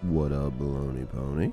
What up, baloney pony?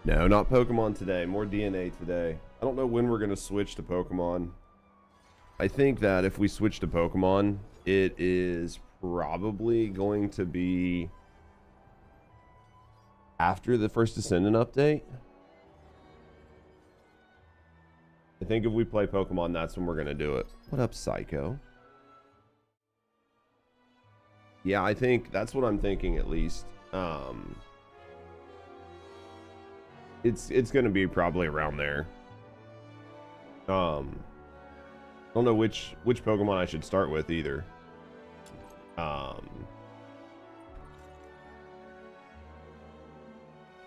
No, not Pokemon today. More DNA today. I don't know when we're going to switch to Pokemon. I think that if we switch to Pokemon, it is probably going to be after the first Ascendant update. I think if we play Pokemon, that's when we're going to do it. What up, Psycho? Yeah, I think that's what I'm thinking at least. It's going to be probably around there. I don't know which Pokemon I should start with either.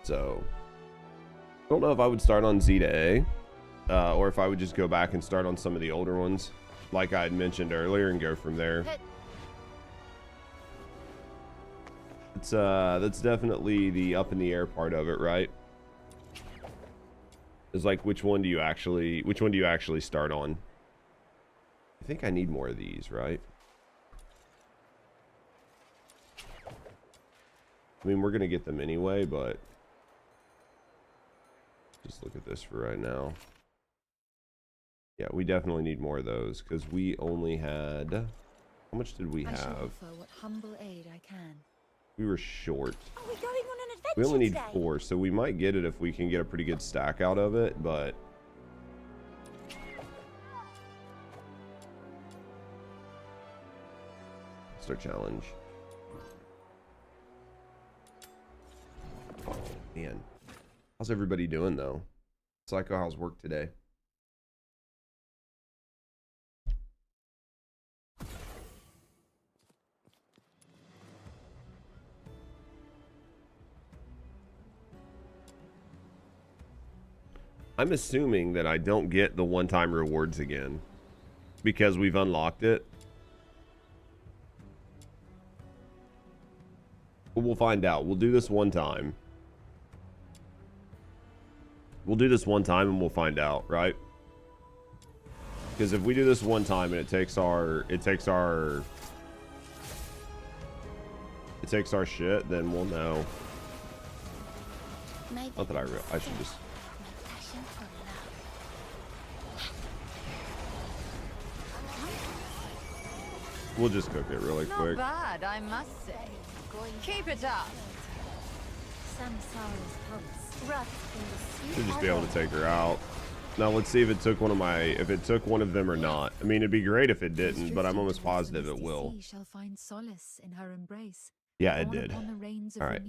So I don't know if I would start on Z to A, or if I would just go back and start on some of the older ones, like I had mentioned earlier, and go from there. It's that's definitely the up in the air part of it, right? It's like which one do you actually start on? I think I need more of these, right? I mean, we're gonna get them anyway, but just look at this for right now. Yeah, we definitely need more of those because we only had, how much did we have? I shall offer what humble aid I can. We were short. Are we going on an adventure? We only need 4, so we might get it if we can get a pretty good stack out of it, but it's our challenge. Oh man, how's everybody doing though? Psycho, how's work today? I'm assuming that I don't get the one-time rewards again because we've unlocked it. But we'll find out. We'll do this one time. We'll do this one time and we'll find out, right? Because if we do this one time and it takes our shit, then we'll know. Not that I should just. We'll just cook it really quick. Not bad, I must say. Keep it up. Should just be able to take her out. Now let's see if it took one of them or not. I mean, it'd be great if it didn't, but I'm almost positive it will. Yeah, it did. All right.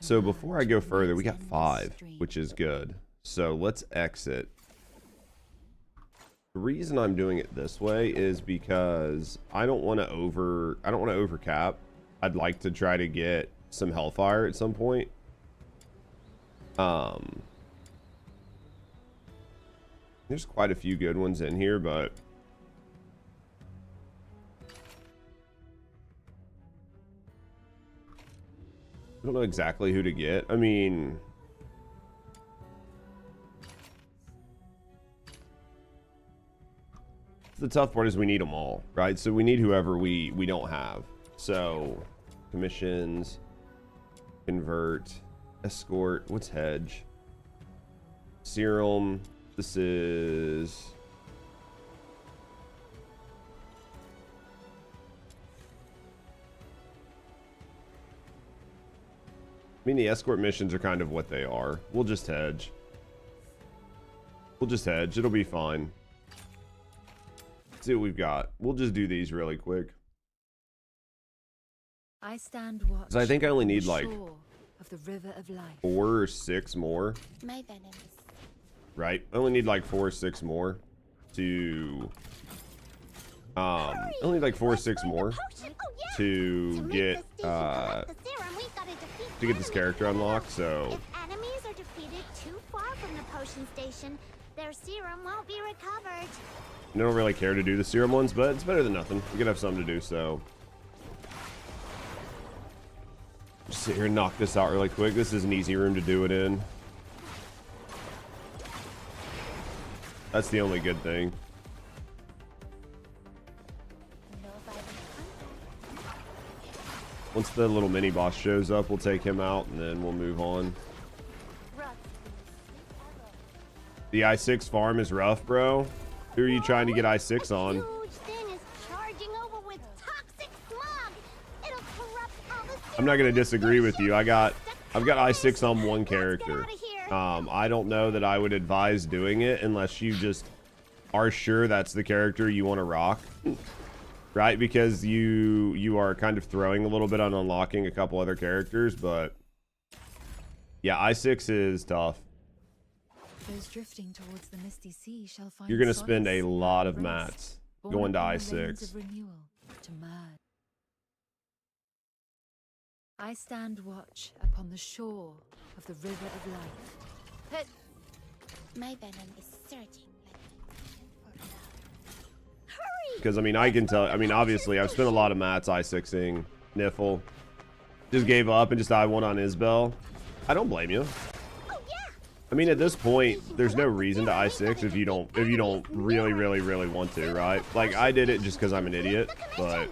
So before I go further, we got 5, which is good. So let's exit. The reason I'm doing it this way is because I don't want to overcap. I'd like to try to get some Hellfire at some point. There's quite a few good ones in here, but I don't know exactly who to get. I mean, the tough part is we need them all, right? So we need whoever we don't have. So commissions, convert, escort, what's hedge? Serum, this is I mean, the escort missions are kind of what they are. We'll just hedge. It'll be fine. Let's see what we've got. We'll just do these really quick. I stand watch. Because I think I only need like of the river of life. 4 or 6 more. My venom is... Right? I only need like 4 or 6 more to I only need like 4 or 6 more to get this character unlocked, so If enemies are defeated too far from the potion station, their serum won't be recovered. I don't really care to do the serum ones, but it's better than nothing. We could have something to do, so just sit here and knock this out really quick. This is an easy room to do it in. That's the only good thing. Once the little mini boss shows up, we'll take him out and then we'll move on. The I6 farm is rough, bro. Who are you trying to get I6 on? Huge thing is charging over with toxic smog. It'll corrupt all the I'm not gonna disagree with you. I've got I6 on one character. I don't know that I would advise doing it unless you just are sure that's the character you want to rock, right? Because you are kind of throwing a little bit on unlocking a couple other characters, but yeah, I6 is tough. Those drifting towards the misty sea shall find You're gonna spend a solace in lot her of embrace, mats born going to upon the lanes I6. of renewal, to merge. I stand watch upon the shore of the river of life. My venom is surging like Because I mean, I can tell. I mean, obviously, I've spent a lot of mats I6ing Niffle. Just gave up and just I won on Isbell. I don't blame you. I mean, at this point, there's no reason to I6 if you don't really want to, right? Like, I did it just because I'm an idiot, but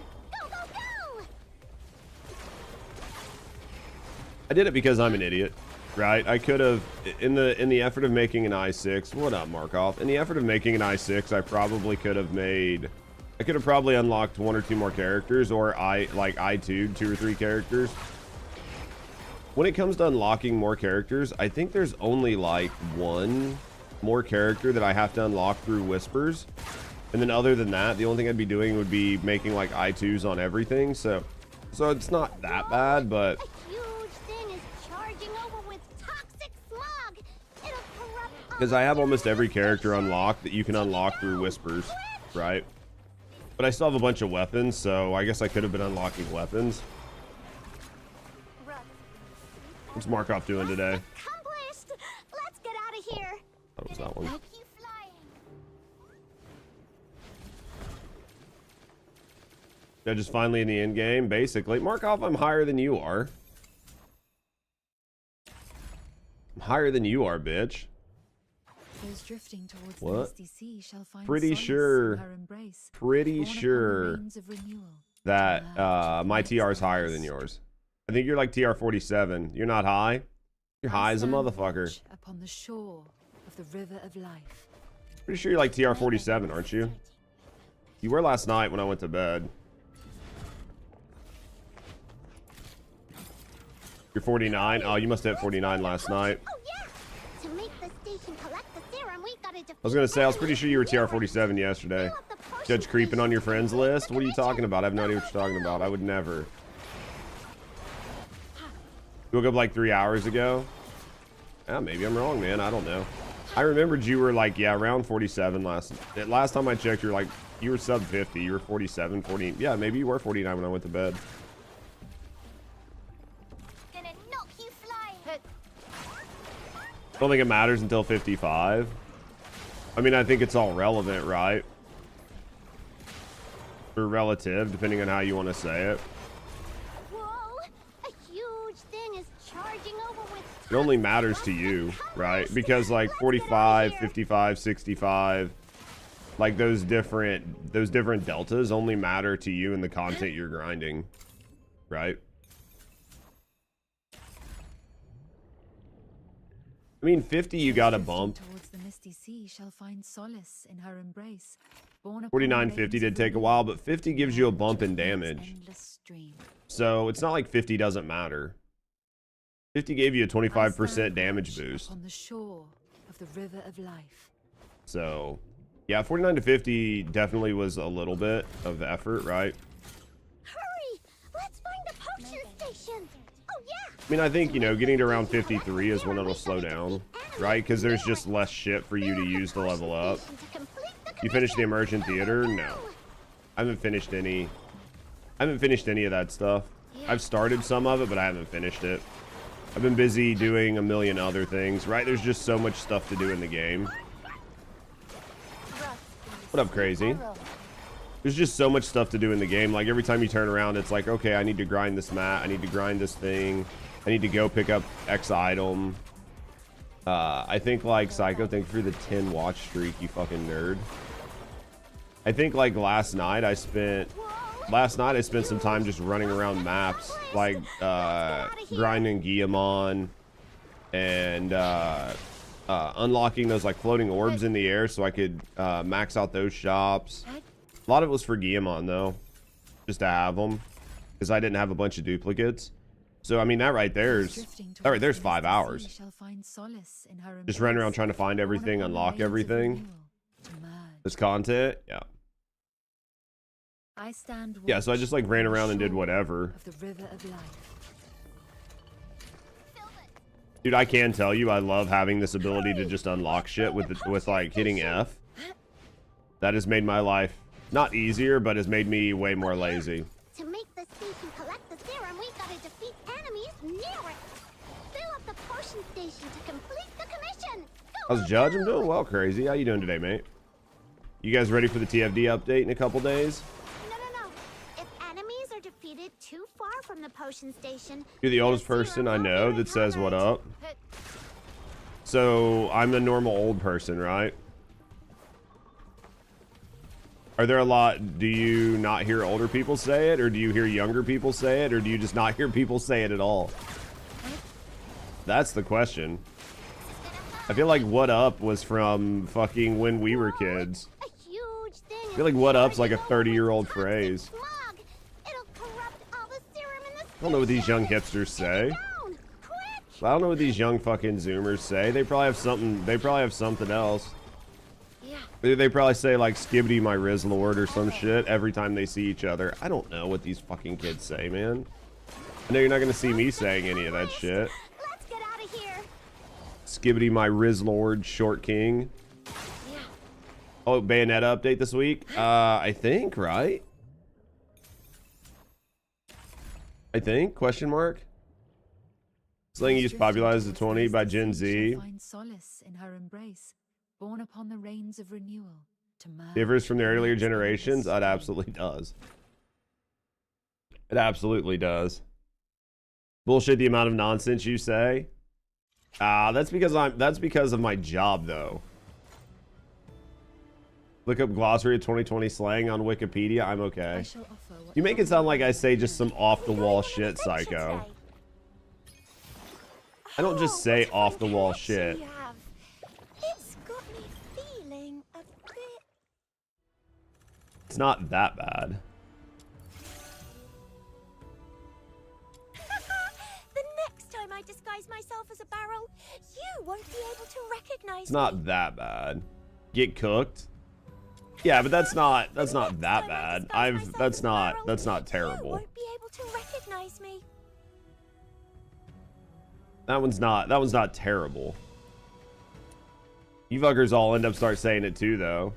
I did it because I'm an idiot, right? I could have, in the effort of making an I6, what up, Markov? In the effort of making an I6, I probably could have made, I could have probably unlocked 1 or 2 more characters, or I2'd 2 or 3 characters. When it comes to unlocking more characters, I think there's only like 1 more character that I have to unlock through Whispers. And then other than that, the only thing I'd be doing would be making like I2s on everything. So it's not that bad, but because I have almost every character unlocked that you can unlock through Whispers, right? But I still have a bunch of weapons, so I guess I could have been unlocking weapons. What's Markov doing today? accomplished. Let's get out of here. That was that one. Keep you flying. Yeah, just finally in the end game, basically. Markov, I'm higher than you are. I'm higher than you are, bitch. Those drifting towards What? the misty sea shall find Pretty solace sure- in her embrace, Pretty born upon the sure lanes of renewal, to that merge my with TR is higher solace. than yours. I think you're like TR47. You're not high. You're high as a I stand motherfucker. watch upon the shore of the river of life. Pretty sure you're like TR47, aren't you? You were last night when I went to bed. You're 49. Oh, you must have hit 49 last night. Oh yeah. To make the station collect the serum, we gotta defeat I was gonna say I was pretty sure you were TR47 yesterday. Judge creeping on your friends list. What are you talking about? I have no idea what you're talking about. I would never. You woke up like 3 hours ago. Yeah, maybe I'm wrong, man. I don't know. I remembered you were like, yeah, around 47 last time I checked. You were sub 50. You were 47, 40. Yeah, maybe you were 49 when I went to bed. Gonna knock you flying. I don't think it matters until 55. I mean, I think it's all relevant, right? Or relative, depending on how you want to say it. Whoa! A huge thing is charging over with. It only matters to you, right? Because like 45, 55, 65, like those different deltas only matter to you and the content you're grinding, right? I mean, 50 you got a bump. Towards the misty sea shall find solace in her embrace. 49, 50 did take a while, but 50 gives you a bump in damage. So it's not like 50 doesn't matter. 50 gave you a 25% damage boost. On the shore of the river of life. So yeah, 49 to 50 definitely was a little bit of effort, right? Hurry! Let's find the potion station. Oh yeah. I mean, I think, you know, getting to around 53 is when it'll slow down, right? Because there's just less shit for you to use to level up. You finished the immersion theater? No. I haven't finished any. I haven't finished any of that stuff. I've started some of it, but I haven't finished it. I've been busy doing a million other things, right? There's just so much stuff to do in the game. What up, crazy? There's just so much stuff to do in the game. Like, every time you turn around, it's like, okay, I need to grind this mat. I need to grind this thing. I need to go pick up X item. I think, like, Psycho, thank you for the 10 watch streak, you fucking nerd. I think, like, last night I spent some time just running around maps, like, grinding Guillemon and, unlocking those, like, floating orbs in the air so I could, max out those shops. A lot of it was for Guillemon, though, just to have them, because I didn't have a bunch of duplicates. So, I mean, that right there's 5 hours. Just running around trying to find everything, unlock everything. This content, yeah. Yeah, so I just, like, ran around and did whatever. Dude, I can tell you, I love having this ability to just unlock shit with like, hitting F. That has made my life not easier, but has made me way more lazy. To make the station collect the serum, we gotta defeat enemies near it. Fill up the potion station to complete the commission. How's Judge? I'm doing well, crazy. How you doing today, mate? You guys ready for the TFD update in a couple days? No. If enemies are defeated too far from the potion station, You're the oldest person I know that says what up. So I'm the normal old person, right? Are there a lot? Do you not hear older people say it, or do you hear younger people say it, or do you just not hear people say it at all? That's the question. I feel like what up was from fucking when we were kids. a huge thing. I feel like what up's like a 30-year-old phrase. It'll corrupt all the serum in the I don't know what these young hipsters say. I don't know what these young fucking zoomers say. They probably have something. They probably have something else. They probably say like "skibbity my Riz Lord" or some shit every time they see each other. I don't know what these fucking kids say, man. I know you're not gonna see me saying any of that shit. Let's get out of here. Skibbity my Riz Lord, Short King. Oh, Bayonetta update this week? I think, right? I think, question mark? Slang used popularized the 20 by Gen Z. Born upon the reins of renewal to Differs from the earlier generations? It absolutely does. It absolutely does. Bullshit the amount of nonsense you say. That's because of my job though. Look up glossary of 2020 slang on Wikipedia. I'm okay. You make it sound like I say just some off the wall shit, Psycho. I don't just say off the wall shit. It's not that bad. The next time I disguise myself as a barrel, you won't be able to recognize It's not that bad. Get cooked? Yeah, but that's not that bad. That's not terrible. You won't be able to recognize me. That one's not terrible. You fuckers all end up start saying it too though.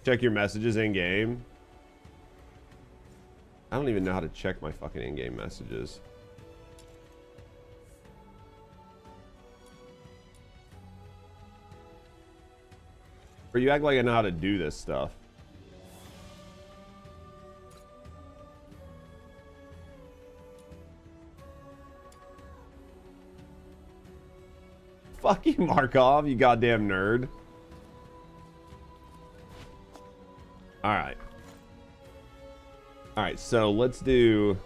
Check your messages in game. I don't even know how to check my fucking in-game messages. Or you act like I know how to do this stuff. Fuck you, Markov, you goddamn nerd. Alright. Alright, so let's do...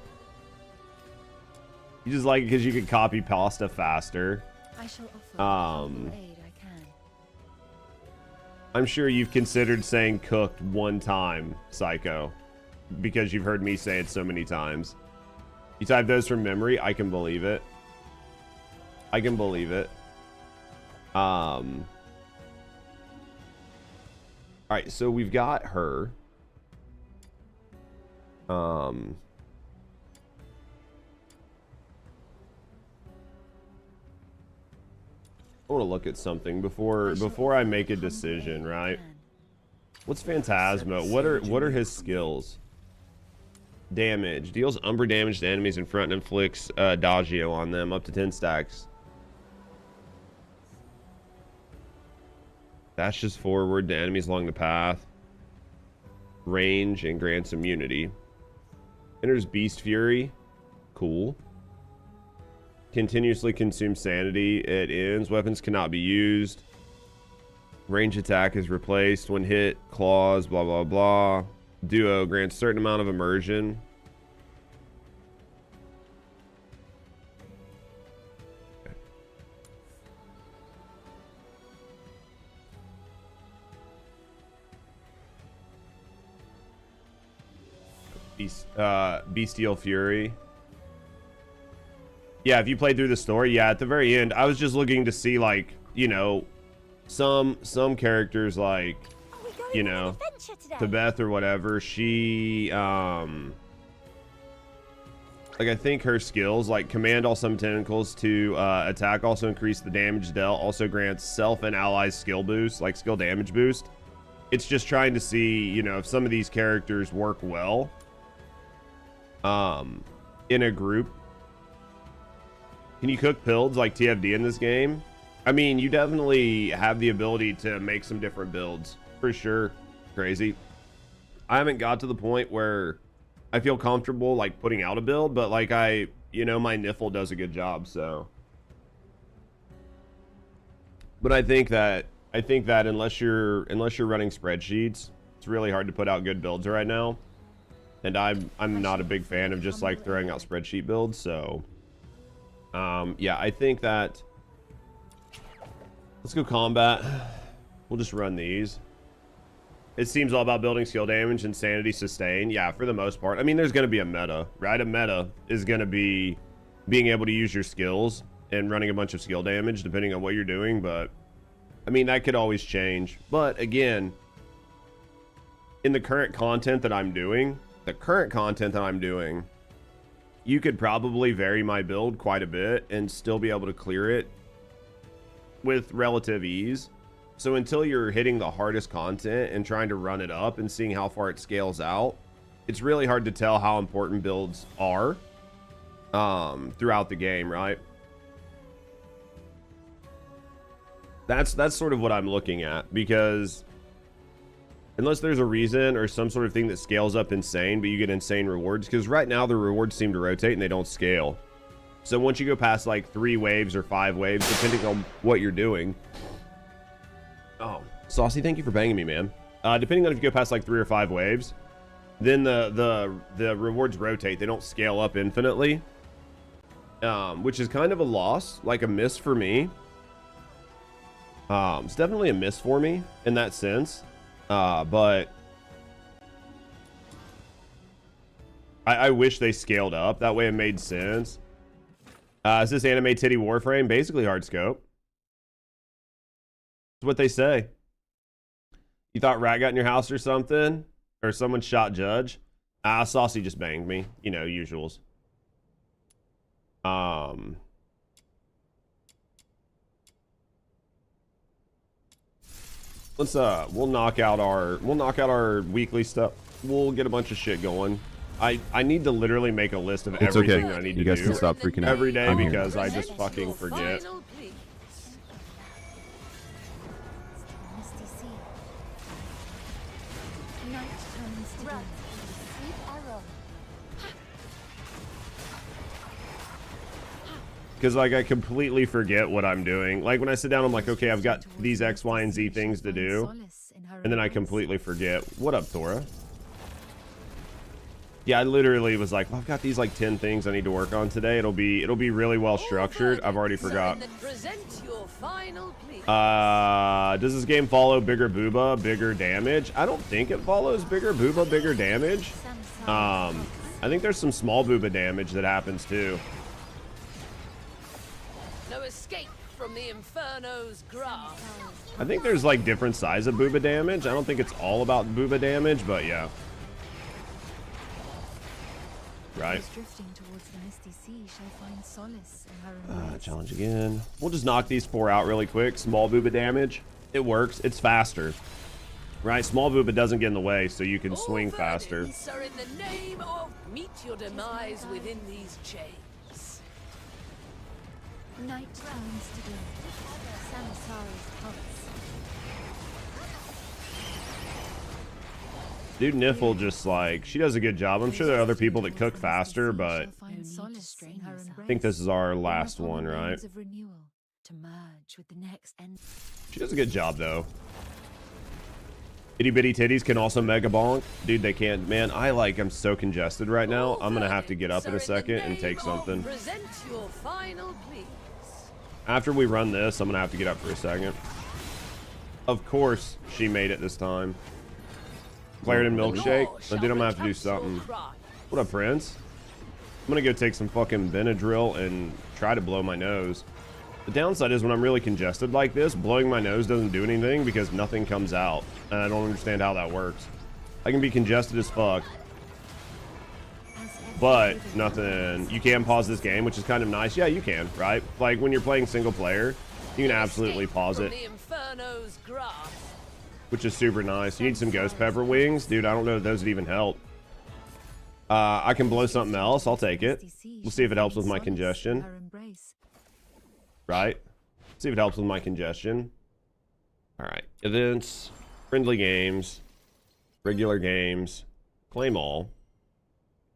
You just like it because you can copy pasta faster. I shall offer aid I can. I'm sure you've considered saying cooked one time, Psycho. Because you've heard me say it so many times. You type those from memory, I can believe it. I can believe it. Alright, so we've got her. I want to look at something before I make a decision, right? What's Phantasma? What are his skills? Damage. Deals Umbra damage to enemies in front and inflicts Dagio on them up to 10 stacks. Dashes forward to enemies along the path. Range and grants immunity. Enters Beast Fury. Cool. Continuously consumes sanity. It ends. Weapons cannot be used. Range attack is replaced when hit. Claws, blah, blah, blah. Duo grants certain amount of immersion. Okay. Bestial Fury. Yeah, if you played through the story, yeah, at the very end, I was just looking to see, like, you know, some characters, like, you know, Tibeth or whatever, she, like, I think her skills, like, command all summon tentacles to attack, also increase the damage dealt, also grants self and allies skill boost, like skill damage boost. It's just trying to see, you know, if some of these characters work well in a group. Can you cook builds like TFD in this game? I mean, you definitely have the ability to make some different builds, for sure. Crazy. I haven't got to the point where I feel comfortable, like, putting out a build, but, like, you know, my Niffle does a good job, so. But I think that unless you're running spreadsheets, it's really hard to put out good builds right now. And I'm not a big fan of just, like, throwing out spreadsheet builds, so. Yeah, I think that let's go combat. We'll just run these. It seems all about building skill damage and sanity sustain. Yeah, for the most part. I mean, there's going to be a meta, right? A meta is going to be being able to use your skills and running a bunch of skill damage depending on what you're doing. But, I mean, that could always change. But, again, in the current content that I'm doing, you could probably vary my build quite a bit and still be able to clear it with relative ease. So until you're hitting the hardest content and trying to run it up and seeing how far it scales out, it's really hard to tell how important builds are throughout the game, right? That's sort of what I'm looking at, because unless there's a reason or some sort of thing that scales up insane, but you get insane rewards, because right now the rewards seem to rotate and they don't scale. So once you go past like 3 waves or 5 waves, depending on what you're doing. Oh, Saucy, thank you for banging me, man. Depending on if you go past like 3 or 5 waves, then the rewards rotate. They don't scale up infinitely, which is kind of a loss, like a miss for me. It's definitely a miss for me in that sense. But I wish they scaled up. That way it made sense. Is this anime titty Warframe? Basically hard scope. That's what they say. You thought Rat got in your house or something? Or someone shot Judge? Saucy just banged me. You know, usuals. Let's we'll knock out our weekly stuff. We'll get a bunch of shit going. I need to literally make a list of everything that I need to do. You guys can stop freaking out every day because I just fucking forget. Because, like, I completely forget what I'm doing. Like, when I sit down, I'm like, okay, I've got these X, Y, and Z things to do. And then I completely forget. What up, Thora? Yeah, I literally was like, well, I've got these, like, 10 things I need to work on today. It'll be really well structured. I've already forgot. Does this game follow bigger booba, bigger damage? I don't think it follows bigger booba, bigger damage. I think there's some small booba damage that happens, too. Escape from the Inferno's grasp. I think there's like different size of booba damage. I don't think it's all about booba damage, but yeah. right? Those drifting towards the misty sea shall find solace in her embrace. Challenge again. We'll just knock these 4 out really quick. Small booba damage. It works. It's faster. Right? Small booba doesn't get in the way, so you can swing faster. Sir, in the name of meet your demise within these chains. Night turns to day. Samasara's pulse. Dude, Niffle just like, she does a good job. I'm sure there are other people that cook faster, but I think this is our last one, right? She does a good job, though. Itty bitty titties can also mega bonk. Dude, they can't. Man, I'm so congested right now. I'm gonna have to get up in a second and take something. After we run this, I'm gonna have to get up for a second. Of course, she made it this time. Claritin milkshake. Oh, dude, I'm gonna have to do something. What up, Prince? I'm gonna go take some fucking Benadryl and try to blow my nose. The downside is when I'm really congested like this, blowing my nose doesn't do anything because nothing comes out. And I don't understand how that works. I can be congested as fuck, but nothing. You can pause this game, which is kind of nice. Yeah, you can, right? Like when you're playing single player, you can absolutely pause it, which is super nice. You need some ghost pepper wings. Dude, I don't know if those would even help. I can blow something else. I'll take it. We'll see if it helps with my congestion. Right? See if it helps with my congestion. Alright. Events. Friendly games. Regular games. Claim all.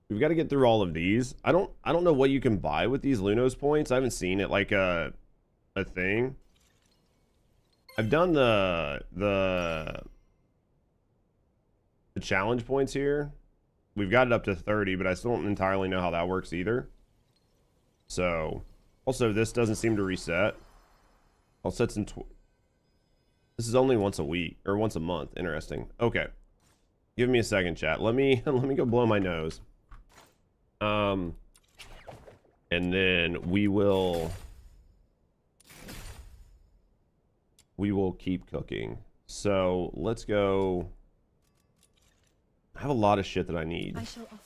We've got to get through all of these. I don't know what you can buy with these Lunos points. I haven't seen it like a thing. I've done the challenge points here. We've got it up to 30, but I still don't entirely know how that works either. So, also this doesn't seem to reset. All sets in this is only once a week or once a month. Interesting. Okay. Give me a second, chat. Let me go blow my nose. And then we will keep cooking. So let's go. I have a lot of shit that I need.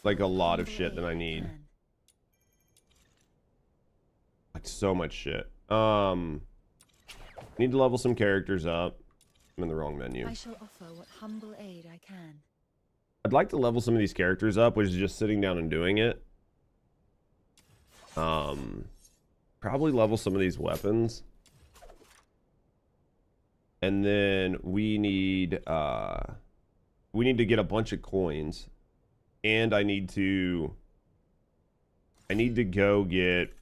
Like a lot of shit that I need. Like so much shit. Need to level some characters up. I'm in the wrong menu. I shall offer what humble aid I can. I'd like to level some of these characters up, which is just sitting down and doing it. Probably level some of these weapons. And then we need to get a bunch of coins. And I need to go get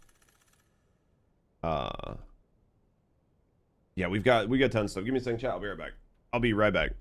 yeah, we got tons of stuff. Give me a second, chat. I'll be right back. I'll be right back.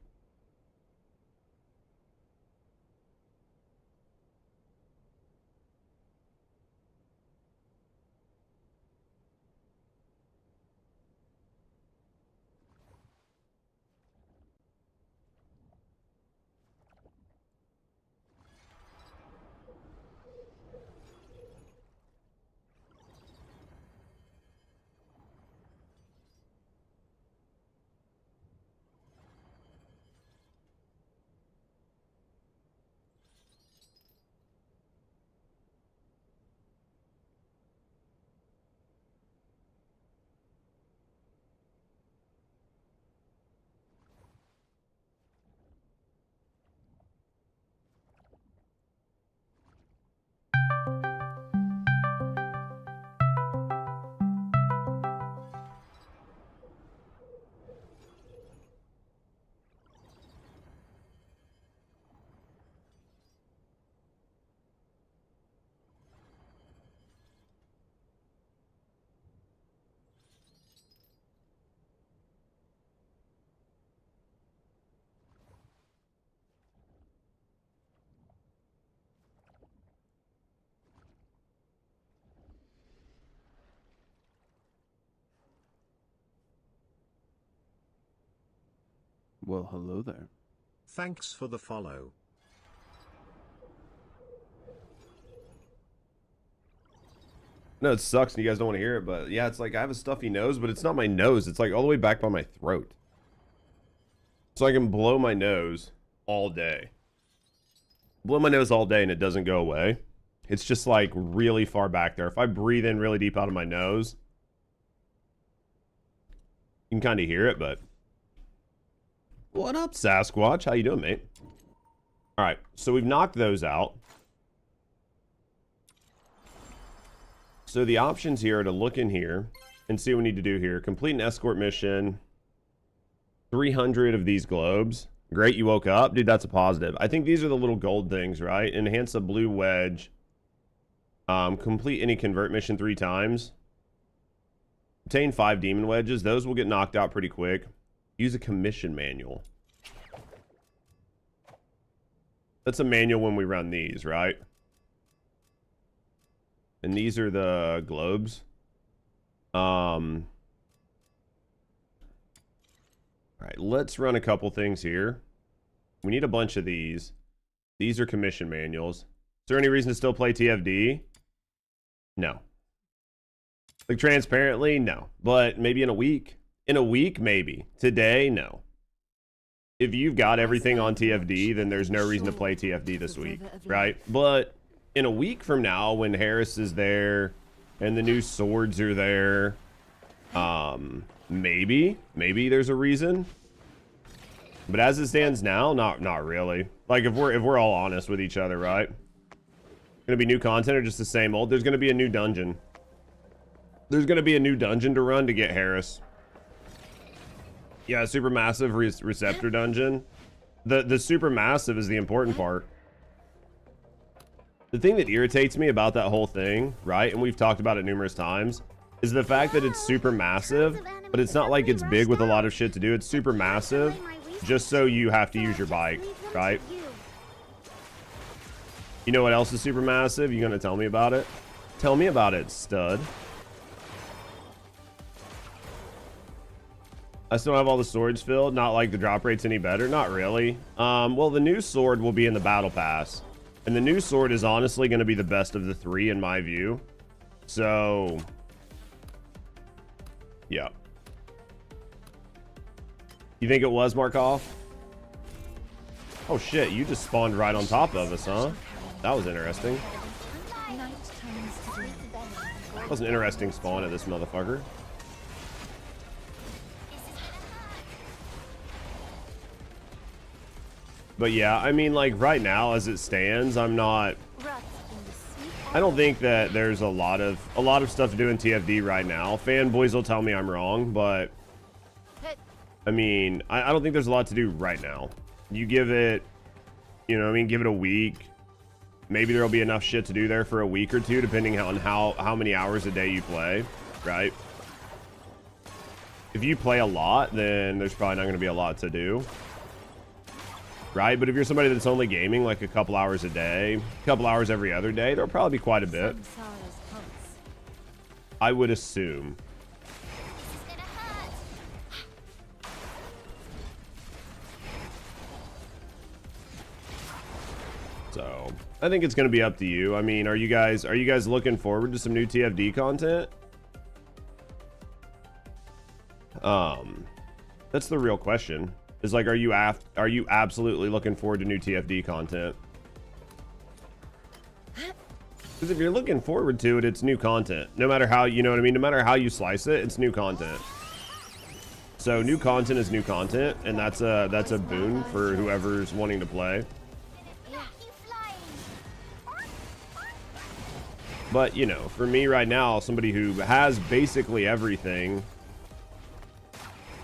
Well, hello there. Thanks for the follow. No, it sucks and you guys don't want to hear it, but yeah, it's like I have a stuffy nose, but it's not my nose. It's like all the way back by my throat. So I can blow my nose all day. Blow my nose all day and it doesn't go away. It's just like really far back there. If I breathe in really deep out of my nose, you can kind of hear it, but... What up, Sasquatch? How you doing, mate? All right, so we've knocked those out. So the options here are to look in here and see what we need to do here. Complete an escort mission. 300 of these globes. Great, you woke up. Dude, that's a positive. I think these are the little gold things, right? Enhance a blue wedge. Complete any convert mission 3 times. Obtain 5 demon wedges. Those will get knocked out pretty quick. Use a commission manual. That's a manual when we run these, right? And these are the globes. All right, let's run a couple things here. We need a bunch of these. These are commission manuals. Is there any reason to still play TFD? No. Like, transparently, no. But maybe in a week. In a week, maybe. Today, no. If you've got everything on TFD, then there's no reason to play TFD this week, right? But in a week from now, when Harris is there and the new swords are there, maybe there's a reason. But as it stands now, not really. Like, if we're all honest with each other, right? Gonna be new content or just the same old? There's gonna be a new dungeon. There's gonna be a new dungeon to run to get Harris. Yeah, super massive receptor dungeon. The super massive is the important part. The thing that irritates me about that whole thing, right, and we've talked about it numerous times, is the fact that it's super massive, but it's not like it's big with a lot of shit to do. It's super massive just so you have to use your bike, right? You know what else is super massive? You gonna tell me about it? Tell me about it, stud. I still have all the swords filled. Not like the drop rate's any better. Not really. Well, the new sword will be in the battle pass. And the new sword is honestly going to be the best of the 3 in my view. So, yeah. You think it was Markov? Oh shit, you just spawned right on top of us, huh? That was interesting. That was an interesting spawn of this motherfucker. But yeah, I mean, like, right now as it stands, I don't think that there's a lot of stuff to do in TFD right now. Fanboys will tell me I'm wrong, but I mean, I don't think there's a lot to do right now. You give it, you know what I mean, give it a week. Maybe there'll be enough shit to do there for a week or two, depending on how many hours a day you play, right? If you play a lot, then there's probably not going to be a lot to do. Right, but if you're somebody that's only gaming like a couple hours a day, a couple hours every other day, there'll probably be quite a bit. I would assume. So, I think it's going to be up to you. I mean, are you guys looking forward to some new TFD content? That's the real question. Is like, are you absolutely looking forward to new TFD content? Because if you're looking forward to it, it's new content. No matter how, you know what I mean? No matter how you slice it, it's new content. So new content is new content, and that's a boon for whoever's wanting to play. But, you know, for me right now, somebody who has basically everything,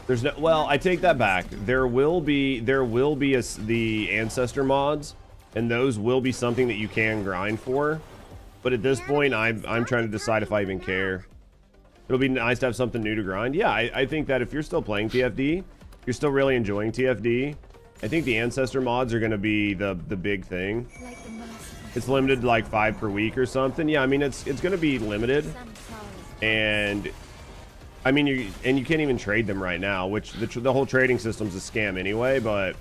there's no, well, I take that back. There will be the ancestor mods, and those will be something that you can grind for. But at this point, I'm trying to decide if I even care. It'll be nice to have something new to grind. Yeah, I think that if you're still playing TFD, you're still really enjoying TFD. I think the ancestor mods are going to be the big thing. It's limited to like 5 per week or something. Yeah, I mean it's going to be limited, and I mean, you can't even trade them right now, which the whole trading system's a scam anyway. But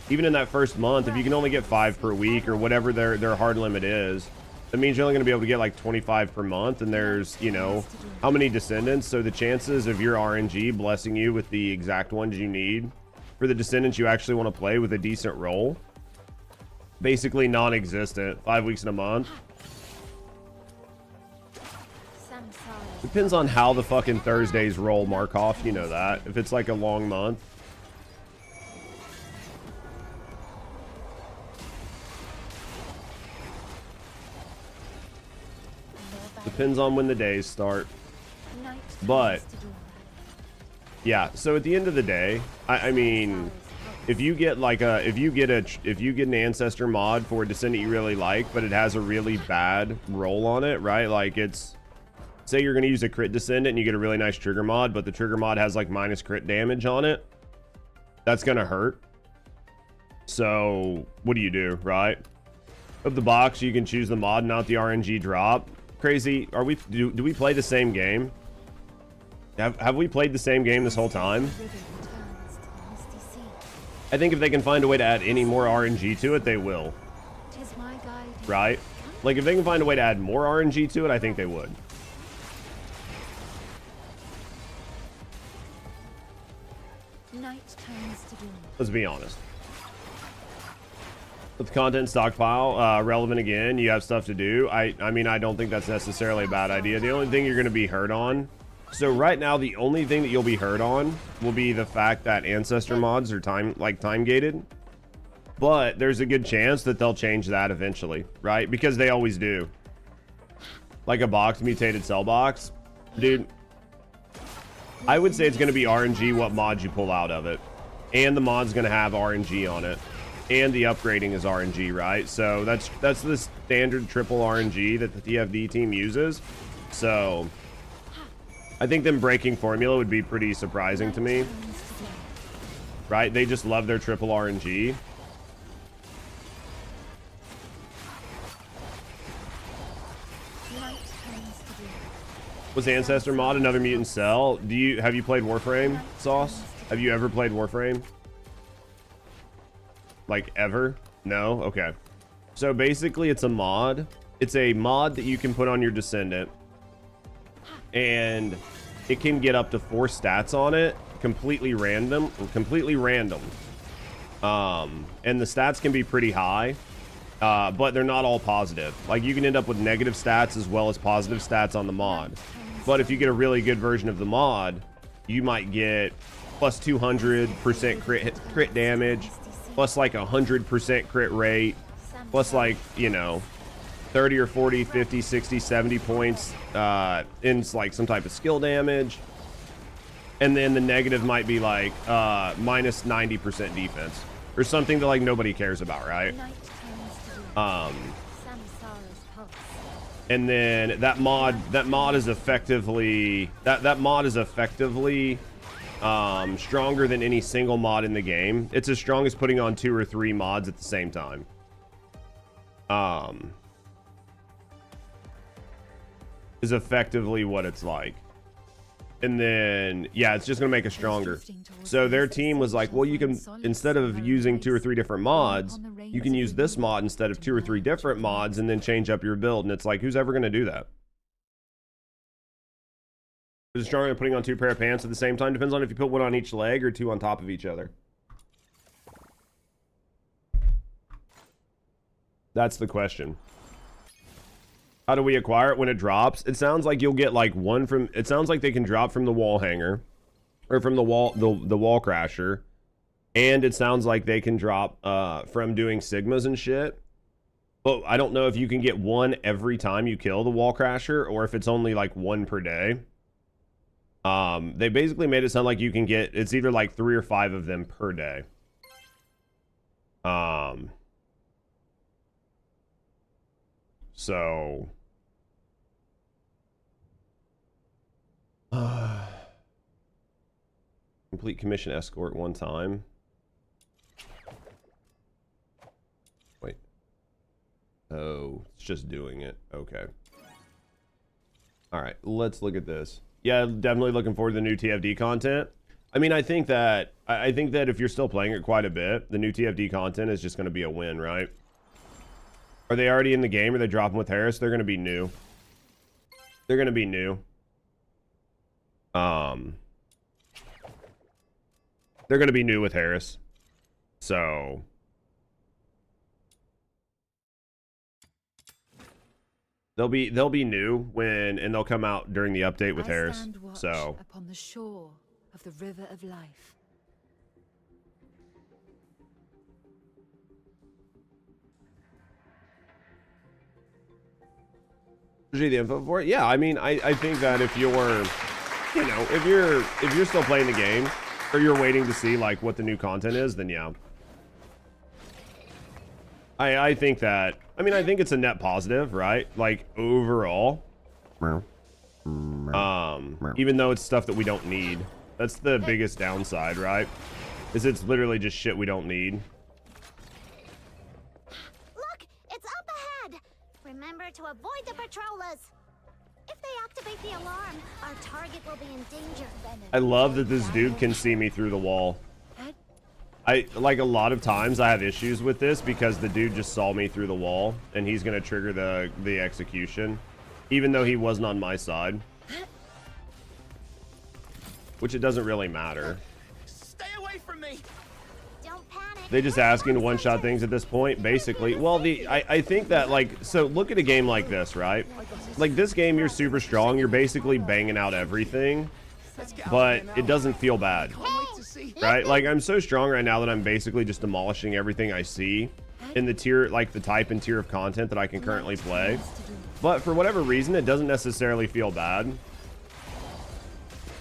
even in that first month, if you can only get 5 per week or whatever their hard limit is, that means you're only going to be able to get like 25 per month. And there's, you know, how many descendants? So the chances of your RNG blessing you with the exact ones you need for the descendants you actually want to play with a decent roll, basically non-existent. 5 weeks in a month. Depends on how the fucking Thursdays roll, Markov. You know that. If it's like a long month. Depends on when the days start. But yeah, so at the end of the day, I mean, if you get like if you get an ancestor mod for a descendant you really like, but it has a really bad roll on it, right? Like it's, say you're going to use a crit descendant and you get a really nice trigger mod, but the trigger mod has like minus crit damage on it. That's going to hurt. So what do, right? Of the box, you can choose the mod, not the RNG drop. Crazy. Are we, do we play the same game? Have we played the same game this whole time? I think if they can find a way to add any more RNG to it, they will. Right? Like if they can find a way to add more RNG to it, I think they would. Let's be honest. With the content stockpile relevant again, you have stuff to do. I mean, I don't think that's necessarily a bad idea. The only thing you're going to be hurt on, so right now the only thing that you'll be hurt on will be the fact that ancestor mods are time gated, but there's a good chance that they'll change that eventually, right? Because they always do. Like a box mutated cell box, dude, I would say it's going to be RNG what mods you pull out of it, and the mod's going to have RNG on it. And the upgrading is RNG, right? So that's the standard triple RNG that the TFD team uses. So I think them breaking formula would be pretty surprising to me, right? They just love their triple RNG. Was Ancestor mod another mutant cell? Have you played Warframe, Sauce? Have you ever played Warframe? Like ever? No? Okay. So basically it's a mod. It's a mod that you can put on your descendant, and it can get up to 4 stats on it, completely random. And the stats can be pretty high, but they're not all positive. Like you can end up with negative stats as well as positive stats on the mod. But if you get a really good version of the mod, you might get plus 200% crit damage, plus like 100% crit rate, plus like, you know, 30 or 40, 50, 60, 70 points in like some type of skill damage. And then the negative might be like minus 90% defense or something that like nobody cares about, right? And then that mod is effectively stronger than any single mod in the game. It's as strong as putting on 2 or 3 mods at the same time. Is effectively what it's like. And then, yeah, it's just going to make it stronger. So their team was like, well, you can, instead of using 2 or 3 different mods, you can use this mod instead of 2 or 3 different mods and then change up your build. And it's like, who's ever going to do that? Is it stronger than putting on 2 pair of pants at the same time? Depends on if you put 1 on each leg or 2 on top of each other. That's the question. How do we acquire it when it drops? It sounds like you'll get like 1 from, it sounds like they can drop from the wall hanger or from the wall crasher. And it sounds like they can drop from doing sigmas and shit. But I don't know if you can get 1 every time you kill the wall crasher or if it's only like 1 per day. They basically made it sound like you can get, it's either like 3 or 5 of them per day. So complete commission escort 1 time. Wait. Oh, it's just doing it. Okay. All right, let's look at this. Yeah, definitely looking forward to the new TFD content. I mean, I think that if you're still playing it quite a bit, the new TFD content is just going to be a win, right? Are they already in the game? Are they dropping with Harris? They're going to be new. They're going to be new. They're going to be new with Harris. So They'll be new and they'll come out during the update with I Harris. stand watch So upon the shore of the river of life. the info for it. Yeah, I mean, I think that if you're, you know, if you're still playing the game or you're waiting to see like what the new content is, then yeah. I think that, I mean, I think it's a net positive, right? Like overall. Even though it's stuff that we don't need. That's the biggest downside, right? Is it's literally just shit we don't need. Look, it's up ahead. Remember to avoid the patrollers. If they activate the alarm, our target will be in danger. I love that this dude can see me through the wall. I like a lot of times I have issues with this because the dude just saw me through the wall and he's gonna trigger the execution, even though he wasn't on my side. Which it doesn't really matter. Stay away from me. Don't panic. They just asking to one-shot things at this point, basically. Well, I think that, like, so look at a game like this, right? Like this game, you're super strong. You're basically banging out everything, but it doesn't feel bad, right? Like I'm so strong right now that I'm basically just demolishing everything I see in the tier, like the type and tier of content that I can currently play. But for whatever reason, it doesn't necessarily feel bad.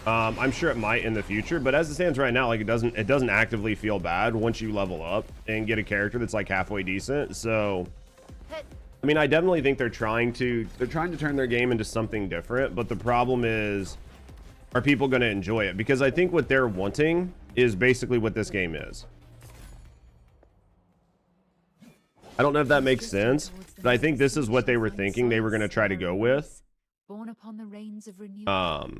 I'm sure it might in the future, but as it stands right now, like it doesn't actively feel bad once you level up and get a character that's like halfway decent. So I mean, I definitely think they're trying to turn their game into something different, but the problem is, are people going to enjoy it? Because I think what they're wanting is basically what this game is. I don't know if that makes sense, but I think this is what they were thinking they were going to try to go with. Born upon the reins of renewal.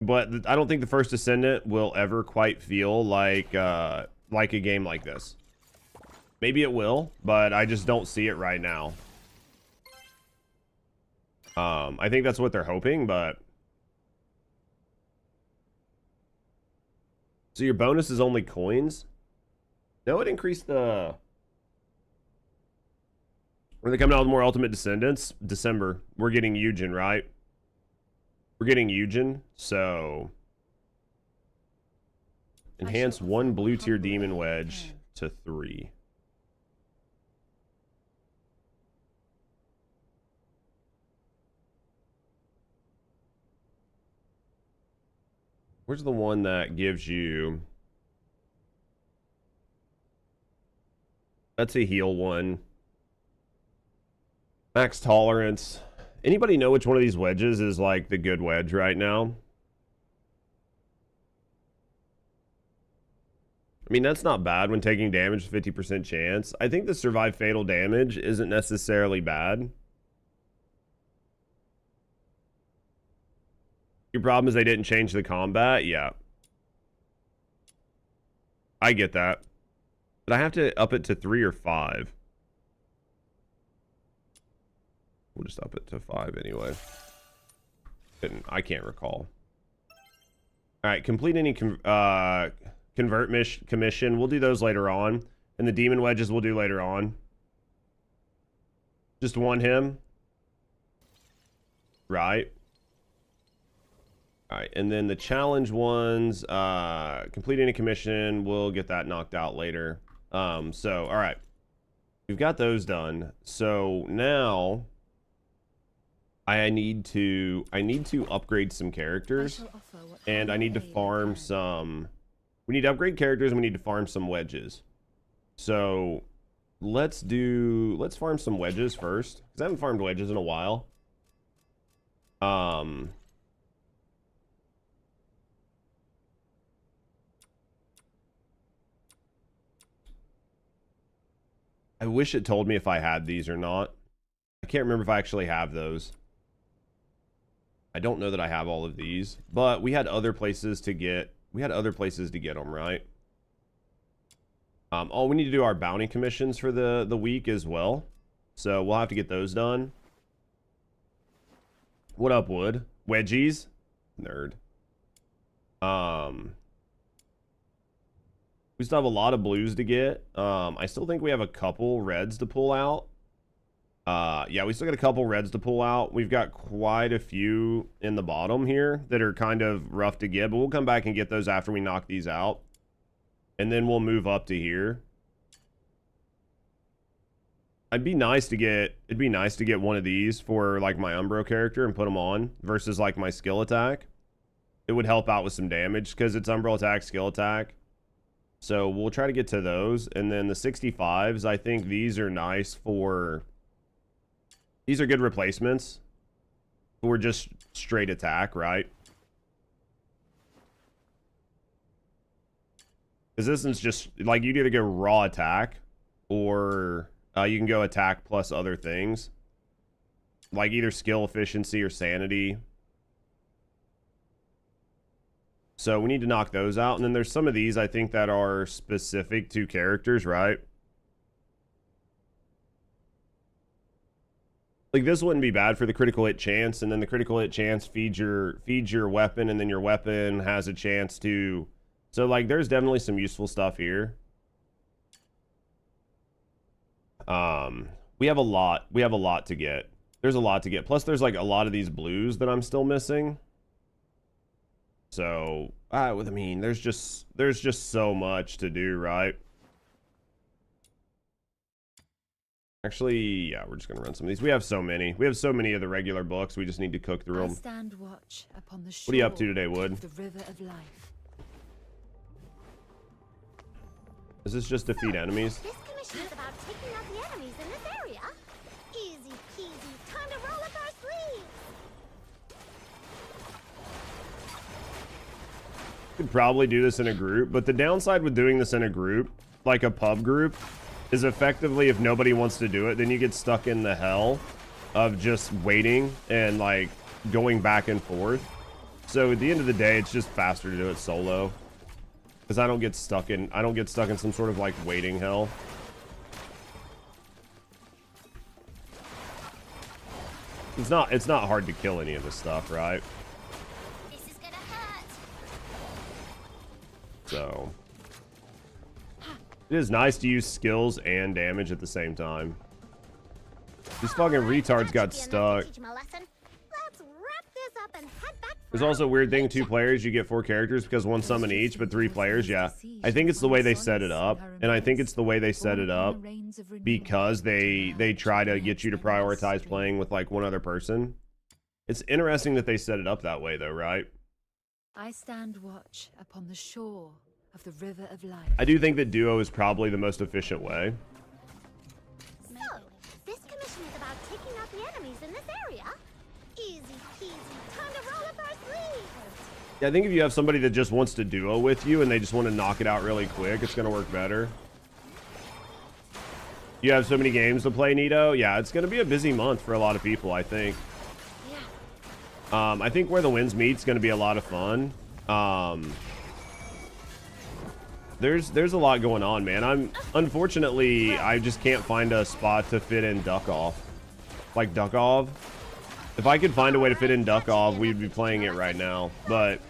But I don't think the First Descendant will ever quite feel like a game like this. Maybe it will, but I just don't see it right now. I think that's what they're hoping, but... So your bonus is only coins? No, it increased the... When they come out with more Ultimate Descendants, December, we're getting Eugen, right? We're getting Eugen, so... Enhance one blue tier demon wedge to 3. Where's the one that gives you... That's a heal one. Max tolerance. Anybody know which one of these wedges is like the good wedge right now? I mean, that's not bad when taking damage, 50% chance. I think the survive fatal damage isn't necessarily bad. Your problem is they didn't change the combat? Yeah. I get that. But I have to up it to 3 or 5. We'll just up it to 5 anyway. I can't recall. Alright, complete any convert commission. We'll do those later on. And the demon wedges we'll do later on. Just one him. Right. Alright, and then the challenge ones, complete any commission, we'll get that knocked out later. So, alright. We've got those done. So now I need to upgrade some characters. And I need to farm some... We need to upgrade characters and we need to farm some wedges. So let's farm some wedges first. Because I haven't farmed wedges in a while. I wish it told me if I had these or not. I can't remember if I actually have those. I don't know that I have all of these, but we had other places to get. We had other places to get them, right? Oh, we need to do our bounty commissions for the week as well, so we'll have to get those done. What up, Wood? Wedges, nerd. We still have a lot of blues to get. I still think we have a couple reds to pull out. Yeah, we still got a couple reds to pull out. We've got quite a few in the bottom here that are kind of rough to get, but we'll come back and get those after we knock these out. And then we'll move up to here. It'd be nice to get one of these for like my Umbro character and put them on versus like my skill attack. It would help out with some damage because it's Umbro attack, skill attack. So we'll try to get to those. And then the 65s, I think these are nice for... These are good replacements for just straight attack, right? Because this is just, like, you either go raw attack or you can go attack plus other things. Like either skill efficiency or sanity. So we need to knock those out. And then there's some of these, I think, that are specific to characters, right? Like this wouldn't be bad for the critical hit chance, and then the critical hit chance feeds your weapon, and then your weapon has a chance to... So like there's definitely some useful stuff here. We have a lot to get. There's a lot to get. Plus there's like a lot of these blues that I'm still missing. So I mean there's just so much to do, right? Actually, yeah, we're just gonna run some of these. We have so many. We have so many of the regular books. We just need to cook through them. Stand watch upon the shore. What are you up to today, Wood? The river of life. Is this just defeat enemies? This commission is about taking out the enemies in this area. Easy peasy. Time to roll up our sleeves. Could probably do this in a group, but the downside with doing this in a group, like a pub group, is effectively if nobody wants to do it, then you get stuck in the hell of just waiting and like going back and forth. So at the end of the day, it's just faster to do it solo, because I don't get stuck in some sort of like waiting hell. It's not hard to kill any of this stuff, right? This is gonna hurt. So it is nice to use skills and damage at the same time. These fucking retards got stuck. There's also a weird thing, 2 players, you get 4 characters because 1 summon each, but 3 players, yeah. I think it's the way they set it up, and I think it's the way they set it up because they try to get you to prioritize playing with like 1 other person. It's interesting that they set it up that way though, right? I stand watch upon the shore of the river of life. I do think that duo is probably the most efficient way. So, this commission is about taking out the enemies in this area. Easy peasy. Time to roll up our sleeves. Yeah, I think if you have somebody that just wants to duo with you and they just want to knock it out really quick, it's going to work better. You have so many games to play, Nito. Yeah, it's going to be a busy month for a lot of people, I think. I think Where the Winds Meet is going to be a lot of fun. There's a lot going on, man. Unfortunately, I just can't find a spot to fit in Duck Off. Like Duck Off. If I could find a way to fit in Duck Off, we'd be playing it right now. But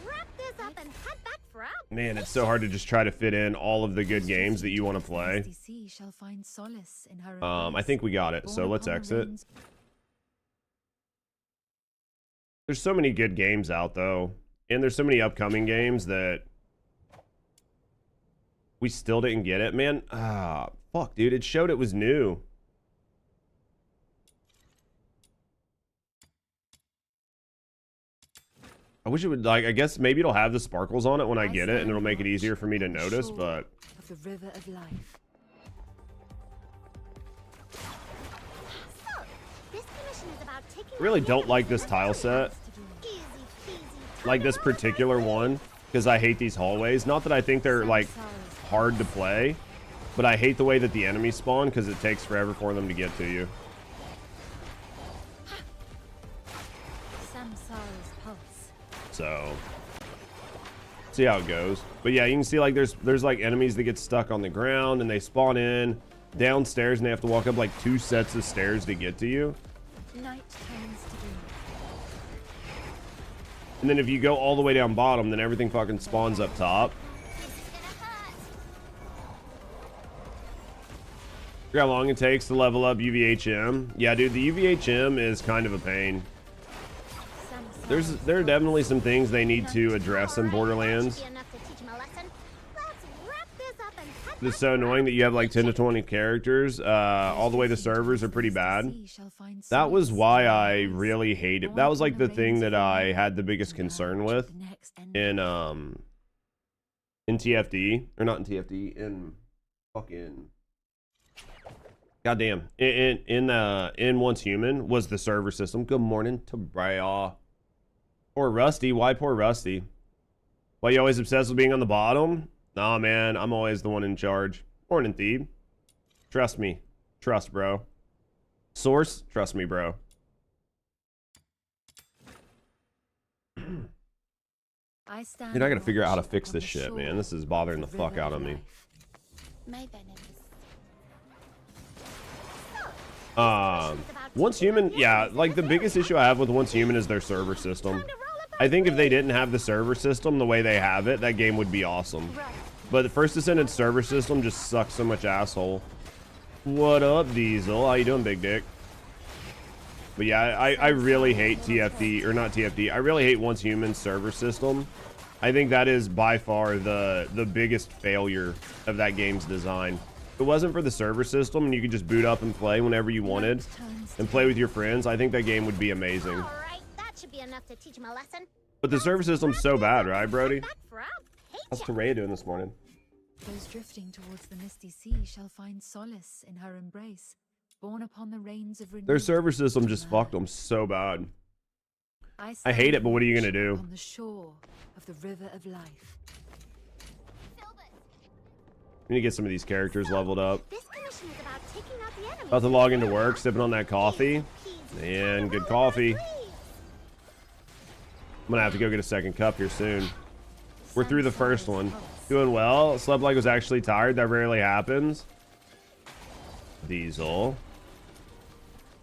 man, it's so hard to just try to fit in all of the good games that you want to play. I think we got it, so let's exit. There's so many good games out though, and there's so many upcoming games that we still didn't get it, man. Fuck, dude, it showed it was new. I wish it would, like, I guess maybe it'll have the sparkles on it when I get it, and it'll make it easier for me to notice, but... Of the river of life. I really don't like this tile set. Like this particular one, because I hate these hallways. Not that I think they're, like, hard to play, but I hate the way that the enemies spawn, because it takes forever for them to get to you. So, see how it goes. But yeah, you can see like there's like enemies that get stuck on the ground and they spawn in downstairs and they have to walk up like 2 sets of stairs to get to you. Night turns to doom. And then if you go all the way down bottom, then everything fucking spawns up top. How long it takes to level up UVHM? Yeah, dude, the UVHM is kind of a pain. There are definitely some things they need to address in Borderlands. It's so annoying that you have like 10 to 20 characters. All the way the servers are pretty bad. That was why I really hated. That was like the thing that I had the biggest concern with in TFD, or not in TFD, in fucking goddamn in Once Human was the server system. Good morning to Bria. Poor Rusty. Why poor Rusty? Why you always obsessed with being on the bottom? Nah, man, I'm always the one in charge. Morning, Thebe. Trust me. Trust, bro. Source, trust me, bro. Dude, I gotta figure out how to fix this shit, man. This is bothering the fuck out of me. Once Human, yeah, like the biggest issue I have with Once Human is their server system. I think if they didn't have the server system the way they have it, that game would be awesome. But the First Descendant server system just sucks so much asshole. What up, Diesel? How you doing, big dick? But yeah, I really hate TFD, or not TFD. I really hate Once Human server system. I think that is by far the biggest failure of that game's design. If it wasn't for the server system and you could just boot up and play whenever you wanted and play with your friends, I think that game would be amazing. Should be enough to teach him a lesson. But the server system's so bad, right, Brody? How's Terea doing this morning? Those drifting towards the misty sea shall find solace in her embrace, borne upon the rains of renewal. Their server system just fucked them so bad. I hate it, but what are you gonna do? On the shore of the river of life. We need to get some of these characters leveled up. This commission is about taking out the enemy. About to log into work, sipping on that coffee. Man, good coffee. I'm gonna have to go get a second cup here soon. We're through the first one. Doing well. Slept like I was actually tired. That rarely happens. Diesel.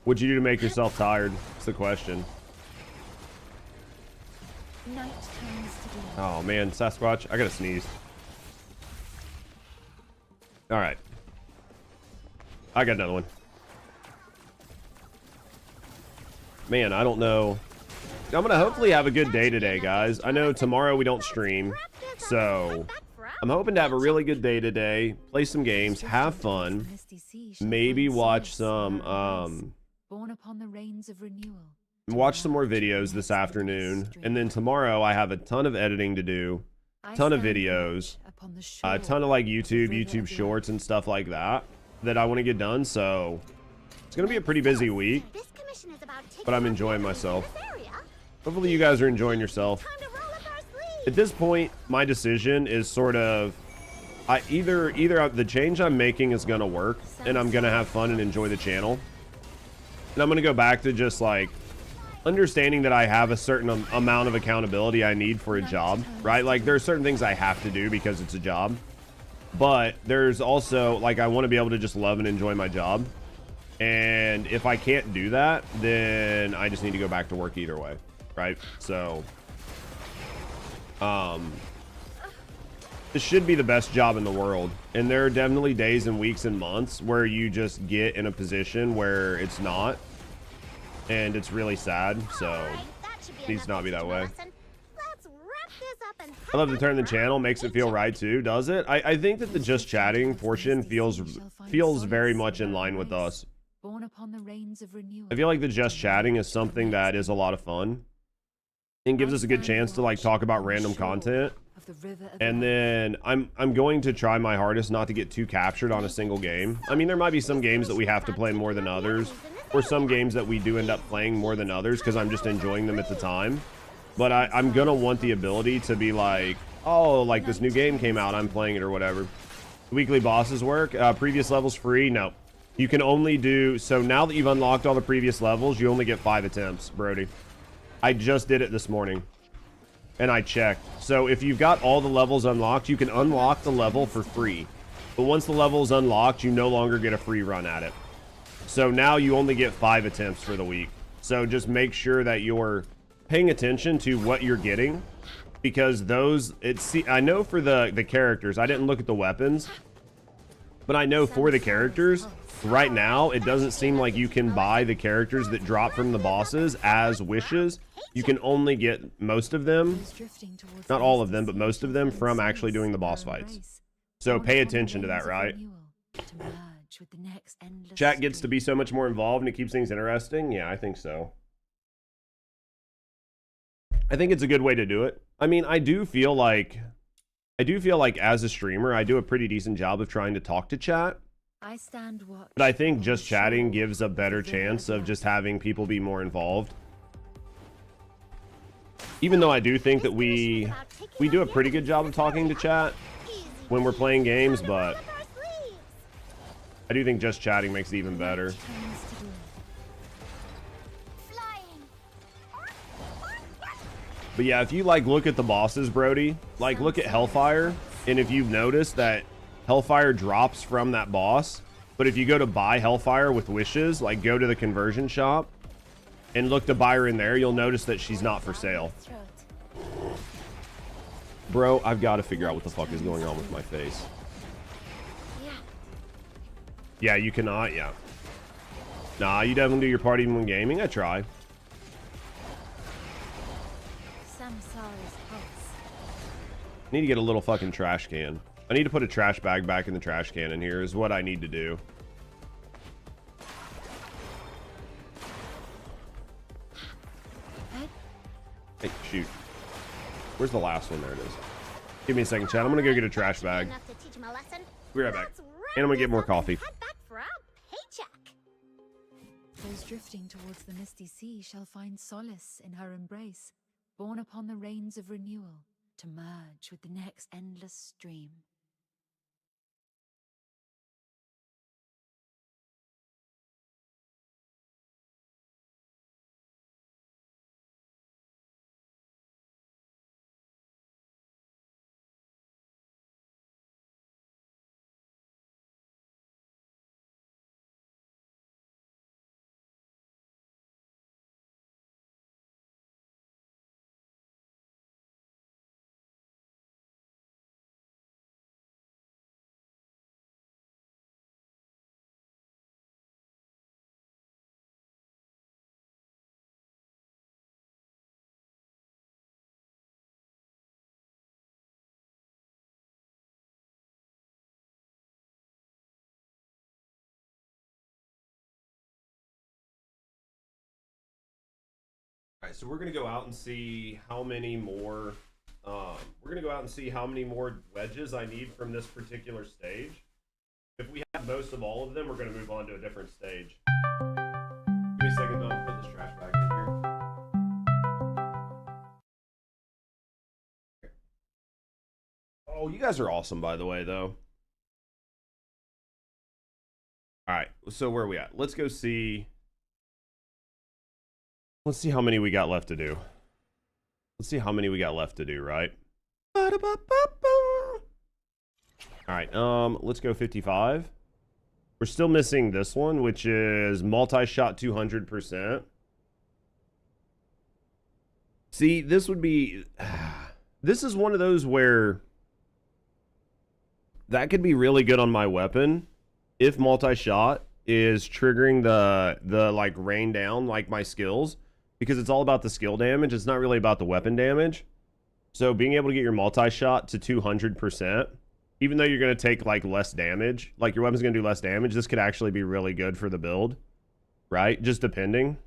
What'd you do to make yourself tired? That's the question. Oh man, Sasquatch. I gotta sneeze. Alright. I got another one. Man, I don't know. I'm gonna hopefully have a good day today, guys. I know tomorrow we don't stream, so I'm hoping to have a really good day today. Play some games, have fun, maybe watch some watch some more videos this afternoon, and then tomorrow I have a ton of editing to do, ton of videos, a ton of like YouTube shorts and stuff like that I want to get done. So it's gonna be a pretty busy week, but I'm enjoying myself. Hopefully you guys are enjoying yourself. At this point, my decision is sort of, either the change I'm making is gonna work and I'm gonna have fun and enjoy the channel, and I'm gonna go back to just like understanding that I have a certain amount of accountability I need for a job, right? Like there are certain things I have to do because it's a job, but there's also like I want to be able to just love and enjoy my job, and if I can't do that, then I just need to go back to work either way. Right, so this should be the best job in the world, and there are definitely days and weeks and months where you just get in a position where it's not, and it's really sad. So it needs to not be that way. I love to turn the channel, makes it feel right too, does it? I think that the just chatting portion feels very much in line with us. I feel like the just chatting is something that is a lot of fun and gives us a good chance to like talk about random content. And then I'm going to try my hardest not to get too captured on a single game. I mean, there might be some games that we have to play more than others, or some games that we do end up playing more than others because I'm just enjoying them at the time. But I'm gonna want the ability to be like, oh, like this new game came out, I'm playing it or whatever. Weekly bosses work. Previous levels free? No. You can only do, so now that you've unlocked all the previous levels, you only get 5 attempts, Brody. I just did it this morning, and I checked. So if you've got all the levels unlocked, you can unlock the level for free. But once the level is unlocked, you no longer get a free run at it. So now you only get 5 attempts for the week. So just make sure that you're paying attention to what you're getting, because those, I know for the characters, I didn't look at the weapons, But I know for the characters, right now, it doesn't seem like you can buy the characters that drop from the bosses as wishes. You can only get most of them, not all of them, but most of them from actually doing the boss fights. So pay attention to that, right? Chat gets to be so much more involved and it keeps things interesting. Yeah, I think so. I think it's a good way to do it. I mean, I do feel like as a streamer, I do a pretty decent job of trying to talk to chat. But I think just chatting gives a better chance of just having people be more involved. Even though I do think that we do a pretty good job of talking to chat when we're playing games, but I do think just chatting makes it even better. But yeah, if you like look at the bosses, Brody, like look at Hellfire, and if you've noticed that Hellfire drops from that boss, but if you go to buy Hellfire with wishes, like go to the conversion shop and look to buy her in there, you'll notice that she's not for sale. Bro, I've got to figure out what the fuck is going on with my face. Yeah, you cannot, yeah. Nah, you definitely do your part even when gaming. I try. I need to get a little fucking trash can. I need to put a trash bag back in the trash can in here is what I need to do. Hey, shoot. Where's the last one? There it is. Give me a second, chat. I'm gonna go get a trash bag. Be right back. And I'm gonna get more coffee. Those drifting towards the misty sea shall find solace in her embrace, borne upon the rains of renewal, to merge with the next endless stream. All right, so we're gonna go out and see how many more. Wedges I need from this particular stage. If we have most of all of them, we're gonna move on to a different stage. Give me a second, though. I'll put this trash back in here. Oh, you guys are awesome, by the way, though. All right, so where are we at? Let's go see. Let's see how many we got left to do. Let's see how many we got left to do, right? All right, let's go 55. We're still missing this one, which is multi-shot 200%. See, this would be... This is one of those where... That could be really good on my weapon if multi-shot is triggering the like rain down like my skills, because it's all about the skill damage. It's not really about the weapon damage. So being able to get your multi-shot to 200%, even though you're going to take like less damage, like your weapon's going to do less damage, this could actually be really good for the build, right? Just depending.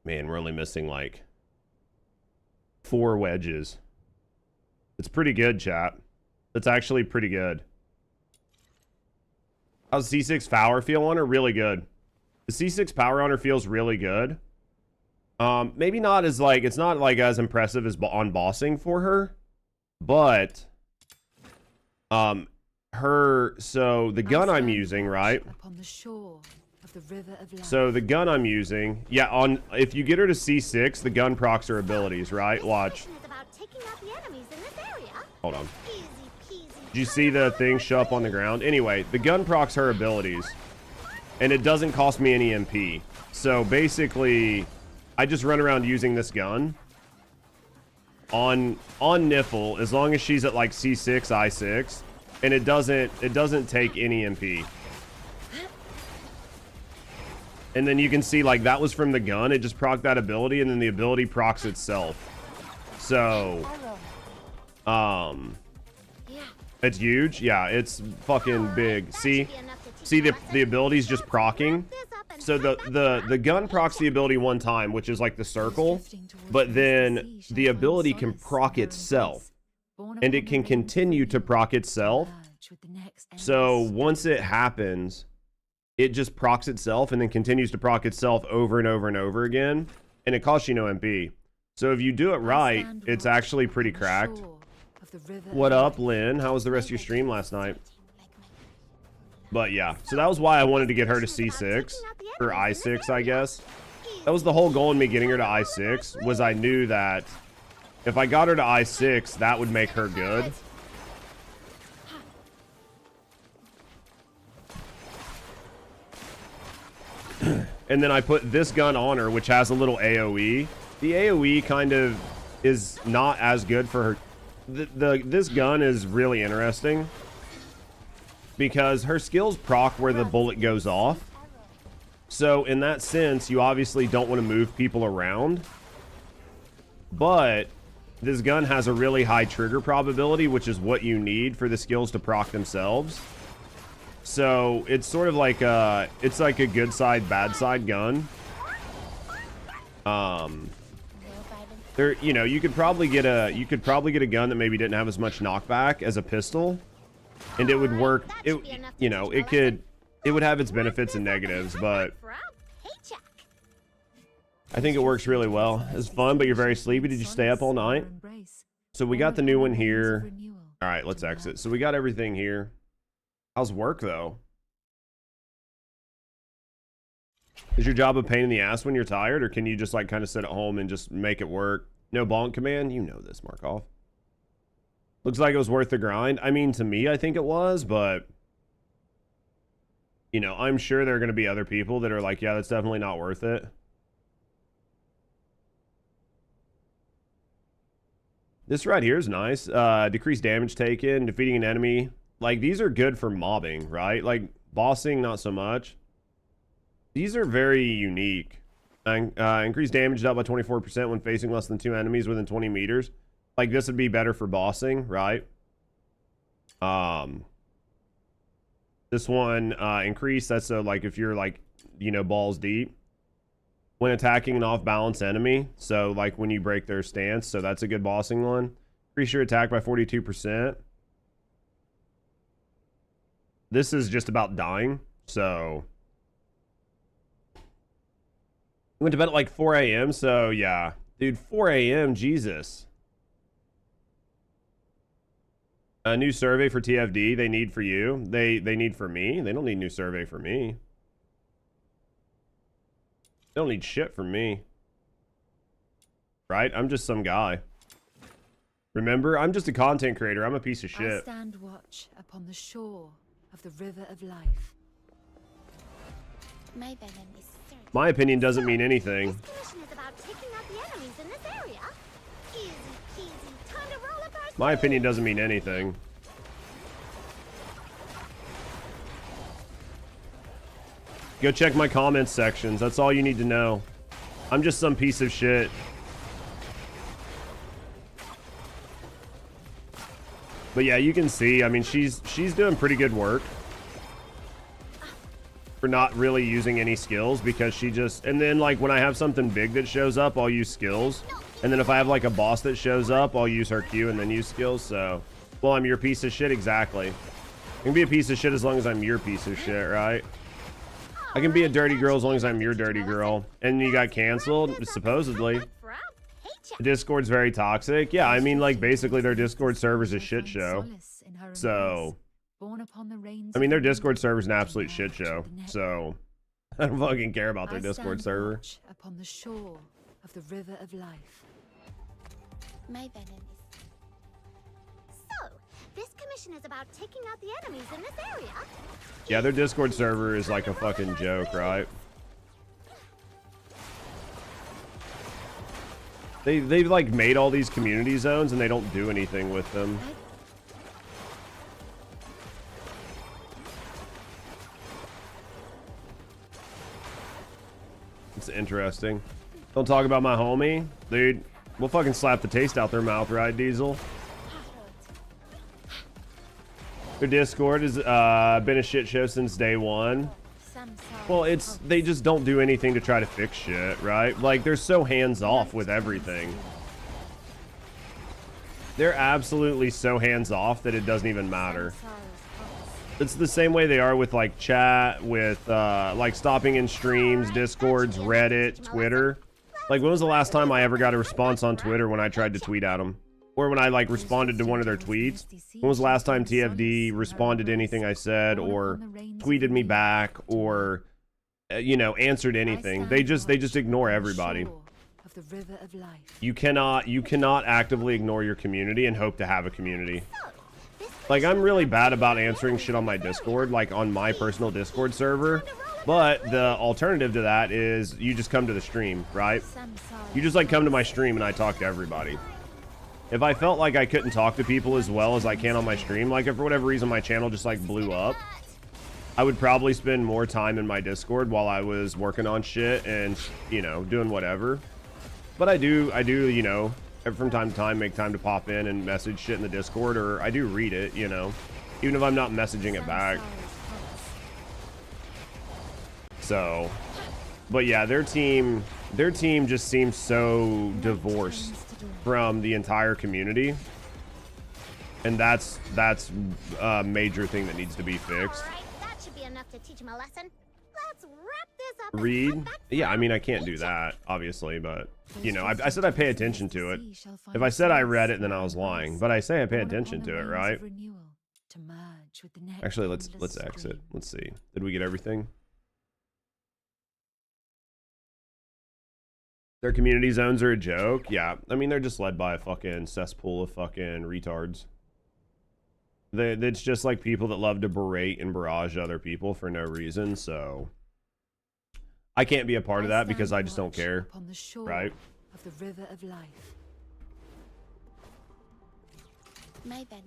Man, we're only missing like 4 wedges. It's pretty good, chat. It's actually pretty good. How's C6 power feel on her? Really good. The C6 power on her feels really good. Maybe not as like, it's not like as impressive as on bossing for her, but so the gun I'm using, right? So the gun I'm using, yeah, if you get her to C6, the gun procs her abilities, right? Watch. Hold on. Did you see the thing show up on the ground? Anyway, the gun procs her abilities, and it doesn't cost me any MP. So basically, I just run around using this gun on Niffle as long as she's at like C6, I6, and it doesn't take any MP. And then you can see like that was from the gun. It just procced that ability, and then the ability procs itself. So, it's huge. Yeah, it's fucking big. See the ability's just proccing. So the gun procs the ability one time, which is like the circle, but then the ability can proc itself, and it can continue to proc itself. So once it happens, it just procs itself and then continues to proc itself over and over and over again, and it costs you no MP. So if you do it right, it's actually pretty cracked. What up, Lynn? How was the rest of your stream last night? But yeah, so that was why I wanted to get her to C6, or I6, I guess. That was the whole goal in me getting her to I6, was I knew that if I got her to I6, that would make her good. And then I put this gun on her, which has a little AoE. The AoE kind of is not as good for her. This gun is really interesting because her skills proc where the bullet goes off. So in that sense, you obviously don't want to move people around. But this gun has a really high trigger probability, which is what you need for the skills to proc themselves. So it's sort of like it's like a good side, bad side gun. There, you know, you could probably get a gun that maybe didn't have as much knockback as a pistol, and it would work. It, you know, it would have its benefits and negatives, but I think it works really well. It's fun, but you're very sleepy. Did you stay up all night? So we got the new one here. All right, let's exit. So we got everything here. How's work though? Is your job a pain in the ass when you're tired, or can you just like kind of sit at home and just make it work? No bonk command? You know this, Markov. Looks like it was worth the grind. I mean, to me, I think it was, but you know, I'm sure there are going to be other people that are like, yeah, that's definitely not worth it. This right here is nice. Decrease damage taken, defeating an enemy. Like, these are good for mobbing, right? Like, bossing, not so much. These are very unique. Increase damage dealt by 24% when facing less than 2 enemies within 20 meters. Like, this would be better for bossing, right? This one, increase, that's so, like, if you're, like, you know, balls deep. When attacking an off-balance enemy. So, like, when you break their stance. So, that's a good bossing one. Increase your attack by 42%. This is just about dying, so went to bed at like 4 a.m. So yeah, dude, 4 a.m. Jesus. A new survey for TFD. They need for you. They need for me. They don't need new survey for me. They don't need shit from me. Right? I'm just some guy. Remember, I'm just a content creator. I'm a piece of shit. I stand watch upon the shore of the river of life. My opinion doesn't mean anything. My opinion doesn't mean anything. Go check my comments sections. That's all you need to know. I'm just some piece of shit. But yeah, you can see, I mean, she's doing pretty good work for not really using any skills, because she just, and then like when I have something big that shows up, I'll use skills. And then if I have like a boss that shows up, I'll use her Q and then use skills. So, well, I'm your piece of shit. Exactly. I can be a piece of shit as long as I'm your piece of shit, right? I can be a dirty girl as long as I'm your dirty girl. And you got canceled, supposedly. Discord's very toxic. Yeah, I mean, like, basically their Discord server's a shit show. So, I mean, their Discord server's an absolute shit show. So, I don't fucking care about their Discord server. Upon the shore of the river of life. So, this commission is about taking out the enemies in this area. Yeah, their Discord server is like a fucking joke, right? They've like made all these community zones and they don't do anything with them. interesting. Don't talk about my homie, dude. We'll fucking slap the taste out their mouth, right, Diesel? Their Discord has been a shit show since day one. Well, they just don't do anything to try to fix shit, right? Like, they're so hands-off with everything. They're absolutely so hands-off that it doesn't even matter. It's the same way they are with, like, chat, with, like, stopping in streams, Discords, Reddit, Twitter. Like, when was the last time I ever got a response on Twitter when I tried to tweet at them? Or when I, like, responded to one of their tweets? When was the last time TFD responded to anything I said, or tweeted me back, or, you know, answered anything? They just ignore everybody. You cannot actively ignore your community and hope to have a community. Like, I'm really bad about answering shit on my Discord, like on my personal Discord server. But the alternative to that is you just come to the stream, right? You just, like, come to my stream and I talk to everybody. If I felt like I couldn't talk to people as well as I can on my stream, like if for whatever reason my channel just, like, blew up, I would probably spend more time in my Discord while I was working on shit and, you know, doing whatever. But I do, you know, from time to time make time to pop in and message shit in the Discord, or I do read it, you know, even if I'm not messaging it back. So, but yeah, their team just seems so divorced from the entire community, and that's a major thing that needs to be fixed. That should be enough to teach him a lesson. Let's wrap this up. Read? Yeah, I mean, I can't do that, obviously, but, you know, I said I pay attention to it. If I said I read it, then I was lying, but I say I pay attention to it, right? Actually, let's exit. Let's see. Did we get everything? Their community zones are a joke. Yeah, I mean, they're just led by a fucking cesspool of fucking retards. It's just like people that love to berate and barrage other people for no reason, so I can't be a part of that because I just don't care, right?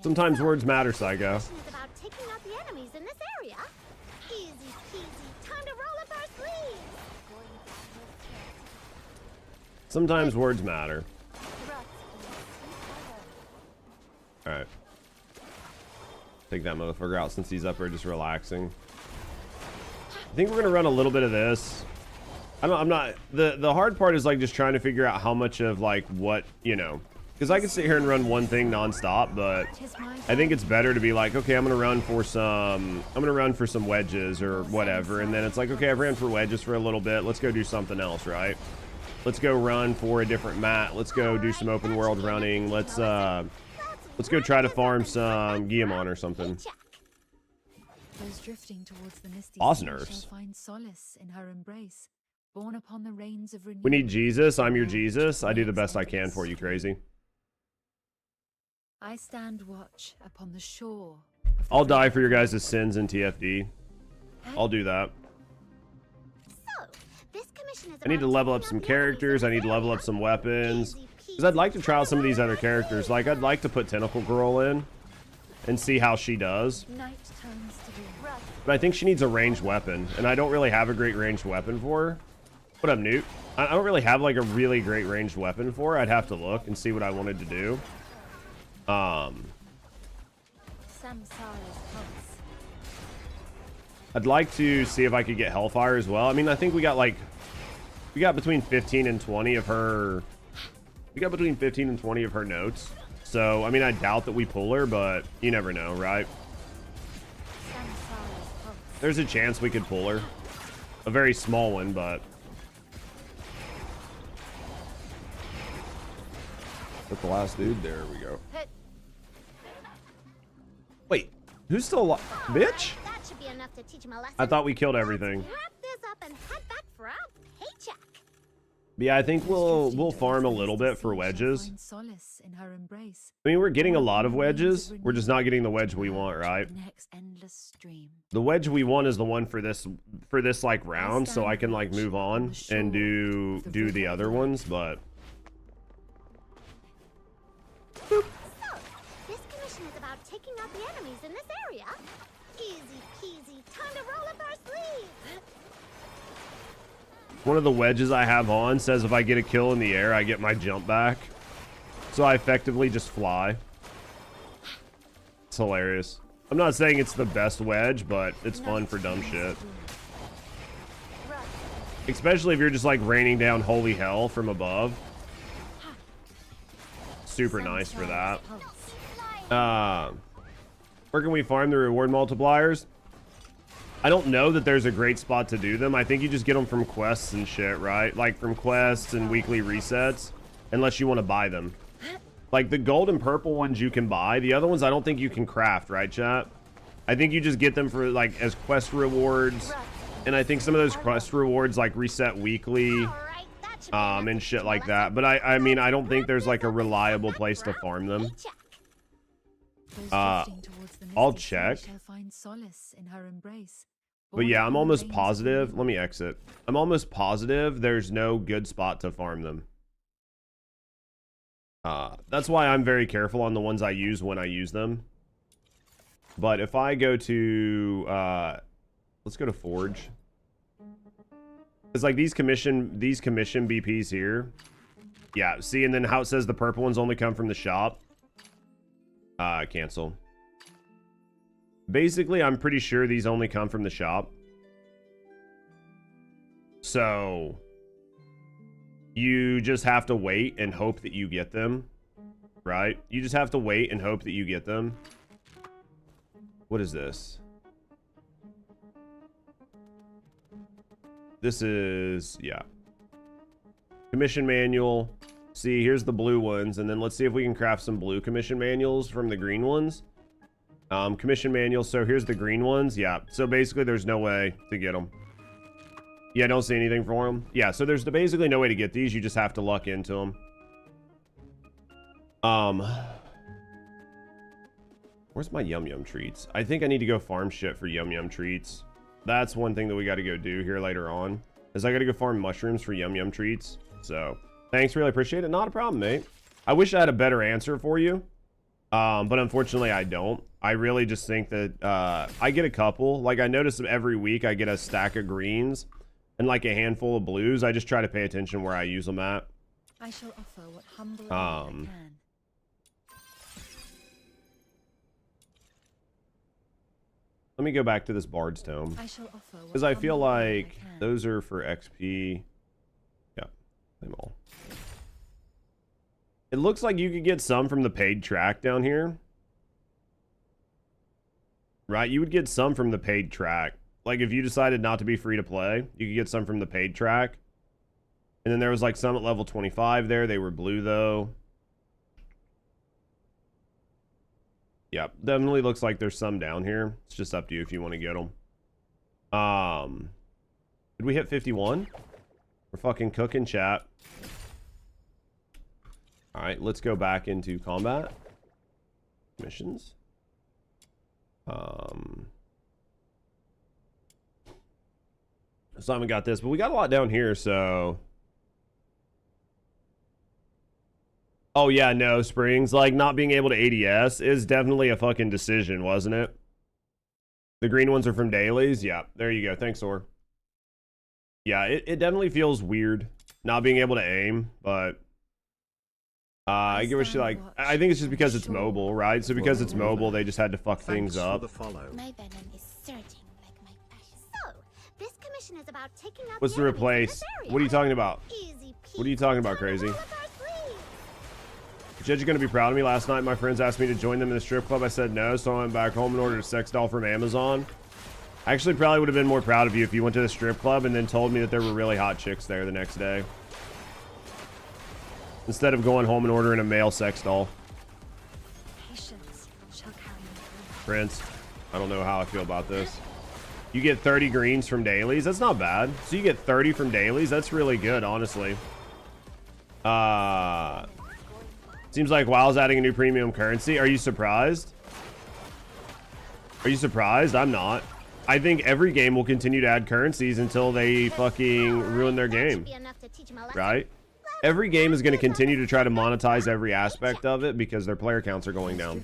Sometimes words matter, Psycho. About taking out the enemies in this area. Easy peasy. Time to roll up our sleeves. Sometimes words matter. Alright. Take that motherfucker out since he's up here just relaxing. I think we're gonna run a little bit of this. I'm not the hard part is like just trying to figure out how much of like what, you know, because I can sit here and run one thing nonstop, but I think it's better to be like, okay, I'm gonna run for some wedges or whatever, and then it's like, okay, I've ran for wedges for a little bit, let's go do something else, right? Let's go run for a different mat. Let's go do some open world running. Let's go try to farm some Guillemon or something. Boss nerfs. We need Jesus. I'm your Jesus. I do the best I can for you, crazy. I stand watch upon the shore. I'll die for your guys' sins in TFD. I'll do that. I need to level up some characters. I need to level up some weapons. Because I'd like to try out some of these other characters. Like, I'd like to put Tentacle Girl in and see how she does. But I think she needs a ranged weapon. And I don't really have a great ranged weapon for her. What up, Newt? I don't really have, like, a really great ranged weapon for her. I'd have to look and see what I wanted to do. I'd like to see if I could get Hellfire as well. I mean, I think we got, like... We got between 15 and 20 of her... We got between 15 and 20 of her notes. So, I mean, I doubt that we pull her, but you never know, right? There's a chance we could pull her. A very small one, but... With the last dude, there we go. Wait, who's still alive? Bitch? That should be enough to teach him a lesson. I thought we killed everything. Wrap this up and head back for our paycheck. Yeah, I think we'll farm a little bit for wedges. I mean, we're getting a lot of wedges. We're just not getting the wedge we want, right? The wedge we want is the one for this like round, so I can like move on and do the other ones, but So, this commission is about taking out the enemies in this area. Easy peasy. Time to roll up our sleeves. One of the wedges I have on says if I get a kill in the air, I get my jump back. So I effectively just fly. It's hilarious. I'm not saying it's the best wedge, but it's fun for dumb shit. Especially if you're just like raining down holy hell from above. Super nice for that. Where can we farm the reward multipliers? I don't know that there's a great spot to do them. I think you just get them from quests and shit, right? Like from quests and weekly resets, unless you want to buy them. Like the gold and purple ones you can buy. The other ones I don't think you can craft, right, chat? I think you just get them for like as quest rewards. And I think some of those quest rewards like reset weekly and shit like that. But I mean, I don't think there's like a reliable place to farm them. I'll check. But yeah, I'm almost positive. Let me exit. I'm almost positive there's no good spot to farm them. That's why I'm very careful on the ones I use when I use them. But if I go to let's go to Forge. It's like these commission BPs here. Yeah, see, and then how it says the purple ones only come from the shop. Cancel. Basically, I'm pretty sure these only come from the shop. So you just have to wait and hope that you get them, right? You just have to wait and hope that you get them. What is this? This is, yeah. Commission manual. See, here's the blue ones, and then let's see if we can craft some blue commission manuals from the green ones. Commission manual, so here's the green ones. Yeah, so basically there's no way to get them. Yeah, I don't see anything for them. Yeah, so there's basically no way to get these. You just have to luck into them. Where's my yum yum treats? I think I need to go farm shit for yum yum treats. That's one thing that we got to go do here later on, is I got to go farm mushrooms for yum yum treats. So thanks, really appreciate it. Not a problem, mate. I wish I had a better answer for you, but unfortunately I don't. I really just think that I get a couple. Like I notice every week I get a stack of greens and like a handful of blues. I just try to pay attention where I use them at. I shall offer what humble aid I can. Let me go back to this Bard's Tome, because I feel like those are for XP. Yeah, them all. It looks like you could get some from the paid track down here. Right, you would get some from the paid track. Like if you decided not to be free to play, you could get some from the paid track. And then there was like some at level 25 there. They were blue though. Yeah, definitely looks like there's some down here. It's just up to you if you want to get them. Did we hit 51? We're fucking cooking, chat. All right, let's go back into combat missions. Simon got this, but we got a lot down here, so. Oh yeah, no, Springs, like not being able to ADS is definitely a fucking decision, wasn't it? The green ones are from dailies. Yeah, there you go. Thanks, Or. Yeah, it definitely feels weird not being able to aim, but I get what you like. I think it's just because it's mobile, right? So because it's mobile, they just had to fuck things up. My venom is surging like my passion. So, this commission is about taking out What's the replace? What are you talking about? What are you talking about, crazy? Judge is going to be proud of me. Last night, my friends asked me to join them in the strip club. I said no, so I went back home and ordered a sex doll from Amazon. I actually probably would have been more proud of you if you went to the strip club and then told me that there were really hot chicks there the next day, instead of going home and ordering a male sex doll. Prince, I don't know how I feel about this. You get 30 greens from dailies. That's not bad. So you get 30 from dailies. That's really good, honestly. Seems like WoW's adding a new premium currency. Are you surprised? Are you surprised? I'm not. I think every game will continue to add currencies until they fucking ruin their game. Right? Every game is going to continue to try to monetize every aspect of it because their player counts are going down.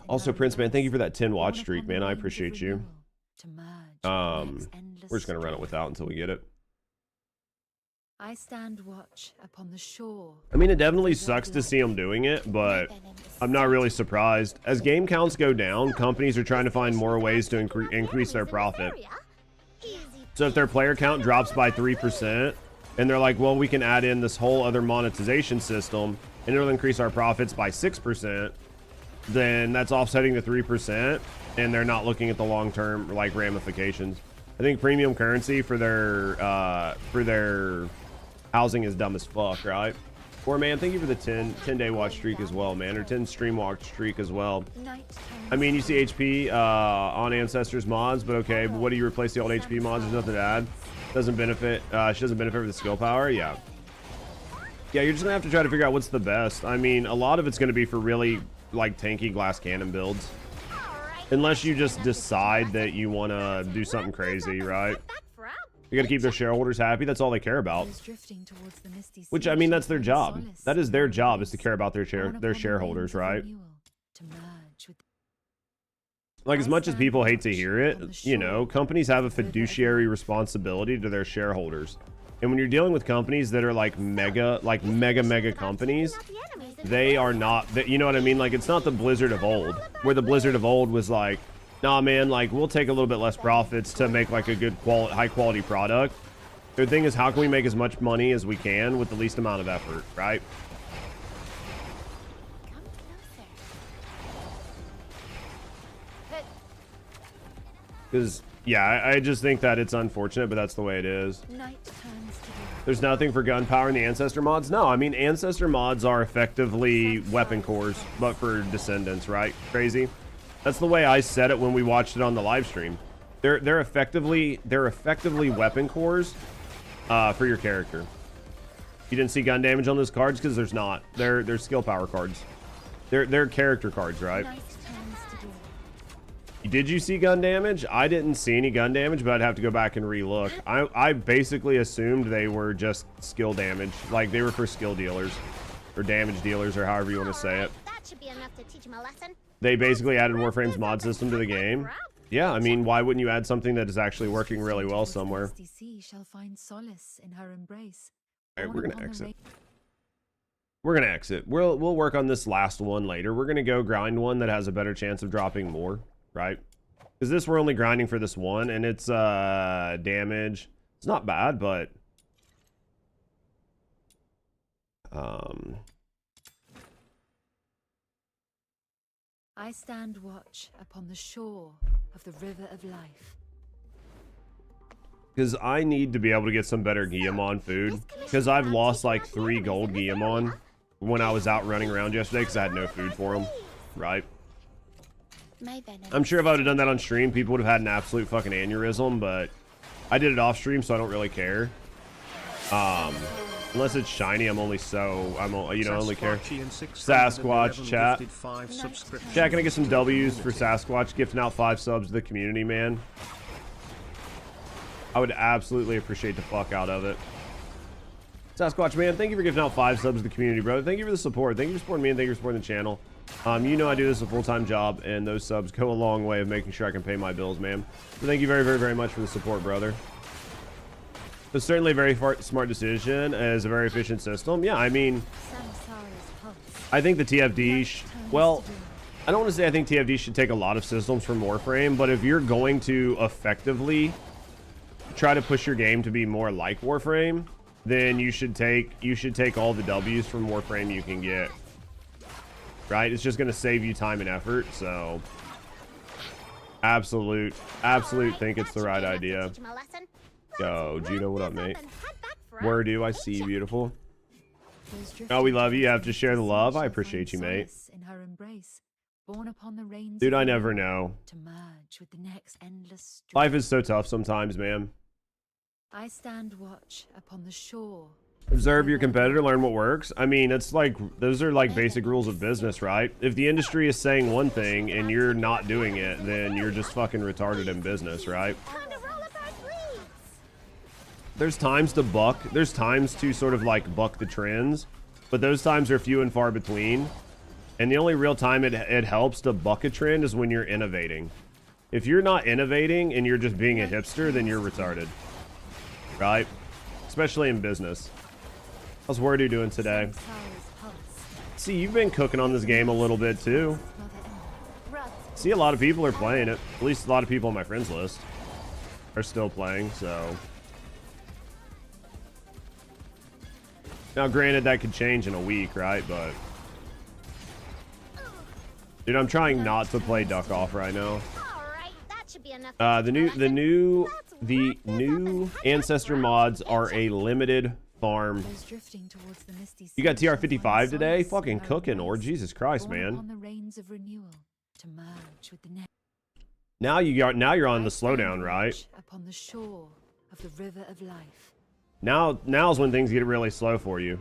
Also, Prince, man, thank you for that 10 watch streak, man. I appreciate you. to merge with the next endless We're just gonna run it stream. without until we get it. I stand watch upon the shore. I mean, it definitely sucks to see them doing it, but I'm not really surprised. As game counts go down, companies are trying to find more ways to increase their profit. So if their player count drops by 3%, and they're like, well, we can add in this whole other monetization system, and it'll increase our profits by 6%, then that's offsetting the 3%, and they're not looking at the long-term like ramifications. I think premium currency for their housing is dumb as fuck, right? Or man, thank you for the 10-day watch streak as well, man, or 10 stream watch streak as well. I mean, you see HP on Ancestors mods, but okay, but what do you replace the old HP mods? There's nothing to add. Doesn't benefit. She doesn't benefit with the skill power. Yeah. Yeah, you're just gonna have to try to figure out what's the best. I mean, a lot of it's gonna be for really like tanky glass cannon builds, unless you just decide that you want to do something crazy, right? You gotta keep their shareholders happy. That's all they care about. Which, I mean, that's their job. That is their job, is to care about their shareholders, right? Like, as much as people hate to hear it, you know, companies have a fiduciary responsibility to their shareholders. And when you're dealing with companies that are like mega companies, they are not, you know what I mean? Like, it's not the Blizzard of old, where the Blizzard of old was like, nah, man, like, we'll take a little bit less profits to make like a good high quality product. The thing is, how can we make as much money as we can with the least amount of effort, right? Because, yeah, I just think that it's unfortunate, but that's the way it is. There's nothing for gunpowder in the Ancestor mods? No, I mean, Ancestor mods are effectively weapon cores, but for Descendants, right? Crazy. That's the way I said it when we watched it on the live stream. They're effectively weapon cores for your character. You didn't see gun damage on those cards because there's not. They're skill power cards. They're character cards, right? Did you see gun damage? I didn't see any gun damage, but I'd have to go back and re-look. I basically assumed they were just skill damage, like they were for skill dealers or damage dealers, or however you want to say it. That should be enough to teach him a lesson. They basically added Warframe's mod system to the game. Yeah, I mean, why wouldn't you add something that is actually working really well somewhere? Alright, we're gonna exit. We're gonna exit. We'll work on this last one later. We're gonna go grind one that has a better chance of dropping more, right? Because this, we're only grinding for this one, and it's damage. It's not bad, but I stand watch upon the shore of the river of life. because I need to be able to get some better Guillemon food, because I've lost like 3 gold Guillemon when I was out running around yesterday because I had no food for them, right? I'm sure if I would have done that on stream, people would have had an absolute fucking aneurysm, but I did it off stream, so I don't really care. Unless it's shiny, I'm only only care. Sasquatch chat. Chat, can I get some W's for Sasquatch gifting out 5 subs to the community, man? I would absolutely appreciate the fuck out of it. Sasquatch, man, thank you for gifting out 5 subs to the community, brother. Thank you for the support. Thank you for supporting me, and thank you for supporting the channel. You know I do this as a full-time job, and those subs go a long way of making sure I can pay my bills, man. So thank you very, very, very much for the support, brother. It's certainly a very smart decision as a very efficient system. Yeah, I mean, I think the TFD, well, I don't want to say I think TFD should take a lot of systems from Warframe, but if you're going to effectively try to push your game to be more like Warframe, then you should take all the W's from Warframe you can get. Right? It's just going to save you time and effort, so absolute think it's the right idea. Yo, Judo, what up, mate? Where do I see you, beautiful? Oh, we love you. You have to share the love. I appreciate you, mate. Dude, I never know. Life is so tough sometimes, man. I stand watch upon the shore. Observe your competitor, learn what works. I mean, it's like, those are like basic rules of business, right? If the industry is saying one thing and you're not doing it, then you're just fucking retarded in business, right? There's times to buck. There's times to sort of like buck the trends, but those times are few and far between. And the only real time it helps to buck a trend is when you're innovating. If you're not innovating and you're just being a hipster, then you're retarded. Right? Especially in business. How's Wordy doing today? See, you've been cooking on this game a little bit too. See, a lot of people are playing it. At least a lot of people on my friends list are still playing, so. Now, granted, that could change in a week, right? But. Dude, I'm trying not to play Duck Off right now. The new Ancestor mods are a limited farm. You got TR55 today? Fucking cooking, or Jesus Christ, man. Now you're on the slowdown, right? Upon the shore of the river of life. Now's when things get really slow for you.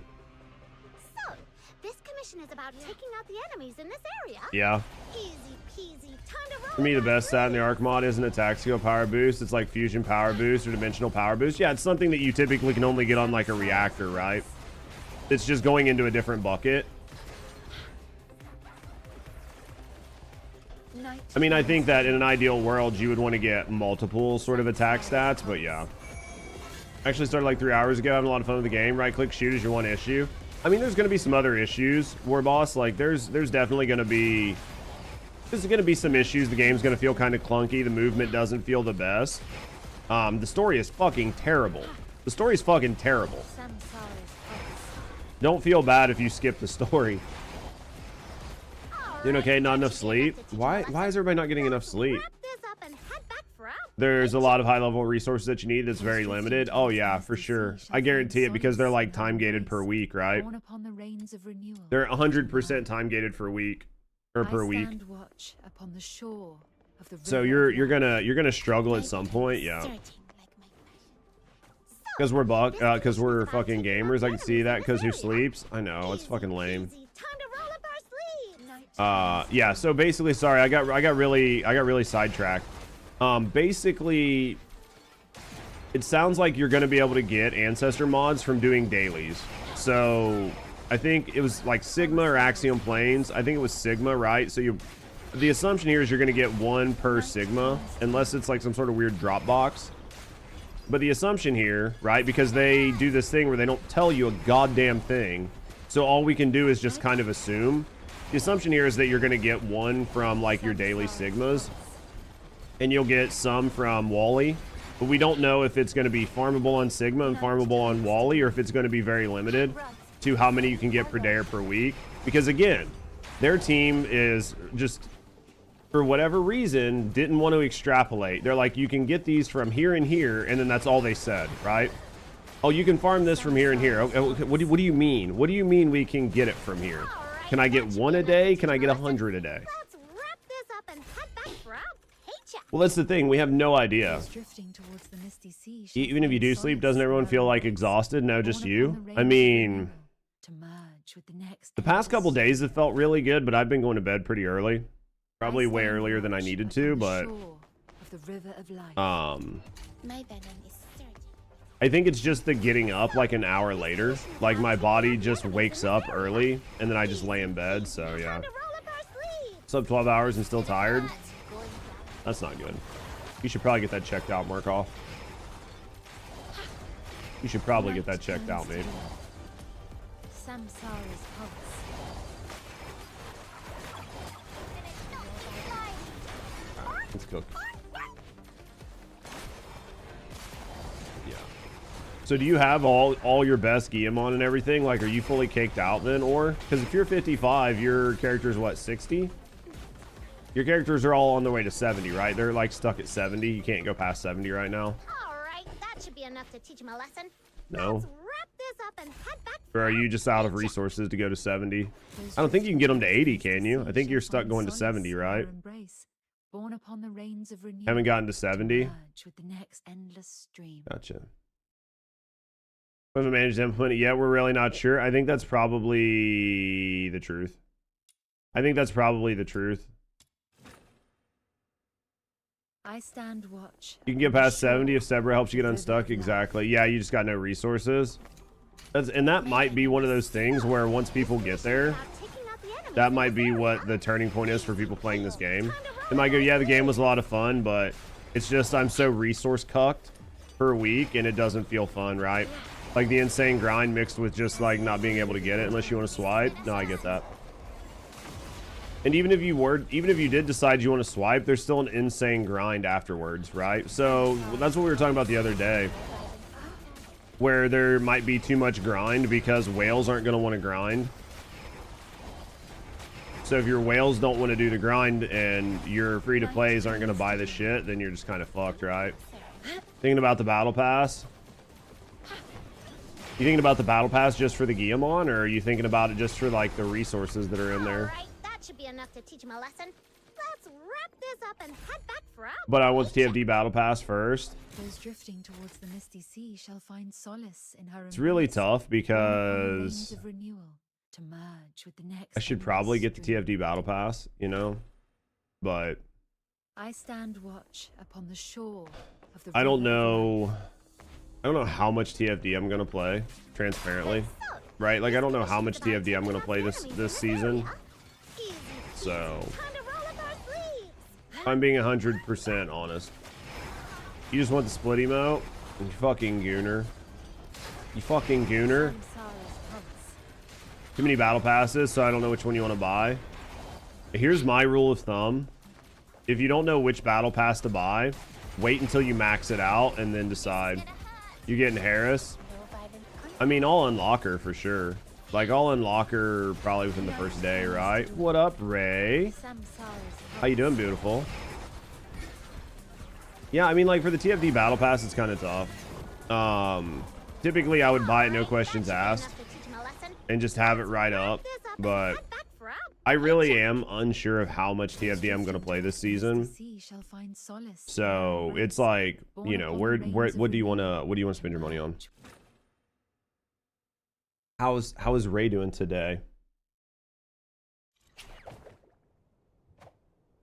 So, this commission is about taking out the enemies in this area. Yeah. Easy peasy, time to roll. For me, the best stat in the Arc mod isn't attack skill power boost. It's like fusion power boost or dimensional power boost. Yeah, it's something that you typically can only get on like a reactor, right? It's just going into a different bucket. I mean, I think that in an ideal world, you would want to get multiple sort of attack stats, but yeah. I actually started like 3 hours ago, having a lot of fun with the game. Right click shoot is your one issue. I mean, there's going to be some other issues, War Boss. Like, there's definitely going to be... There's going to be some issues. The game's going to feel kind of clunky. The movement doesn't feel the best. The story is fucking terrible. The story is fucking terrible. Don't feel bad if you skip the story. Doing okay? Not enough sleep? Why is everybody not getting enough sleep? There's a lot of high-level resources that you need that's very limited. Oh, yeah, for sure. I guarantee it because they're, like, time-gated per week, right? They're 100% time-gated for a week. Or per week. So you're gonna struggle at some point, yeah. Because we're fucking gamers. I can see that because who sleeps? I know, it's fucking lame. Yeah, so basically, sorry, I got really sidetracked. Basically, it sounds like you're gonna be able to get ancestor mods from doing dailies. So I think it was like Sigma or Axiom Planes. I think it was Sigma, right? So the assumption here is you're gonna get one per Sigma, unless it's like some sort of weird drop box. But the assumption here, right, because they do this thing where they don't tell you a goddamn thing, so all we can do is just kind of assume. The assumption here is that you're gonna get one from like your daily Sigmas, and you'll get some from Wally, but we don't know if it's going to be farmable on Sigma and farmable on Wally, or if it's going to be very limited to how many you can get per day or per week. Because again, their team is just, for whatever reason, didn't want to extrapolate. They're like, you can get these from here and here, and then that's all they said, right? Oh, you can farm this from here and here. Okay, what do you mean? What do you mean we can get it from here? Can I get one a day? Can I get 100 a day? Well, that's the thing. We have no idea. Even if you do sleep, doesn't everyone feel like exhausted? No, just you. I mean, the past couple days have felt really good, but I've been going to bed pretty early. Probably way earlier than I needed to, but I think it's just the getting up like an hour later. Like my body just wakes up early, and then I just lay in bed. So yeah. Slept 12 hours and still tired. That's not good. You should probably get that checked out, Markov. You should probably get that checked out, mate. Let's cook. Yeah. So do you have all your best Guillemon and everything? Like, are you fully caked out then, or? Because if you're 55, your character's what, 60? Your characters are all on their way to 70, right? They're like stuck at 70. You can't go past 70 right now. All right, that should be enough to teach him a lesson. No. Let's wrap this up and head back. Or are you just out of resources to go to 70? I don't think you can get them to 80, can you? I think you're stuck going to 70, right? Haven't gotten to 70? Gotcha. Haven't managed to implement it yet. We're really not sure. I think that's probably the truth. I think that's probably the truth. I stand watch. You can get past 70 if Sebra helps you get unstuck. Exactly. Yeah, you just got no resources. And that might be one of those things where once people get there, that might be what the turning point is for people playing this game. It might go, yeah, the game was a lot of fun, but it's just I'm so resource cucked per week and it doesn't feel fun, right? Like the insane grind mixed with just like not being able to get it unless you want to swipe. No, I get that. And even if you did decide you want to swipe, there's still an insane grind afterwards, right? So that's what we were talking about the other day, where there might be too much grind because whales aren't going to want to grind. So if your whales don't want to do the grind and your free-to-plays aren't going to buy the shit, then you're just kind of fucked, right? Thinking about the battle pass? You thinking about the battle pass just for the Guillemon, or are you thinking about it just for like the resources that are in there? Alright, that should be enough to teach him a lesson. Let's wrap this up and head back for out. But I want the TFD battle pass first. Those drifting towards the misty sea shall find solace in her It's really embrace, tough borne upon the because rains of renewal, to merge with the next I should endless probably get the stream. TFD battle pass, you know, but I stand watch upon the shore of the I don't river of life. know. I don't know how much TFD I'm gonna play, transparently, right? Like I don't know how much TFD I'm gonna play this season. So if I'm being 100% honest. You just want the split emote? You fucking gooner. You fucking gooner. Too many battle passes, so I don't know which one you want to buy. Here's my rule of thumb. If you don't know which battle pass to buy, wait until you max it out and then decide. You getting Harris? I mean, I'll unlock her for sure. Like, I'll unlock her probably within the first day, right? What up, Ray? How you doing, beautiful? Yeah, I mean, like, for the TFD battle pass, it's kind of tough. Typically, I would buy it no questions asked and just have it right up, but I really am unsure of how much TFD I'm going to play this season. So it's like, you know, what do you want to spend your money on? How is Ray doing today?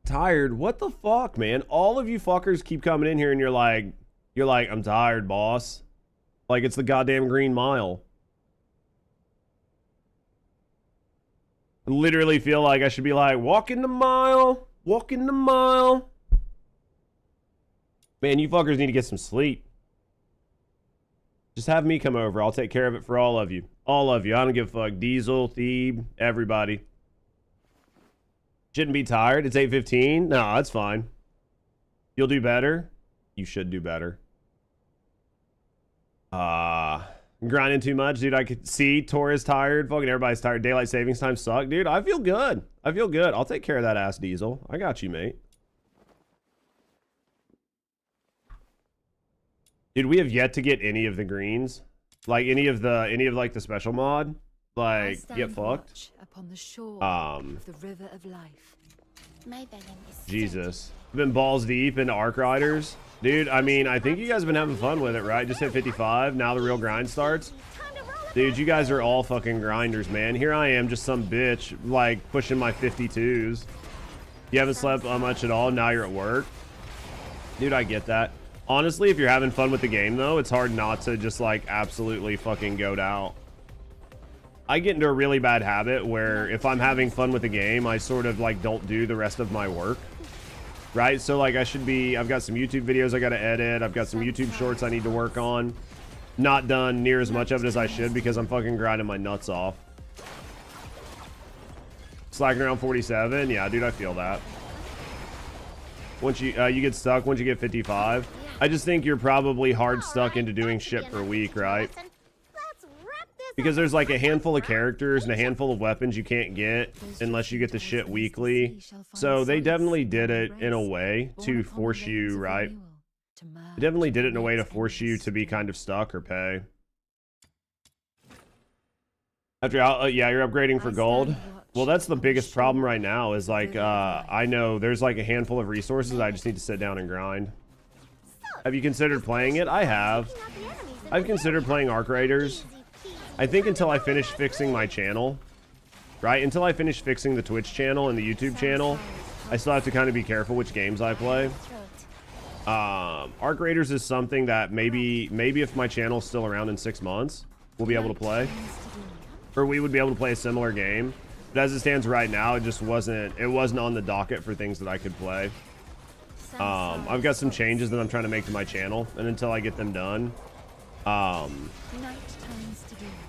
Tired? What the fuck, man? All of you fuckers keep coming in here and you're like, I'm tired, boss. Like it's the goddamn Green Mile. I literally feel like I should be like, walking the mile, walking the mile. Man, you fuckers need to get some sleep. Just have me come over. I'll take care of it for all of you. All of you. I don't give a fuck. Diesel, Thebe, everybody. Shouldn't be tired. It's 8:15. No, that's fine. You'll do better. You should do better. Grinding too much, dude. I could see Tor is tired. Fucking everybody's tired. Daylight savings time suck, dude. I feel good. I feel good. I'll take care of that ass, Diesel. I got you, mate. Dude, we have yet to get any of the greens, like any of like the special mod, like get fucked. Upon the shore of the river of life. Jesus, I've been balls deep into Arc Riders, dude. I mean, I think you guys have been having fun with it, right? Just hit 55. Now the real grind starts. Dude, you guys are all fucking grinders, man. Here I am, just some bitch, like pushing my 52s. You haven't slept much at all. Now you're at work, dude. I get that. Honestly, if you're having fun with the game, though, it's hard not to just, like, absolutely fucking goat out. I get into a really bad habit where if I'm having fun with the game, I sort of, like, don't do the rest of my work. Right? So, like, I've got some YouTube videos I gotta edit. I've got some YouTube shorts I need to work on. Not done near as much of it as I should because I'm fucking grinding my nuts off. Slacking around 47? Yeah, dude, I feel that. Once you get stuck once you get 55. I just think you're probably hard stuck into doing shit for a week, right? Because there's like a handful of characters and a handful of weapons you can't get unless you get the shit weekly. So they definitely did it in a way to force you, right? They definitely did it in a way to force you to be kind of stuck or pay. After yeah, you're upgrading for gold. Well, that's the biggest problem right now is like, I know there's like a handful of resources. I just need to sit down and grind. Have you considered playing it? I have. I've considered playing Arc Raiders. I think until I finish fixing my channel, right? Until I finish fixing the Twitch channel and the YouTube channel, I still have to kind of be careful which games I play. Arc Raiders is something that maybe if my channel's still around in 6 months, we'll be able to play. Or we would be able to play a similar game. But as it stands right now, it just wasn't on the docket for things that I could play. I've got some changes that I'm trying to make to my channel, and until I get them done,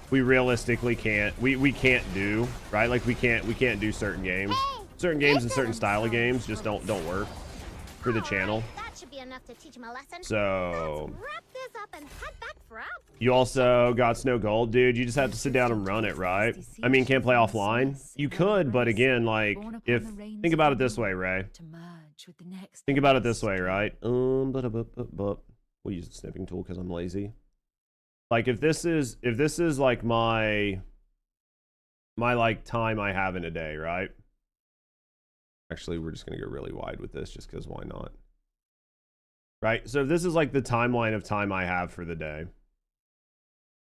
we realistically can't we can't do, right? Like we can't do certain games. Certain games and certain style of games just don't work for the channel. That should be enough to teach him a lesson. So Let's wrap this up and head back for out. you also got Snow Gold, dude. You just have to sit down and run it, right? I mean, can't play offline. You could, but again, like, think about it this way, Ray. Think about it this way, right? We'll use the snipping tool because I'm lazy. Like, if this is like my like time I have in a day, right? Actually, we're just gonna go really wide with this just because why not? Right? So if this is like the timeline of time I have for the day,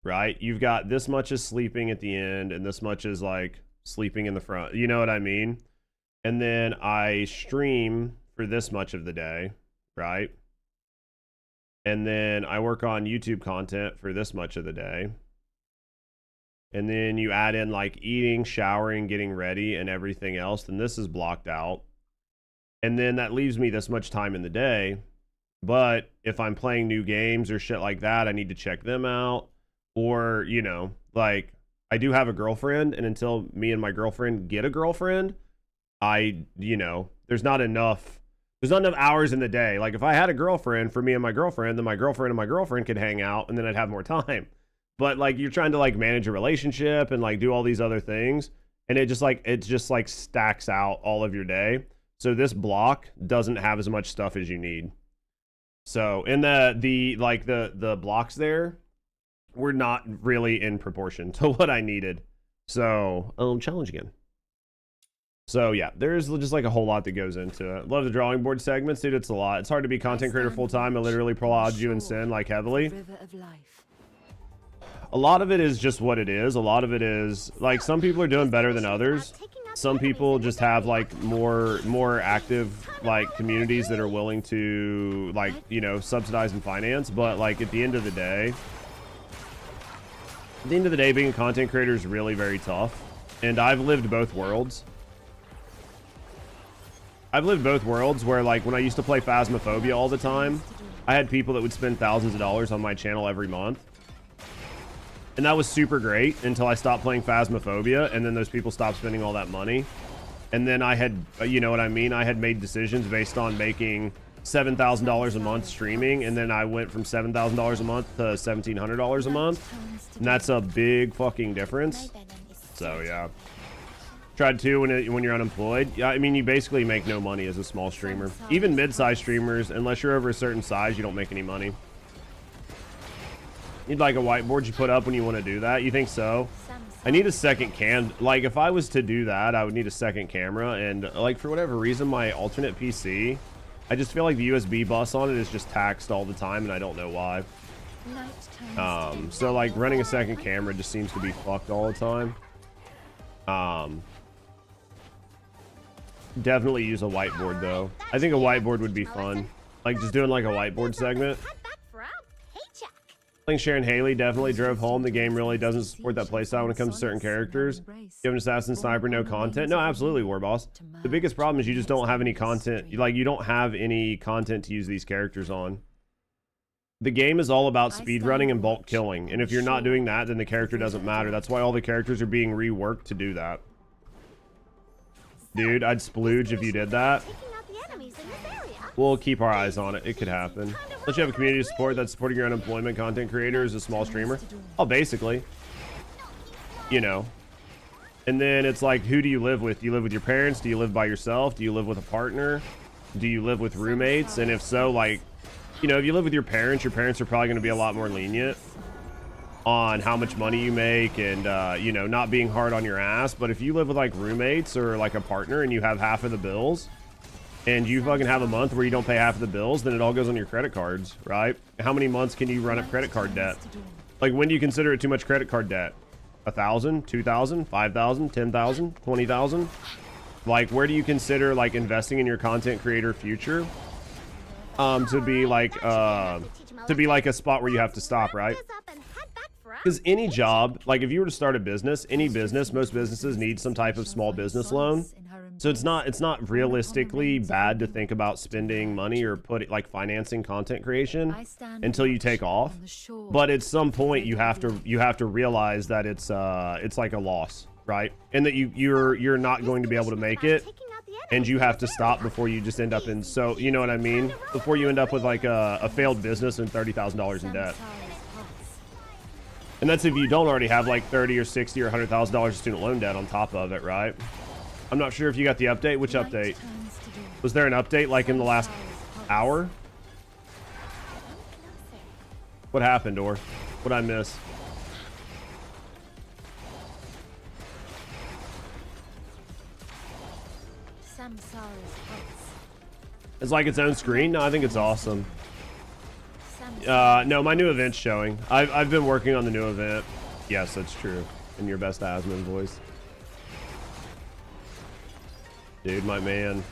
right? You've got this much is sleeping at the end and this much is like sleeping in the front. You know what I mean? And then I stream for this much of the day, right? And then I work on YouTube content for this much of the day. And then you add in like eating, showering, getting ready, and everything else, then this is blocked out. And then that leaves me this much time in the day. But if I'm playing new games or shit like that, I need to check them out. Or, you know, like I do have a girlfriend, and until me and my girlfriend get a girlfriend, there's not enough hours in the day. Like if I had a girlfriend for me and my girlfriend, then my girlfriend and my girlfriend could hang out and then I'd have more time. But like you're trying to like manage a relationship and like do all these other things, and it just like stacks out all of your day. So this block doesn't have as much stuff as you need. So in the blocks there were not really in proportion to what I needed. So challenge again. So yeah, there's just like a whole lot that goes into it. Love the drawing board segments, dude. It's a lot. It's hard to be content creator full time. I literally prod you and sin like heavily. A lot of it is just what it is. A lot of it is like some people are doing better than others. Some people just have like more active like communities that are willing to like, you know, subsidize and finance. But like at the end of the day, being a content creator is really very tough. And I've lived both worlds. Where like when I used to play Phasmophobia all the time, I had people that would spend thousands of dollars on my channel every month. And that was super great until I stopped playing Phasmophobia, and then those people stopped spending all that money. And then I had, you know what I mean? I had made decisions based on making $7,000 a month streaming, and then I went from $7,000 a month to $1,700 a month. And that's a big fucking difference. So yeah. Tried to when you're unemployed. Yeah, I mean, you basically make no money as a small streamer. Even mid-sized streamers, unless you're over a certain size, you don't make any money. You'd like a whiteboard you put up when you want to do that? You think so? I need a second cam. Like, if I was to do that, I would need a second camera. And, like, for whatever reason, my alternate PC, I just feel like the USB bus on it is just taxed all the time, and I don't know why. So, like, running a second camera just seems to be fucked all the time. Definitely use a whiteboard, though. I think a whiteboard would be fun. Like, just doing, like, a whiteboard segment. Playing Sharon Haley definitely drove home. The game really doesn't support that playstyle when it comes to certain characters. You have an assassin sniper, no content. No, absolutely, Warboss. The biggest problem is you just don't have any content. Like, you don't have any content to use these characters on. The game is all about speedrunning and bulk killing. And if you're not doing that, then the character doesn't matter. That's why all the characters are being reworked to do that. Dude, I'd splooge if you did that. We'll keep our eyes on it. It could happen. Unless you have a community support that's supporting your unemployment content creator as a small streamer. Oh, basically. You know. And then it's like, who do you live with? Do you live with your parents? Do you live by yourself? Do you live with a partner? Do you live with roommates? And if so, like, you know, if you live with your parents are probably going to be a lot more lenient on how much money you make and, you know, not being hard on your ass. But if you live with, like, roommates or, like, a partner and you have half of the bills, and you fucking have a month where you don't pay half of the bills, then it all goes on your credit cards, right? How many months can you run up credit card debt? Like, when do you consider it too much credit card debt? 1,000, 2,000, 5,000, 10,000, 20,000? Like, where do you consider, like, investing in your content creator future to be like a spot where you have to stop, right? Because any job, like if you were to start a business, any business, most businesses need some type of small business loan. So it's not realistically bad to think about spending money or like financing content creation until you take off. But at some point you have to realize that it's like a loss, right? And that you're not going to be able to make it, and you have to stop before you just end up in, so you know what I mean? Before you end up with like a failed business and $30,000 in debt. And that's if you don't already have like 30 or 60 or $100,000 of student loan debt on top of it, right? I'm not sure if you got the update. Which update? Was there an update like in the last hour? What happened, or what'd I miss? It's like its own screen? No, I think it's awesome. No, my new event's showing. I've been working on the new event. Yes, that's true. In your best Asmon voice. Dude, my man.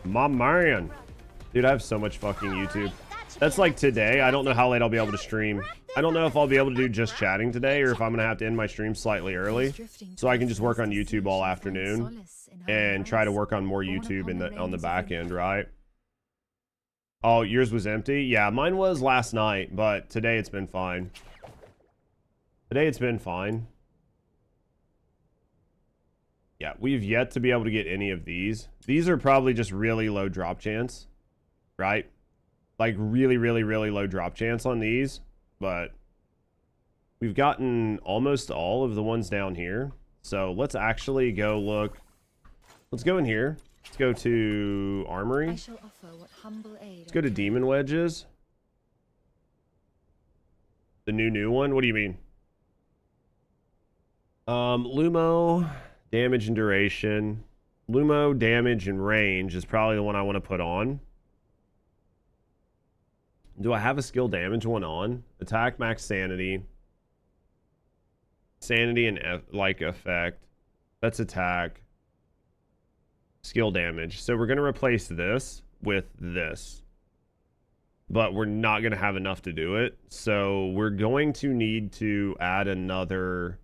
My man. Dude, I have so much fucking YouTube. That's like today. I don't know how late I'll be able to stream. I don't know if I'll be able to do just chatting today or if I'm going to have to end my stream slightly early so I can just work on YouTube all afternoon and try to work on more YouTube on the back end, right? Oh, yours was empty? Yeah, mine was last night, but today it's been fine. Today it's been fine. Yeah, we've yet to be able to get any of these. These are probably just really low drop chance, right? Like really, really, really low drop chance on these, but we've gotten almost all of the ones down here. So let's actually go look. Let's go in here. Let's go to Armory. Let's go to Demon Wedges. The new one? What do you mean? Lumo, damage and duration. Lumo, damage and range is probably the one I want to put on. Do I have a skill damage one on? Attack, max sanity. Sanity and like effect. That's attack. Skill damage. So we're going to replace this with this. But we're not going to have enough to do it. So we're going to need to add another...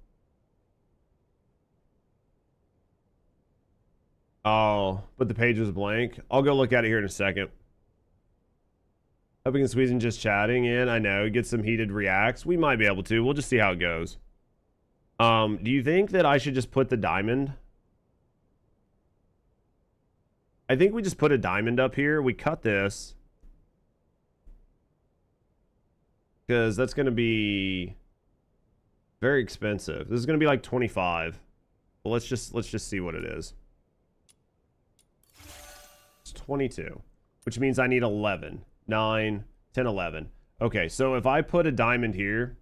Oh, but the page was blank. I'll go look at it here in a second. Hope we can squeeze in just chatting in. I know, get some heated reacts. We might be able to. We'll just see how it goes. Do you think that I should just put the diamond? I think we just put a diamond up here. We cut this. Because that's going to be very expensive. This is going to be like 25. Well, let's just see what it is. It's 22, which means I need 11, 9, 10, 11. Okay, so if I put a diamond here,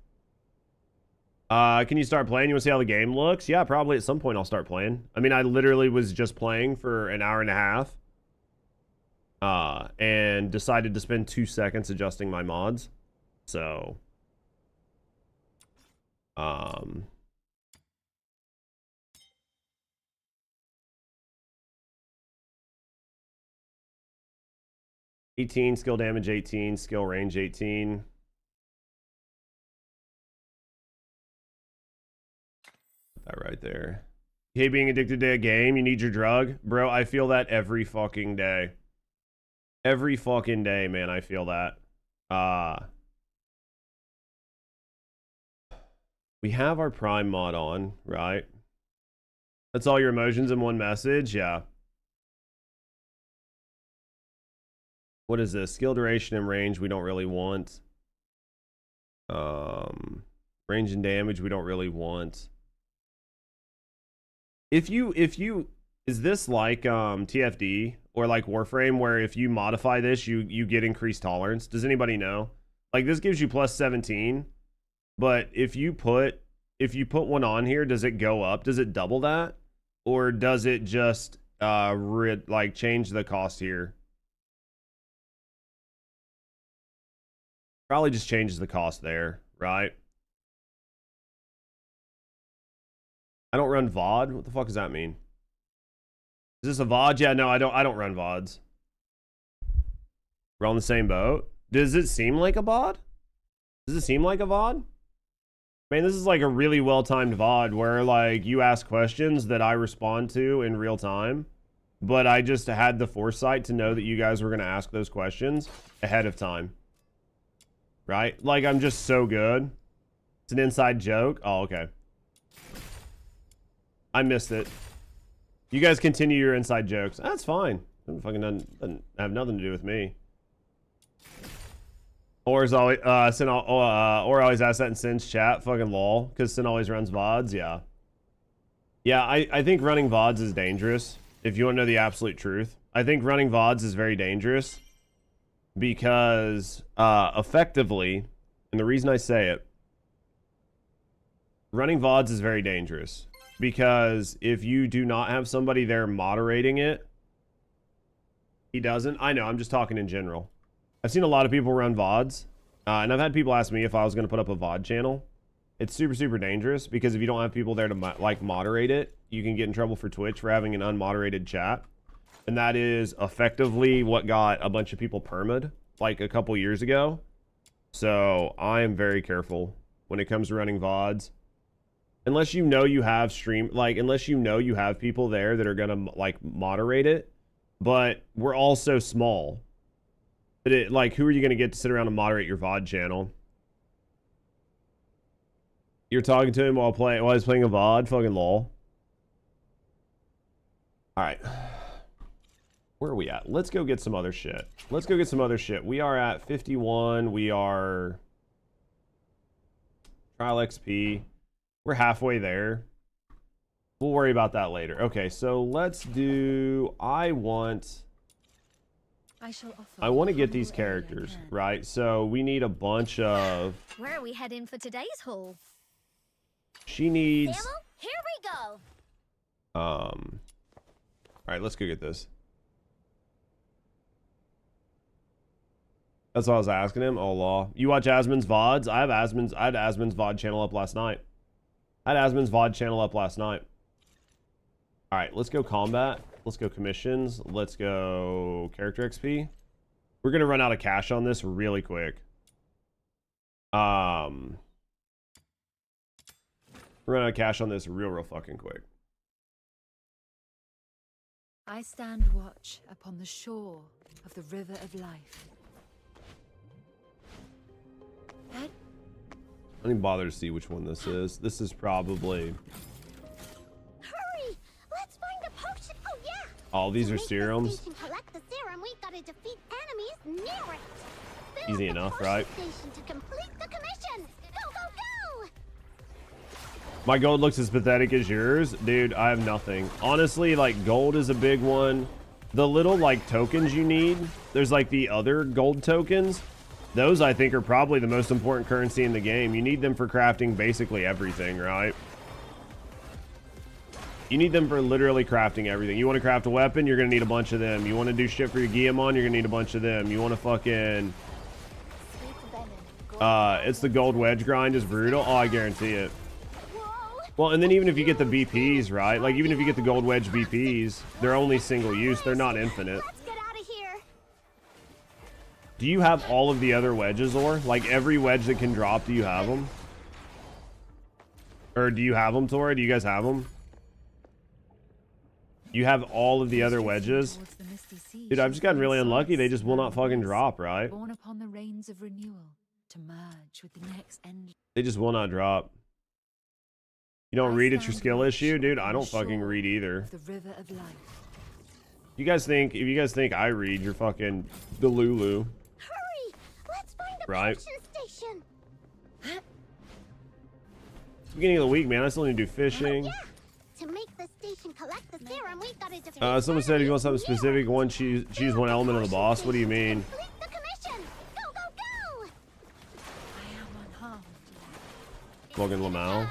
can you start playing? You want to see how the game looks? Yeah, probably at some point I'll start playing. I mean, I literally was just playing for an hour and a half, and decided to spend 2 seconds adjusting my mods. So, 18, skill damage 18, skill range 18. Put that right there. Hey, being addicted to a game, you need your drug? Bro, I feel that every fucking day. Every fucking day, man, I feel that. We have our Prime mod on, right? That's all your emotions in one message? Yeah. What is this? Skill duration and range we don't really want. Range and damage we don't really want. If you is this like TFD or like Warframe where if you modify this you get increased tolerance? Does anybody know? Like this gives you plus 17, but if you put one on here, does it go up? Does it double that? Or does it just like change the cost here? Probably just changes the cost there, right? I don't run VOD. What the fuck does that mean? Is this a VOD? Yeah, no, I don't run VODs. We're on the same boat. Does it seem like a VOD? Does it seem like a VOD? I mean, this is like a really well-timed VOD where like you ask questions that I respond to in real time, but I just had the foresight to know that you guys were going to ask those questions ahead of time. Right? Like, I'm just so good. It's an inside joke. Oh, okay. I missed it. You guys continue your inside jokes. That's fine. Doesn't have nothing to do with me. Or is always or always asks that in Sin's chat. Fucking lol. Because Sin always runs VODs. Yeah. Yeah, I think running VODs is dangerous. If you want to know the absolute truth. I think running VODs is very dangerous. Because effectively, and the reason I say it, running VODs is very dangerous. Because if you do not have somebody there moderating it, he doesn't. I know, I'm just talking in general. I've seen a lot of people run VODs, and I've had people ask me if I was going to put up a VOD channel. It's super, super dangerous because if you don't have people there to like moderate it, you can get in trouble for Twitch for having an unmoderated chat. And that is effectively what got a bunch of people perma'd like a couple years ago. So I am very careful when it comes to running VODs. Unless you know you have unless you know you have people there that are going to like moderate it. But we're all so small. Like, who are you going to get to sit around and moderate your VOD channel? You're talking to him while he's playing a VOD? Fucking lol. Alright. Where are we at? Let's go get some other shit. Let's go get some other shit. We are at 51. We are... Trial XP. We're halfway there. We'll worry about that later. Okay, so let's do... I want to get these characters, right? So we need a bunch of... Where are we heading for today's haul? She needs... Samuel, here we go. Alright, let's go get this. That's what I was asking him. Oh, law. You watch Asmon's VODs? I had Asmon's VOD channel up last night. Alright, let's go combat. Let's go commissions. Let's go character XP. We're going to run out of cash on this really quick. We're running out of cash on this real fucking quick. I stand watch upon the shore of the river of life. I don't even bother to see which one this is. This is probably... Hurry! Let's find a potion! Oh, yeah! Oh, these are serums. Collect the serum, we gotta defeat enemies near it. Easy enough, right? Station to complete the commission. Go, go, go! My gold looks as pathetic as yours. Dude, I have nothing. Honestly, like, gold is a big one. The little, like, tokens you need, there's, like, the other gold tokens. Those, I think, are probably the most important currency in the game. You need them for crafting basically everything, right? You need them for literally crafting everything. You want to craft a weapon, you're going to need a bunch of them. You want to do shit for your Guillemon, you're going to need a bunch of them. You want to fucking... it's the gold wedge grind is brutal. Oh, I guarantee it. Well, and then even if you get the BPs, right? Like, even if you get the gold wedge BPs, they're only single use. They're not infinite. Let's get out of here. Do you have all of the other wedges, or? Like, every wedge that can drop, do you have them? Or do you have them, Tora? Do you guys have them? You have all of the other wedges? Dude, I've just gotten really unlucky. They just will not fucking drop, right? Born upon the rains of renewal to merge with the next end. They just will not drop. You don't read, it's your skill issue? Dude, I don't fucking read either. The river of life. You guys think, if you guys think I read, you're fucking the Lulu. Hurry! Let's find a Right. potion station. Beginning of the week, man. I still need to do fishing. Yeah. To make the station collect the serum, we gotta defeat Someone said if you want something specific, choose one element of the boss. What do you mean? complete the commission. Go, go, go! I am unharmed. Logan Lamau.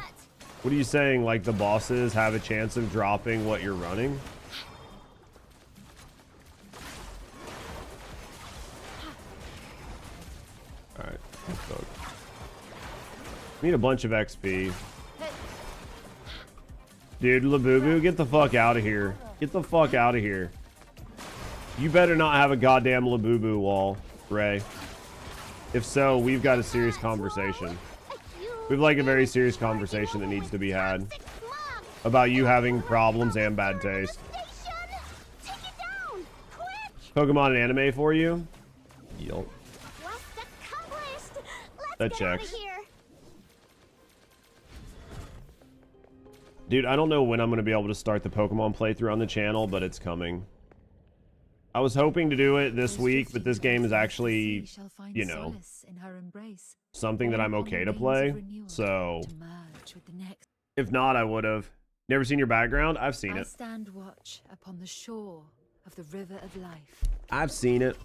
What are you saying? Like the bosses have a chance of dropping what you're running? Alright. Need a bunch of XP. Dude, Labubu, get the fuck out of here. Get the fuck out of here. You better not have a goddamn Labubu wall, Ray. If so, we've got a serious conversation. We have like a very serious conversation that needs to be had about you having problems and bad taste. Pokemon and anime for you? Yup. That checks. Dude, I don't know when I'm going to be able to start the Pokemon playthrough on the channel, but it's coming. I was hoping to do it this week, but this game is actually, you know, something that I'm okay to play. So, if not, I would have. Never seen your background? I've seen it. Stand watch upon the shore of the river of life. I've seen it.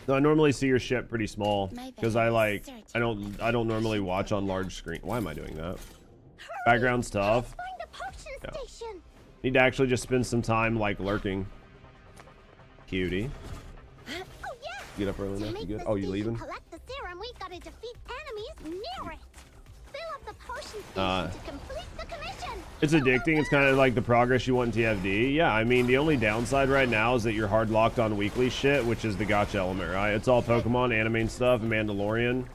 No, I normally see your ship pretty small because I don't normally watch on large screen. Why am I doing that? Background's tough. Yeah. Need to actually just spend some time like lurking. Cutie. Get up early enough. You good? Oh, you leaving? Collect the serum, we gotta defeat enemies near it. Fill up the potion station to complete the commission. It's addicting. It's kind of like the progress you want in TFD. Yeah, I mean, the only downside right now is that you're hard locked on weekly shit, which is the gacha element, right? It's all Pokemon, anime and stuff, and Mandalorian.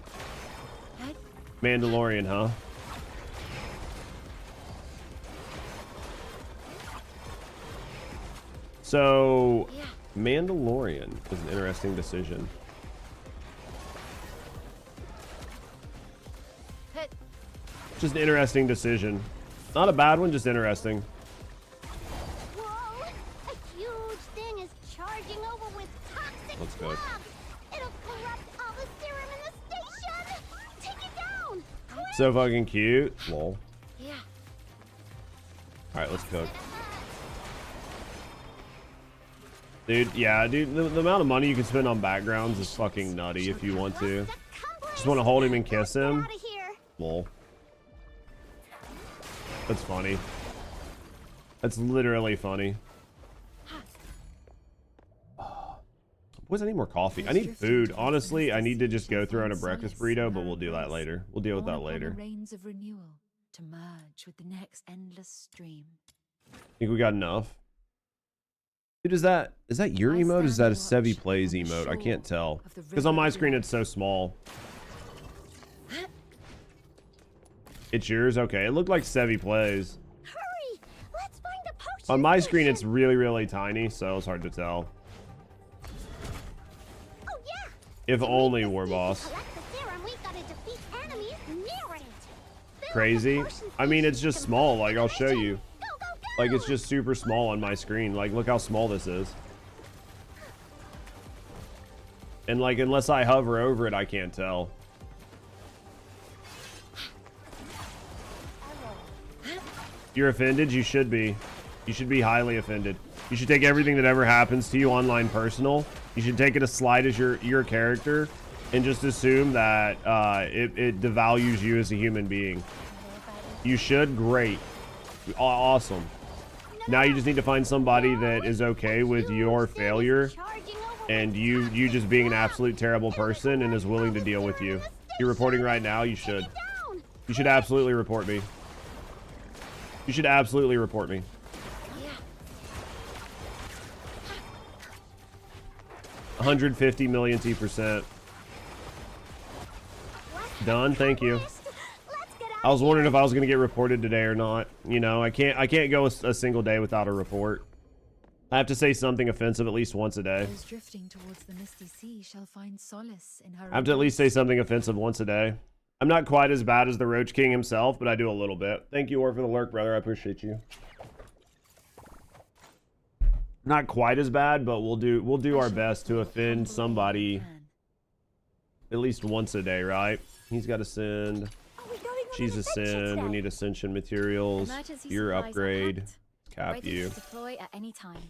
Mandalorian, huh? So, Mandalorian is an interesting decision. Just an interesting decision. Not a bad one, just interesting. Whoa! A huge thing is charging over with toxic Let's go. slobs. It'll corrupt all the serum in the station. Take it down. So fucking cute. Lol. Yeah. Alright, let's cook. Dude, yeah, dude, the amount of money you can spend on backgrounds is fucking nutty if you want to. Just want to hold him and kiss him. Lol. That's funny. That's literally funny. Boys, I need more coffee. I need food. Honestly, I need to just go through on a breakfast burrito, but we'll do that later. We'll deal with that later. Rains of renewal to merge with the next endless stream. Think we got enough? Dude, is that your emote? Is that a Sevi Plays emote? I can't tell. Because on my screen it's so small. It's yours? Okay, it looked like Sevi Plays. Hurry! Let's find the potion On my screen station. it's really, really tiny, so it's hard to tell. Oh yeah! If only, War Boss. Collect the serum, we gotta defeat enemies near it. Fill up Crazy. the potion I mean, it's station just to small. complete Like, the I'll show commission. you. Go, go, go! Like, it's just super small on my screen. Like, look how small this is. And, like, unless I hover over it, I can't tell. You're offended? You should be. You should be highly offended. You should take everything that ever happens to you online personal. You should take it as slight as your character and just assume that it devalues you as a human being. You should? Great. Awesome. Now you just need to find somebody that is okay with your failure and you just being an absolute terrible person and is willing to deal with you. You're reporting right now? You should. You should absolutely report me. You should absolutely report me. 150 millionth%. Done. Thank you. I was wondering if I was going to get reported today or not. You know, I can't go a single day without a report. I have to say something offensive at least once a day. Those drifting towards the misty sea shall find solace in her. I have to at least say something offensive once a day. I'm not quite as bad as the Roach King himself, but I do a little bit. Thank you, Or, for the lurk, brother. I appreciate you. Not quite as bad, but we'll do our best to offend somebody at least once a day, right? He's got to send. She's a send. We need ascension materials. Your upgrade. Cap you. Deploy at any time.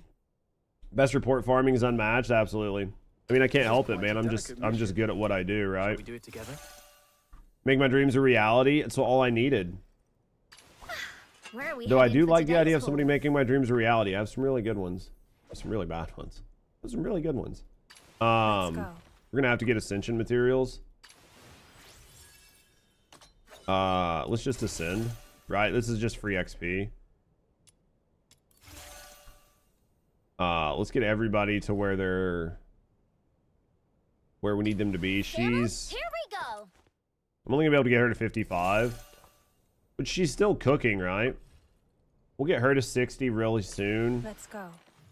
Best report farming is unmatched. Absolutely. I mean, I can't help it, man. I'm just good at what I do, right? Shall we do it together? Make my dreams a reality. It's all I needed. Where are we Though I headed do for like the today's idea of goal? somebody making my dreams a reality. I have some really good ones. I have some really bad ones. There's some really good ones. Let's go. We're gonna have to get ascension materials. Let's just ascend. Right? This is just free XP. Let's get everybody to where they're where we need them to be. She's... Here we go. I'm only gonna be able to get her to 55. But she's still cooking, right? We'll get her to 60 really soon. Let's go.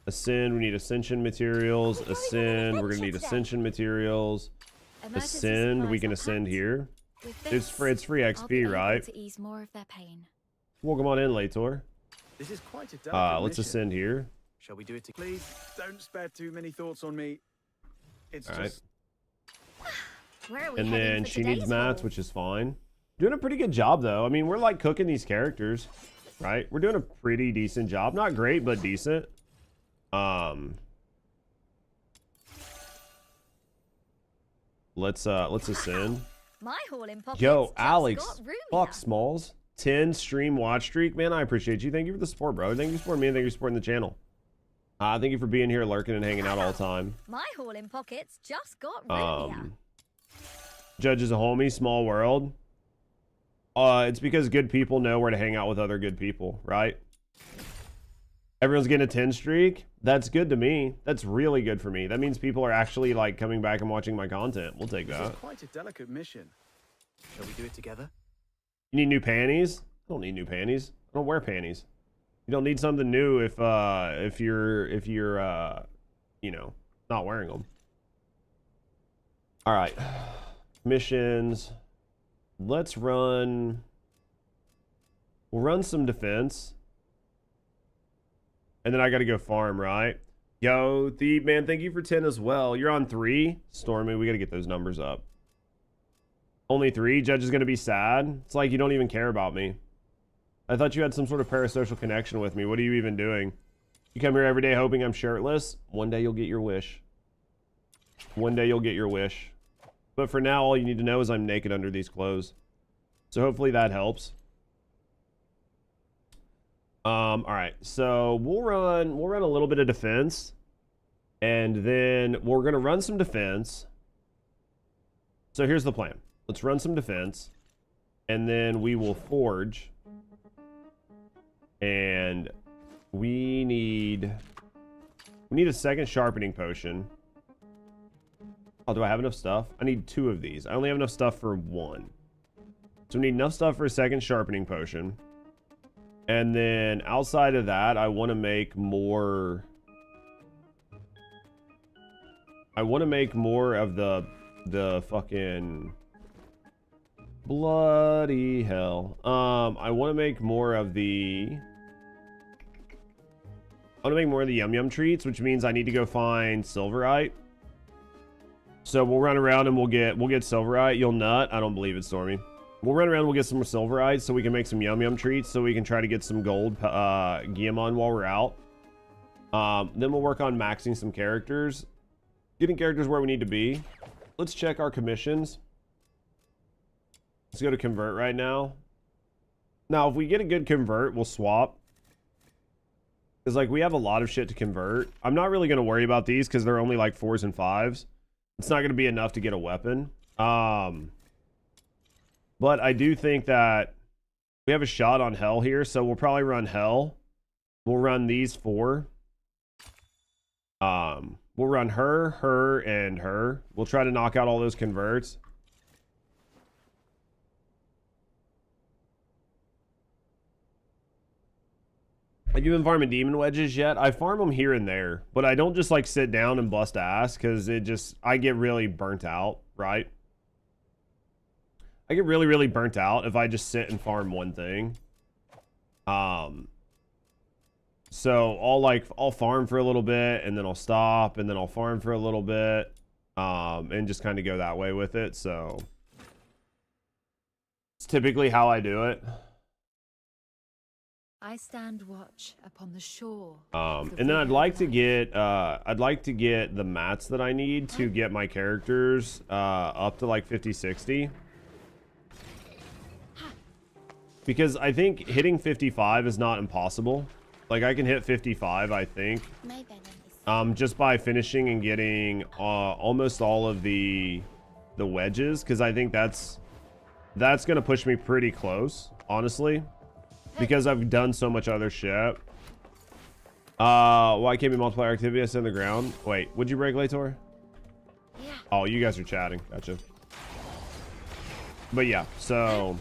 Ascend, we need ascension materials. Ascend, we're gonna need ascension materials. Ascend, we can ascend here. It's free XP, right? To ease more of their pain. Welcome on in, Lator. This is quite a delicate Let's mission. ascend here. Shall we do it? Please don't spare too many thoughts on me. It's All right. just Where are we And heading then for she needs today's mats, haul? which is fine. Doing a pretty good job, though. I mean, we're like cooking these characters, right? We're doing a pretty decent job. Not great, but decent. Let's ascend. My haul in pockets Yo, just Alex, got roomier. fuck Smalls. 10 stream watch streak. Man, I appreciate you. Thank you for the support, bro. Thank you for supporting me, and thank you for supporting the channel. Thank you for being here, lurking, and hanging out all the time. My haul in pockets just got roomier. Judge is a homie, small world. It's because good people know where to hang out with other good people, right? Everyone's getting a 10 streak. That's good to me. That's really good for me. That means people are actually like coming back and watching my content. We'll take this that. is quite a delicate mission. Shall we do it together? You need new panties? I don't need new panties. I don't wear panties. You don't need something new if you're you know, not wearing them. All right. Missions. Let's run. We'll run some defense. And then I got to go farm, right? Yo, Thief, man, thank you for 10 as well. You're on 3. Stormy, we got to get those numbers up. Only 3? Judge is going to be sad. It's like you don't even care about me. I thought you had some sort of parasocial connection with me. What are you even doing? You come here every day hoping I'm shirtless? One day you'll get your wish. One day you'll get your wish. But for now, all you need to know is I'm naked under these clothes. So hopefully that helps. All right, so we'll run a little bit of defense, and then we're gonna run some defense. So here's the plan. Let's run some defense, and then we will forge. And we need a second sharpening potion. Oh, do I have enough stuff? I need 2 of these. I only have enough stuff for 1. So we need enough stuff for a second sharpening potion. And then outside of that, I want to make more. I want to make more of the fucking bloody hell. I want to make more of the. I want to make more of the yum yum treats, which means I need to go find silverite. So we'll run around and we'll get silverite. You'll nut. I don't believe it, Stormy. We'll run around, we'll get some more silverite so we can make some yum yum treats so we can try to get some gold Guillemon while we're out. Then we'll work on maxing some characters. Getting characters where we need to be. Let's check our commissions. Let's go to convert right now. Now, if we get a good convert, we'll swap. Because, like, we have a lot of shit to convert. I'm not really going to worry about these because they're only, like, 4s and 5s. It's not going to be enough to get a weapon. But I do think that we have a shot on Hell here, so we'll probably run Hell. We'll run these 4. We'll run her, and her. We'll try to knock out all those converts. Have you been farming demon wedges yet? I farm them here and there, but I don't just like sit down and bust ass because I get really burnt out, right? I get really, really burnt out if I just sit and farm one thing. So I'll farm for a little bit and then I'll stop and then I'll farm for a little bit, and just kind of go that way with it. So it's typically how I do it. I stand watch upon the shore. And then I'd like to get the mats that I need to get my characters up to like 50, 60. Because I think hitting 55 is not impossible. Like I can hit 55, I think. Just by finishing and getting almost all of the wedges, because I think that's gonna push me pretty close, honestly. Because I've done so much other shit. Why can't be multiplayer activity? I sit on the ground. Wait, would you break, Lator? Yeah. Oh, you guys are chatting. Gotcha. But yeah, so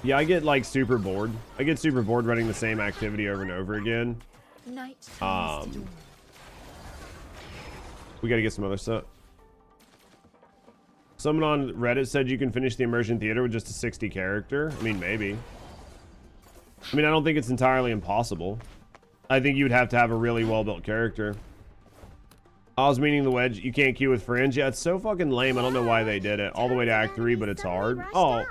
yeah, I get like super bored. I get super bored running the same activity over and over again. Night turns to dawn. We got to get some other stuff. Someone on Reddit said you can finish the immersion theater with just a 60 character. I mean, maybe. I mean, I don't think it's entirely impossible. I think you would have to have a really well-built character. I was meaning the Wedge. You can't queue with friends. Yeah, it's so fucking lame. I don't know why they did it. All the way to Act 3, but it's hard. Oh,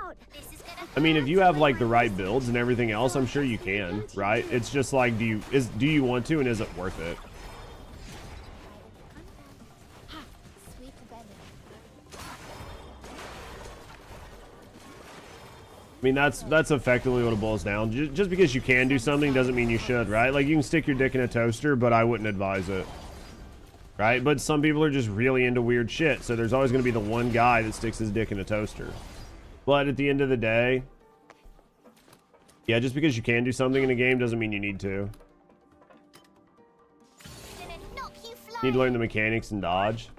I mean, if you have like the right builds and everything else, I'm sure you can, right? It's just like, do you want to, and is it worth it? I mean, that's effectively what it boils down. Just because you can do something doesn't mean you should, right? Like, you can stick your dick in a toaster, but I wouldn't advise it. Right? But some people are just really into weird shit, so there's always going to be the one guy that sticks his dick in a toaster. But at the end of the day, yeah, just because you can do something in a game doesn't mean you need to. You need to learn the mechanics and dodge.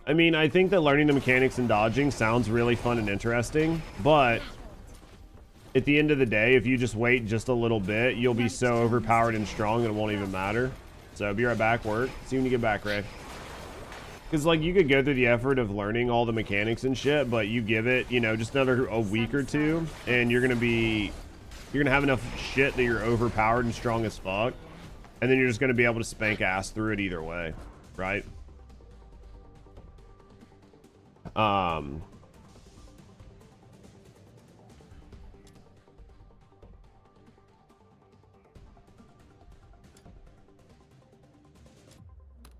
I mean, I think that learning the mechanics and dodging sounds really fun and interesting, but at the end of the day, if you just wait just a little bit, you'll be so overpowered and strong that it won't even matter. So be right back, work. See you when you get back, Ray. Because, like, you could go through the effort of learning all the mechanics and shit, but you give it, you know, just a week or two, and you're going to have enough shit that you're overpowered and strong as fuck, and then you're just going to be able to spank ass through it either way, right?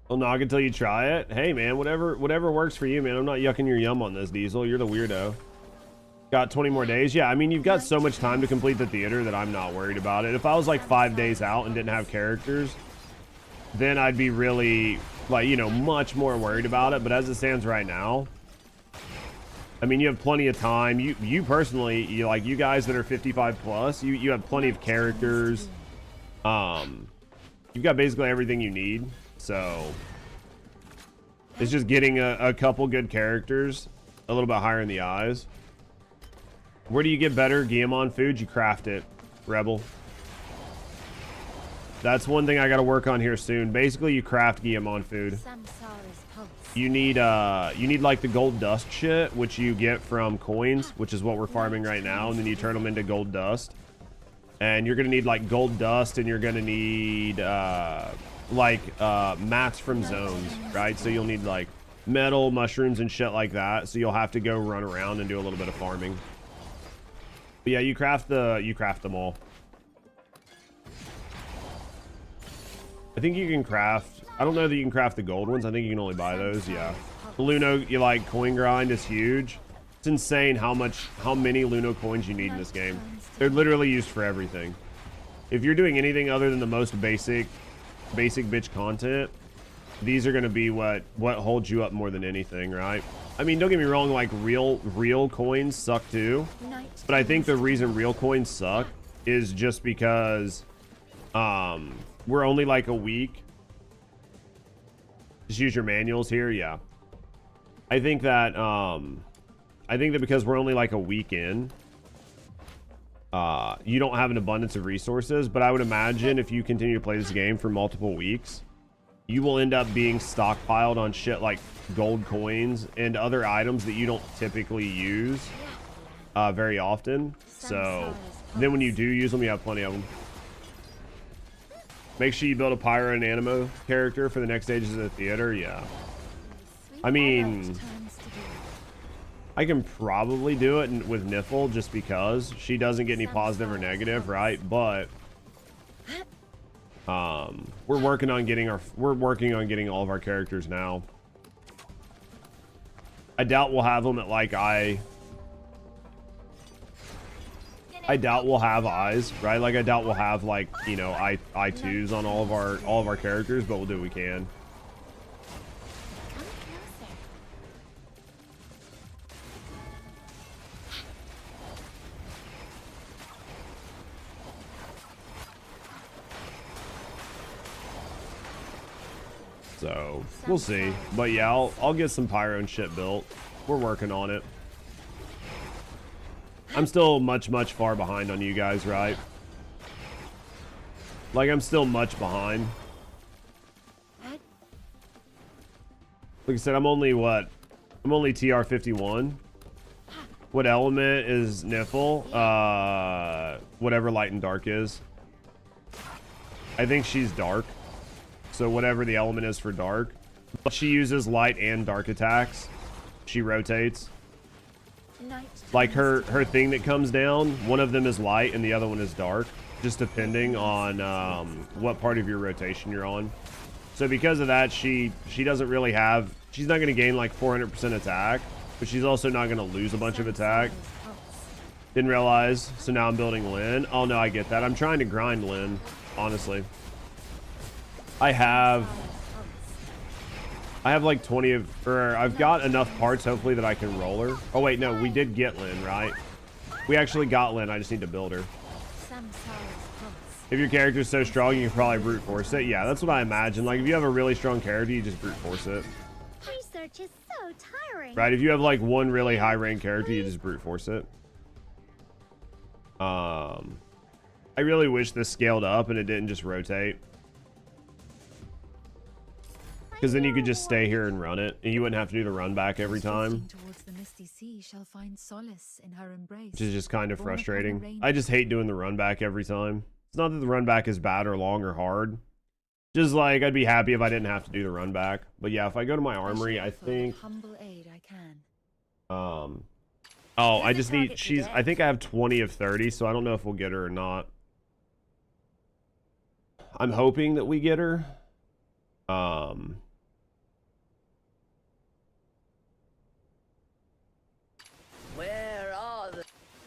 Well, knock until you try it. Hey, man, whatever works for you, man. I'm not yucking your yum on this, Diesel. You're the weirdo. Got 20 more days. Yeah, I mean, you've got so much time to complete the theater that I'm not worried about it. If I was like 5 days out and didn't have characters, then I'd be really, like, you know, much more worried about it. But as it stands right now, I mean, you have plenty of time. You personally, you guys that are 55 plus, you have plenty of characters. You've got basically everything you need. So it's just getting a couple good characters a little bit higher in the eyes. Where do you get better Guillemon food? You craft it, Rebel. That's one thing I got to work on here soon. Basically, you craft Guillemon food. You need like the gold dust shit, which you get from coins, which is what we're farming right now, and then you turn them into gold dust. And you're gonna need like gold dust, and you're gonna need mats from zones, right? So you'll need like metal, mushrooms, and shit like that. So you'll have to go run around and do a little bit of farming. But yeah, you craft them all. I think you can craft. I don't know that you can craft the gold ones. I think you can only buy those. Yeah. The Luno, you like coin grind is huge. It's insane how many Luno coins you need in this game. They're literally used for everything. If you're doing anything other than the most basic bitch content, these are going to be what holds you up more than anything, right? I mean, don't get me wrong, like real coins suck too, but I think the reason real coins suck is just because we're only like a week. Just use your manuals here. Yeah, I think that because we're only like a week in, you don't have an abundance of resources, but I would imagine if you continue to play this game for multiple weeks, you will end up being stockpiled on shit like gold coins and other items that you don't typically use very often. So then when you do use them, you have plenty of them. Make sure you build a Pyro and Animo character for the next stages of the theater. Yeah. I mean, I can probably do it with Niffle just because she doesn't get any positive or negative, right? But we're working on getting all of our characters now. I doubt we'll have them at like I doubt we'll have eyes, right? Like I doubt we'll have like, you know, I2s on all of our characters, but we'll do what we can. So we'll see. But yeah, I'll get some pyro and shit built. We're working on it. I'm still much far behind on you guys, right? Like, I'm still much behind. Like I said, I'm only what? I'm only TR51. What element is Niffle? Whatever light and dark is. I think she's dark. So whatever the element is for dark. But she uses light and dark attacks. She rotates. Like her thing that comes down, one of them is light and the other one is dark. Just depending on what part of your rotation you're on. So because of that, she doesn't really have... She's not going to gain like 400% attack. But she's also not going to lose a bunch of attack. Didn't realize. So now I'm building Lynn. Oh no, I get that. I'm trying to grind Lynn, honestly. I have like 20 of... Or I've got enough parts, hopefully, that I can roll her. Oh wait, no. We did get Lynn, right? We actually got Lynn. I just need to build her. If your character's so strong, you can probably brute force it. Yeah, that's what I imagine. Like, if you have a really strong character, you just brute force it. Research is so tiring. Right, if you have like one really high rank character, you just brute force it. I really wish this scaled up and it didn't just rotate. Because then you could just stay here and run it, and you wouldn't have to do the run back every time. Towards the misty sea shall find solace in her embrace. Which is just kind of frustrating. I just hate doing the run back every time. It's not that the run back is bad or long or hard. Just like, I'd be happy if I didn't have to do the run back. But yeah, if I go to my armory, I think... Humble aid I can. Oh, I just need... I think I have 20 of 30, so I don't know if we'll get her or not. I'm hoping that we get her. Where are the...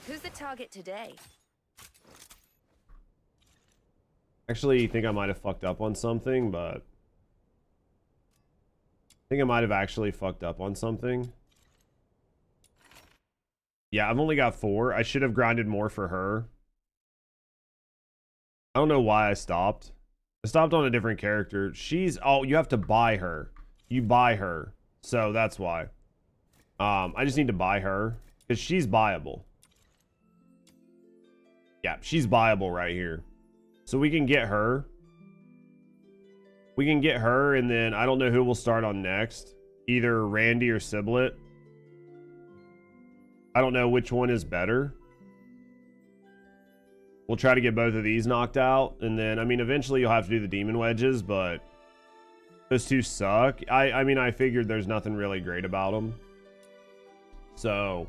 Who's the target today? Actually, think I might have fucked up on something, but... I think I might have actually fucked up on something. Yeah, I've only got 4. I should have grinded more for her. I don't know why I stopped. I stopped on a different character. She's... Oh, you have to buy her. You buy her. So, that's why. I just need to buy her. Because she's buyable. Yeah, she's buyable right here. So we can get her. We can get her, and then I don't know who we'll start on next. Either Randy or Siblet. I don't know which one is better. We'll try to get both of these knocked out. And then, I mean, eventually you'll have to do the demon wedges, but those two suck. I mean, I figured there's nothing really great about them. So,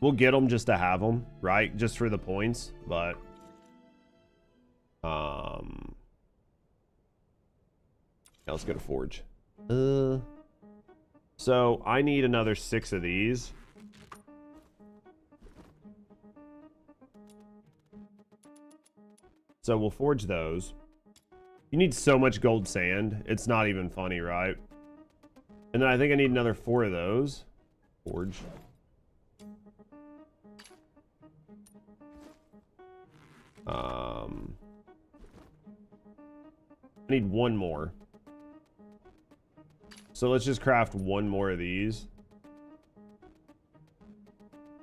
we'll get them just to have them, right? Just for the points, but... Yeah, let's go to Forge. So, I need another 6 of these. So, we'll forge those. You need so much gold sand. It's not even funny, right? And then I think I need another 4 of those. Forge. I need 1 more. So let's just craft 1 more of these.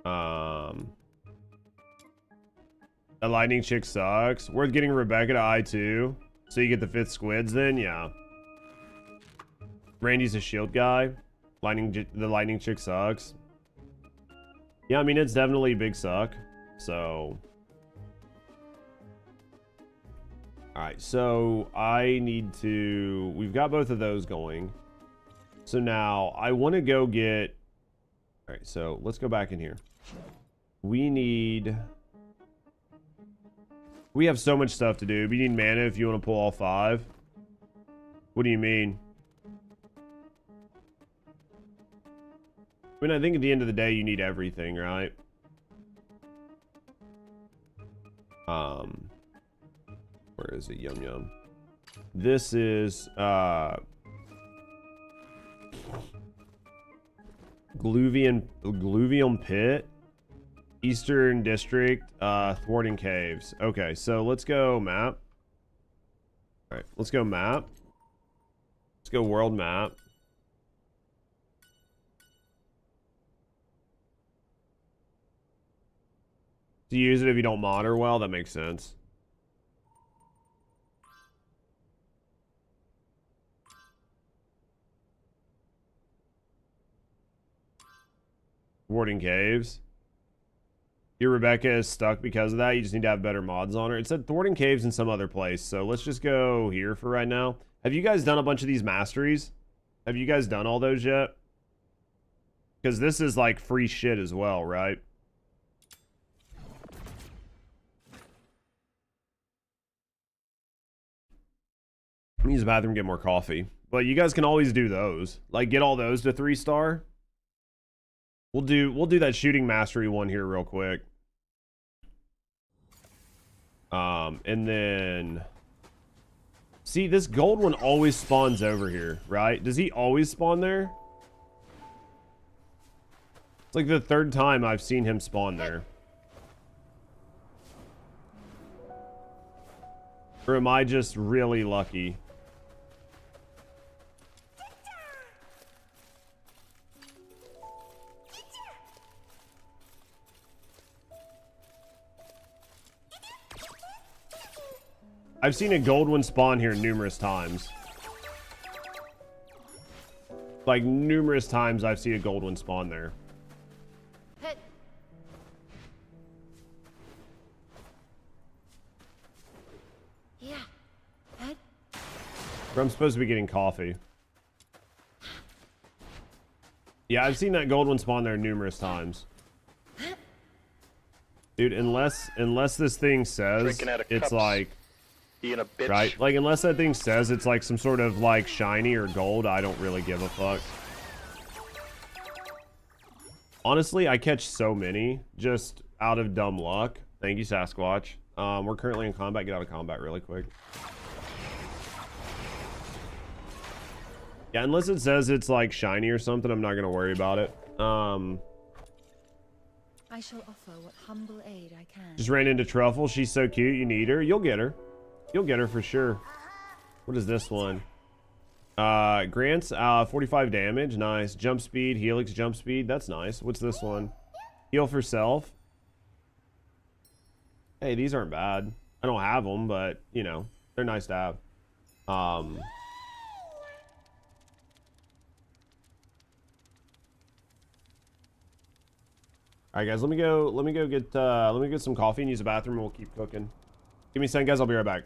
A lightning chick sucks. Worth getting Rebecca to I2. So you get the 5th squids then? Yeah. Randy's a shield guy. The lightning chick sucks. Yeah, I mean, it's definitely a big suck. So... Alright, so I need to... We've got both of those going. So now, I want to go get... Alright, so let's go back in here. We need... We have so much stuff to do. We need mana if you want to pull all 5. What do you mean? I mean, I think at the end of the day, you need everything, right? Where is it? Yum Yum. This is, Gluvium Pit. Eastern District, Thwarting Caves. Okay, so let's go map. Alright, let's go map. Let's go world map. To use it if you don't mod her well, that makes sense. Warding caves. Your Rebecca is stuck because of that. You just need to have better mods on her. It said thwarting caves in some other place, so let's just go here for right now. Have you guys done a bunch of these masteries? Have you guys done all those yet? Because this is like free shit as well, right? I'm gonna use the bathroom, get more coffee. But you guys can always do those. Like, get all those to 3-star. We'll do that shooting mastery one here real quick. And then see, this gold one always spawns over here, right? Does he always spawn there? It's like the 3rd time I've seen him spawn there. Or am I just really lucky? I've seen a gold one spawn here numerous times. Like, numerous times I've seen a gold one spawn there. Yeah. Where I'm supposed to be getting coffee. Yeah, I've seen that gold one spawn there numerous times. Dude, unless this thing says it's like... Being a bitch. Right? Like, unless that thing says it's like some sort of like shiny or gold, I don't really give a fuck. Honestly, I catch so many just out of dumb luck. Thank you, Sasquatch. We're currently in combat. Get out of combat really quick. Yeah, unless it says it's like shiny or something, I'm not gonna worry about it. I shall offer what humble aid I can. Just ran into Truffle. She's so cute. You need her. You'll get her. You'll get her for sure. What is this one? Grants 45 damage. Nice. Jump speed. Helix jump speed. That's nice. What's this one? Heal for self. Hey, these aren't bad. I don't have them, but, you know, they're nice to have. Alright, guys, let me go get some coffee and use the bathroom, and we'll keep cooking. Give me a second, guys. I'll be right back.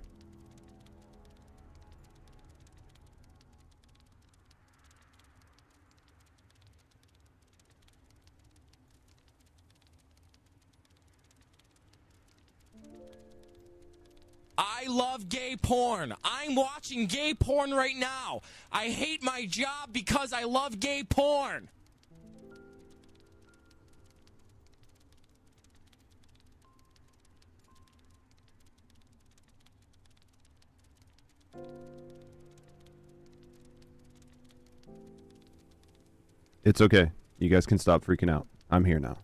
I love gay porn. I'm watching gay porn right now. I hate my job because I love gay porn. It's okay. You guys can stop freaking out. I'm here now.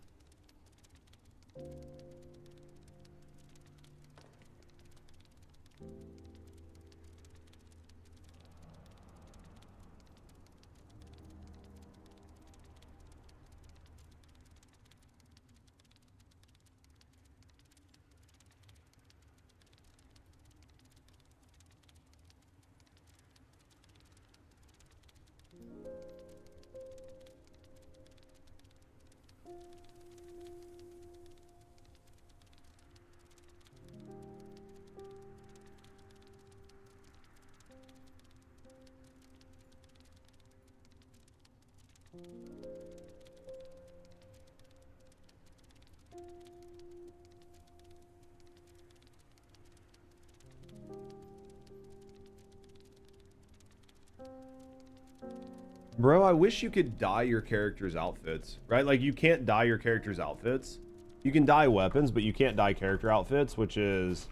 Bro, I wish you could dye your character's outfits, right? Like, you can't dye your character's outfits. You can dye weapons, but you can't dye character outfits, which is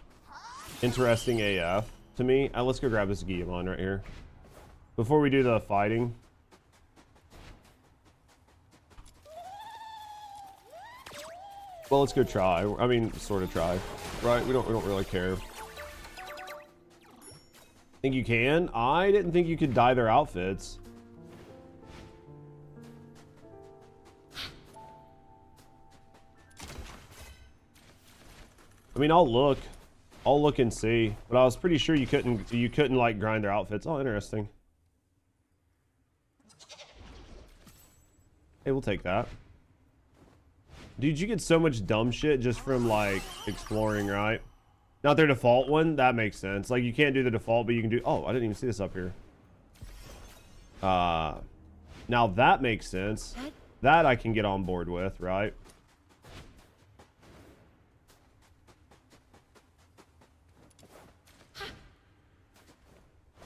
interesting AF to me. Let's go grab this Guillemot right here before we do the fighting. Well, let's go try. I mean, sort of try, right? We don't really care. Think you can? I didn't think you could dye their outfits. I mean, I'll look and see, but I was pretty sure you couldn't like grind their outfits. Oh, interesting. Hey, we'll take that. Dude, you get so much dumb shit just from like exploring, right? Not their default one. That makes sense. Like you can't do the default, but you can do. Oh, I didn't even see this up here. Now that makes sense. That I can get on board with, right?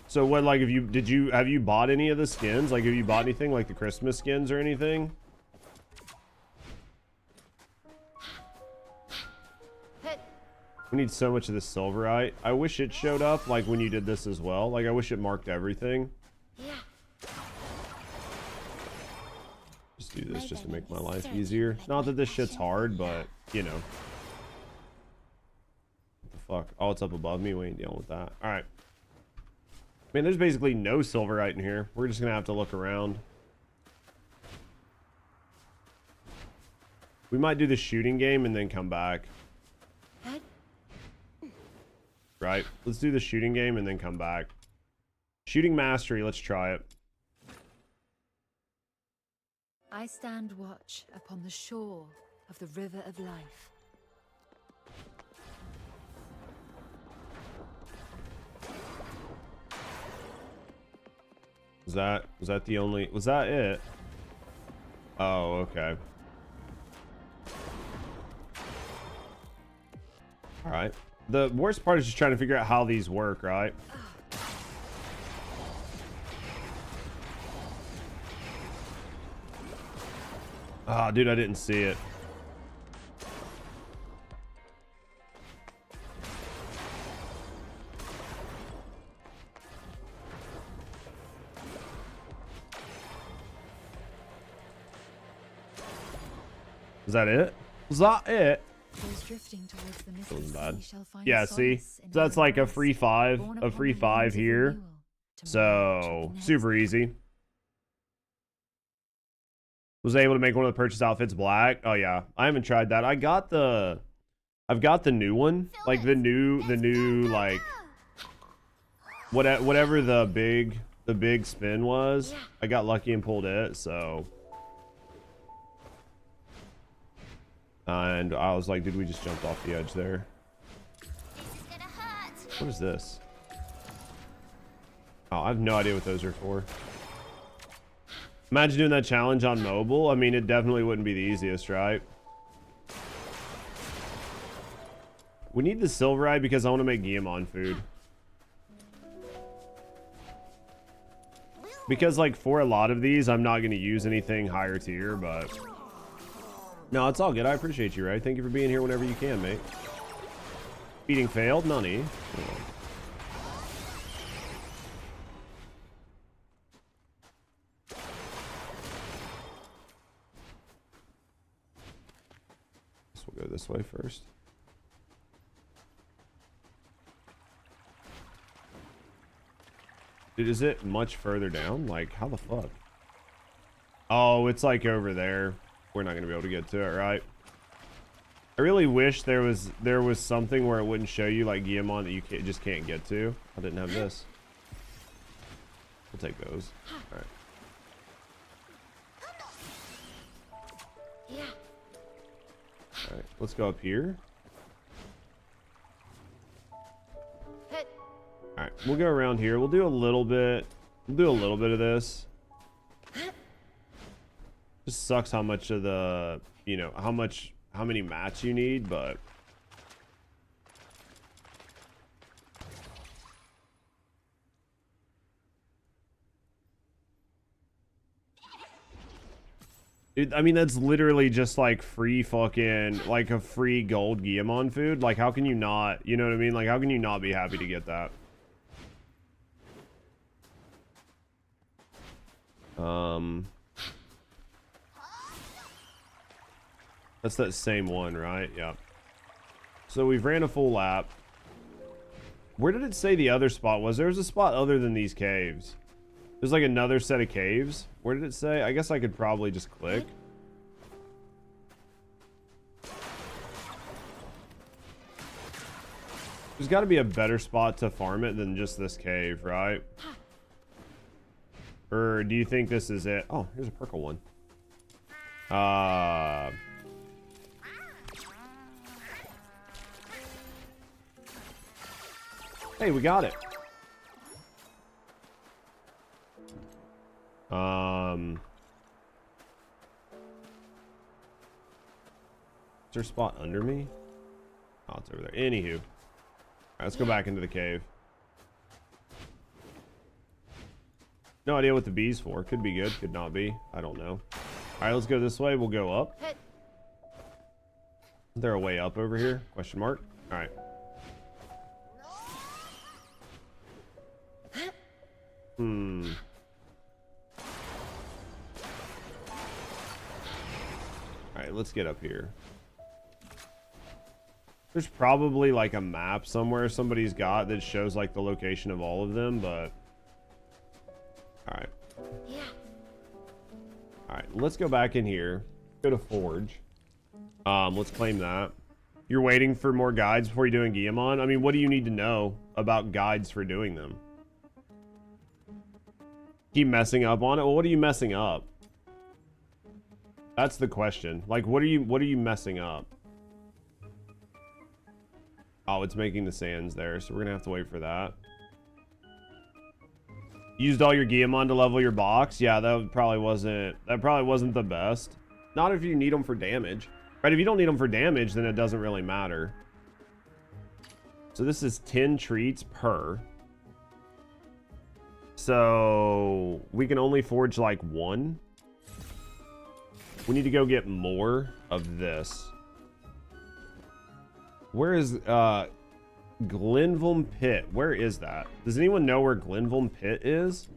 So what, like, have you bought any of the skins? Like, have you bought anything like the Christmas skins or anything? We need so much of this silverite. I wish it showed up like when you did this as well. Like, I wish it marked everything. Just do this just to make my life easier. Not that this shit's hard, but, you know. What the fuck? Oh, it's up above me. We ain't dealing with that. All right. Man, there's basically no silverite in here. We're just gonna have to look around. We might do the shooting game and then come back. Right? Let's do the shooting game and then come back. Shooting mastery, let's try it. I stand watch upon the shore of the river of life. Was that the only, was that it? Oh, okay. All right. The worst part is just trying to figure out how these work, right? Ah, dude, I didn't see it. Is that it? Was that it? Those drifting towards the misty Wasn't bad. sea shall find Yeah, see? solace in So that's her like a embrace, free five born upon the here. rains of renewal, to So merge with the super next easy. Was able to make one of the purchase outfits black. Oh yeah, I haven't tried that. I've got the new one, like the new like whatever the big spin was. I got lucky and pulled it, so. And I was like, dude, we just jumped off the edge there. What is this? Oh, I have no idea what those are for. Imagine doing that challenge on mobile. I mean, it definitely wouldn't be the easiest, right? We need the silverite because I want to make Guillemon food. Because, like, for a lot of these, I'm not going to use anything higher tier, but... No, it's all good. I appreciate you, Ray. Thank you for being here whenever you can, mate. Feeding failed? None. We'll go this way first. Dude, is it much further down? Like, how the fuck? Oh, it's like over there. We're not gonna be able to get to it, right? I really wish there was something where it wouldn't show you like Guillemon that you just can't get to. I didn't have this. We'll take those. All right. All right, let's go up here. All right, we'll go around here. We'll do a little bit. We'll do a little bit of this. Just sucks how much of the, you know, how many mats you need, but dude, I mean, that's literally just like free fucking, like a free gold Guillemon food. Like, how can you not, you know what I mean? Like, how can you not be happy to get that? That's that same one, right? Yeah. So we've ran a full lap. Where did it say the other spot was? There was a spot other than these caves. There's like another set of caves. Where did it say? I guess I could probably just click. There's got to be a better spot to farm it than just this cave, right? Or do you think this is it? Oh, here's a purple one. Hey, we got it. Is there a spot under me? Oh, it's over there. Anywho. Alright, let's go back into the cave. No idea what the bee's for. Could be good, could not be. I don't know. Alright, let's go this way. We'll go up. Is there a way up over here? Question mark. Alright. Alright, let's get up here. There's probably like a map somewhere somebody's got that shows like the location of all of them, but alright. Yeah. Alright, let's go back in here. Go to Forge. Let's claim that. You're waiting for more guides before you're doing Guillemon? I mean, what do you need to know about guides for doing them? Keep messing up on it? Well, what are you messing up? That's the question. Like, what are you messing up? Oh, it's making the sands there, so we're gonna have to wait for that. Used all your Guillemon to level your box? Yeah, that probably wasn't the best. Not if you need them for damage. Right, if you don't need them for damage, then it doesn't really matter. So this is 10 treats per. So we can only forge like one. We need to go get more of this. Where is Glenville Pit? Where is that? Does anyone know where Glenville Pit is?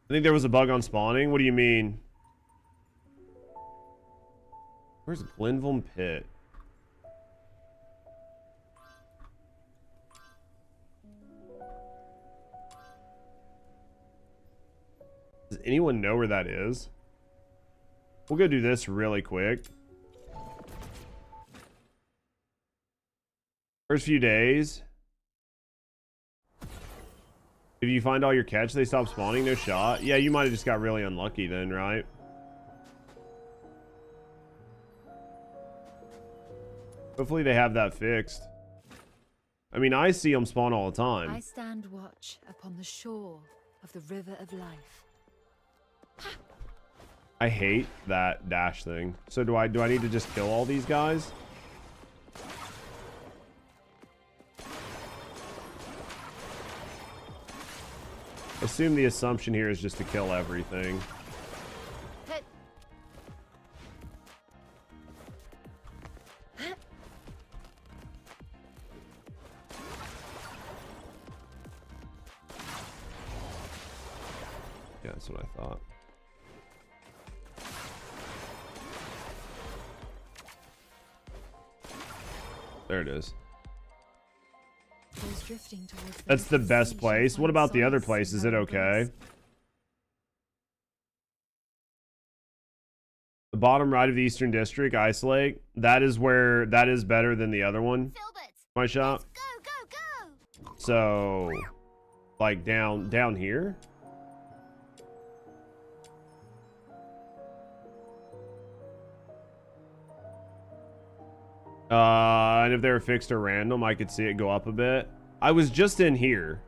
I think there was a bug on spawning. What do you mean? Where's Glenville Pit? Does anyone know where that is? We'll go do this really quick. First few days. If you find all your catch, they stop spawning. No shot. Yeah, you might have just got really unlucky then, right? Hopefully they have that fixed. I mean, I see them spawn all the time. I stand watch upon the shore of the river of life. I hate that dash thing. So do I need to just kill all these guys? Assume the assumption here is just to kill everything. Yeah, that's what I thought. There it is. That's the best place. What about the other place? Is it okay? The bottom right of the Eastern District, Ice Lake. That is better than the other one. My shop. Go. So, like down here. And if they were fixed or random, I could see it go up a bit. I was just in here.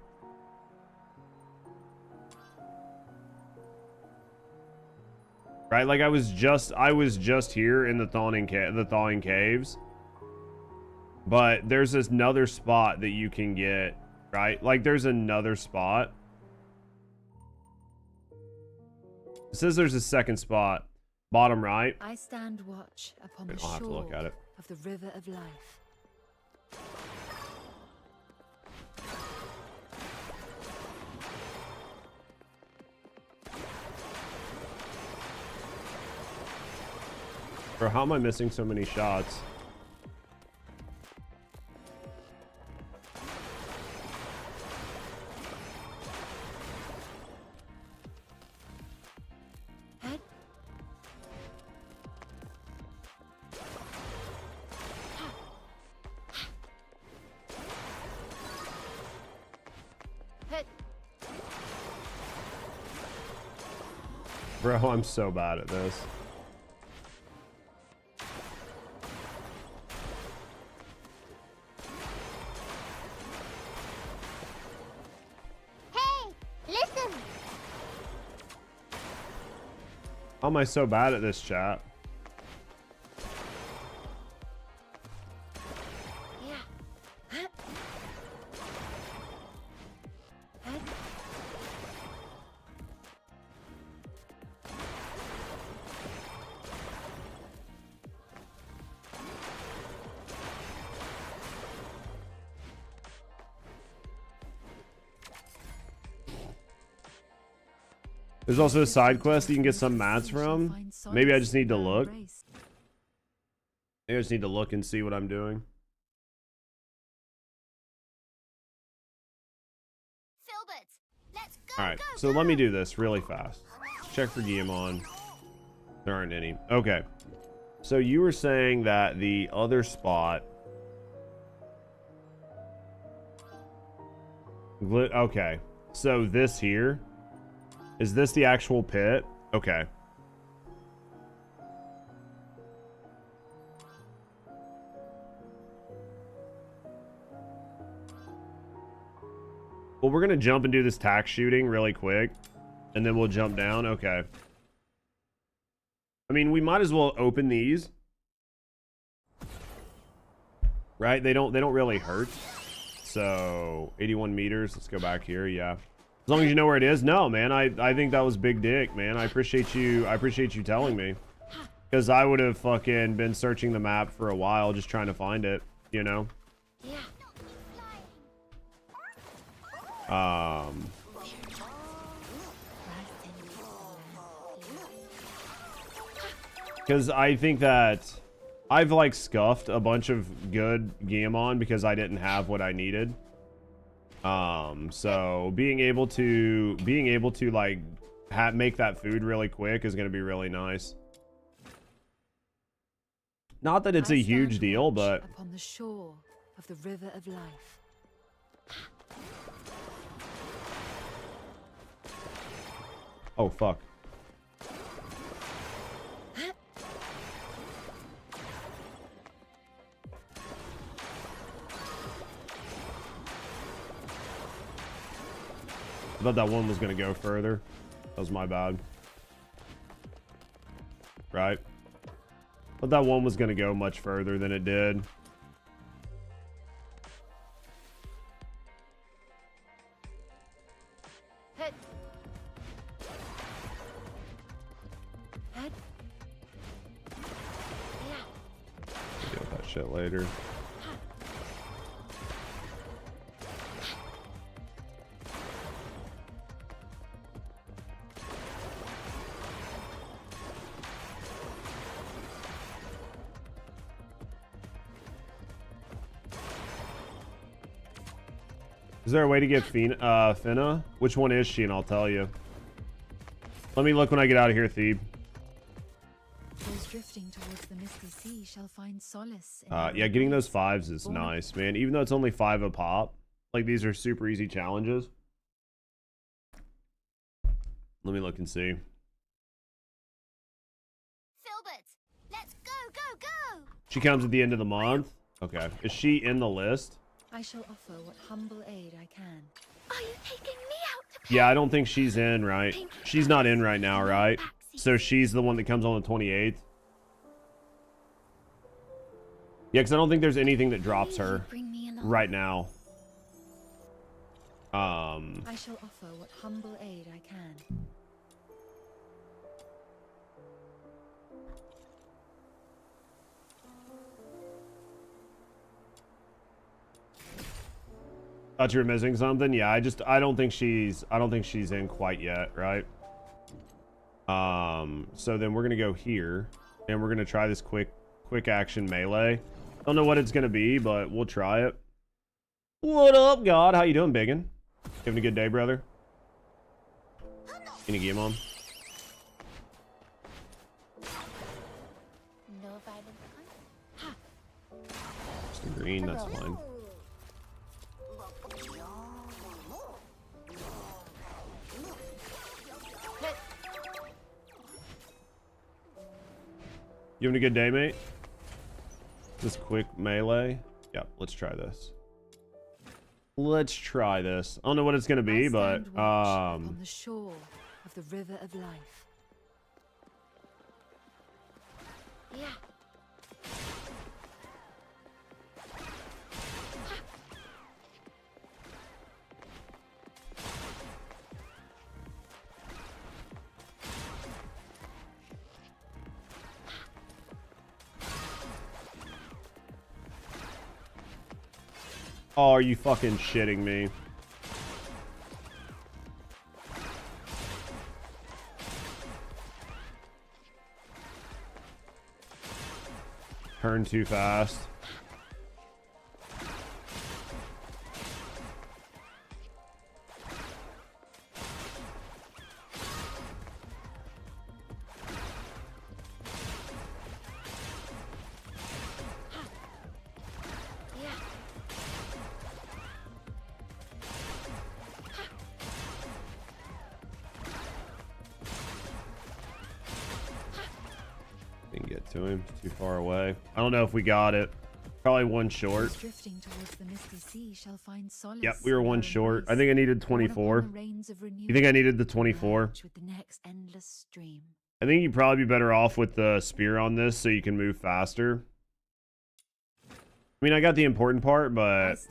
Right, like I was just here in the thawing caves. But there's this another spot that you can get, right? Like there's another spot. It says there's a second spot. Bottom right. I stand watch upon the I'll have to shore look at it. of the river of life. Bro, how am I missing so many shots? Bro, I'm so bad at this. Hey, listen. How am I so bad at this, chat? There's also a side quest that you can get some mats from. Maybe I just need to look. Maybe I just need to look and see what I'm doing. Alright, so let me do this really fast. Let's check for Guillemon. There aren't any. Okay. So you were saying that the other spot... Okay. So this here... Is this the actual pit? Okay. Well, we're going to jump and do this tack shooting really quick. And then we'll jump down. Okay. I mean, we might as well open these. Right? They don't really hurt. So, 81 meters. Let's go back here. Yeah. As long as you know where it is. No, man, I think that was big dick, man. I appreciate you telling me. Because I would have fucking been searching the map for a while just trying to find it, you know? Because I think that I've like scuffed a bunch of good Guillemon because I didn't have what I needed. So being able to like make that food really quick is going to be really nice. Not that it's a huge deal, but upon the shore of the river of life. Oh fuck. I thought that one was going to go further. That was my bad. Right? I thought that one was going to go much further than it did. Head. Head. Deal with that shit later. Is there a way to get Finna? Which one is she? And I'll tell you. Let me look when I get out of here, Thebe. Those drifting towards the misty sea shall find solace. Yeah, getting those 5s is nice, man. Even though it's only 5 a pop, like these are super easy challenges. Let me look and see. Filbert, let's go. She comes at the end of the month. Okay, is she in the list? I shall offer what humble aid I can. Are you taking me out to play? Yeah, I don't think she's in, right? She's not in right now, right? So she's the one that comes on the 28th. Yeah, because I don't think there's anything that drops her right now. I shall offer what humble aid I can. Thought you were missing something. Yeah, I don't think she's in quite yet, right? So then we're gonna go here and we're gonna try this quick action melee. Don't know what it's gonna be, but we'll try it. What up, God? How you doing, biggin? Having a good day, brother? Can you get mom? Just a green, that's fine. You having a good day, mate? This quick melee. Yep, let's try this. Let's try this. I don't know what it's gonna be, but on the shore of the river of life. Yeah. Oh, are you fucking shitting me? Turn too fast. Didn't get to him. Too far away. I don't know if we got it. Probably one short. Drifting towards the misty sea shall find solace. Yep, we were one short. I think I needed 24. You think I needed the 24? With the next endless stream. I think you'd probably be better off with the spear on this so you can move faster. I mean, I got the important part, but is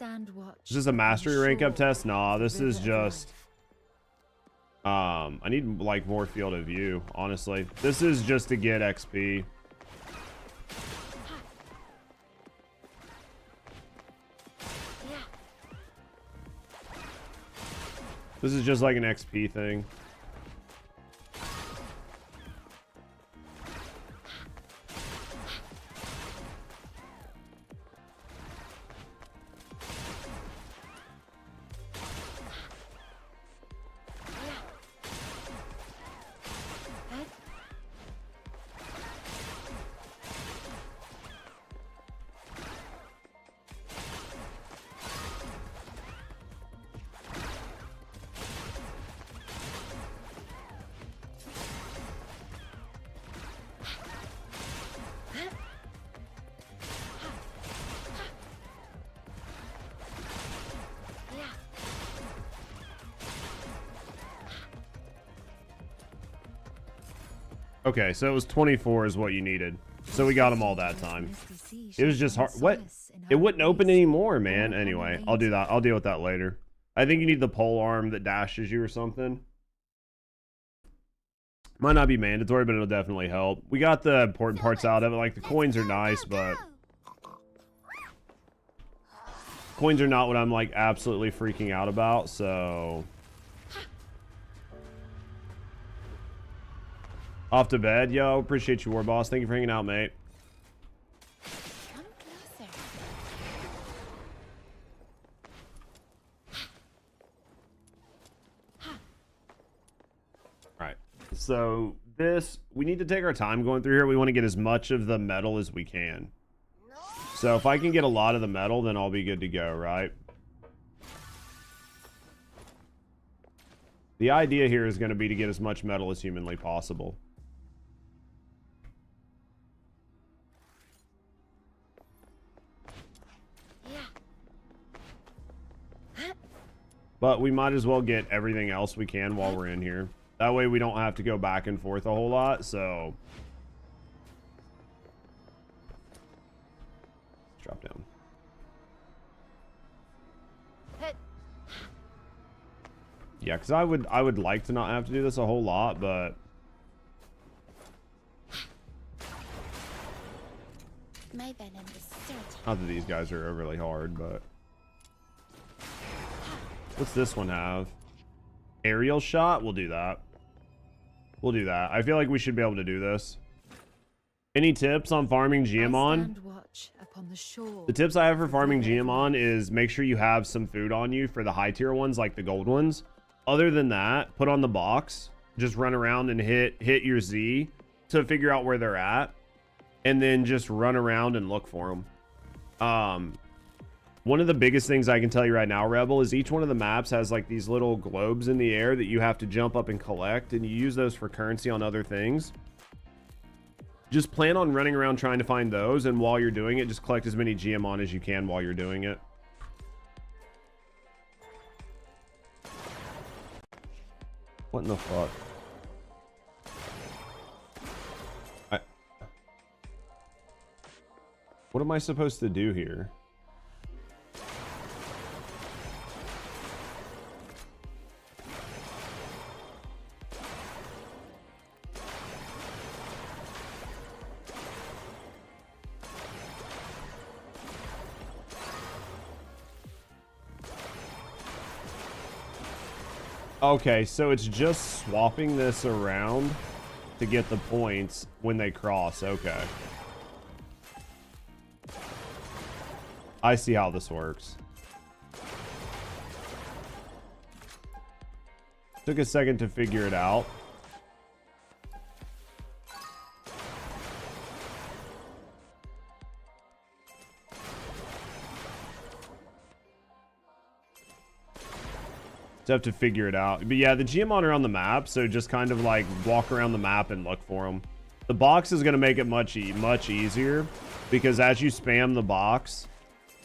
this a mastery rank up test? Nah, this is just I need like more field of view, honestly. This is just to get XP. This is just like an XP thing. Okay, so it was 24 is what you needed. So we got them all that time. It was just hard. What? It wouldn't open anymore, man. Anyway, I'll do that. I'll deal with that later. I think you need the pole arm that dashes you or something. Might not be mandatory, but it'll definitely help. We got the important parts out of it. Like, the coins are nice, but coins are not what I'm, like, absolutely freaking out about, so off to bed. Yo, appreciate you, War Boss. Thank you for hanging out, mate. Alright, so this, we need to take our time going through here. We want to get as much of the metal as we can. So if I can get a lot of the metal, then I'll be good to go, right? The idea here is going to be to get as much metal as humanly possible. But we might as well get everything else we can while we're in here. That way we don't have to go back and forth a whole lot, so let's drop down. Yeah, because I would like to not have to do this a whole lot, but not that these guys are overly hard, but what's this one have? Aerial shot? We'll do that. We'll do that. I feel like we should be able to do this. Any tips on farming Geomon? The tips I have for farming Geomon is make sure you have some food on you for the high tier ones, like the gold ones. Other than that, put on the box. Just run around and hit your Z to figure out where they're at. And then just run around and look for them. One of the biggest things I can tell you right now, Rebel, is each one of the maps has like these little globes in the air that you have to jump up and collect, and you use those for currency on other things. just plan on running around trying to find those, and while you're doing it, just collect as many Geomon as you can while you're doing it. What in the fuck? What am I supposed to do here? Okay, so it's just swapping this around to get the points when they cross. Okay. I see how this works. Took a second to figure it out. Have to figure it out. But yeah, the Geomon are on the map, so just kind of like walk around the map and look for them. The box is going to make it much easier, because as you spam the box,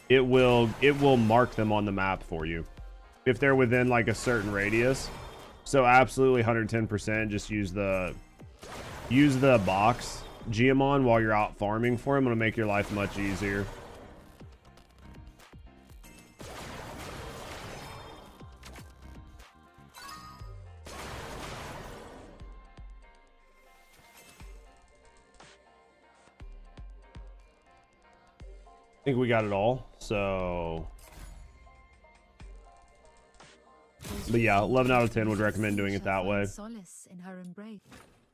it will mark them on the map for you if they're within like a certain radius. So absolutely 110% just use the box Geomon while you're out farming for them. It'll make your life much easier. I think we got it all, so but yeah, 11 out of 10 would recommend doing it that way.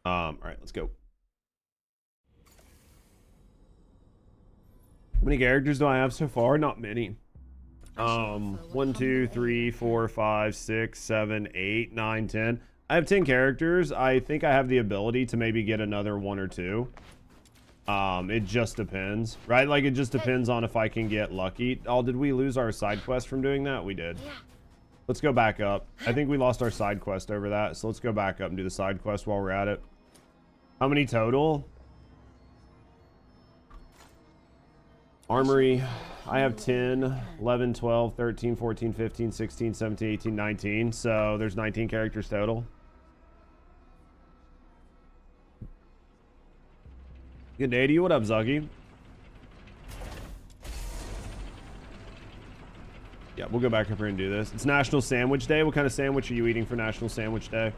All right, let's go. How many characters do I have so far? Not many. 1 2 3 4 5 6 7 8 9 10. I have 10 characters. I think I have the ability to maybe get another 1 or 2. It just depends, right? Like, it just depends on if I can get lucky. Oh, did we lose our side quest from doing that? We did. Let's go back up. I think we lost our side quest over that, so let's go back up and do the side quest while we're at it. How many total? Armory, I have 10, 11, 12, 13, 14, 15, 16, 17, 18, 19. So there's 19 characters total. Good day to you. What up, Zuggy? Yeah, we'll go back up here and do this. It's National Sandwich Day. What kind of sandwich are you eating for National Sandwich Day?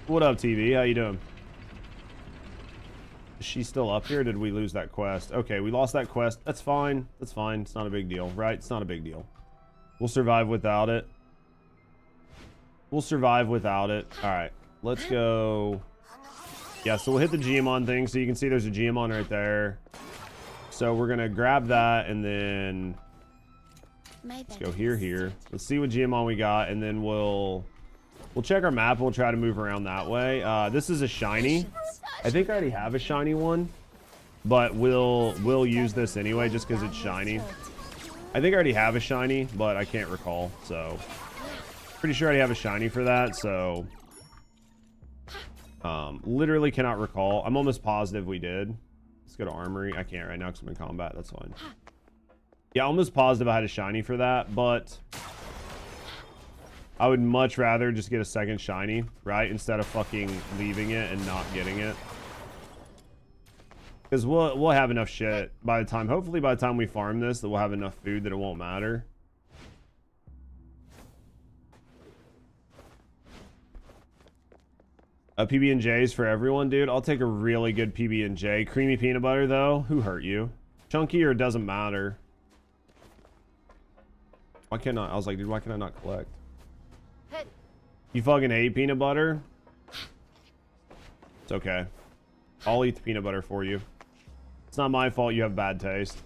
What up, TV? How you doing? Is she still up here? Or did we lose that quest? Okay, we lost that quest. That's fine. That's fine. It's not a big deal, right? It's not a big deal. We'll survive without it. We'll survive without it. All right. Let's go. Yeah, so we'll hit the Geomon thing. So you can see there's a Geomon right there. So we're going to grab that and then let's go here. Let's see what Geomon we got, and then we'll check our map and we'll try to move around that way. This is a shiny. I think I already have a shiny one, but we'll use this anyway just because it's shiny. I think I already have a shiny, but I can't recall. So pretty sure I already have a shiny for that. So literally cannot recall. I'm almost positive we did. Let's go to Armory. I can't right now because I'm in combat. That's fine. Yeah, almost positive I had a shiny for that, but I would much rather just get a second shiny, right? Instead of fucking leaving it and not getting it. Because we'll have enough shit by the time, hopefully by the time we farm this, that we'll have enough food that it won't matter. PB&J's for everyone, dude. I'll take a really good PB&J. Creamy peanut butter, though. Who hurt you? Chunky or it doesn't matter? Why can't I? I was like, dude, why can I not collect? You fucking hate peanut butter? It's okay. I'll eat the peanut butter for you. It's not my fault you have bad taste.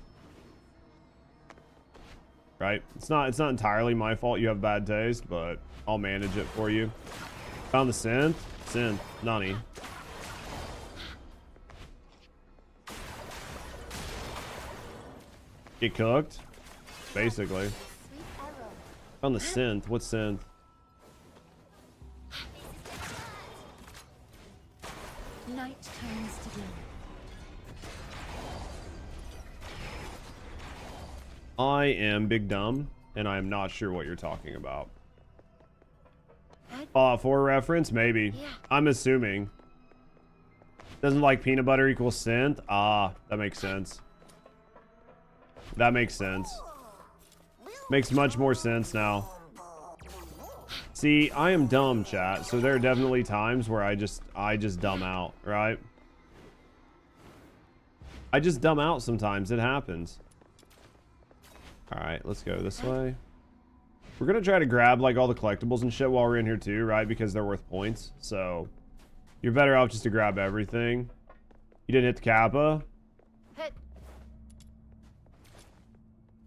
Right? It's not entirely my fault you have bad taste, but I'll manage it for you. Found the synth? Synth. Nani. Get cooked? Basically. Found the synth. What synth? I am big dumb, and I am not sure what you're talking about. For reference, maybe. I'm assuming. Doesn't like peanut butter equal synth? Ah, that makes sense. That makes sense. Makes much more sense now. See, I am dumb, chat, so there are definitely times where I just dumb out, right? I just dumb out sometimes. It happens. Alright, let's go this way. We're gonna try to grab like all the collectibles and shit while we're in here too, right? Because they're worth points. So you're better off just to grab everything. You didn't hit the kappa.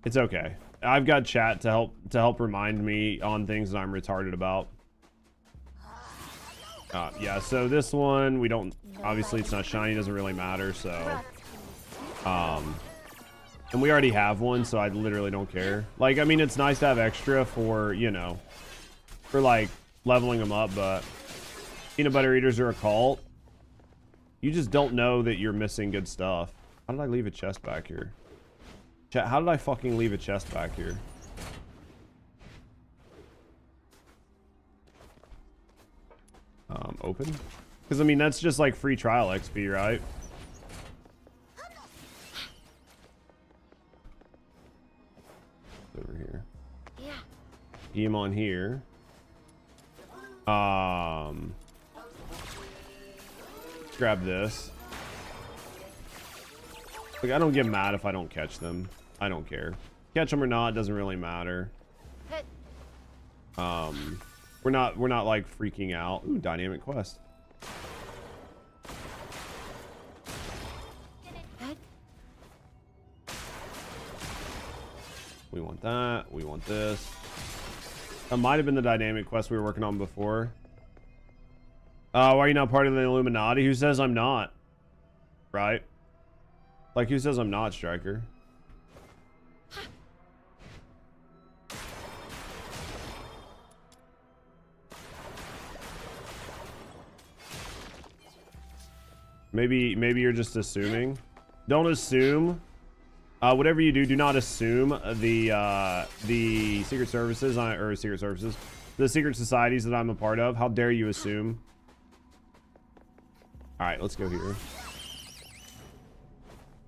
It's okay. I've got chat to help remind me on things that I'm retarded about. Yeah, so this one we don't, obviously it's not shiny, doesn't really matter, so and we already have one, so I literally don't care. Like, I mean, it's nice to have extra for, you know, for like leveling them up, but peanut butter eaters are a cult. You just don't know that you're missing good stuff. How did I leave a chest back here? Chat, how did I fucking leave a chest back here? Open? Because, I mean, that's just like free trial XP, right? Over here. Yeah. Him on here. Let's grab this. Like, I don't get mad if I don't catch them. I don't care. Catch them or not, doesn't really matter. We're not like freaking out. Ooh, dynamic quest. We want that. We want this. That might have been the dynamic quest we were working on before. Why are you not part of the Illuminati? Who says I'm not? Right? Like, who says I'm not, Striker? Maybe you're just assuming. Don't assume. Whatever you do, do not assume the secret services, the secret societies that I'm a part of. How dare you assume? All right, let's go here.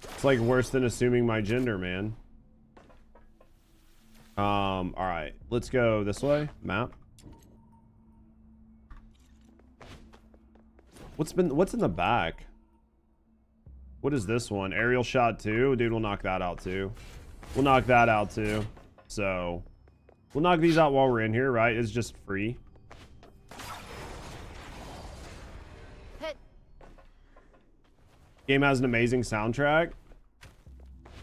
It's like worse than assuming my gender, man. All right, let's go this way. Map. What's in the back? What is this one? Aerial shot 2? Dude, we'll knock that out too. We'll knock that out too. So we'll knock these out while we're in here, right? It's just free. Game has an amazing soundtrack.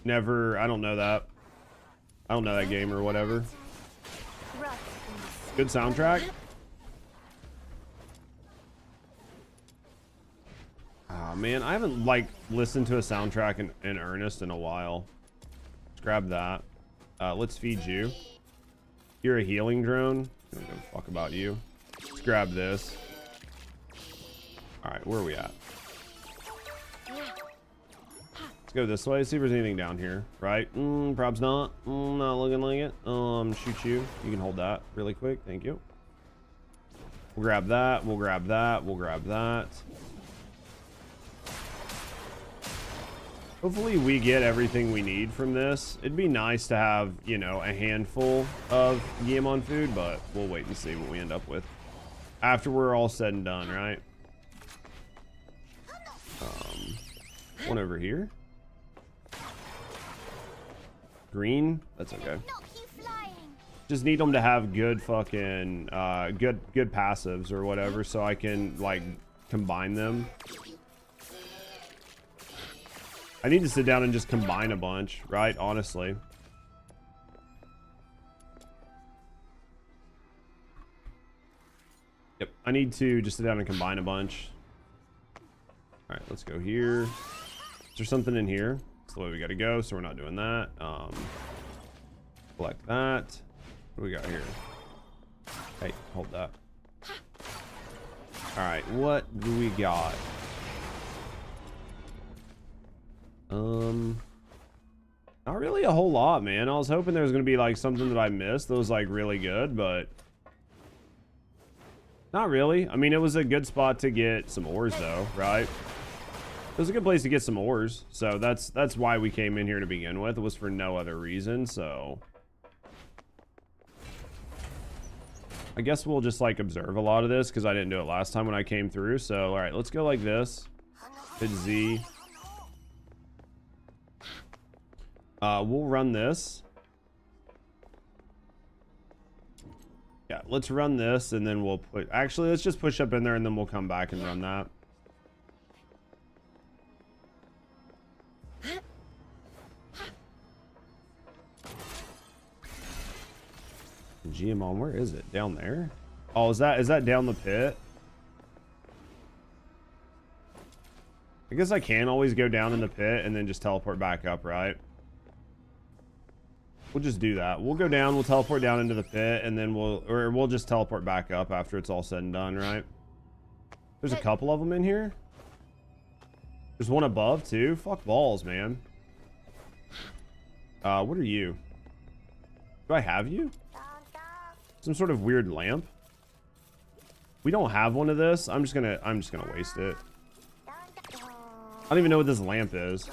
Never, I don't know that. I don't know that game or whatever. Good soundtrack. Oh man, I haven't like listened to a soundtrack in earnest in a while. Let's grab that. Let's feed you. You're a healing drone. I don't give a fuck about you. Let's grab this. All right, where are we at? Let's go this way. See if there's anything down here. Right? Probs not. Not looking like it. Shoot you. You can hold that really quick. Thank you. We'll grab that. We'll grab that. We'll grab that. Hopefully we get everything we need from this. It'd be nice to have, you know, a handful of Guillemon food, but we'll wait and see what we end up with after we're all said and done, right? One over here. Green? That's okay. Just need them to have good fucking, good passives or whatever so I can, like, combine them. I need to sit down and just combine a bunch, right? Honestly. Yep, I need to just sit down and combine a bunch. All right, let's go here. Is there something in here? That's the way we gotta go, so we're not doing that. Collect that. What do we got here? Hey, hold that. All right, what do we got? Not really a whole lot, man. I was hoping there was going to be like something that I missed that was like really good, but not really. I mean, it was a good spot to get some ores though, right? It was a good place to get some ores. So that's why we came in here to begin with. It was for no other reason, so I guess we'll just like observe a lot of this because I didn't do it last time when I came through. So, all right, let's go like this. Hit Z. We'll run this. Yeah, let's run this and then we'll put... Actually, let's just push up in there and then we'll come back and run that. Geomon, where is it? Down there? Oh, is that down the pit? I guess I can always go down in the pit and then just teleport back up, right? We'll just do that. We'll go down, we'll teleport down into the pit, and then we'll just teleport back up after it's all said and done, right? There's a couple of them in here. There's one above, too. Fuck balls, man. What are you? Do I have you? Some sort of weird lamp? We don't have one of this. I'm just gonna waste it. I don't even know what this lamp is.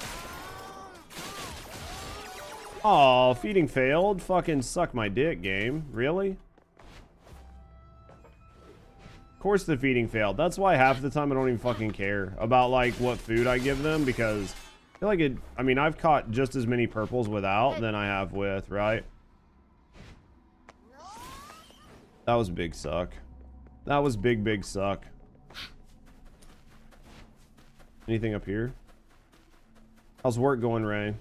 Oh, feeding failed. Fucking suck my dick, game. Really? Of course the feeding failed. That's why half the time I don't even fucking care about like what food I give them, because I feel like it... I mean, I've caught just as many purples without than I have with, right? That was big suck. That was big suck. Anything up here? How's work going, Ray?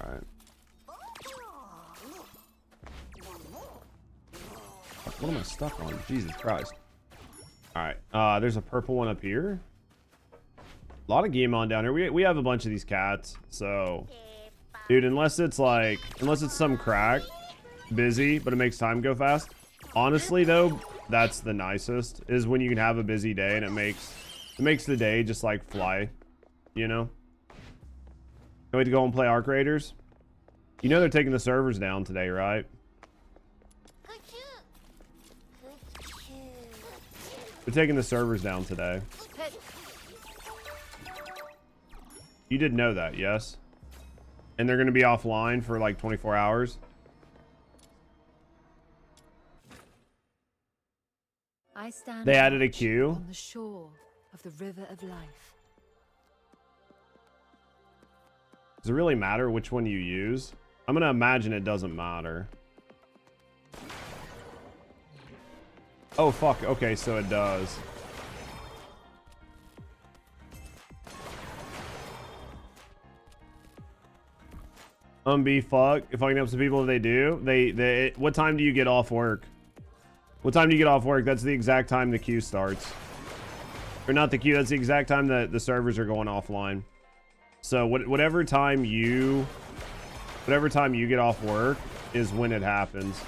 Alright. What am I stuck on? Jesus Christ. Alright. There's a purple one up here. A lot of Geomon down here. We have a bunch of these cats, so... Dude, unless it's some crack, busy, but it makes time go fast. Honestly, though, that's the nicest, is when you can have a busy day and it makes the day just like fly, you know? Can't wait to go and play Arc Raiders. You know they're taking the servers down today, right? They're taking the servers down today. You did know that, yes? And they're going to be offline for like 24 hours. I stand They added a queue. on the shore of the river of life. Does it really matter which one you use? I'm going to imagine it doesn't matter. Oh, fuck. Okay, so it does. Be fuck. If I can help some people, they do. They what time do you get off work? What time do you get off work? That's the exact time the queue starts. Or not the queue, that's the exact time that the servers are going offline. So whatever time you get off work is when it happens.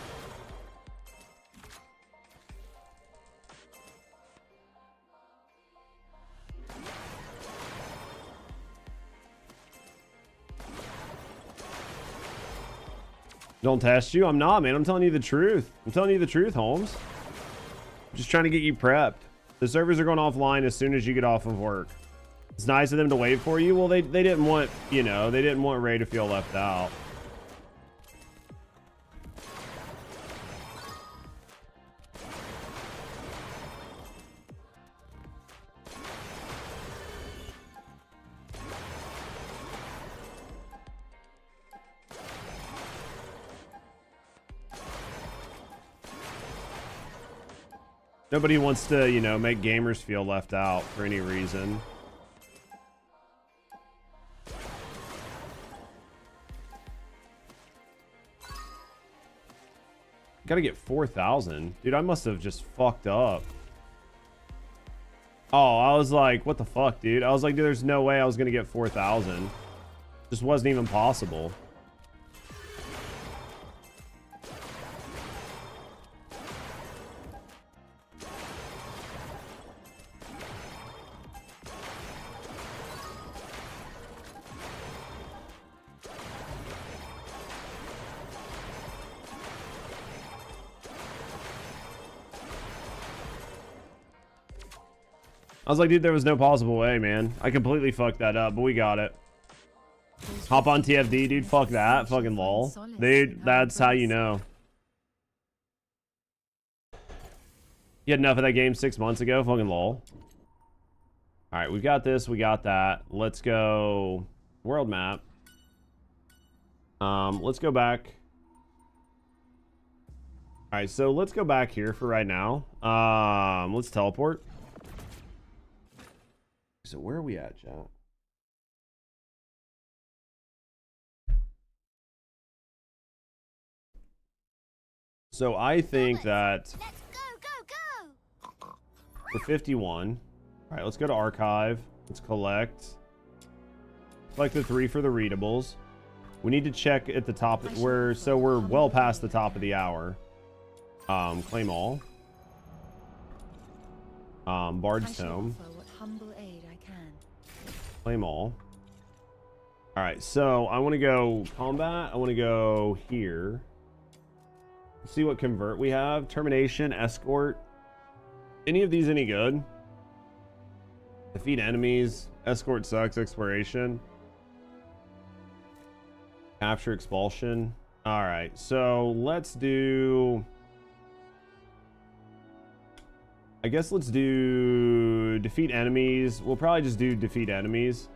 Don't test you? I'm not, man. I'm telling you the truth. I'm telling you the truth, Holmes. I'm just trying to get you prepped. The servers are going offline as soon as you get off of work. It's nice of them to wait for you. Well, they didn't want, you know, they didn't want Ray to feel left out. Nobody wants to, you know, make gamers feel left out for any reason. Gotta get 4,000. Dude, I must have just fucked up. Oh, I was like, what the fuck, dude? I was like, dude, there's no way I was gonna get 4,000. Just wasn't even possible. I was like, dude, there was no possible way, man. I completely fucked that up, but we got it. Hop on TFD, dude. Fuck that. Fucking lol. Dude, that's how you know. You had enough of that game 6 months ago? Fucking lol. Alright, we've got this. We got that. Let's go... World map. Let's go back. Alright, so let's go back here for right now. Let's teleport. So where are we at, chat? So I think that we're 51. All right, let's go to archive. Let's collect. Select the 3 for the readables. We need to check at the top. We're well past the top of the hour. Claim all. Bard's Tome. Claim all. All right, so I want to go combat. I want to go here. See what convert we have. Termination, escort. Any of these any good? Defeat enemies. Escort sucks. Exploration. Capture, expulsion. All right, so let's do... I guess let's do defeat enemies. We'll probably just do defeat enemies.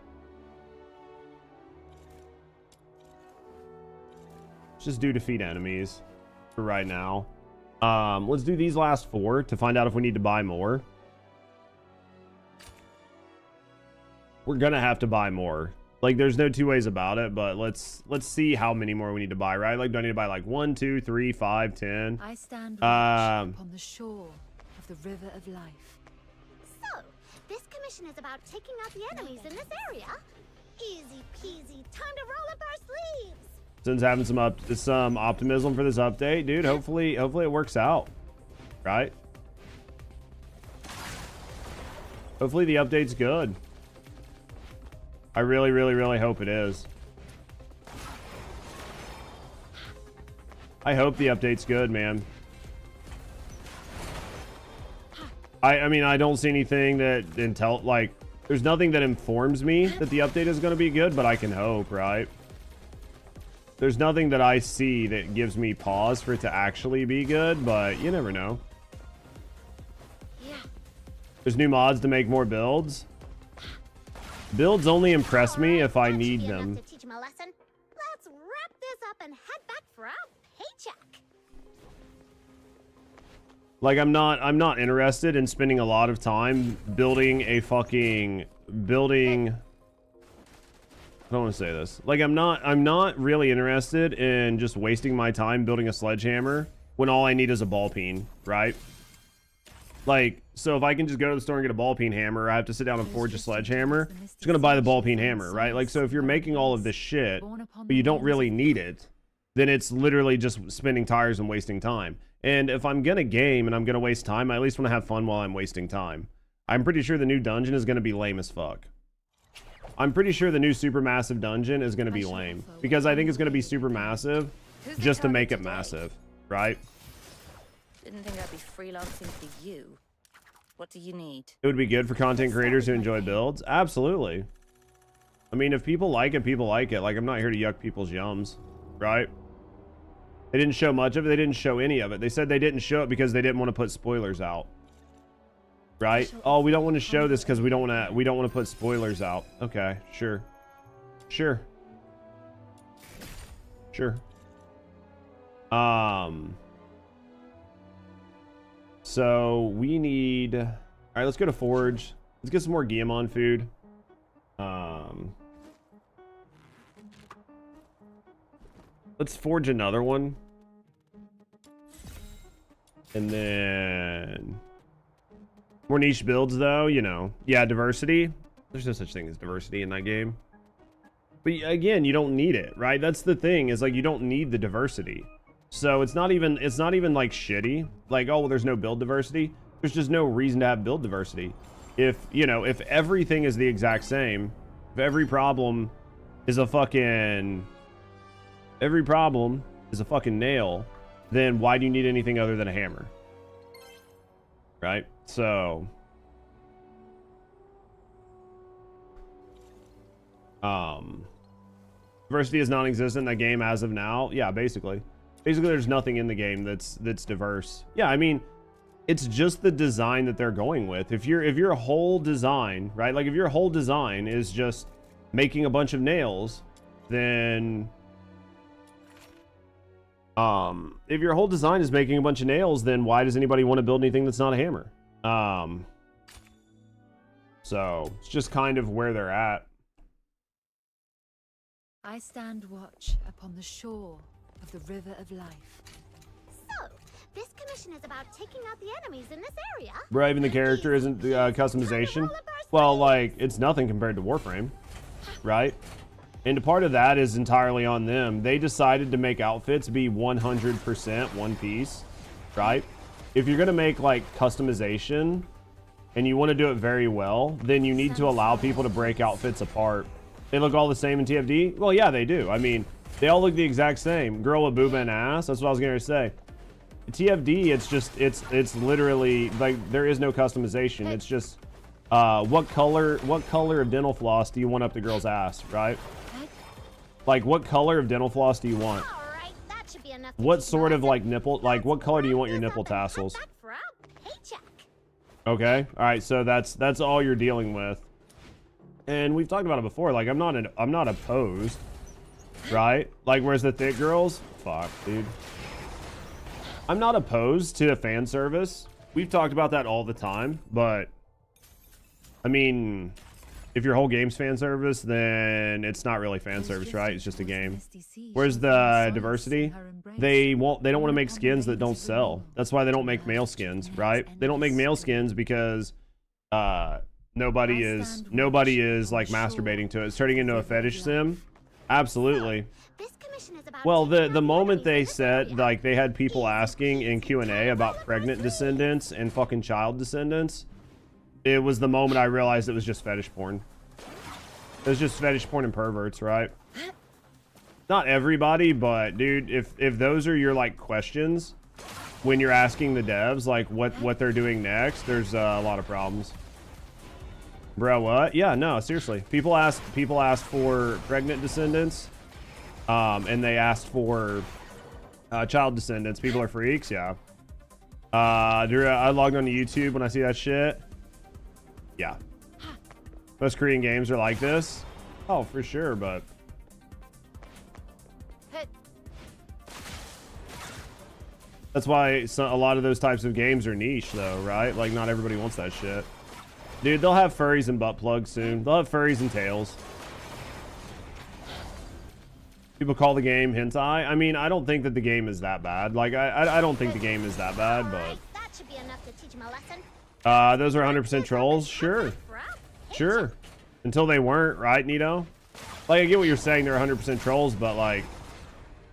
Let's just do defeat enemies for right now. Let's do these last 4 to find out if we need to buy more. We're gonna have to buy more. Like, there's no 2 ways about it, but let's see how many more we need to buy, right? Like, do I need to buy like 1, 2, 3, 5, 10? I stand upon the shore of the river of life. So, this commission is about taking out the enemies in this area. Easy peasy, time to roll up our sleeves. Since having some optimism for this update, dude. Hopefully it works out, right? Hopefully the update's good. I really, really, really hope it is. I hope the update's good, man. I mean, I don't see anything that there's nothing that informs me that the update is going to be good, but I can hope, right? There's nothing that I see that gives me pause for it to actually be good, but you never know. There's new mods to make more builds. Builds only impress me if I need them. To teach him a lesson. Let's wrap this up and head back for our paycheck. Like, I'm not interested in spending a lot of time building a fucking building. I don't want to say this. Like, I'm not really interested in just wasting my time building a sledgehammer when all I need is a ball peen, right? Like, so if I can just go to the store and get a ball peen hammer, I have to sit down and forge a sledgehammer. Just gonna buy the ball peen hammer, right? Like, so if you're making all of this shit, but you don't really need it, then it's literally just spinning tires and wasting time. And if I'm gonna game and I'm gonna waste time, I at least want to have fun while I'm wasting time. I'm pretty sure the new dungeon is gonna be lame as fuck. I'm pretty sure the new supermassive dungeon is gonna be lame because I think it's gonna be super massive just to make it massive, right? Didn't think I'd be freelancing for you. What do you need? It would be good for content creators who enjoy builds. Absolutely. I mean, if people like it, people like it. Like, I'm not here to yuck people's yums, right? They didn't show much of it. They didn't show any of it. They said they didn't show it because they didn't want to put spoilers out, right? Oh, we don't want to show this because we don't want to put spoilers out. Okay, sure. So we need... All right, let's go to Forge. Let's get some more Guillemon food. Let's forge another one. And then... more niche builds, though, you know. Yeah, diversity. There's no such thing as diversity in that game. But again, you don't need it, right? That's the thing, is like, you don't need the diversity. So it's not even like shitty. Like, oh, well, there's no build diversity. There's just no reason to have build diversity. If, you know, if everything is the exact same, if every problem is a fucking nail, then why do you need anything other than a hammer? Right? So Diversity is non-existent in that game as of now. Yeah, basically there's nothing in the game that's diverse. Yeah, I mean, it's just the design that they're going with. If your whole design, right, like if your whole design is just making a bunch of nails, then if your whole design is making a bunch of nails, then why does anybody want to build anything that's not a hammer? So it's just kind of where they're at. I stand watch upon the shore of the river of life. So, this commission is about taking out the enemies in this area? Bro, even the character isn't customization. Well, like, it's nothing compared to Warframe, right? And a part of that is entirely on them. They decided to make outfits be 100% one piece, right? If you're gonna make like customization and you want to do it very well, then you need to allow people to break outfits apart. They look all the same in TFD? Well, yeah, they do. I mean, they all look the exact same. Girl with booba and ass. That's what I was gonna say. TFD, it's just, it's literally like there is no customization. It's just what color of dental floss do you want up the girl's ass, right? Like, what color of dental floss do you want? Alright, that should be enough. What sort of like nipple, like what color do you want your nipple tassels? Okay, all right, so that's all you're dealing with. And we've talked about it before. Like, I'm not opposed, right? Like, where's the thick girls? Fuck, dude. I'm not opposed to fan service. We've talked about that all the time, but I mean, if your whole game's fan service, then it's not really fan service, right? It's just a game. Where's the diversity? They don't want to make skins that don't sell. That's why they don't make male skins, right? They don't make male skins because nobody is like masturbating to it. It's turning into a fetish sim. Absolutely. Well, the moment they said, like, they had people asking in Q&A about pregnant descendants and fucking child descendants, it was the moment I realized it was just fetish porn. It was just fetish porn and perverts, right? Not everybody, but dude, if those are your like questions when you're asking the devs like what they're doing next, there's a lot of problems. Bro, what? Yeah, no, seriously. People ask for pregnant descendants, and they asked for child descendants. People are freaks, yeah. Dude, I logged on to YouTube when I see that shit. Yeah. Most Korean games are like this. Oh, for sure, but that's why a lot of those types of games are niche, though, right? Like, not everybody wants that shit. Dude, they'll have furries and butt plugs soon. They'll have furries and tails. People call the game hentai. I mean, I don't think that the game is that bad. Like, I don't think the game is that bad, but That should be enough to teach him a lesson. those are 100% trolls. Sure. Sure. Until they weren't, right, Nito? Like, I get what you're saying. They're 100% trolls, but, like,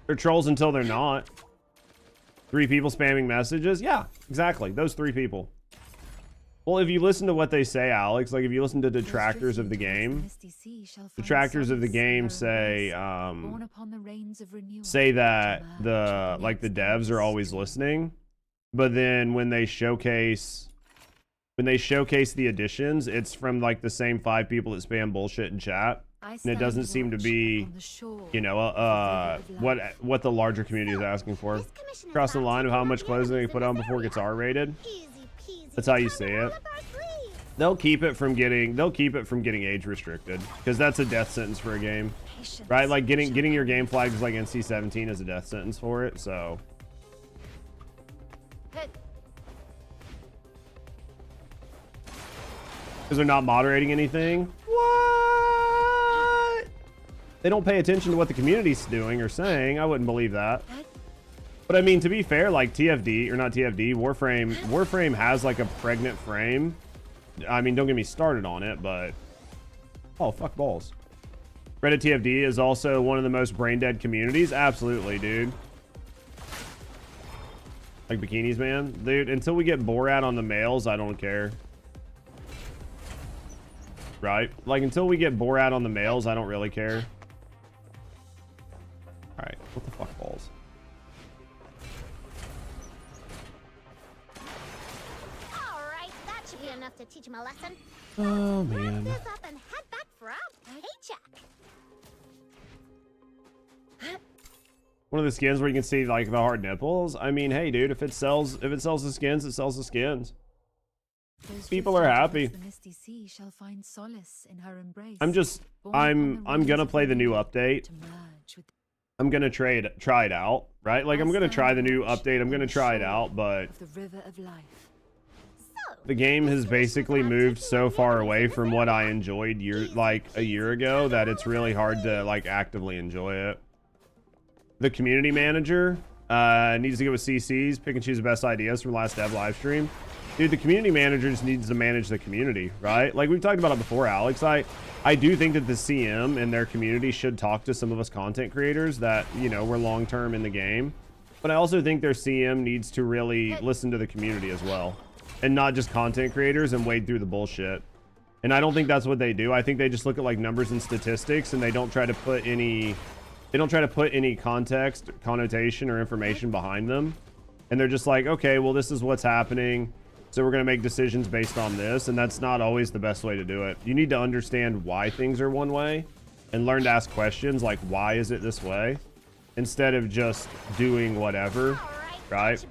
they're trolls until they're not. 3 people spamming messages? Yeah, exactly. Those 3 people. Well, if you listen to what they say, Alex, like, if you listen to detractors of the game, detractors of the game say that the devs are always listening, but then when they showcase the additions, it's from like the same 5 people that spam bullshit in chat, and it doesn't seem to be, you know, what the larger community is asking for. Crossing the line of how much clothing they put on before it gets R-rated. That's how you see it. They'll keep it from getting age restricted, because that's a death sentence for a game, right? Like getting your game flagged as like NC-17 is a death sentence for it. So because they're not moderating anything. What? They don't pay attention to what the community's doing or saying. I wouldn't believe that. But I mean, to be fair, like TFD, or not TFD, Warframe has like a pregnant frame. I mean, don't get me started on it, but oh, fuck balls. Reddit TFD is also one of the most brain dead communities. Absolutely, dude. Like bikinis, man. Dude, until we get Borat on the males, I don't care. Right? Like, until we get Borat on the males, I don't really care. Alright, what the fuck balls? Alright, that should be enough to teach him a lesson. Oh, man. Wrap this up and head back for a paycheck. One of the skins where you can see like the hard nipples. I mean, hey, dude, if it sells the skins, it sells the skins. People are happy. I'm gonna play the new update. I'm gonna try it out, right? Like I'm gonna try the new update. I'm gonna try it out, but the game has basically moved so far away from what I enjoyed a year ago that it's really hard to like actively enjoy it. The community manager needs to get with CCs, pick and choose the best ideas from last dev live stream. Dude, the community manager just needs to manage the community, right? Like we've talked about it before, Alex. I do think that the CM and their community should talk to some of us content creators that, you know, we're long-term in the game. But I also think their CM needs to really listen to the community as well. And not just content creators and wade through the bullshit. And I don't think that's what they do. I think they just look at like numbers and statistics and they don't try to put any context, connotation, or information behind them. And they're just like, okay, well, this is what's happening. So we're going to make decisions based on this. And that's not always the best way to do it. You need to understand why things are one way and learn to ask questions like, why is it this way? Instead of just doing whatever, right?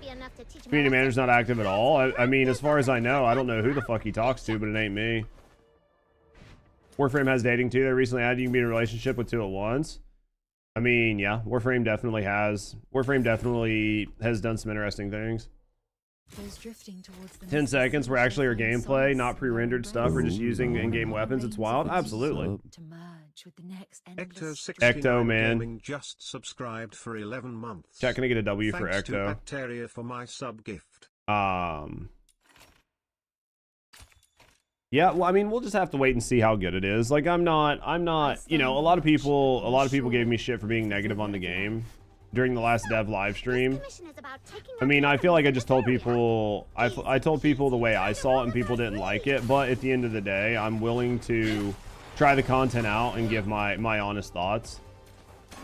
Community manager's not active at all. I mean, as far as I know, I don't know who the fuck he talks to, but it ain't me. Warframe has dating too. They recently added you can be in a relationship with two at once. I mean, yeah, Warframe definitely has done some interesting things. 10 seconds where actually our gameplay, not pre-rendered stuff. We're just using in-game weapons. It's wild. Absolutely. Ecto, man. Just subscribed for 11 months. Chat, can I get a W for Thanks to Ecto? Bacteria for my sub gift. Yeah, well, I mean, we'll just have to wait and see how good it is. Like, I'm not, you know, a lot of people gave me shit for being negative on the game during the last dev live stream. I mean, I feel like I just told people, I told people the way I saw it and people didn't like it, but at the end of the day, I'm willing to try the content out and give my honest thoughts.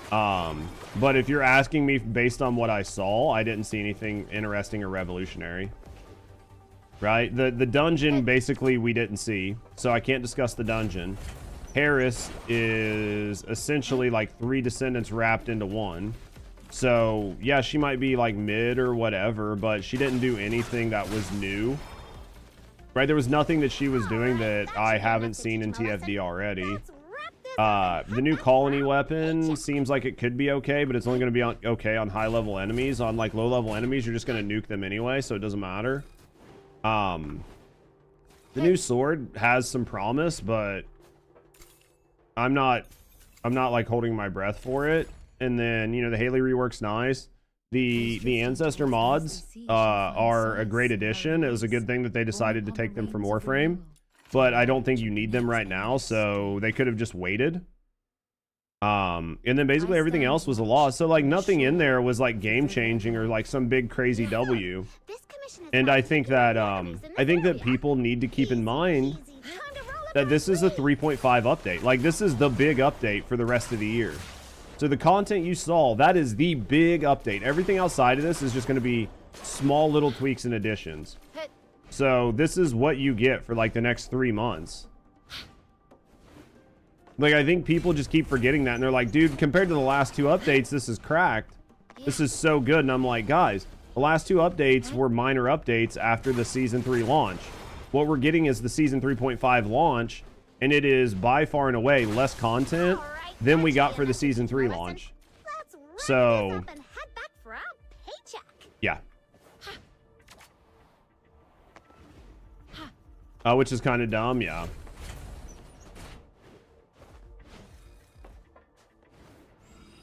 But if you're asking me based on what I saw, I didn't see anything interesting or revolutionary. Right? The dungeon, basically, we didn't see, so I can't discuss the dungeon. Harris is essentially like 3 descendants wrapped into one. So, yeah, she might be like mid or whatever, but she didn't do anything that was new. Right? There was nothing that she was doing that I haven't seen in TFD already. The new colony weapon seems like it could be okay, but it's only going to be okay on high-level enemies. On like low-level enemies, you're just going to nuke them anyway, so it doesn't matter. The new sword has some promise, but I'm not like holding my breath for it. And then, you know, the Haley rework's nice. The ancestor mods are a great addition. It was a good thing that they decided to take them from Warframe, but I don't think you need them right now, so they could have just waited. And then basically everything else was a loss. So like nothing in there was like game changing or like some big crazy W. And I think that people need to keep in mind that this is a 3.5 update. Like this is the big update for the rest of the year. So the content you saw, that is the big update. Everything outside of this is just going to be small little tweaks and additions. So this is what you get for like the next 3 months. Like I think people just keep forgetting that and they're like, dude, compared to the last 2 updates, this is cracked. This is so good. And I'm like, guys, the last 2 updates were minor updates after the Season 3 launch. What we're getting is the Season 3.5 launch, and it is by far and away less content than we got for the Season 3 launch. So, yeah. Which is kind of dumb, yeah.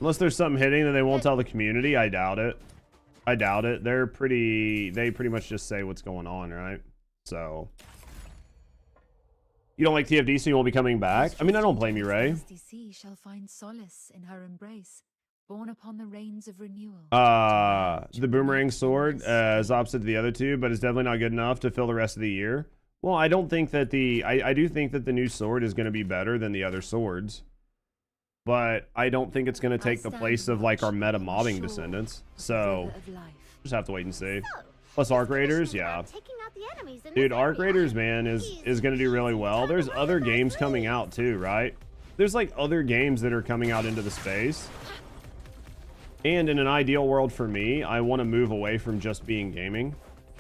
Unless there's something hitting that they won't tell the community, I doubt it. I doubt it. They pretty much just say what's going on, right? So, you don't like TFD, so you won't be coming back? I mean, I don't blame you, Ray. Shall find solace in her embrace, born upon the rains of renewal. The boomerang sword is opposite to the other 2, but it's definitely not good enough to fill the rest of the year. Well, I don't think that I do think that the new sword is going to be better than the other swords. But I don't think it's going to take the place of like our meta mobbing descendants. So just have to wait and see. Plus Arc Raiders, yeah. Dude, Arc Raiders, man, is going to do really well. There's other games coming out too, right? There's like other games that are coming out into the space. And in an ideal world for me, I want to move away from just being gaming,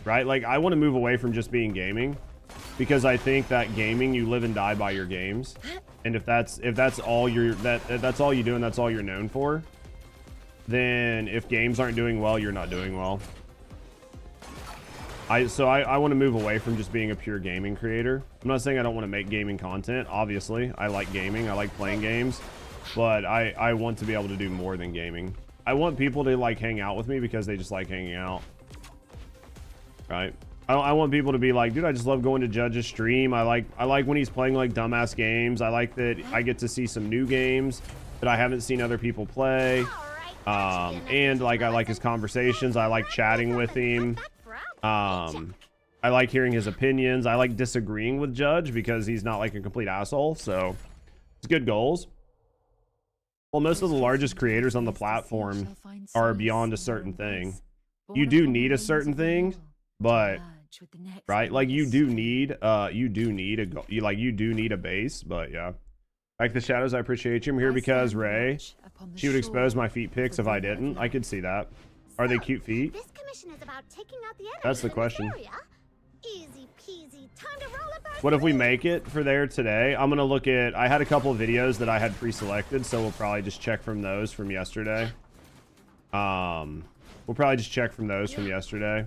right? Like, I want to move away from just being gaming because I think that gaming, you live and die by your games. And if that's all that's all you do and that's all you're known for, then if games aren't doing well, you're not doing well. So I want to move away from just being a pure gaming creator. I'm not saying I don't want to make gaming content. Obviously, I like gaming. I like playing games. But I want to be able to do more than gaming. I want people to like hang out with me because they just like hanging out. Right? I want people to be like, dude, I just love going to Judge's stream. I like when he's playing like dumbass games. I like that I get to see some new games that I haven't seen other people play. And like I like his conversations. I like chatting with him. I like hearing his opinions. I like disagreeing with Judge because he's not like a complete asshole. So it's good goals. Well, most of the largest creators on the platform are beyond a certain thing. You do need a certain thing, but right, like you do need a base. But yeah, like the shadows, I appreciate you. I'm here because Ray, she would expose my feet pics if I didn't. I could see that. Are they cute feet? This commission is about taking out the That's the question. Easy peasy. Time to roll up our What if we make it for there today? I'm gonna look at. I had a couple of videos that I had pre-selected, so we'll probably just check from those from yesterday. We'll probably just check from those from yesterday.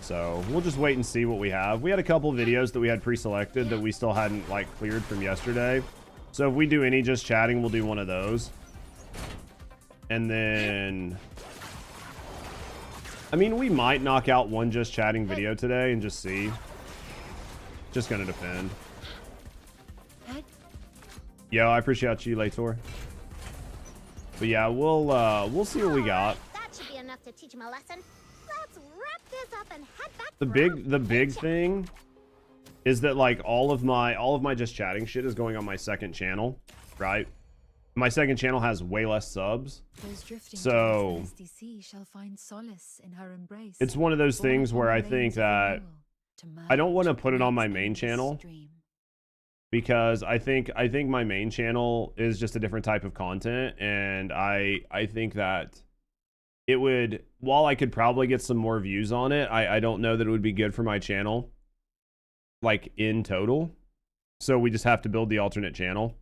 So we'll just wait and see what we have. We had a couple of videos that we had pre-selected that we still hadn't like cleared from yesterday. So if we do any just chatting, we'll do one of those. And then, I mean, we might knock out one just chatting video today and just see. Just gonna depend. Yo, I appreciate you, Lator. But yeah, we'll see what we got. That should be enough to teach him a lesson. Let's wrap this up and head back. The big thing is that like all of my just chatting shit is going on my second channel, right? My second channel has way less subs, so it's one of those things where I think that I don't want to put it on my main channel because I think my main channel is just a different type of content, and I think that it would, while I could probably get some more views on it, I don't know that it would be good for my channel, like in total. So we just have to build the alternate channel.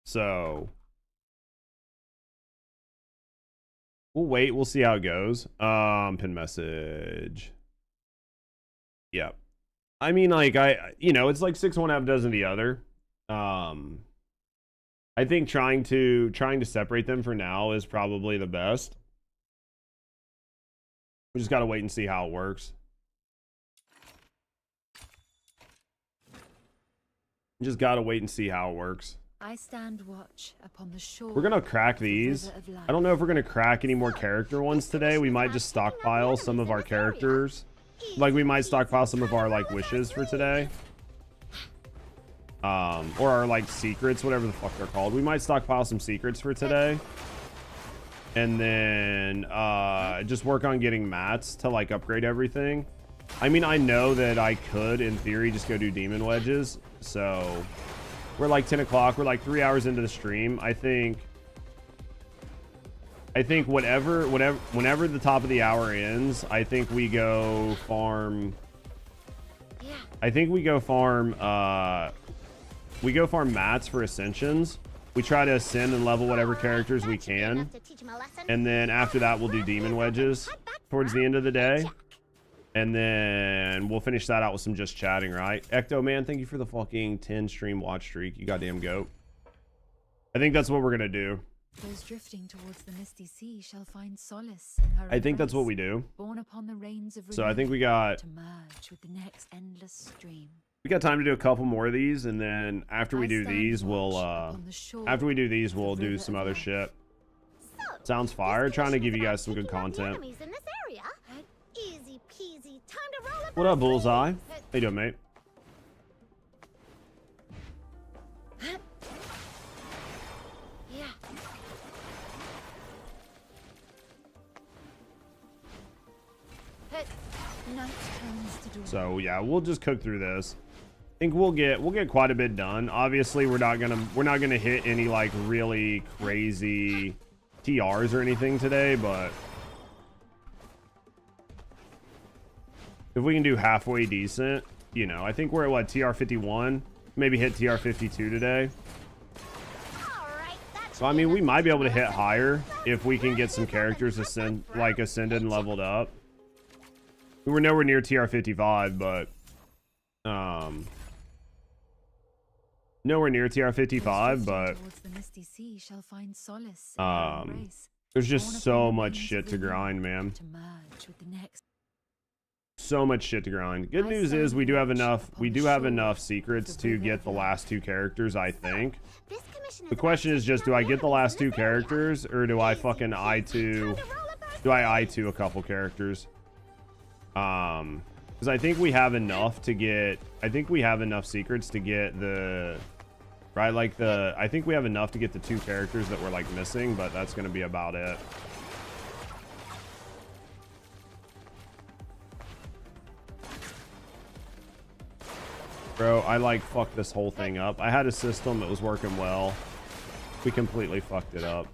So we'll wait, we'll see how it goes. Pin message. Yeah. I mean, like, it's like 6 one half a dozen the other. I think trying to separate them for now is probably the best. We just gotta wait and see how it works. We just gotta wait and see how it works. I stand watch upon the shore. We're gonna crack these. I don't know if we're gonna crack any more character ones today. We might just stockpile some of our characters. Like, we might stockpile some of our, like, wishes for today. Or our, like, secrets, whatever the fuck they're called. We might stockpile some secrets for today. And then, just work on getting mats to, like, upgrade everything. I mean, I know that I could, in theory, just go do demon wedges. So, we're, like, 10 o'clock. We're, like, 3 hours into the stream. I think whenever the top of the hour ends, I think we go farm. I think we go farm mats for ascensions. We try to ascend and level whatever characters we can. And then after that, we'll do demon wedges towards the end of the day. And then we'll finish that out with some just chatting, right? Ecto Man, thank you for the fucking 10 stream watch streak. You goddamn goat. I think that's what we're gonna do. Those drifting towards the misty sea shall find solace in her I think that's what embrace, we do. born upon the rains of So I think we got to merge with the next endless stream. we got time to do a couple more of these, and then after we do these, we'll do some other shit. Sounds fire. Trying to give you guys some good content. Easy peasy. Time to roll up. What up, Bullseye? How you doing, mate? So yeah, we'll just cook through this. I think we'll get quite a bit done. Obviously, we're not gonna hit any like really crazy TRs or anything today, but if we can do halfway decent, you know, I think we're at what, TR51, maybe hit TR52 today. So I mean, we might be able to hit higher if we can get some characters ascended and leveled up. We were nowhere near TR55, but nowhere near TR55, but there's just so much shit to grind, man. So much shit to grind. Good news is we do have enough secrets to get the last 2 characters, I think. The question is just, do I get the last 2 characters, or do I fucking I2 a couple characters? Because I think we have enough to get, I think we have enough secrets to get the, right, like the, I think we have enough to get the 2 characters that we're like missing, but that's going to be about it. Bro, I like fucked this whole thing up. I had a system that was working well. We completely fucked it up.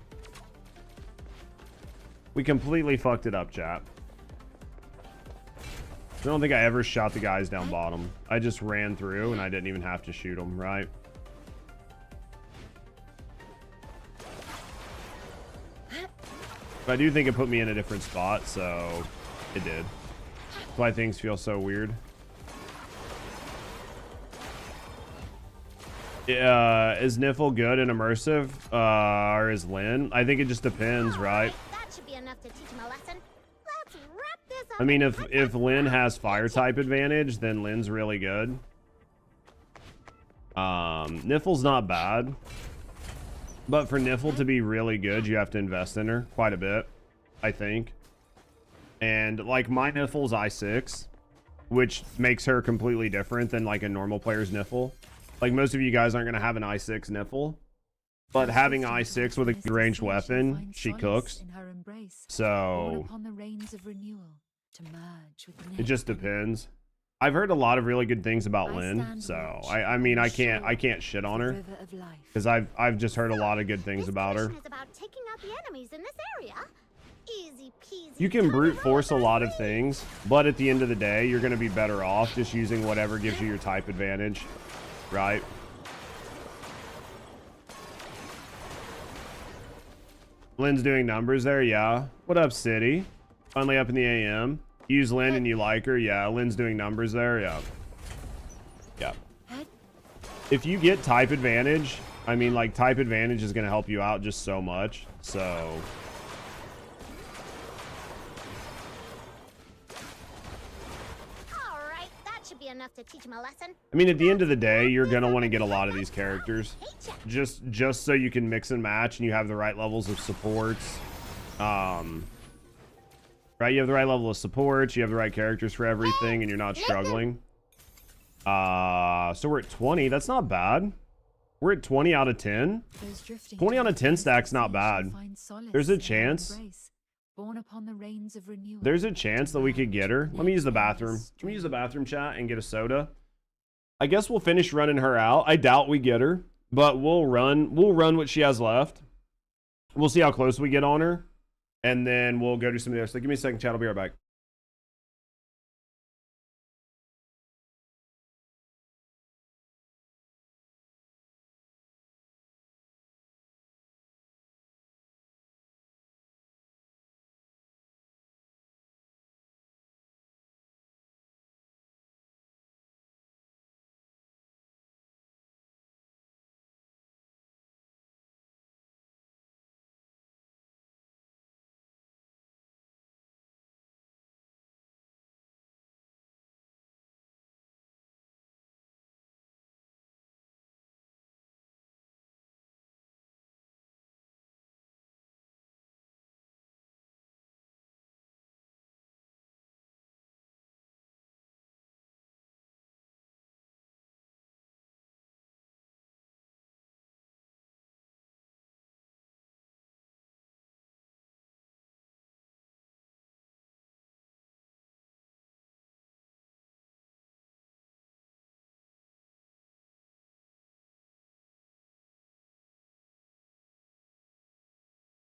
We completely fucked it up, chat. I don't think I ever shot the guys down bottom. I just ran through and I didn't even have to shoot them, right? But I do think it put me in a different spot, so it did. That's why things feel so weird. Is Niffle good and immersive? Or is Lynn? I think it just depends, right? That should be enough to teach him a lesson. Let's wrap this up. I mean, if Lynn has fire type advantage, then Lynn's really good. Niffle's not bad. But for Niffle to be really good, you have to invest in her quite a bit, I think. And like my Niffle's I6, which makes her completely different than like a normal player's Niffle. Like most of you guys aren't going to have an I6 Niffle, but having I6 with a ranged weapon, she cooks. So it just depends. I've heard a lot of really good things about Lynn, so I mean I can't shit on her because I've just heard a lot of good things about her. You can brute force a lot of things, but at the end of the day, you're going to be better off just using whatever gives you your type advantage. Right. Lynn's doing numbers there, yeah. What up, City? Finally up in the AM. Use Lynn and you like her, yeah. Lynn's doing numbers there, yeah. Yeah. If you get type advantage, I mean, like, type advantage is going to help you out just so much, so... Enough to teach him a lesson. I mean, at the end of the day, you're gonna want to get a lot of these characters, just so you can mix and match, and you have the right levels of supports. Right, you have the right level of supports, you have the right characters for everything, and you're not struggling. So we're at 20. That's not bad. We're at 20 out of 10. 20 out of 10 stack's not bad. There's a chance. There's a chance that we could get her. Let me use the bathroom. Let me use the bathroom, chat, and get a soda. I guess we'll finish running her out. I doubt we get her, but we'll run what she has left. We'll see how close we get on her, and then we'll go do some of the other stuff. Give me a second, chat. I'll be right back.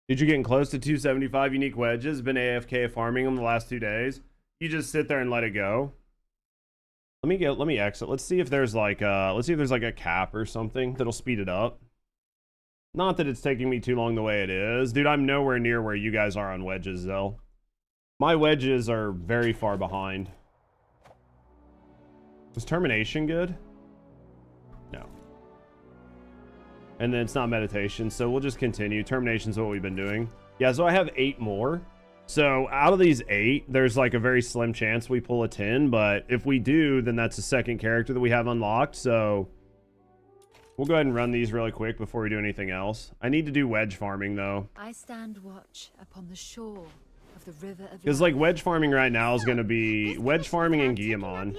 Dude, you're getting close to 275 unique wedges. Been AFK farming them the last 2 days. You just sit there and let it go. Let me exit. Let's see if there's like a cap or something that'll speed it up. Not that it's taking me too long the way it is. Dude, I'm nowhere near where you guys are on wedges though. My wedges are very far behind. Was termination good? No. And then it's not meditation, so we'll just continue. Termination's what we've been doing. Yeah, so I have 8 more. So out of these 8, there's like a very slim chance we pull a 10, but if we do, then that's a second character that we have unlocked. So we'll go ahead and run these really quick before we do anything else. I need to do wedge farming though. I stand watch upon the shore of the river of Because like wedge farming right now is going to be wedge farming and Guillemon.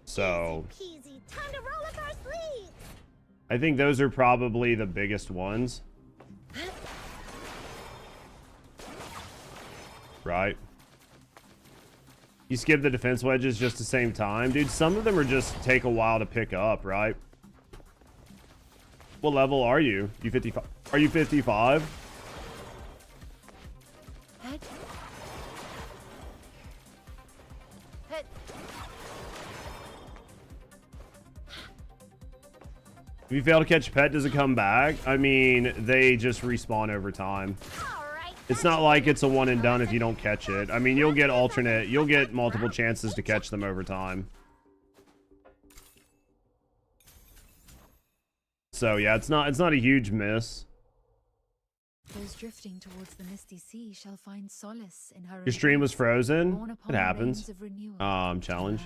So Easy, time to roll up our sleeves. I think those are probably the biggest ones. Right. You skip the defense wedges just the same time. Dude, some of them are just take a while to pick up, right? What level are you? You 55? Are you 55? If you fail to catch a pet, does it come back? I mean, they just respawn over time. It's not like it's a one and done if you don't catch it. I mean, you'll get multiple chances to catch them over time. So yeah, it's not a huge miss. Those drifting towards the misty sea shall find solace in her. Your stream was frozen. It happens. Challenge.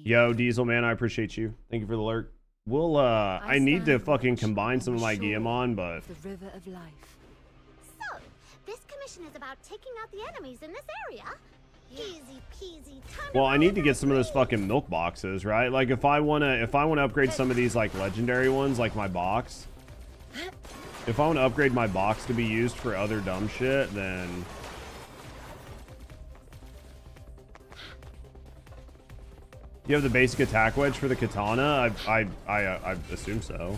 Yo, Diesel man, I appreciate you. Thank you for the alert. We'll I need to fucking combine some of my Guillemon, but the river of life. So, this commission is about taking out the enemies in this area. Easy peasy. Well, I need to get some of those fucking milk boxes, right? Like if I wanna upgrade some of these like legendary ones, like my box. If I want to upgrade my box to be used for other dumb shit, then you have the basic attack wedge for the katana. I assume so.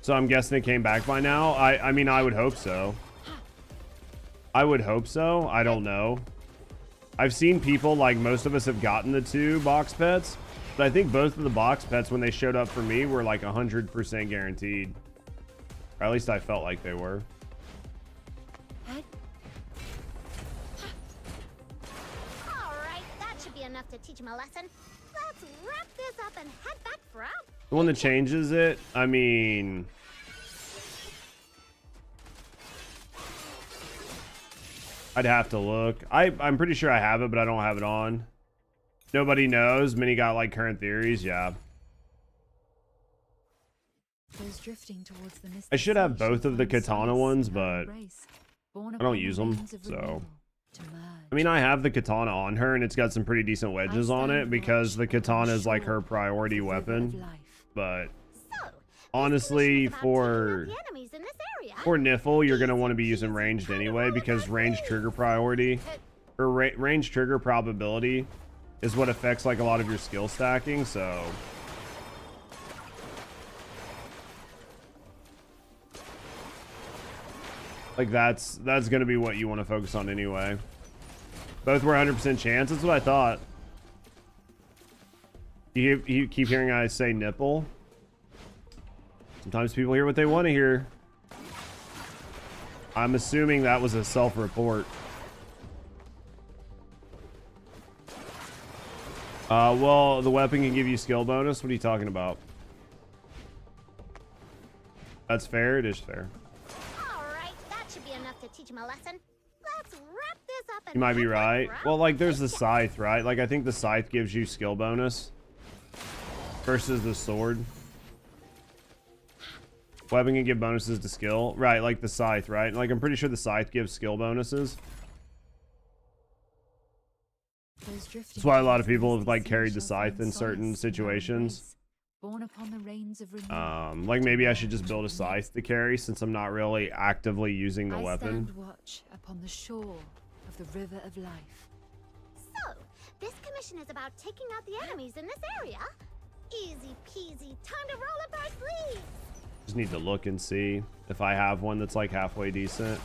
So I'm guessing it came back by now. I mean, I would hope so. I would hope so. I don't know. I've seen people, like most of us have gotten the 2 box pets, but I think both of the box pets when they showed up for me were like 100% guaranteed. Or at least I felt like they were. Alright, that should be enough to teach him a lesson. Let's wrap this up and head back for out. The one that changes it, I mean, I'd have to look. I'm pretty sure I have it, but I don't have it on. Nobody knows. Many got like current theories. Yeah. I should have both of the katana ones, but I don't use them. So, I mean, I have the katana on her, and it's got some pretty decent wedges on it because the katana is like her priority weapon. But honestly, for Niffle, you're gonna want to be using ranged anyway because ranged trigger priority or range trigger probability is what affects like a lot of your skill stacking. So like that's gonna be what you want to focus on anyway. Both were 100% chance. That's what I thought. You keep hearing I say nipple. Sometimes people hear what they want to hear. I'm assuming that was a self-report. Well, the weapon can give you skill bonus. What are you talking about? That's fair. It is fair. All right, that should be enough to teach him a lesson. Let's wrap this up and You might be head back right. for out. Well, like there's the scythe, right? Like I think the scythe gives you skill bonus versus the sword. Weapon can give bonuses to skill. Right, like the scythe, right? Like I'm pretty sure the scythe gives skill bonuses. That's why a lot of people have like carried the scythe in certain situations. Like maybe I should just build a scythe to carry since I'm not really actively using the weapon. Stand watch upon the shore of the river of life. So, this commission is about taking out the enemies in this area. Easy peasy. Time to roll up our sleeves. Just need to look and see if I have one that's like halfway decent.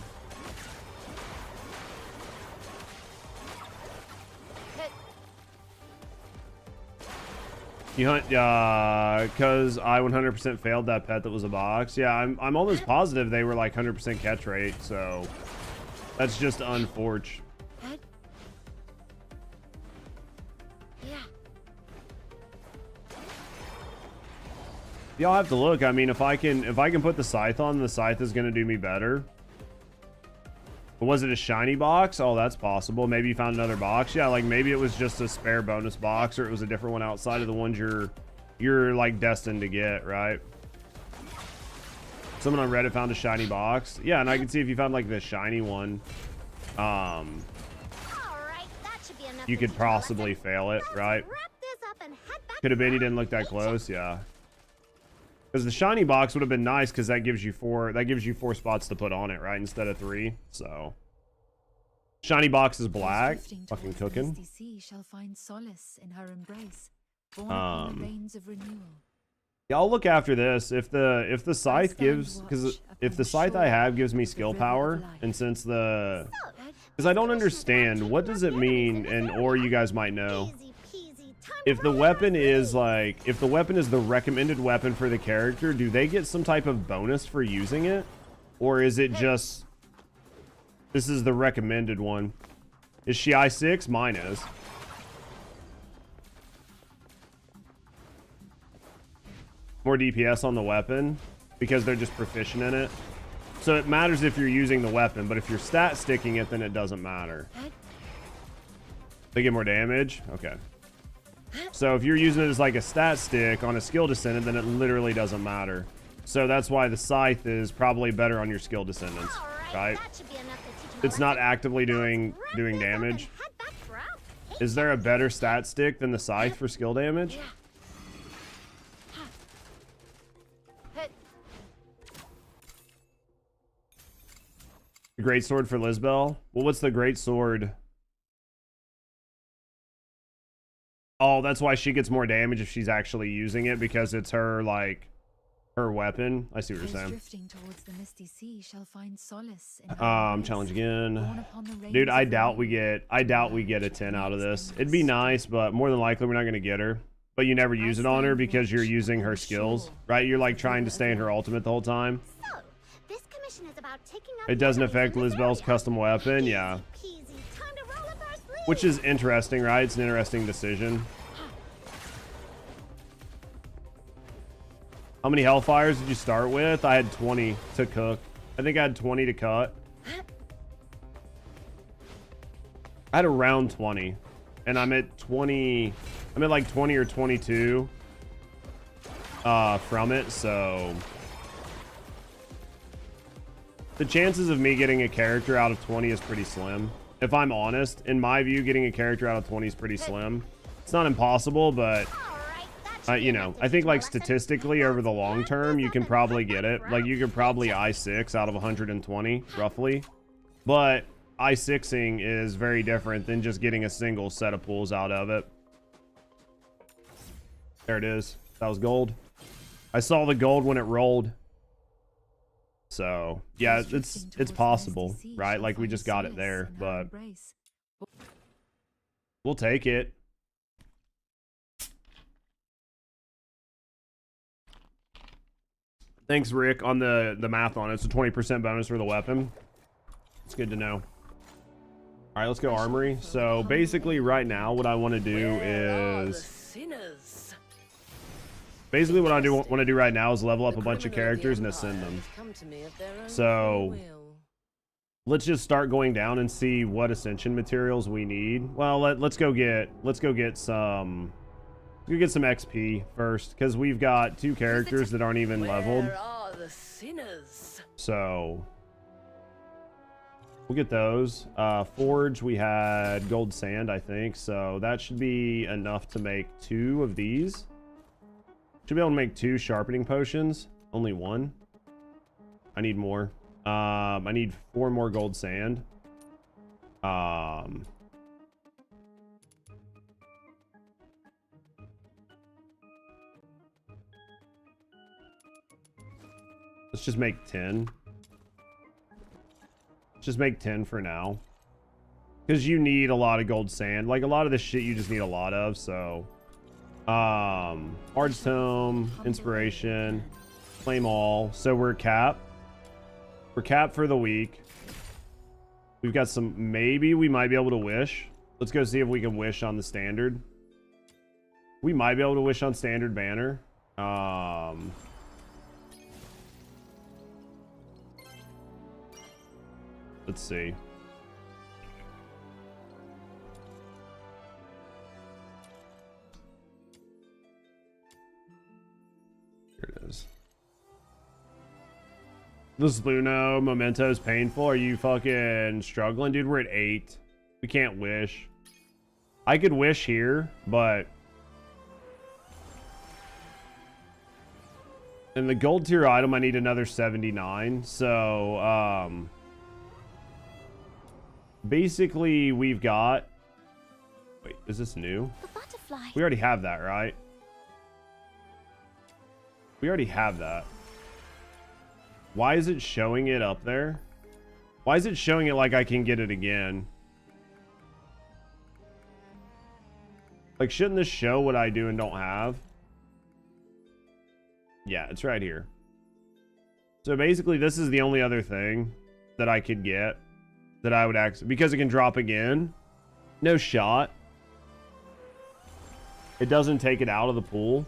You hunt, cause I 100% failed that pet that was a box. Yeah, I'm almost positive they were like 100% catch rate, so that's just unfortunate. Y'all have to look. I mean, if I can put the scythe on, the scythe is gonna do me better. But was it a shiny box? Oh, that's possible. Maybe you found another box. Yeah, like maybe it was just a spare bonus box, or it was a different one outside of the ones you're like destined to get, right? Someone on Reddit found a shiny box. Yeah, and I can see if you found like the shiny one, All right, that should be enough. you could possibly fail it, right? Wrap this up and head back. Could have been you didn't look that close, yeah. Because the shiny box would have been nice, because that gives you four spots to put on it, right, instead of 3. So shiny box is black. Fucking cooking. The misty sea shall find solace in her embrace, born upon the rains of renewal. Yeah, I'll look after this. If the scythe gives, because if the scythe I have gives me skill power, and since the, because I don't understand what does it mean, and or you guys might know. If the weapon is like, if the weapon is the recommended weapon for the character, do they get some type of bonus for using it? Or is it just, this is the recommended one? Is she I6? Mine is. More DPS on the weapon because they're just proficient in it. So it matters if you're using the weapon, but if you're stat sticking it, then it doesn't matter. They get more damage? Okay. So if you're using it as like a stat stick on a skill descendant, then it literally doesn't matter. So that's why the scythe is probably better on your skill descendants, right? It's not actively doing damage. Is there a better stat stick than the scythe for skill damage? Great sword for Lisbel? Well, what's the great sword? Oh, that's why she gets more damage if she's actually using it, because it's her, like, her weapon. I see what you're saying. Drifting towards the misty sea shall find solace in Challenge again. Dude, I doubt we get a 10 out of this. It'd be nice, but more than likely we're not going to get her. But you never use it on her because you're using her skills, right? You're like trying to stay in her ultimate the whole time. It doesn't affect Lisbel's custom weapon, yeah. Which is interesting, right? It's an interesting decision. How many Hellfires did you start with? I had 20 to cook. I think I had 20 to cut. I had around 20. And I'm at 20. I'm at like 20 or 22 from it, so the chances of me getting a character out of 20 is pretty slim. If I'm honest, in my view, getting a character out of 20 is pretty slim. It's not impossible, but you know, I think like statistically over the long term, you can probably get it. Like you could probably I6 out of 120 roughly, but I6ing is very different than just getting a single set of pulls out of it. There it is. That was gold. I saw the gold when it rolled. So yeah, it's possible, right? Like we just got it there, but we'll take it. Thanks, Rick, on the math on it. It's a 20% bonus for the weapon. It's good to know. All right, let's go armory. So basically right now what I want to do is basically what I want to do right now is level up a bunch of characters and ascend them. So let's just start going down and see what ascension materials we need. Well, let's go get some XP first, because we've got 2 characters that aren't even leveled. So we'll get those. Forge, we had gold sand, I think, so that should be enough to make 2 of these. Should be able to make 2 sharpening potions. Only 1. I need more. I need 4 more gold sand. just make 10. Let's just make 10 for now. Because you need a lot of gold sand. Like, a lot of this shit you just need a lot of, so... Bard's Tome, Inspiration, Claim All. So we're capped. We're capped for the week. We've got some... Maybe we might be able to wish. Let's go see if we can wish on the standard. We might be able to wish on standard banner. Let's see. Here it is. This Luno memento is painful. Are you fucking struggling? Dude, we're at 8. We can't wish. I could wish here, but... in the gold tier item, I need another 79. So, basically, we've got... Wait, is this new? The butterfly. We already have that, right? We already have that. Why is it showing it up there? Why is it showing it like I can get it again? Like, shouldn't this show what I do and don't have? Yeah, it's right here. So basically, this is the only other thing that I could get that I would actually... because it can drop again. No shot. It doesn't take it out of the pool.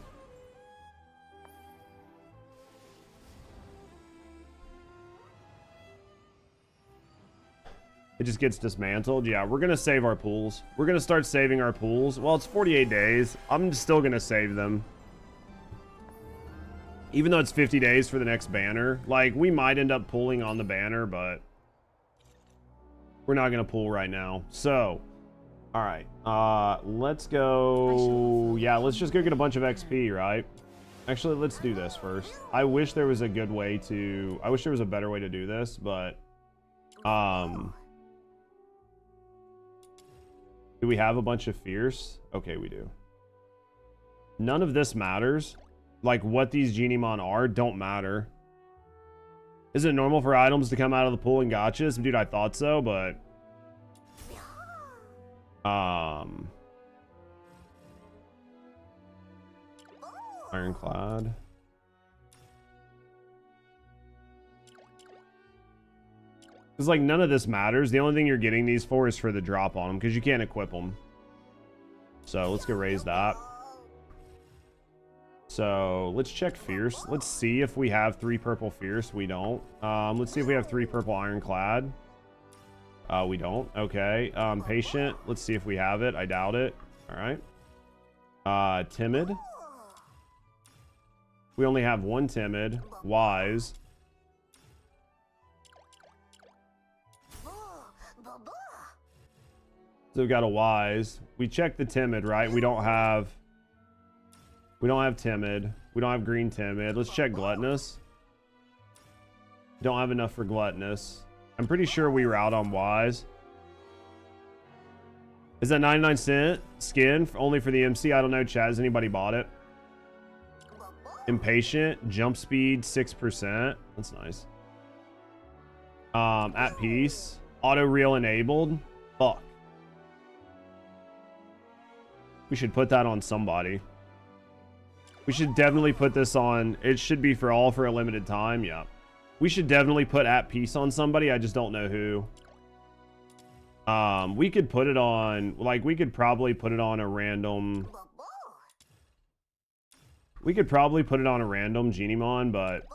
It just gets dismantled. Yeah, we're going to save our pools. We're going to start saving our pools. Well, it's 48 days. I'm still going to save them. Even though it's 50 days for the next banner. Like, we might end up pulling on the banner, but... we're not going to pull right now. So, alright. Let's go... yeah, let's just go get a bunch of XP, right? Actually, let's do this first. I wish there was a good way to... I wish there was a better way to do this, but... do we have a bunch of fierce? Okay, we do. None of this matters. Like, what these Genimon are don't matter. Is it normal for items to come out of the pool in gachas? Dude, I thought so, but... Ironclad. Because, like, none of this matters. The only thing you're getting these for is for the drop on them, because you can't equip them. So, let's go raise that. So, let's check Fierce. Let's see if we have 3 purple Fierce. We don't. Let's see if we have 3 purple Ironclad. We don't. Okay. Patient. Let's see if we have it. I doubt it. Alright. Timid. We only have 1 Timid. Wise. So we've got a Wise. We checked the Timid, right? We don't have Timid. We don't have Green Timid. Let's check Gluttonous. Don't have enough for Gluttonous. I'm pretty sure we were out on Wise. Is that 99-cent skin only for the MC? I don't know, chat. Has anybody bought it? Impatient. Jump speed 6%. That's nice. At peace. Auto reel enabled. Fuck. We should put that on somebody. We should definitely put this on. It should be for all for a limited time. Yeah. We should definitely put at peace on somebody. I just don't know who. We could put it on, like, we could probably put it on a random. We could probably put it on a random Genimon, but.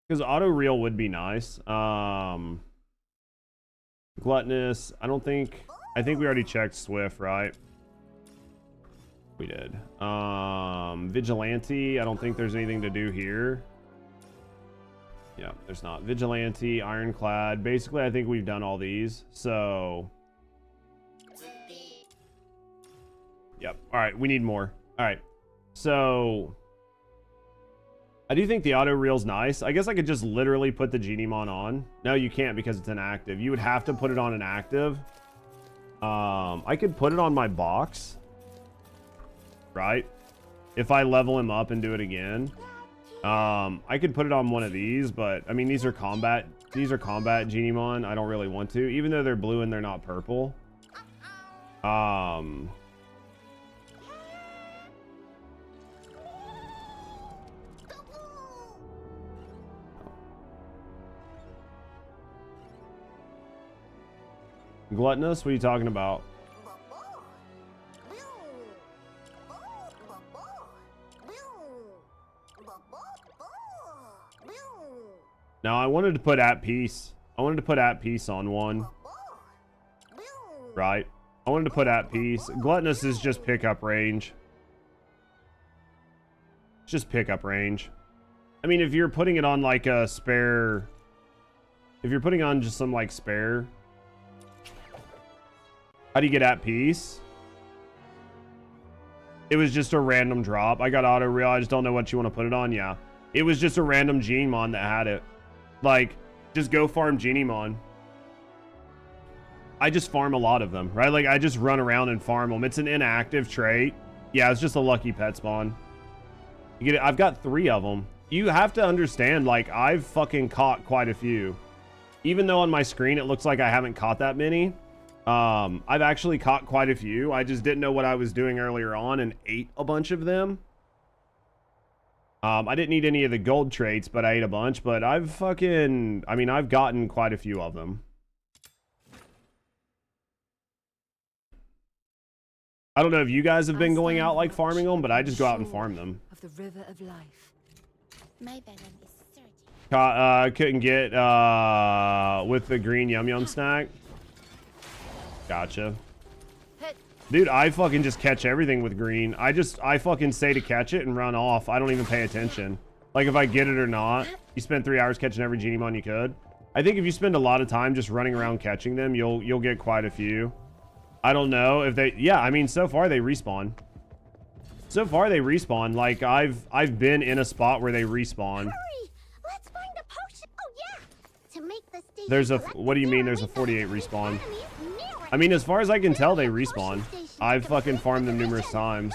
Because auto reel would be nice. Gluttonous. I think we already checked Swift, right? We did. Vigilante. I don't think there's anything to do here. Yeah, there's not. Vigilante, Ironclad. Basically, I think we've done all these. So. Yep. All right. We need more. All right. So. I do think the auto reel's nice. I guess I could just literally put the Genimon on. No, you can't because it's inactive. You would have to put it on an active. I could put it on my box. Right? If I level him up and do it again. I could put it on one of these, but I mean, these are combat Genimon. I don't really want to, even though they're blue and they're not purple. Gluttonous? What are you talking about? Now I wanted to put at peace. I wanted to put at peace on one. Right? I wanted to put at peace. Gluttonous is just pickup range. It's just pickup range. I mean, if you're putting it on like a spare... If you're putting on just some like spare... How do you get at peace? It was just a random drop. I got auto reel. I just don't know what you want to put it on. Yeah. It was just a random Genimon that had it. Like, just go farm Genimon. I just farm a lot of them, right? Like, I just run around and farm them. It's an inactive trait. Yeah, it's just a lucky pet spawn. You get it? I've got 3 of them. You have to understand, like, I've fucking caught quite a few. Even though on my screen it looks like I haven't caught that many. I've actually caught quite a few. I just didn't know what I was doing earlier on and ate a bunch of them. I didn't need any of the gold traits, but I ate a bunch. But I've gotten quite a few of them. I don't know if you guys have been going out like farming them, but I just go out and farm them. Of the river of life. My venom is surging. Couldn't get with the green yum yum snack. Gotcha. Dude, I fucking just catch everything with green. I fucking say to catch it and run off. I don't even pay attention. Like, if I get it or not. You spend 3 hours catching every Genimon you could. I think if you spend a lot of time just running around catching them, you'll get quite a few. I don't know if they... Yeah, I mean, so far they respawn. So far they respawn. Like, I've been in a spot where they respawn. Hurry! Let's find a potion. Oh, yeah! To make the station... There's a... What do you mean there's a 48 respawn? I mean, as far as I can tell, they respawn. I've fucking farmed them numerous times.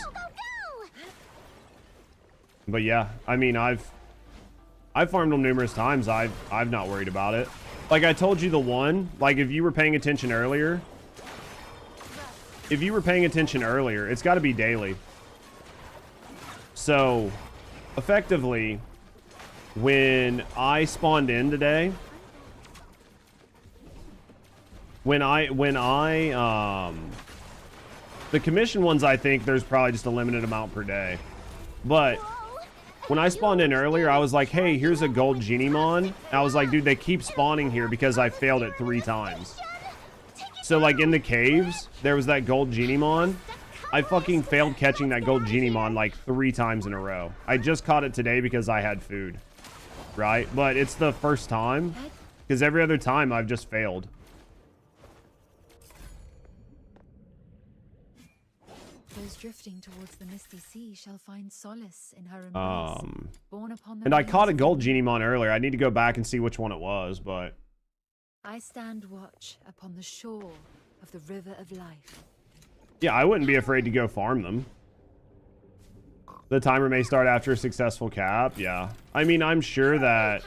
But yeah, I mean, I've farmed them numerous times. I've not worried about it. Like I told you, the one, like if you were paying attention earlier, it's got to be daily. So, effectively, when I spawned in today, the commission ones, I think there's probably just a limited amount per day. But when I spawned in earlier, I was like, hey, here's a gold Genimon. And I was like, dude, they keep spawning here because I failed it 3 times. So like in the caves, there was that gold Genimon. I fucking failed catching that gold Genimon like 3 times in a row. I just caught it today because I had food. Right? But it's the first time. Because every other time I've just failed. Those drifting towards the misty sea shall find solace in her embrace. Born upon the and I caught a gold Genimon earlier. I need to go back and see which one it was, but... I stand watch upon the shore of the river of life. Yeah, I wouldn't be afraid to go farm them. The timer may start after a successful cap. Yeah. I mean, I'm sure that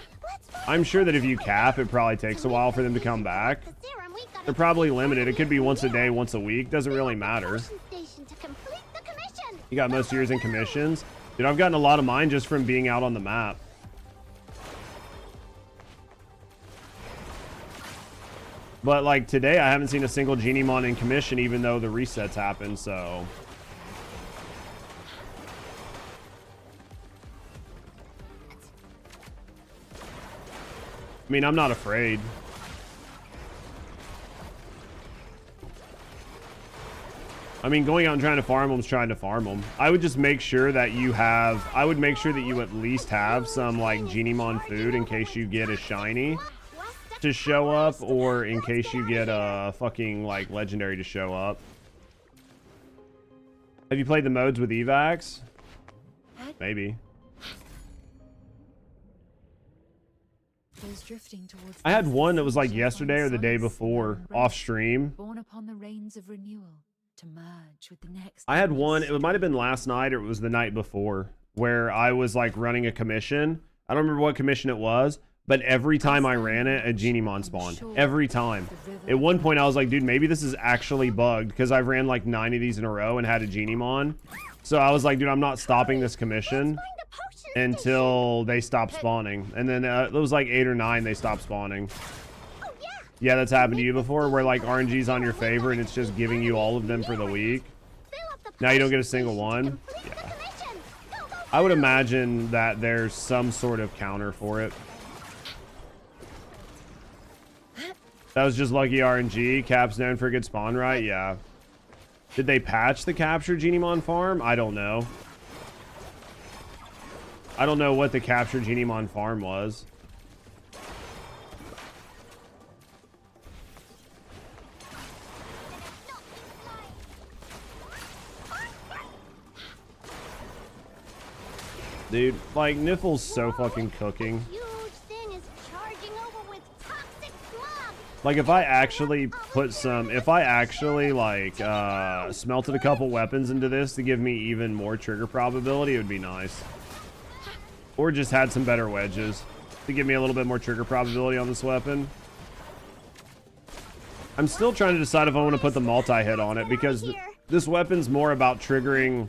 if you cap, it probably takes a while for them to come back. They're probably limited. It could be once a day, once a week. Doesn't really matter. You got most years in commissions. Dude, I've gotten a lot of mine just from being out on the map. But like today, I haven't seen a single Genimon in commission, even though the resets happen, so... I mean, I'm not afraid. I mean, going out and trying to farm them is trying to farm them. I would just make sure that you have... I would make sure that you at least have some, like, Genimon food in case you get a shiny to show up, or in case you get a fucking, like, legendary to show up. Have you played the modes with evacs? Maybe. drifting towards I the had one that was like shall yesterday find or the day solace in before her embrace, off stream. born upon the rains of renewal to merge with the next. I had endless one, it might have been stream. last night or it was the night before, where I was like running a commission. I don't remember what commission it was, but every time I ran it, a genie mon spawned. Every time. At one point I was like, dude, maybe this is actually bugged because I've ran like 9 of these in a row and had a genie mon. So I was like, dude, I'm not stopping this commission until they stop spawning. And then it was like 8 or 9 they stopped spawning. Yeah, that's happened to you before, where like RNG's on your favor and it's just giving you all of them for the week. Now you don't get a single one. Yeah. I would imagine that there's some sort of counter for it. That was just lucky RNG. Cap's known for a good spawn, right? Yeah. Did they patch the captured Genimon farm? I don't know. I don't know what the captured Genimon farm was. Dude, like, Niffle's so fucking cooking. Like, if I actually put some, if I actually, like, smelted a couple weapons into this to give me even more trigger probability, it would be nice. Or just had some better wedges to give me a little bit more trigger probability on this weapon. I'm still trying to decide if I want to put the multi-hit on it, because this weapon's more about triggering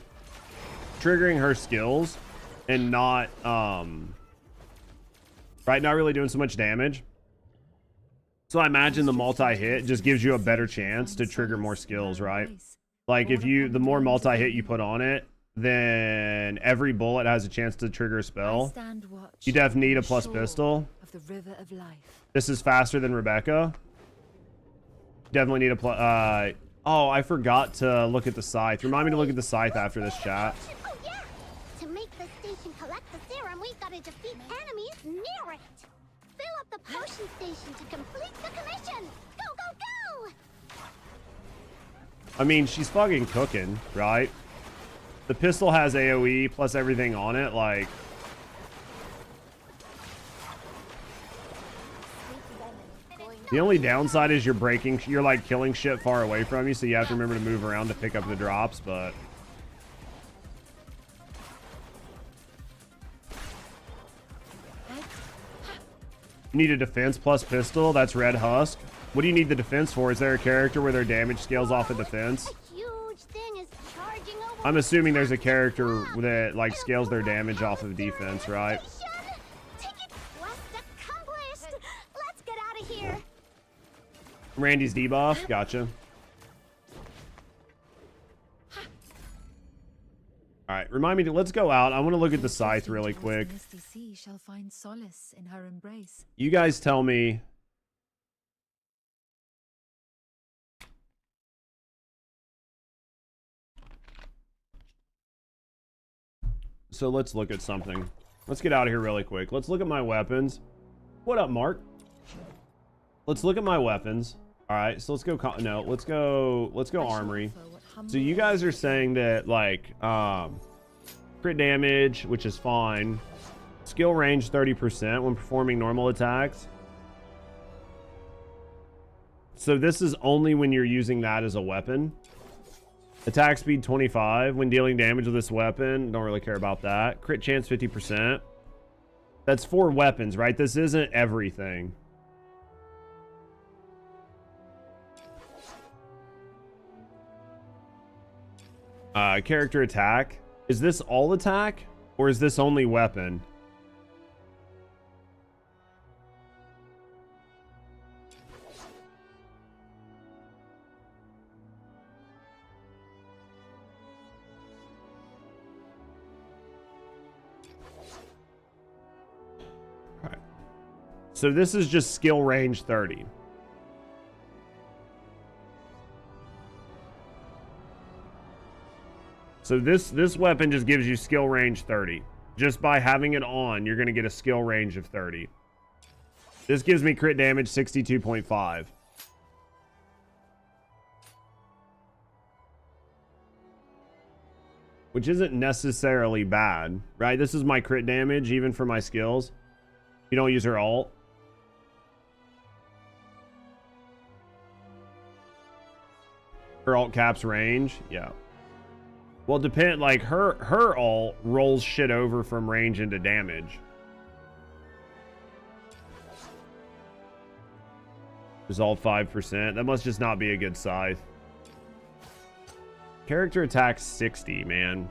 her skills and not, right, not really doing so much damage. So I imagine the multi-hit just gives you a better chance to trigger more skills, right? Like if you, the more multi-hit you put on it, then every bullet has a chance to trigger a spell. You definitely need a plus pistol. This is faster than Rebecca. Definitely need a plus, oh, I forgot to look at the scythe. Remind me to look at the scythe after this chat. Oh yeah! To make the station collect the serum, we've got to defeat enemies near it. Fill up the potion station to complete the commission. Go, go, go! I mean, she's fucking cooking, right? The pistol has AoE plus everything on it, like... The only downside is you're like killing shit far away from you, so you have to remember to move around to pick up the drops, but... You need a defense plus pistol, that's Red Husk. What do you need the defense for? Is there a character where their damage scales off of defense? I'm assuming there's a character that like scales their damage off of defense, right? Let's get out of here. Randy's debuff, gotcha. All right, remind me to, let's go out. I want to look at the scythe really quick. Shall find solace in her embrace. You guys tell me. So let's look at something. Let's get out of here really quick. Let's look at my weapons. What up, Mark? Let's look at my weapons. All right, so let's go. No, let's go armory. So you guys are saying that like crit damage, which is fine. Skill range 30% when performing normal attacks. So this is only when you're using that as a weapon. Attack speed 25 when dealing damage with this weapon. Don't really care about that. Crit chance 50%. That's for weapons, right? This isn't everything. Character attack. Is this all attack? Or is this only weapon? Alright. So this is just skill range 30. So this weapon just gives you skill range 30. Just by having it on, you're going to get a skill range of 30. This gives me crit damage 62.5. Which isn't necessarily bad, right? This is my crit damage, even for my skills. You don't use her ult. alt caps range. Yeah. Well, depend, like her alt rolls shit over from range into damage. Resolve 5%. That must just not be a good scythe. Character attack 60, man.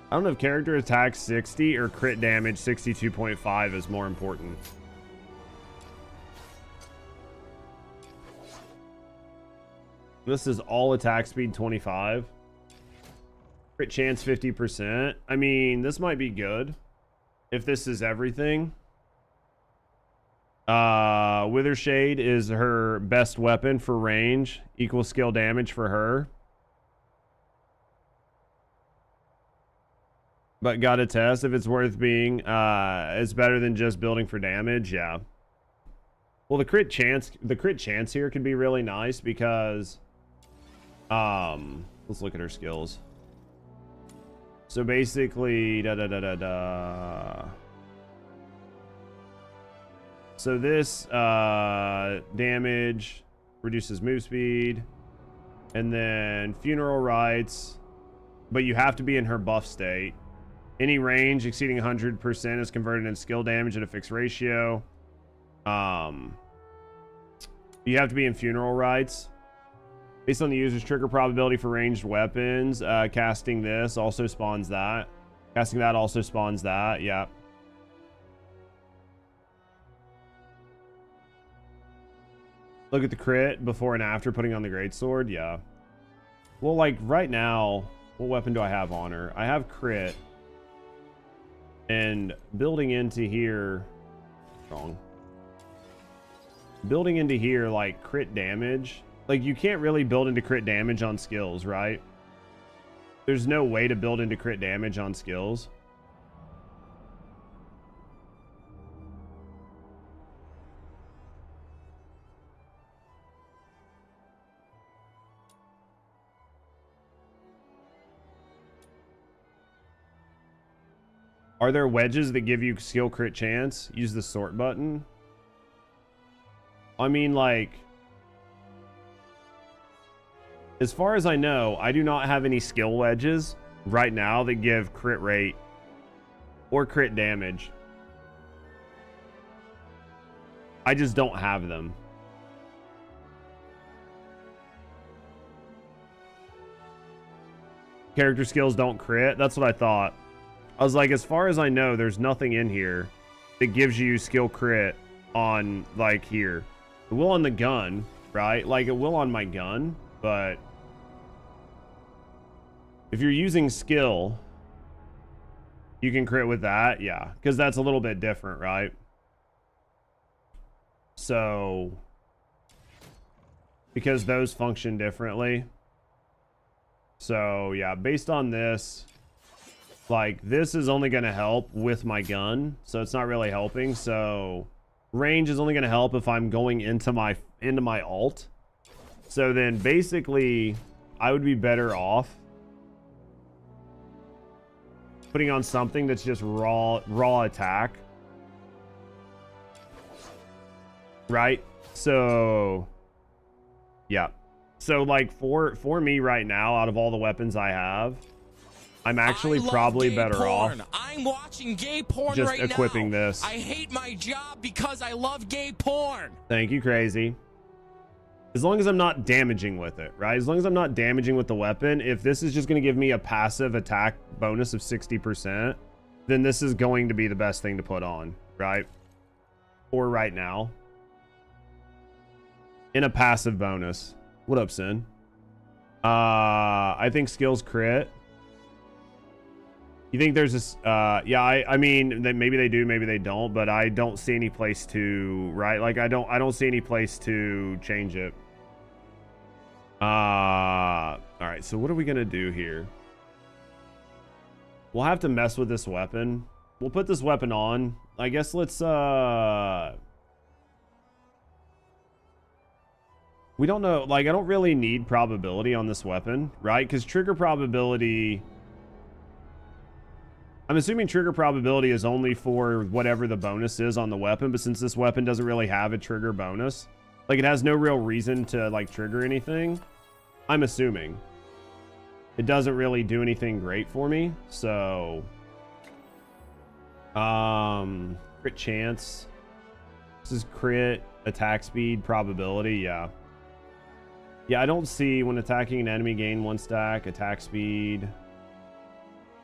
I don't know if character attack 60 or crit damage 62.5 is more important. This is all attack speed 25. Crit chance 50%. I mean, this might be good if this is everything. Withershade is her best weapon for range. Equal skill damage for her. But gotta test if it's worth being. It's better than just building for damage. Yeah. Well, the crit chance here could be really nice because let's look at her skills. So basically so this damage reduces move speed, and then funeral rites, but you have to be in her buff state. Any range exceeding 100% is converted into skill damage at a fixed ratio. You have to be in funeral rites. Based on the user's trigger probability for ranged weapons, casting this also spawns that. Casting that also spawns that, yeah. Look at the crit before and after putting on the greatsword, yeah. Well, like right now, what weapon do I have on her? I have crit. And building into here, wrong. Building into here, like crit damage. Like you can't really build into crit damage on skills, right? There's no way to build into crit damage on skills. Are there wedges that give you skill crit chance? Use the sort button. I mean, like, as far as I know, I do not have any skill wedges right now that give crit rate or crit damage. I just don't have them. Character skills don't crit? That's what I thought. I was like, as far as I know, there's nothing in here that gives you skill crit on, like, here. It will on the gun, right? Like, it will on my gun, but if you're using skill, you can crit with that, yeah. Because that's a little bit different, right? So, because those function differently. So, yeah, based on this... Like, this is only going to help with my gun, so it's not really helping. So, range is only going to help if I'm going into my alt. So then, basically, I would be better off putting on something that's just raw attack. Right? So, yeah. So, like, for me right now, out of all the weapons I have... I'm actually probably better off. I'm watching gay porn just right equipping now. this. I hate my job because I love gay porn. Thank you, Crazy. As long as I'm not damaging with it, right? As long as I'm not damaging with the weapon, if this is just going to give me a passive attack bonus of 60%, then this is going to be the best thing to put on, right? Or right now. In a passive bonus. What up, Sin? I think skills crit. You think there's this, yeah, I mean, maybe they do, maybe they don't, but I don't see any place to, right? Like, I don't see any place to change it. All right, so what are we going to do here? We'll have to mess with this weapon. We'll put this weapon on. I guess let's, we don't know, like, I don't really need probability on this weapon, right? Because trigger probability... I'm assuming trigger probability is only for whatever the bonus is on the weapon, but since this weapon doesn't really have a trigger bonus, like it has no real reason to like trigger anything. I'm assuming. It doesn't really do anything great for me, so... Crit chance. This is crit, attack speed, probability, yeah. Yeah, I don't see when attacking an enemy gain 1 stack, attack speed,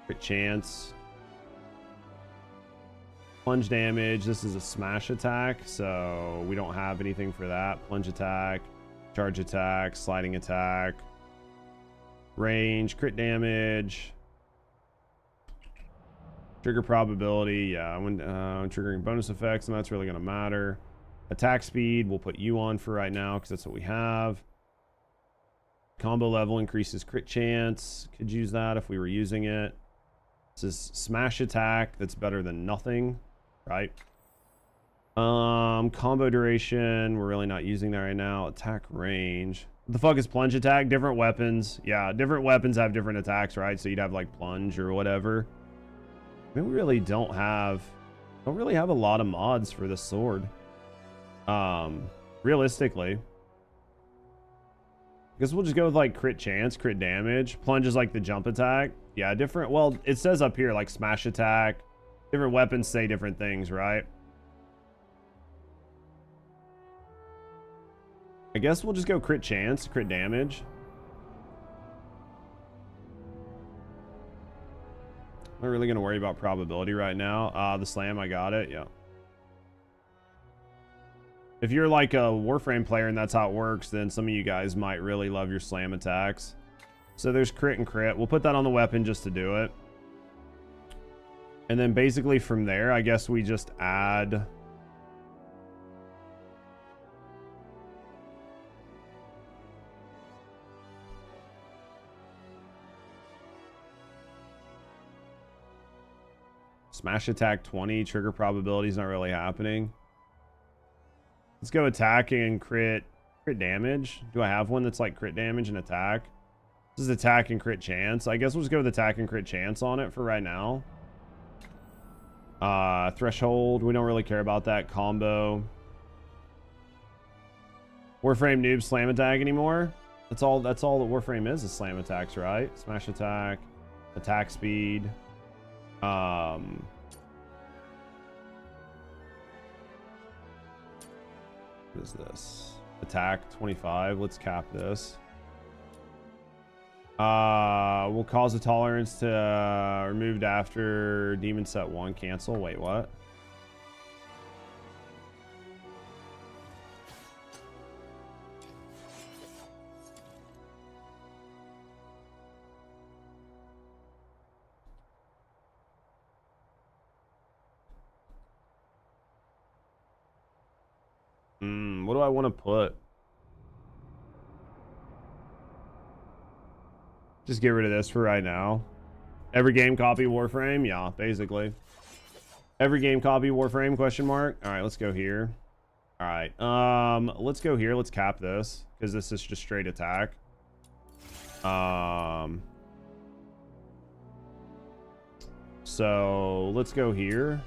crit chance. Plunge damage, this is a smash attack, so we don't have anything for that. Plunge attack, charge attack, sliding attack, range, crit damage, trigger probability, yeah, when triggering bonus effects, and that's really going to matter. Attack speed, we'll put you on for right now because that's what we have. Combo level increases crit chance, could use that if we were using it. This is smash attack, that's better than nothing. Right. Combo duration, we're really not using that right now. Attack range. What the fuck is plunge attack? Different weapons. Yeah, different weapons have different attacks, right? So you'd have like plunge or whatever. I mean, we really don't really have a lot of mods for this sword. Realistically. I guess we'll just go with like crit chance, crit damage. Plunge is like the jump attack. Yeah, different. Well, it says up here like smash attack. Different weapons say different things, right? I guess we'll just go crit chance, crit damage. I'm not really going to worry about probability right now. The slam, I got it, yeah. If you're like a Warframe player and that's how it works, then some of you guys might really love your slam attacks. So there's crit and crit. We'll put that on the weapon just to do it. And then basically from there, I guess we just add... Smash attack 20, trigger probability is not really happening. Let's go attacking and crit damage. Do I have one that's like crit damage and attack? This is attack and crit chance. I guess we'll just go with attack and crit chance on it for right now. Threshold, we don't really care about that. Combo. Warframe noob slam attack anymore. That's all that Warframe is slam attacks, right? Smash attack, attack speed. What is this? Attack 25. Let's cap this. Will cause a tolerance to removed after demon set 1. Cancel. Wait, what? What do I want to put? Just get rid of this for right now. Every game copy Warframe? Yeah, basically. Every game copy Warframe, question mark? Alright, let's go here. Alright, let's go here. Let's cap this, because this is just straight attack. So, let's go here.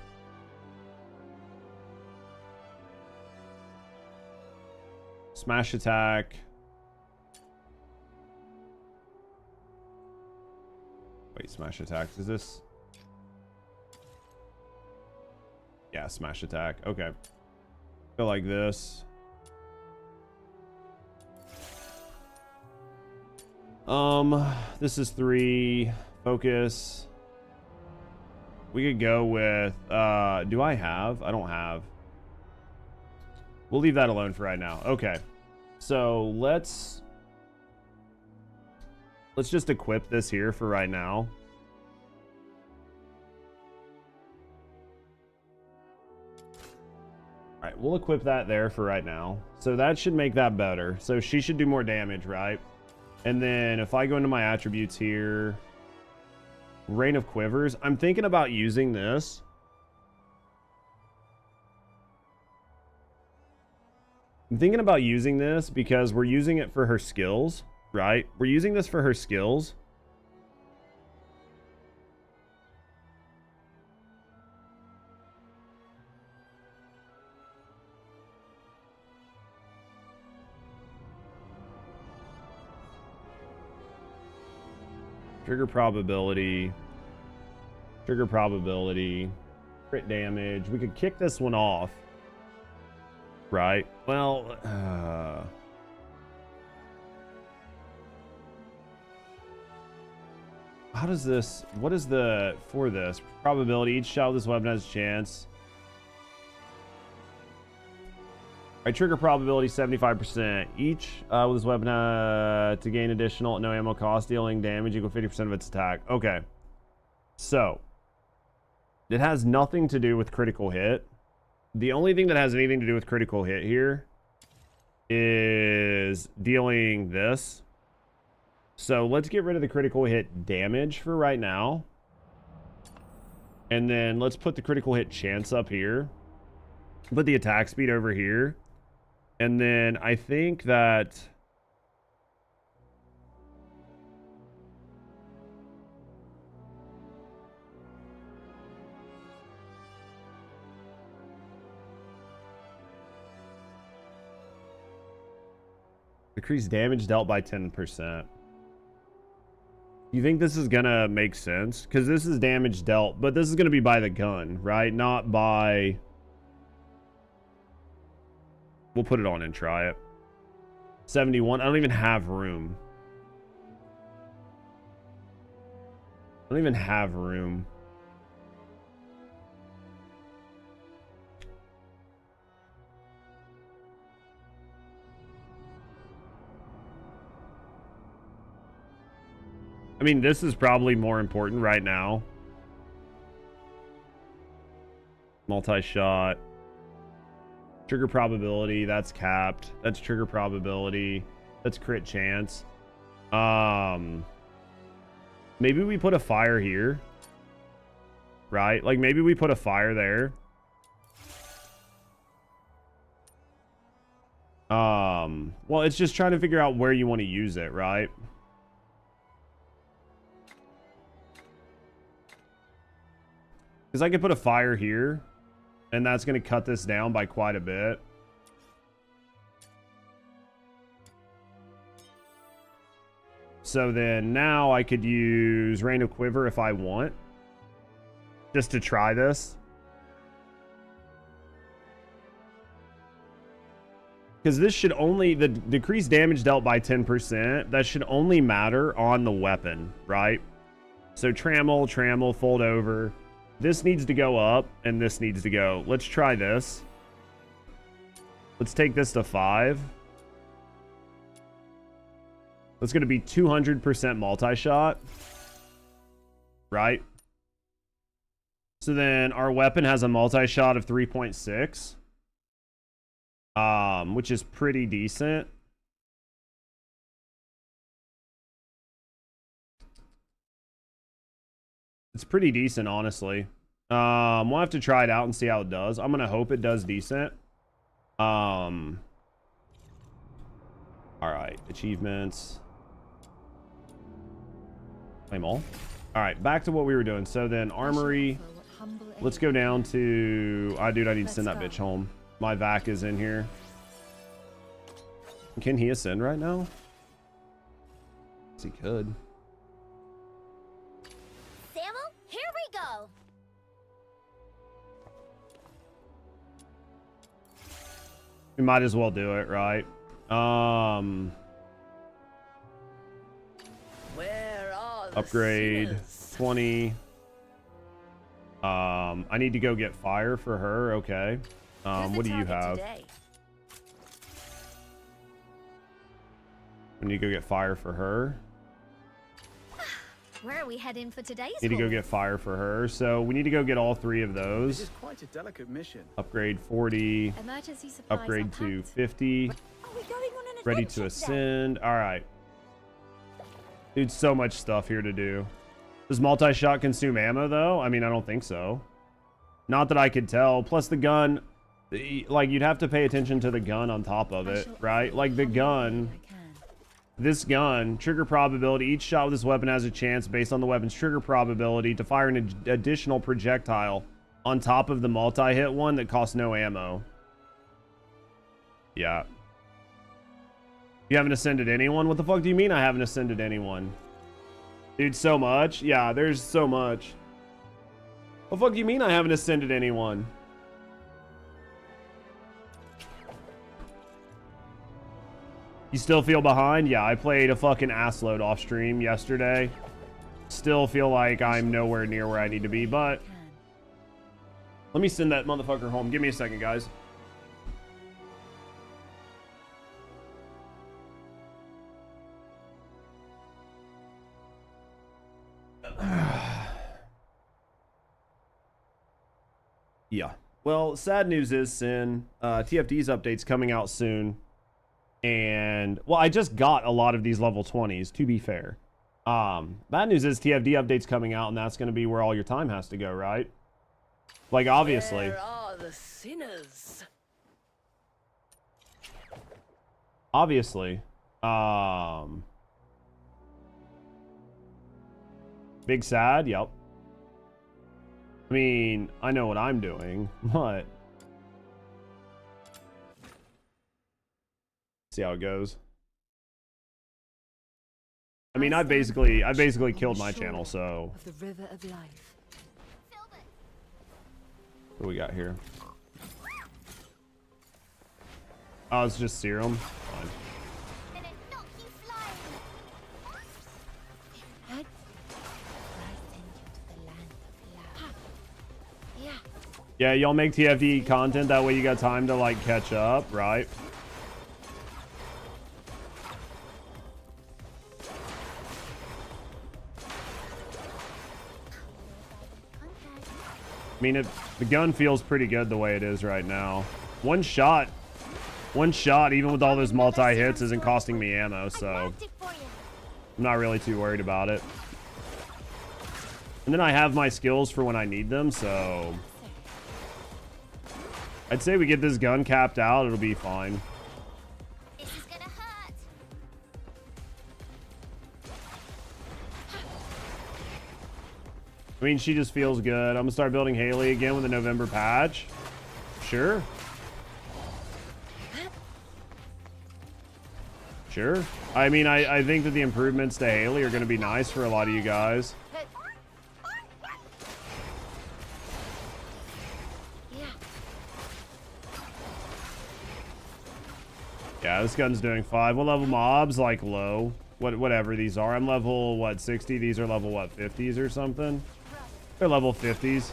Smash attack. Wait, smash attack. Is this? Yeah, smash attack. Okay. Go like this. This is 3. Focus. We could go with, do I have? I don't have. We'll leave that alone for right now. Okay. So let's just equip this here for right now. All right, we'll equip that there for right now. So that should make that better. So she should do more damage, right? And then if I go into my attributes here, Rain of Quivers, I'm thinking about using this. I'm thinking about using this because we're using it for her skills, right? We're using this for her skills. Trigger probability. Trigger probability. Crit damage. We could kick this one off. Right? Well, how does this... What is the... For this? Probability. Each shot with this weapon has a chance. Alright, trigger probability 75%. Each with this weapon to gain additional no ammo cost, dealing damage equal 50% of its attack. Okay. So, it has nothing to do with critical hit. The only thing that has anything to do with critical hit here is dealing this. So let's get rid of the critical hit damage for right now. And then let's put the critical hit chance up here. Put the attack speed over here. And then I think that... Decrease damage dealt by 10%. You think this is gonna make sense? Because this is damage dealt, but this is gonna be by the gun, right? Not by... We'll put it on and try it. 71. I don't even have room. I don't even have room. I mean, this is probably more important right now. Multi-shot. Trigger probability, that's capped. That's trigger probability. That's crit chance. Maybe we put a fire here. Right? Like, maybe we put a fire there. Well, it's just trying to figure out where you want to use it, right? Because I could put a fire here, and that's going to cut this down by quite a bit. So then now I could use Rain of Quiver if I want, just to try this. Because this should only, the decreased damage dealt by 10%, that should only matter on the weapon, right? So trammel, fold over. This needs to go up, and this needs to go. Let's try this. Let's take this to 5. That's going to be 200% multi-shot. Right? So then our weapon has a multi-shot of 3.6. Which is pretty decent. It's pretty decent, honestly. We'll have to try it out and see how it does. I'm gonna hope it does decent. All right, achievements. Claim all. All right, back to what we were doing. So then armory. Let's go down to. Dude, I need to send that bitch home. My vac is in here. Can he ascend right now? Yes, he could. Samuel, here we go. We might as well do it, right? Where are the Upgrade sinners? 20. I need to go get fire for her. Okay. What do you have? I need to go get fire for her. Where are we heading for today's Need to go get fire for her. So we need to go get all 3 of This those. is quite a delicate mission. Upgrade 40. Emergency supplies Upgrade are to packed. 50. Are we going on an Ready adventure to today? ascend. All right. Dude, so much stuff here to do. Does multi-shot consume ammo, though? I mean, I don't think so. Not that I could tell. Plus the gun, like, you'd have to pay attention to the gun on top of it, right? Like, the gun, this gun, trigger probability. Each shot with this weapon has a chance, based on the weapon's trigger probability, to fire an additional projectile on top of the multi-hit one that costs no ammo. Yeah. You haven't ascended anyone? What the fuck do you mean I haven't ascended anyone? Dude, so much. Yeah, there's so much. What the fuck do you mean I haven't ascended anyone? You still feel behind? Yeah, I played a fucking assload off stream yesterday. Still feel like I'm nowhere near where I need to be, but let me send that motherfucker home. Give me a second, guys. Yeah. Well, sad news is, Sin, TFD's update's coming out soon. And, well, I just got a lot of these level 20s, to be fair. Bad news is TFD update's coming out, and that's going to be where all your time has to go, right? Like, obviously. Where are the sinners? Obviously. Big sad? Yep. I mean, I know what I'm doing, but see how it goes. I mean, I basically killed my channel, so of the river of life. what do we got here? Oh, it's just serum. Fine. And it knock you flying. Head. I send you to the land of love. Yeah. Yeah, y'all make TFD content that way you got time to like catch up, right? I mean, the gun feels pretty good the way it is right now. One shot, even with all those multi-hits, isn't costing me ammo, so I'm not really too worried about it. And then I have my skills for when I need them, so I'd say we get this gun capped out, it'll be fine. This is gonna hurt. I mean, she just feels good. I'm gonna start building Haley again with the November patch. Sure. Sure. I mean, I think that the improvements to Haley are gonna be nice for a lot of you guys. Yeah, this gun's doing 5. What level mobs? Like low. Whatever these are. I'm level, what, 60? These are level, what, 50s or something? They're level 50s.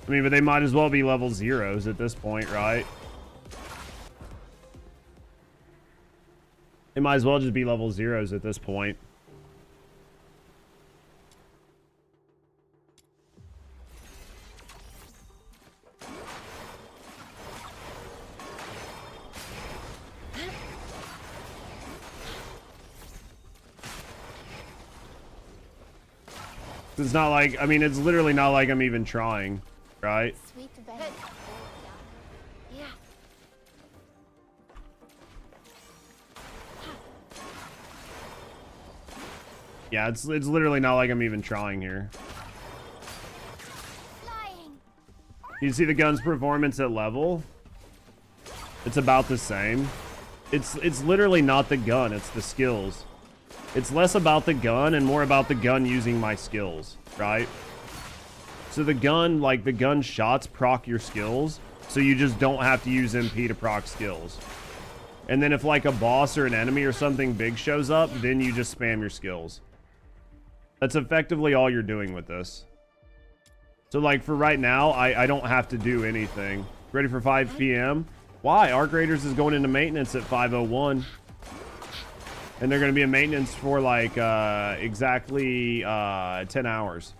I mean, but they might as well be level 0s at this point, right? They might as well just be level 0s at this point. It's not like, I mean, it's literally not like I'm even trying, right? Sweet baby. Yeah. Yeah, it's literally not like I'm even trying here. Flying. You see the gun's performance at level? It's about the same. It's literally not the gun, it's the skills. It's less about the gun and more about the gun using my skills, right? So the gun, like the gun shots proc your skills, so you just don't have to use MP to proc skills. And then if like a boss or an enemy or something big shows up, then you just spam your skills. That's effectively all you're doing with this. So like for right now, I don't have to do anything. Ready for 5 p.m.? Why? Arc Raiders is going into maintenance at 5:01. And they're going to be in maintenance for like exactly 10 hours.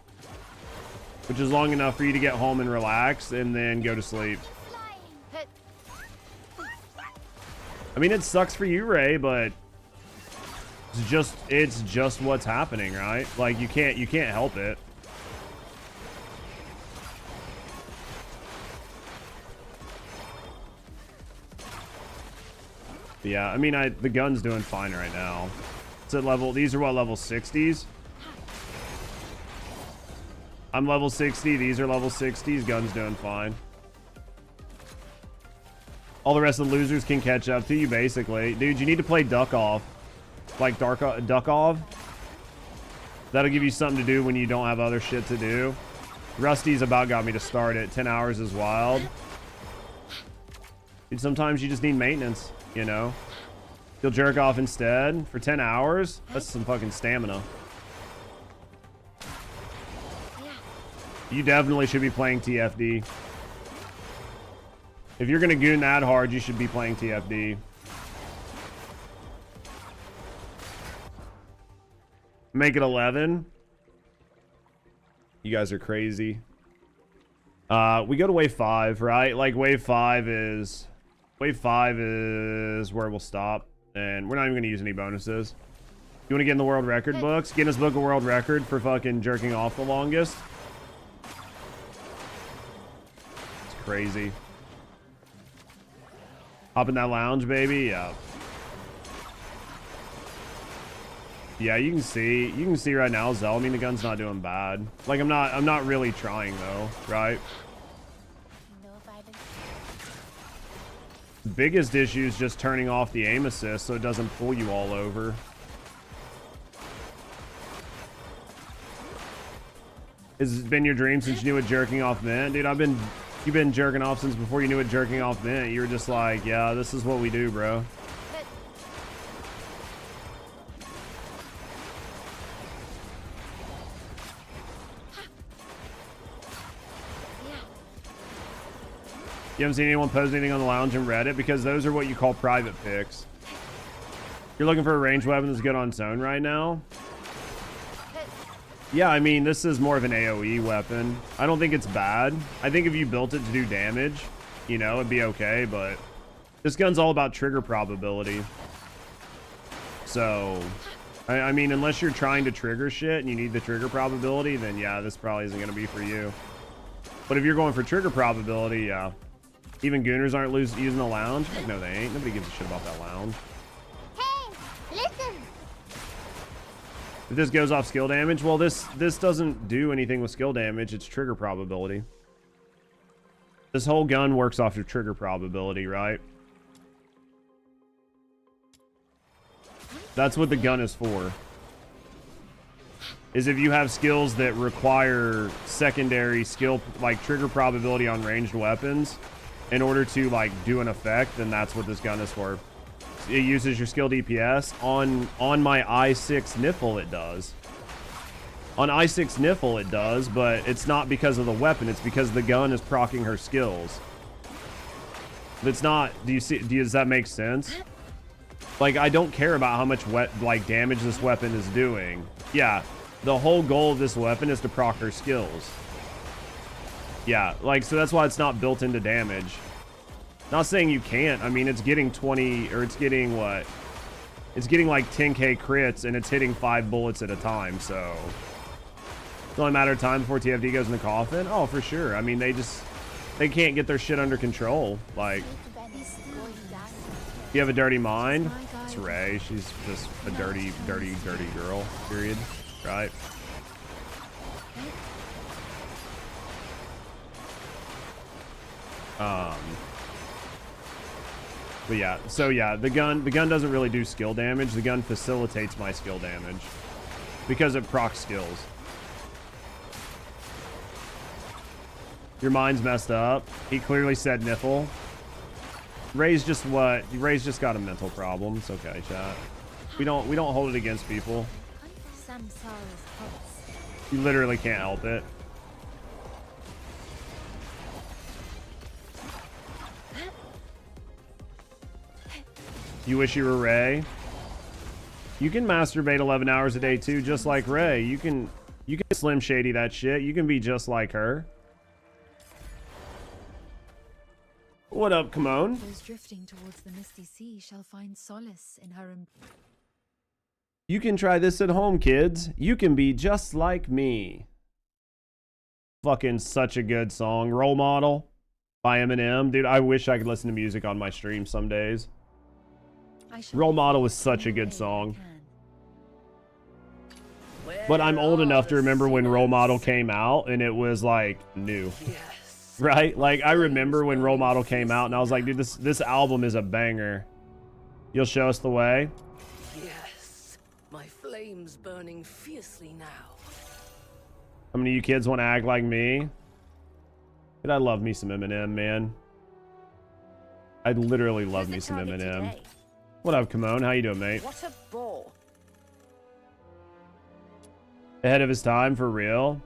Which is long enough for you to get home and relax and then go to sleep. I mean, it sucks for you, Ray, but it's just what's happening, right? Like you can't help it. But yeah, I mean, the gun's doing fine right now. It's at level, these are what, level 60s? I'm level 60, these are level 60s, gun's doing fine. All the rest of the losers can catch up to you, basically. Dude, you need to play Duck Off. Like Duck Off. That'll give you something to do when you don't have other shit to do. Rusty's about got me to start it. 10 hours is wild. Dude, sometimes you just need maintenance, you know? You'll jerk off instead for 10 hours? That's some fucking stamina. You definitely should be playing TFD. If you're gonna goon that hard, you should be playing TFD. Make it 11. You guys are crazy. We go to wave 5, right? Like wave 5 is where we'll stop, and we're not even gonna use any bonuses. You want to get in the world record books? Guinness Book of World Record for fucking jerking off the longest. It's crazy. Hop in that lounge, baby. Yeah. Yeah, you can see right now, Zell. I mean, the gun's not doing bad. Like, I'm not really trying though, right? The biggest issue is just turning off the aim assist so it doesn't pull you all over. Has it been your dream since you knew what jerking off meant? Dude, you've been jerking off since before you knew what jerking off meant. You were just like, yeah, this is what we do, bro. You haven't seen anyone post anything on the lounge and Reddit? Because those are what you call private picks. You're looking for a ranged weapon that's good on zone right now? Yeah, I mean, this is more of an AoE weapon. I don't think it's bad. I think if you built it to do damage, you know, it'd be okay, but this gun's all about trigger probability. So, I mean, unless you're trying to trigger shit and you need the trigger probability, then yeah, this probably isn't going to be for you. But if you're going for trigger probability, yeah. Even gooners aren't using the lounge? Like, no, they ain't. Nobody gives a shit about that lounge. Hey, listen. If this goes off skill damage, well, this doesn't do anything with skill damage. It's trigger probability. This whole gun works off your trigger probability, right? That's what the gun is for. Is if you have skills that require secondary skill, like trigger probability on ranged weapons, in order to like do an effect, then that's what this gun is for. It uses your skill DPS. On my i6 Niffle it does. On i6 Niffle it does, but it's not because of the weapon, it's because the gun is proccing her skills. If it's not, does that make sense? Like, I don't care about how much damage this weapon is doing. Yeah, the whole goal of this weapon is to proc her skills. Yeah, like, so that's why it's not built into damage. Not saying you can't. I mean, it's getting 20, or it's getting what? It's getting like 10k crits, and it's hitting 5 bullets at a time, so. It's only a matter of time before TFD goes in the coffin? Oh, for sure. I mean, they can't get their shit under control. Like, you have a dirty mind? It's Ray. She's just a dirty girl, period. Right? But yeah, so yeah, the gun doesn't really do skill damage. The gun facilitates my skill damage because it procs skills. Your mind's messed up. He clearly said Niffle. Ray's just got a mental problem. It's okay, chat. We don't hold it against people. You literally can't help it. You wish you were Ray? You can masturbate 11 hours a day too, just like Ray. You can Slim Shady that shit. You can be just like her. What up, Kimon? Those drifting towards the misty sea shall find solace in her. You can try this at home, kids. You can be just like me. Fucking such a good song. Role Model by Eminem. Dude, I wish I could listen to music on my stream some days. Role Model was such a good song. But I'm old enough to remember when Role Model came out and it was like new. right? Like, I remember when Role Model came out, and I was like, dude, this album is a banger. You'll show us the way? Yes, my flame's burning fiercely now. How many of you kids want to act like me? Dude, I love me some Eminem, man. I literally love me some Eminem. What up, Kimon? How you doing, mate? What a bore. Ahead of his time, for real?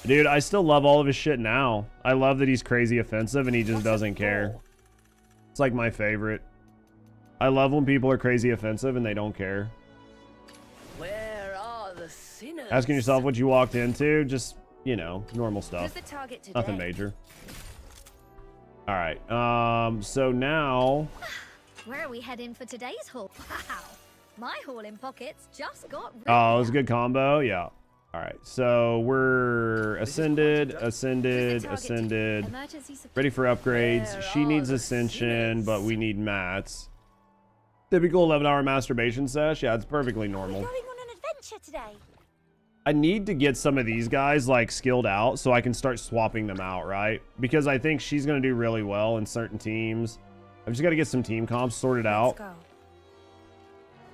Dude, I still love all of his shit now. I love that he's crazy offensive and he just doesn't care. It's like my favorite. I love when people are crazy offensive and they don't care. Where are the sinners? Asking yourself what you walked into, just, you know, normal Who's stuff. the target today? Nothing major. All right. So now, Where are we heading for today's haul? Wow, my haul in pockets just got ripped oh, it was a out. good combo. Yeah. All right. So we're ascended, Emergency support. ready for upgrades. Where She are needs the ascension, but sinners? we need mats. Typical 11-hour masturbation sesh. Yeah, it's perfectly normal. Going on an adventure today. I need to get some of these guys like skilled out so I can start swapping them out, right? Because I think she's going to do really well in certain teams. I've just got to get some team comps sorted out. Let's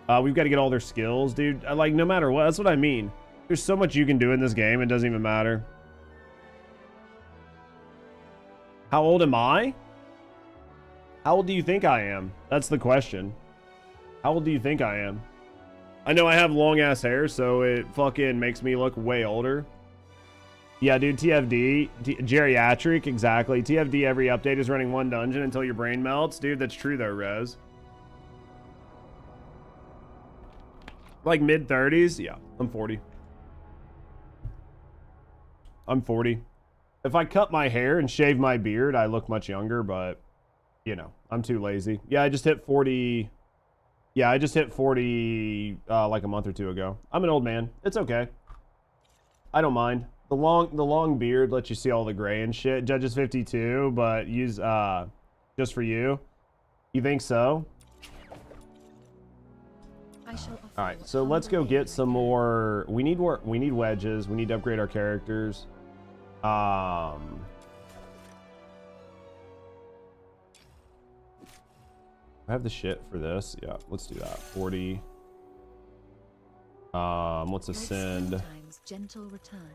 go. We've got to get all their skills, dude. Like, no matter what, that's what I mean. There's so much you can do in this game, it doesn't even matter. How old am I? How old do you think I am? That's the question. How old do you think I am? I know I have long ass hair, so it fucking makes me look way older. Yeah, dude, TFD, geriatric, exactly. TFD, every update is running one dungeon until your brain melts. Dude, that's true though, Rez. Like mid-30s? Yeah, I'm 40. I'm 40. If I cut my hair and shave my beard, I look much younger, but, you know, I'm too lazy. Yeah, I just hit 40... Yeah, I just hit 40 like a month or two ago. I'm an old man. It's okay. I don't mind. The long beard lets you see all the gray and shit. Judges 52, but use just for you. You think so? All right, so let's go get some more. We need wedges. We need to upgrade our characters. I have the shit for this. Yeah, let's do that. 40. Let's ascend.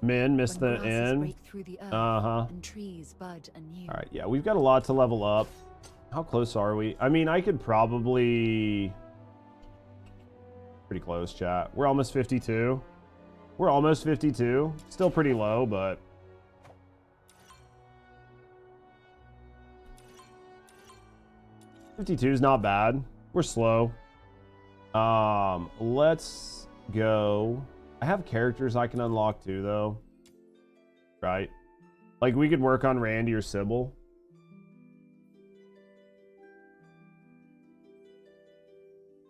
Men, miss the N. All right, yeah, we've got a lot to level up. How close are we? I mean, I could probably... Pretty close, chat. We're almost 52. We're almost 52. Still pretty low, but... 52 is not bad. We're slow. Let's go. I have characters I can unlock too, though. Right? Like, we could work on Randy or Sybil.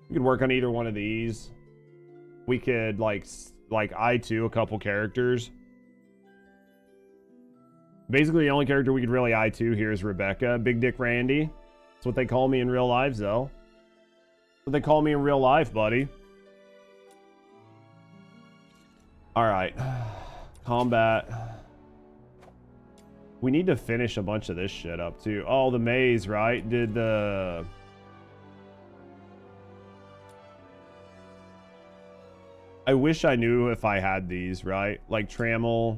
We could work on either one of these. We could, like I2 a couple characters. Basically, the only character we could really I2 here is Rebecca. Big Dick Randy. That's what they call me in real life, Zell. That's what they call me in real life, buddy. Alright. Combat. We need to finish a bunch of this shit up, too. Oh, the maze, right? Did the... I wish I knew if I had these, right? Like Trammel.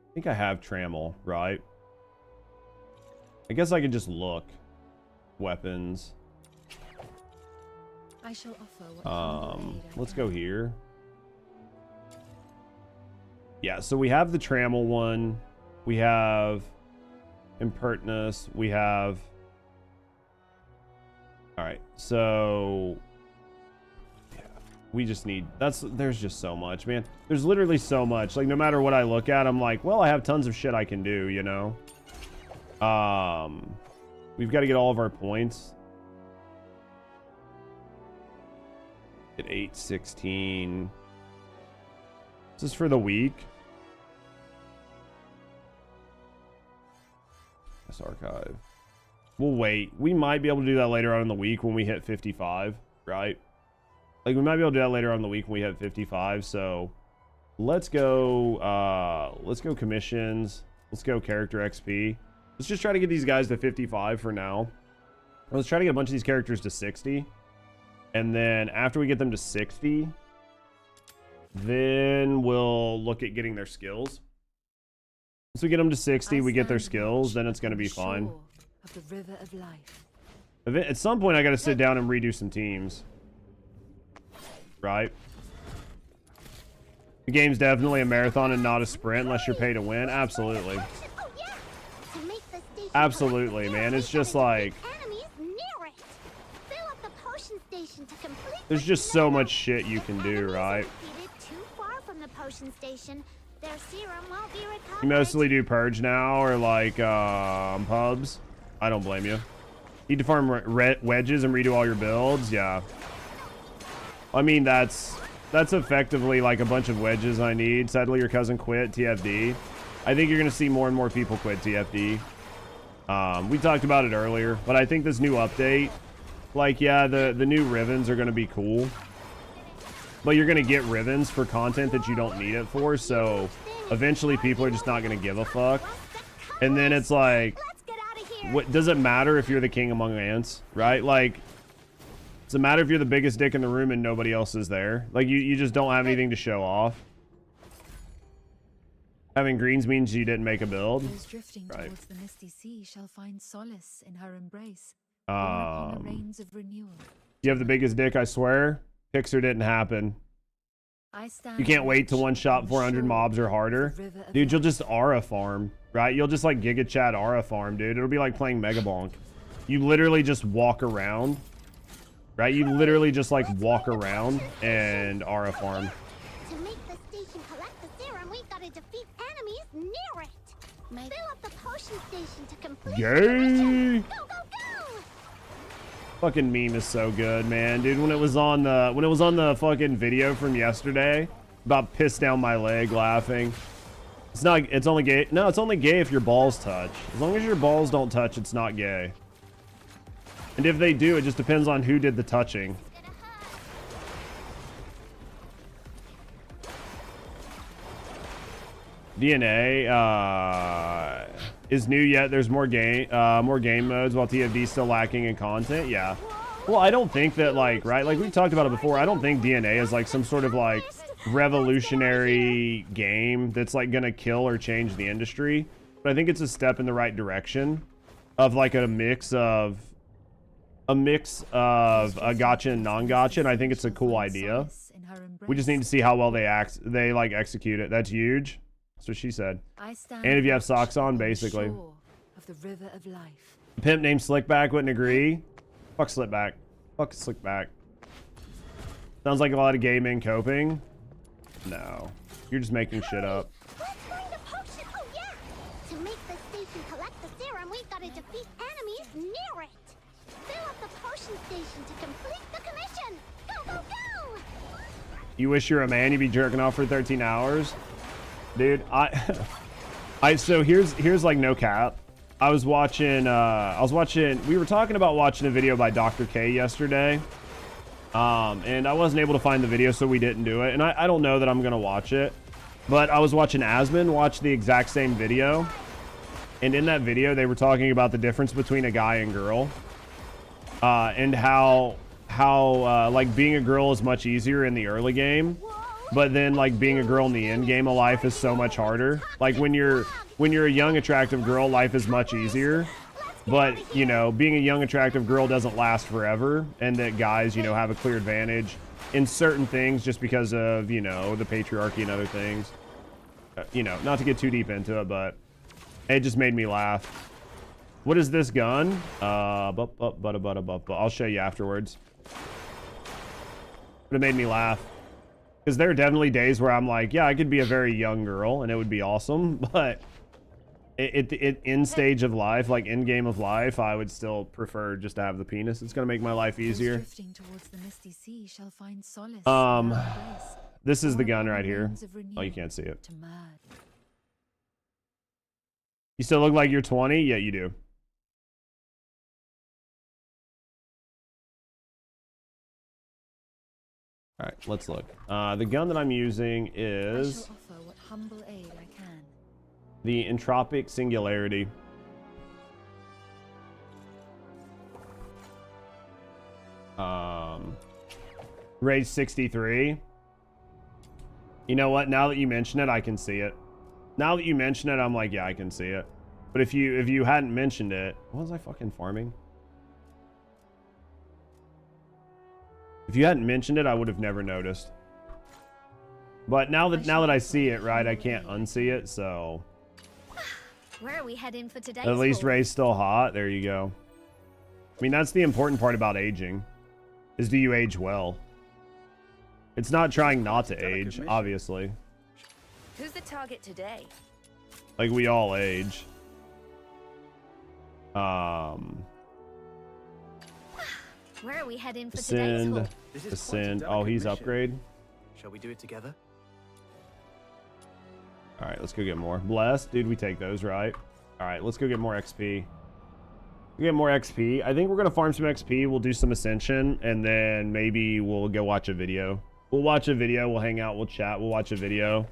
I think I have Trammel, right? I guess I could just look. Weapons. I shall offer what let's go here. Yeah, so we have the Trammel one. We have Impertinence. We have... Alright, so... Yeah, we just need... There's just so much, man. There's literally so much. Like, no matter what I look at, I'm like, well, I have tons of shit I can do, you know? We've got to get all of our points. At 816. This is for the week. This archive. We'll wait. We might be able to do that later on in the week when we hit 55, right? Like, we might be able to do that later on in the week when we hit 55, so let's go commissions. Let's go character XP. Let's just try to get these guys to 55 for now. Let's try to get a bunch of these characters to 60. And then after we get them to 60, then we'll look at getting their skills. Once we get them to 60, we get their skills, then it's going to be fine. Of the river of life. At some point, I got to sit down and redo some teams. Right? The game's definitely a marathon and not a sprint unless you're paid to win. Absolutely. Absolutely, man. It's just like... There's just so much shit you can do, right? You mostly do purge now or like pubs. I don't blame you. Need to farm wedges and redo all your builds. Yeah. I mean, that's effectively like a bunch of wedges I need. Sadly, your cousin quit TFD. I think you're going to see more and more people quit TFD. We talked about it earlier, but I think this new update, like, yeah, the new ribbons are going to be cool. But you're going to get ribbons for content that you don't need it for, so eventually people are just not going to give a fuck. And then it's like, what does it matter if you're the king among ants, right? Like, does it matter if you're the biggest dick in the room and nobody else is there? Like, you just don't have anything to show off. Having greens means you didn't make a build. Those drifting towards the misty sea shall find solace in her embrace. Upon the rains of renewal. You have the biggest dick, I swear. Pixar didn't happen. You can't wait to one shot 400 mobs or harder. Dude, you'll just aura farm, right? You'll just like Giga Chat aura farm, dude. It'll be like playing Mega Bonk. You literally just walk around, right? You literally just like walk around and aura farm. To make the station collect the serum, we gotta defeat enemies near it. Fill up the potion station to complete the mission. Go, go, go! Fucking meme is so good, man, dude. When it was on the fucking video from yesterday, about pissed down my leg laughing. It's only gay. No, it's only gay if your balls touch. As long as your balls don't touch, it's not gay. And if they do, it just depends on who did the touching. DNA is new yet. There's more game modes while TFD is still lacking in content. Yeah. Well, I don't think that, like, right, like we talked about it before, I don't think DNA is like some sort of like revolutionary game that's like gonna kill or change the industry, but I think it's a step in the right direction of like a mix of a gacha and non-gacha, and I think it's a cool idea. We just need to see how well they like execute it. That's huge. That's what she said. And if you have socks on, basically. Of the river of life. A pimp named Slickback wouldn't agree. Fuck Slickback. Fuck Slickback. Sounds like a lot of gay men coping. No. You're just making shit up. Let's find a potion. Oh yeah. To make the station collect the serum, we gotta defeat enemies near it. Fill up the potion station to complete the commission. Go, go, go! You wish you're a man, you'd be jerking off for 13 hours? Dude, so here's like no cap. I was watching, we were talking about watching a video by Dr. K yesterday. And I wasn't able to find the video, so we didn't do it. And I don't know that I'm going to watch it, but I was watching Asmon watch the exact same video. And in that video, they were talking about the difference between a guy and girl. And how like being a girl is much easier in the early game. But then, like, being a girl in the end game of life is so much harder. Like, when you're a young, attractive girl, life is much easier. But, you know, being a young, attractive girl doesn't last forever. And that guys, you know, have a clear advantage in certain things just because of, you know, the patriarchy and other things. You know, not to get too deep into it, but it just made me laugh. What is this gun? I'll show you afterwards. But it made me laugh. Because there are definitely days where I'm like, yeah, I could be a very young girl and it would be awesome, but in stage of life, like in game of life, I would still prefer just to have the penis. It's gonna make my life easier. This is the gun right here. Oh, you can't see it. You still look like you're 20? Yeah, you do. All right, let's look. The gun that I'm using I is shall offer what humble aid I can. the Entropic Singularity. Rage 63. You know what? Now that you mention it, I can see it. Now that you mention it, I'm like, yeah, I can see it. But if you hadn't mentioned it, what was I fucking farming? If you hadn't mentioned it, I would have never noticed. But now that I see it, right, I can't unsee it, so Where are we heading for today? at least Ray's still hot. There you go. I mean, that's the important part about aging, is do you age well? It's not trying not to age, obviously. Who's the target today? Like, we all age. Where are we heading for today's Ascend. haul? This is quite a Ascend. Oh, delicate he's mission. upgrade. Shall we do it together? All right, let's go get more. Blessed. Dude, we take those, right? All right, let's go get more XP. We get more XP. I think we're going to farm some XP. We'll do some Ascension, and then maybe we'll go watch a video. We'll watch a video. We'll hang out. We'll chat. We'll watch a video.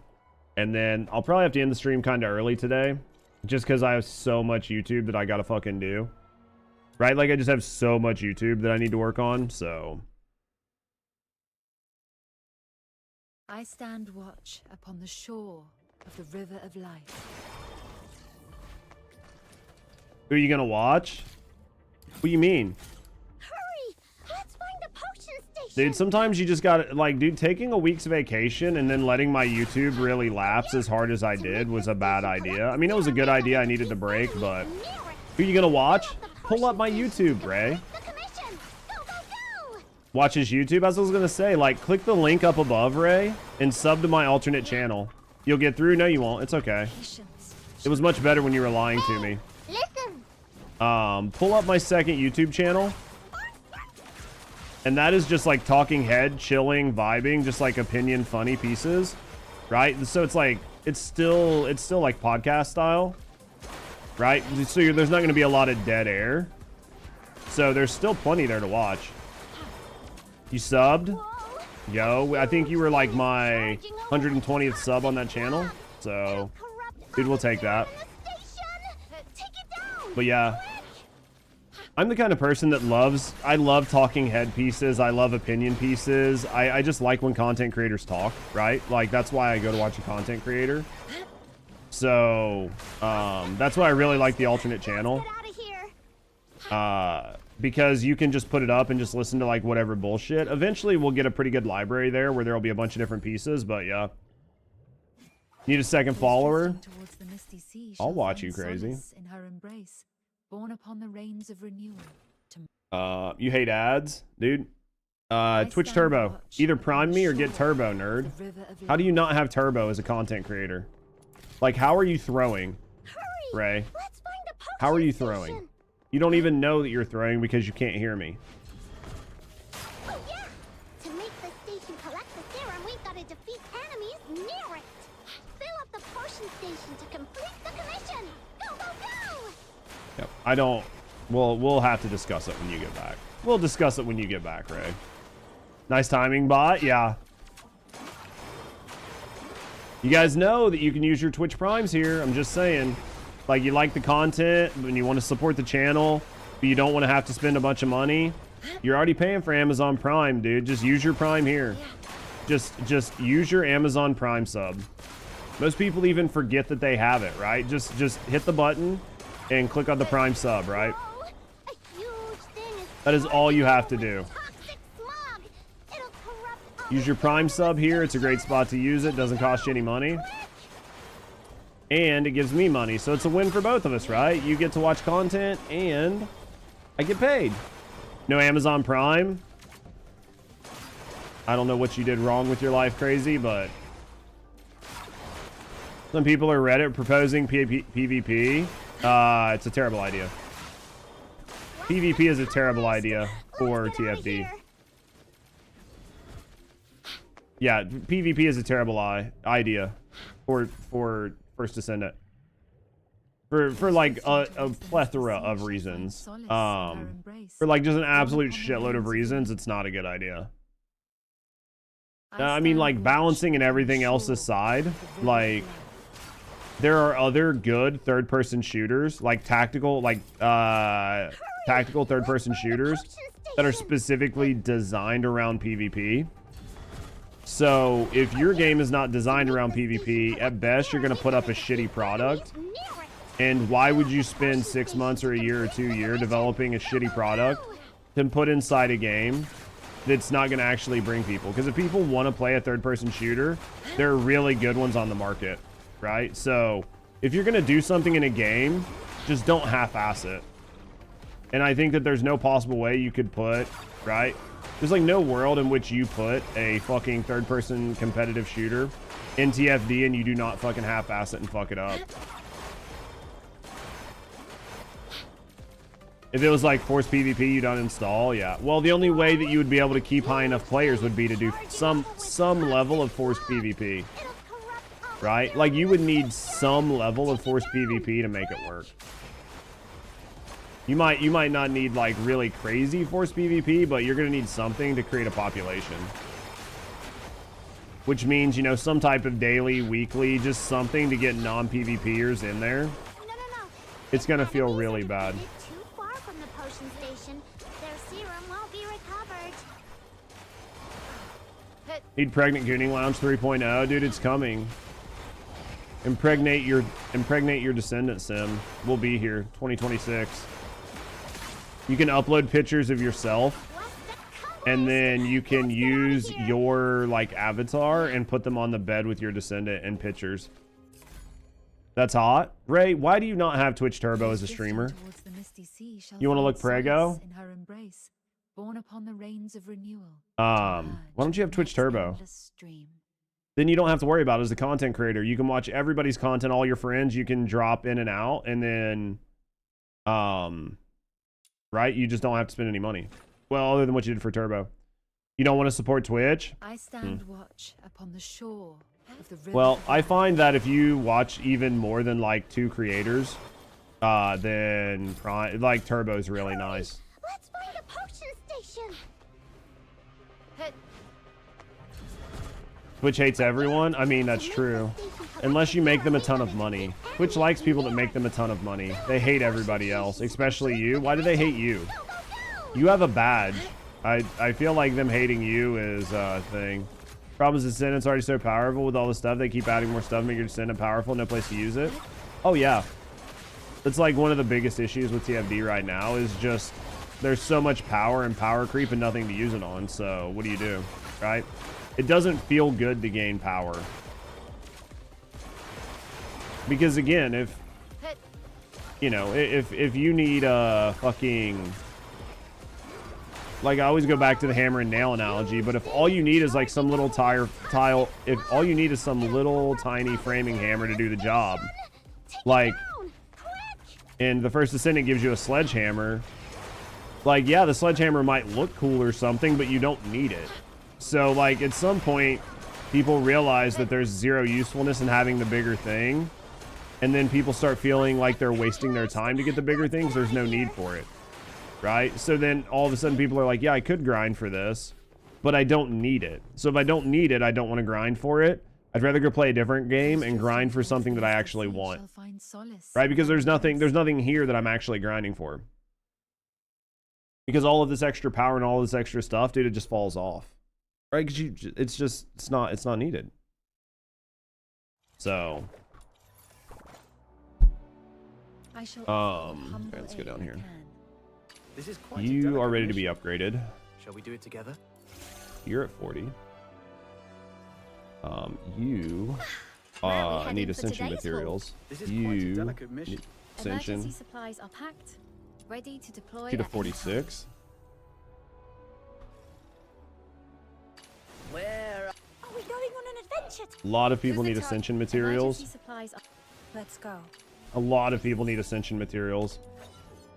And then I'll probably have to end the stream kind of early today, just because I have so much YouTube that I got to fucking do. Right? Like, I just have so much YouTube that I need to work on, so... I stand watch upon the shore of the river of life. Who are you going to watch? What do you mean? Hurry! Let's find the potion station! Dude, sometimes you just gotta, like, dude, taking a week's vacation and then letting my YouTube really lapse as hard as I did was a bad idea. I mean, it was a good idea I needed to break, but who are you gonna watch? Pull up my YouTube, Ray. The commission! Go, go, go! Watch his YouTube. As I was gonna say, like, click the link up above, Ray, and sub to my alternate channel. You'll get through. No, you won't. It's okay. Patience. It was much better when you were lying to me. Listen! Pull up my second YouTube channel. And that is just like talking head, chilling, vibing, just like opinion, funny pieces, right? So it's like, it's still like podcast style, right? So there's not going to be a lot of dead air. So there's still plenty there to watch. You subbed? Whoa! Yo, I think you were like my 120th sub on that channel. So, dude, we'll take that. Take it down! But yeah. I'm the kind of person that I love talking head pieces. I love opinion pieces. I just like when content creators talk, right? Like, that's why I go to watch a content creator. So, that's why I really like the alternate channel. Get out of here! Because you can just put it up and just listen to, like, whatever bullshit. Eventually, we'll get a pretty good library there where there'll be a bunch of different pieces, but yeah. Need a second follower? Towards the misty sea I'll shall watch find you, crazy. solace in her embrace, born upon the rains of renewal. To You hate ads, dude? Twitch stand Turbo. watch Either upon prime the me or get shore Turbo, of nerd. the river of How do you life. not have Turbo as a content creator? Like, how are you throwing, Hurry! Ray? Let's find the potion How are you station. throwing? You don't even know that you're throwing because you can't hear me. Oh yeah! To make the station collect the serum, we've got to defeat enemies near it. Fill up the potion station to complete the commission. Go, go, go! Yep. I don't... We'll have to discuss it when you get back. We'll discuss it when you get back, Ray. Nice timing, bot. Yeah. You guys know that you can use your Twitch Primes here. I'm just saying. Like, you like the content and you want to support the channel, but you don't want to have to spend a bunch of money. You're already paying for Amazon Prime, dude. Just use your Prime here. Just use your Amazon Prime sub. Most people even forget that they have it, right? Just hit the button and click on the Prime sub, right? Whoa! A huge thing is That is all you have to do. toxic smog. It'll corrupt all Use your Prime sub here. It's a great spot to use it. Doesn't cost you any money. And it gives me money. So it's a win for both of us, right? You get to watch content and I get paid. No Amazon Prime. I don't know what you did wrong with your life, crazy, but some people are Reddit proposing PvP. It's a terrible idea. PvP is a terrible idea for Let's get out of TFD. here. Yeah, PvP is a terrible idea for First Descendant. For like a plethora of reasons. For like just an absolute shitload of reasons, it's not a good idea. I mean, like, balancing and everything else aside, like, there are other good third-person shooters, like tactical third-person shooters that are specifically designed around PvP. So if your game is not designed around PvP, at best you're going to put up a shitty product. And why would you spend 6 months or a year or 2 years developing a shitty product to put inside a game that's not going to actually bring people? Because if people want to play a third-person shooter, there are really good ones on the market, right? So if you're going to do something in a game, just don't half-ass it. And I think that there's no possible way you could put, right? There's like no world in which you put a fucking third-person competitive shooter in TFD and you do not fucking half-ass it and fuck it up. If it was like forced PvP you don't install, yeah. Well, the only way that you would be able to keep high enough players would be to do some level of forced PvP. Right? Like, you would need some level of forced PvP to make it work. You might not need like really crazy forced PvP, but you're gonna need something to create a population. Which means, you know, some type of daily, weekly, just something to get non-PvPers in there. No. It's gonna feel really bad. Too far from the potion station. Their serum won't be recovered. Need Pregnant Gooning Lounge 3.0, dude. It's coming. Impregnate your descendant sim. We'll be here 2026. You can upload pictures of yourself, and then you can use your like avatar and put them on the bed with your descendant and pictures. That's hot. Ray, why do you not have Twitch Turbo as a streamer? You want to look prego? Why don't you have Twitch Turbo? Then you don't have to worry about it as a content creator. You can watch everybody's content, all your friends. You can drop in and out, and then right? You just don't have to spend any money. Well, other than what you did for Turbo. You don't want to support Twitch? I stand watch upon the shore of the river. Well, I find that if you watch even more than like 2 creators, then like Turbo's really nice. Let's find a potion station. Twitch hates everyone? I mean, that's true. Unless you make them a ton of money. Twitch likes people that make them a ton of money. They hate everybody else, especially you. Why do they hate you? You have a badge. I feel like them hating you is a thing. Problem is the descendant's already so powerful with all the stuff. They keep adding more stuff, make your descendant powerful, no place to use it. Oh yeah. That's like one of the biggest issues with TFD right now is just there's so much power and power creep and nothing to use it on. So what do? Right? It doesn't feel good to gain power. Because again, if you know, if you need a fucking, like I always go back to the hammer and nail analogy, but if all you need is like some little if all you need is some little tiny framing hammer to do the job, like, and the first descendant gives you a sledgehammer, like, yeah, the sledgehammer might look cool or something, but you don't need it. So like at some point people realize that there's zero usefulness in having the bigger thing, and then people start feeling like they're wasting their time to get the bigger things. There's no need for it, right? So then all of a sudden people are like, yeah, I could grind for this, but I don't need it. So if I don't need it, I don't want to grind for it. I'd rather go play a different game and grind for something that I actually want, right? Because there's nothing here that I'm actually grinding for, because all of this extra power and all this extra stuff, dude, it just falls off. Right, because it's not needed. So, okay, let's go down here. This is quite You are ready to be upgraded. Shall we do it together? You're at 40. You need ascension materials. This is quite a delicate mission. Need ascension. Emergency supplies are packed, ready to deploy. You to at any time. 46. Where Are we going on an adventure? A lot of people need ascension materials. Emergency supplies are... Let's go. A lot of people need ascension materials.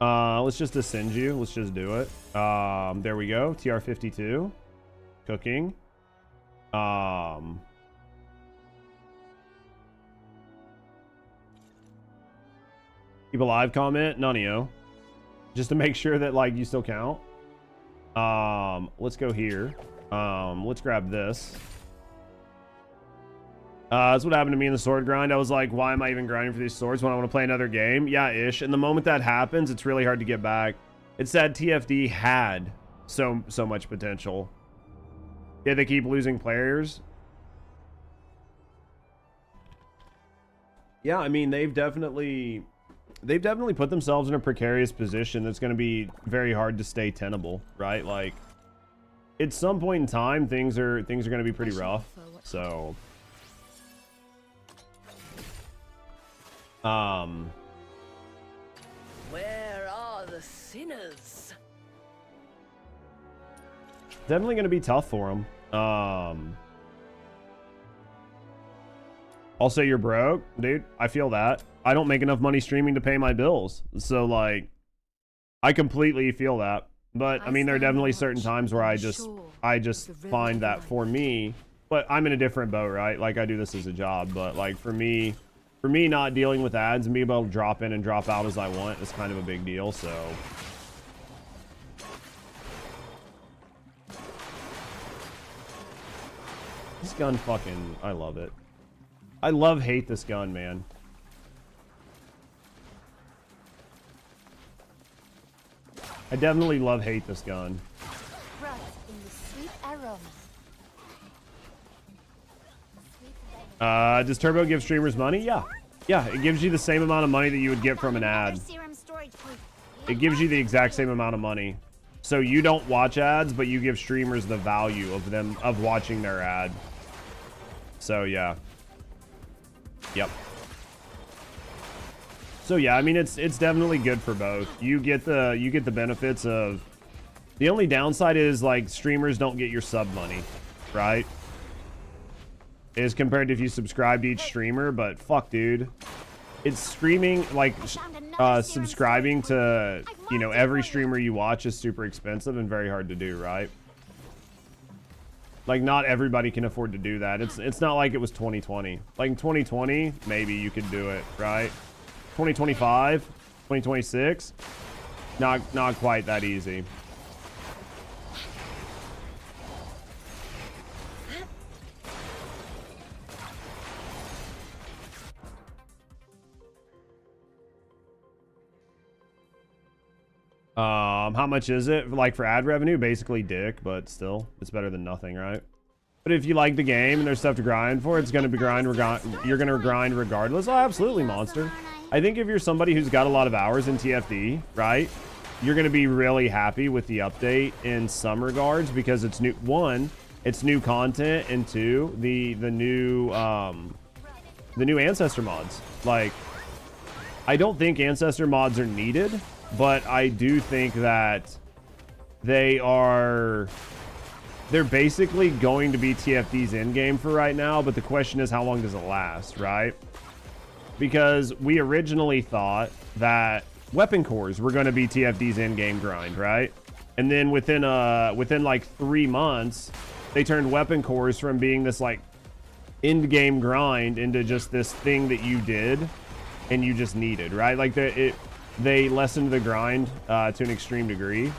Let's just ascend you. Let's just do it. There we go. TR52. Cooking. Keep alive comment. None of you. Just to make sure that like you still count. Let's go here. Let's grab this. That's what happened to me in the sword grind. I was like, why am I even grinding for these swords when I want to play another game? Yeah, ish. And the moment that happens, it's really hard to get back. It said TFD had so much potential. Yeah, they keep losing players. Yeah, I mean, they've definitely put themselves in a precarious position that's going to be very hard to stay tenable, right? Like, at some point in time, things are going to be pretty rough. So, Where are the sinners? definitely going to be tough for them. I'll say you're broke, dude. I feel that. I don't make enough money streaming to pay my bills. So, like, I completely feel that. But, I mean, there are definitely certain times where I just find that for me, but I'm in a different boat, right? Like, I do this as a job, but, like, for me not dealing with ads and being able to drop in and drop out as I want is kind of a big deal, so. This gun fucking, I love it. I hate this gun, man. I definitely hate this gun. Rust in the sweet aroma. Does Turbo give streamers money? Yeah. Yeah, it gives you the same amount of money that you would get from an ad. It gives you the exact same amount of money. So you don't watch ads, but you give streamers the value of watching their ad. So yeah. Yep. So yeah, I mean it's definitely good for both. You get the benefits of. The only downside is like streamers don't get your sub money, right? Is compared to if you subscribe to each streamer, but fuck, dude. It's streaming like subscribing to, you know, every streamer you watch is super expensive and very hard to do, right? Like, not everybody can afford to do that. It's not like it was 2020. Like, in 2020, maybe you could do it, right? 2025, 2026, not quite that easy. How much is it? Like, for ad revenue? Basically dick, but still, it's better than nothing, right? But if you like the game and there's stuff to grind for, it's going to be you're going to grind regardless. Oh, absolutely, Monster. I think if you're somebody who's got a lot of hours in TFD, right, you're going to be really happy with the update in some regards because it's new. One, it's new content, and two, the new Ancestor mods. Like, I don't think Ancestor mods are needed, but I do think that they're basically going to be TFD's in-game for right now, but the question is how long does it last, right? Because we originally thought that weapon cores were going to be TFD's in-game grind, right? And then within like 3 months, they turned weapon cores from being this like end-game grind into just this thing that you did and you just needed, right? Like they lessened the grind to an extreme degree.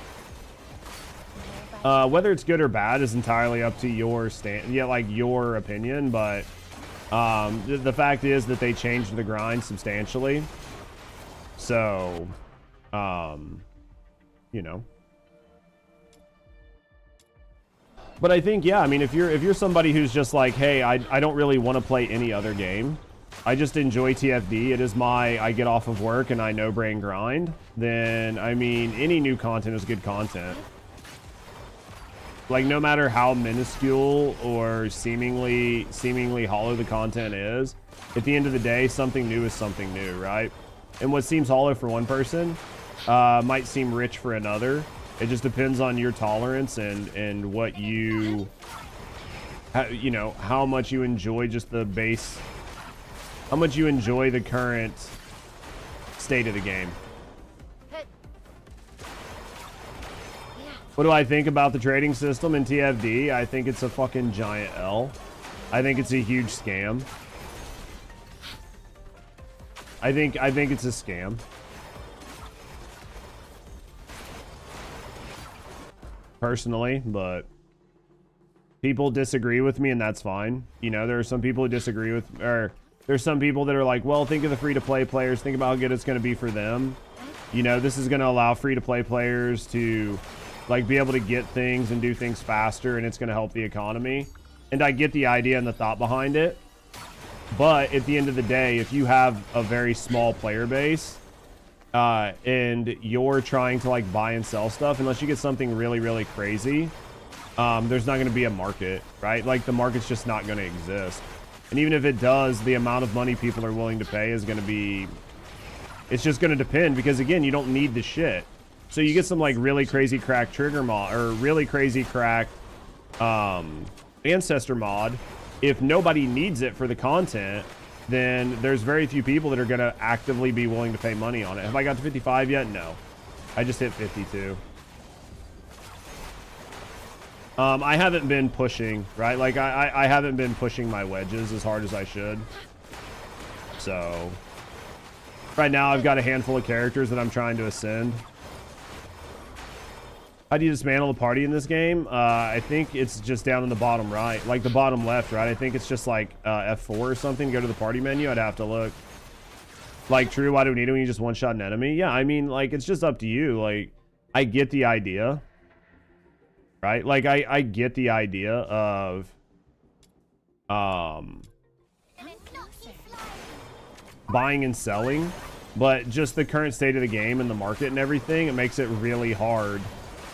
Whether it's good or bad is entirely up to your your opinion, but the fact is that they changed the grind substantially. So, you know. But I think, yeah, I mean, if you're somebody who's just like, hey, I don't really want to play any other game. I just enjoy TFD. It is I get off of work and I no brain grind. Then, I mean, any new content is good content. Like, no matter how minuscule or seemingly hollow the content is, at the end of the day, something new is something new, right? And what seems hollow for one person might seem rich for another. It just depends on your tolerance and what you know, how much you enjoy just the base, how much you enjoy the current state of the game. What do I think about the trading system in TFD? I think it's a fucking giant L. I think it's a huge scam. I think it's a scam. Personally, but people disagree with me, and that's fine. You know, there are some people who disagree with, or there's some people that are like, well, think of the free-to-play players, think about how good it's going to be for them. You know, this is going to allow free-to-play players to, like, be able to get things and do things faster, and it's going to help the economy. And I get the idea and the thought behind it. But at the end of the day, if you have a very small player base, and you're trying to, like, buy and sell stuff, unless you get something really, really crazy, there's not going to be a market, right? Like, the market's just not going to exist. And even if it does, the amount of money people are willing to pay is going to be... It's just going to depend, because, again, you don't need the shit. So you get some, like, really crazy cracked trigger mod, or really crazy cracked ancestor mod. If nobody needs it for the content, then there's very few people that are going to actively be willing to pay money on it. Have I got to 55 yet? No. I just hit 52. I haven't been pushing, right? Like, I haven't been pushing my wedges as hard as I should. So, right now I've got a handful of characters that I'm trying to ascend. How do you dismantle the party in this game? I think it's just down in the bottom right. Like, the bottom left, right? I think it's just, like, F4 or something. Go to the party menu. I'd have to look. Like, true, why do we need it when you just one-shot an enemy? Yeah, I mean, like, it's just up to you. Like, I get the idea. Right? Like, I get the idea of buying and selling, but just the current state of the game and the market and everything, it makes it really hard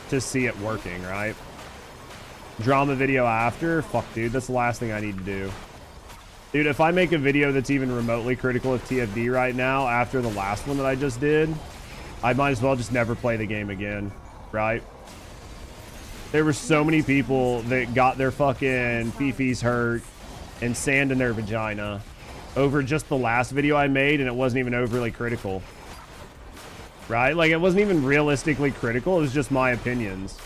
to see it working, right? Drama video after? Fuck, dude, that's the last thing I need to do. Dude, if I make a video that's even remotely critical of TFD right now after the last one that I just did, I might as well just never play the game again, right? There were so many people that got their fucking fifis hurt and sand in their vagina over just the last video I made, and it wasn't even overly critical. Right? Like, it wasn't even realistically critical. It was just my opinions.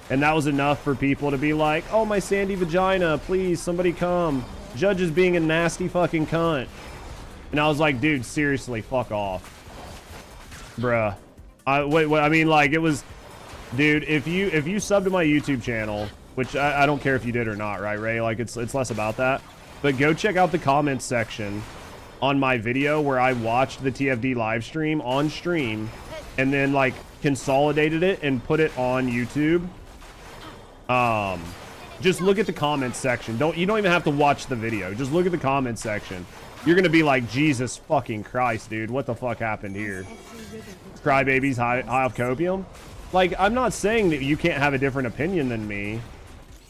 And that was enough for people to be like, oh, my sandy vagina, please, somebody come. Judge is being a nasty fucking cunt. And I was like, dude, seriously, fuck off. Bruh. I mean, like, it was... Dude, if you sub to my YouTube channel, which I don't care if you did or not, right, Ray? Like, it's less about that. But go check out the comments section on my video where I watched the TFD live stream on stream and then, like, consolidated it and put it on YouTube. Just look at the comments section. You don't even have to watch the video. Just look at the comments section. You're gonna be like, Jesus fucking Christ, dude. What the fuck happened here? Crybabies high off copium? Like, I'm not saying that you can't have a different opinion than me,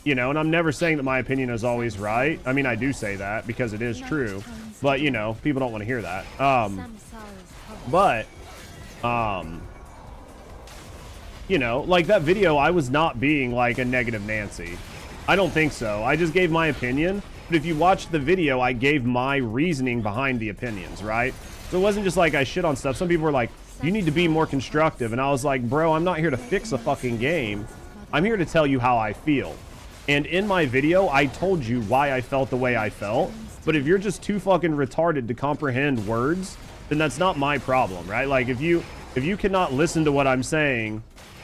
you know, and I'm never saying that my opinion is always right. I mean, I do say that because it is true, but, you know, people don't want to hear that. You know, like that video, I was not being like a negative Nancy. I don't think so. I just gave my opinion, but if you watch the video, I gave my reasoning behind the opinions, right? So it wasn't just like I shit on stuff. Some people were like, you need to be more constructive. And I was like, bro, I'm not here to fix a fucking game. I'm here to tell you how I feel. And in my video, I told you why I felt the way I felt. But if you're just too fucking retarded to comprehend words, then that's not my problem, right? Like, if you cannot listen to what I'm saying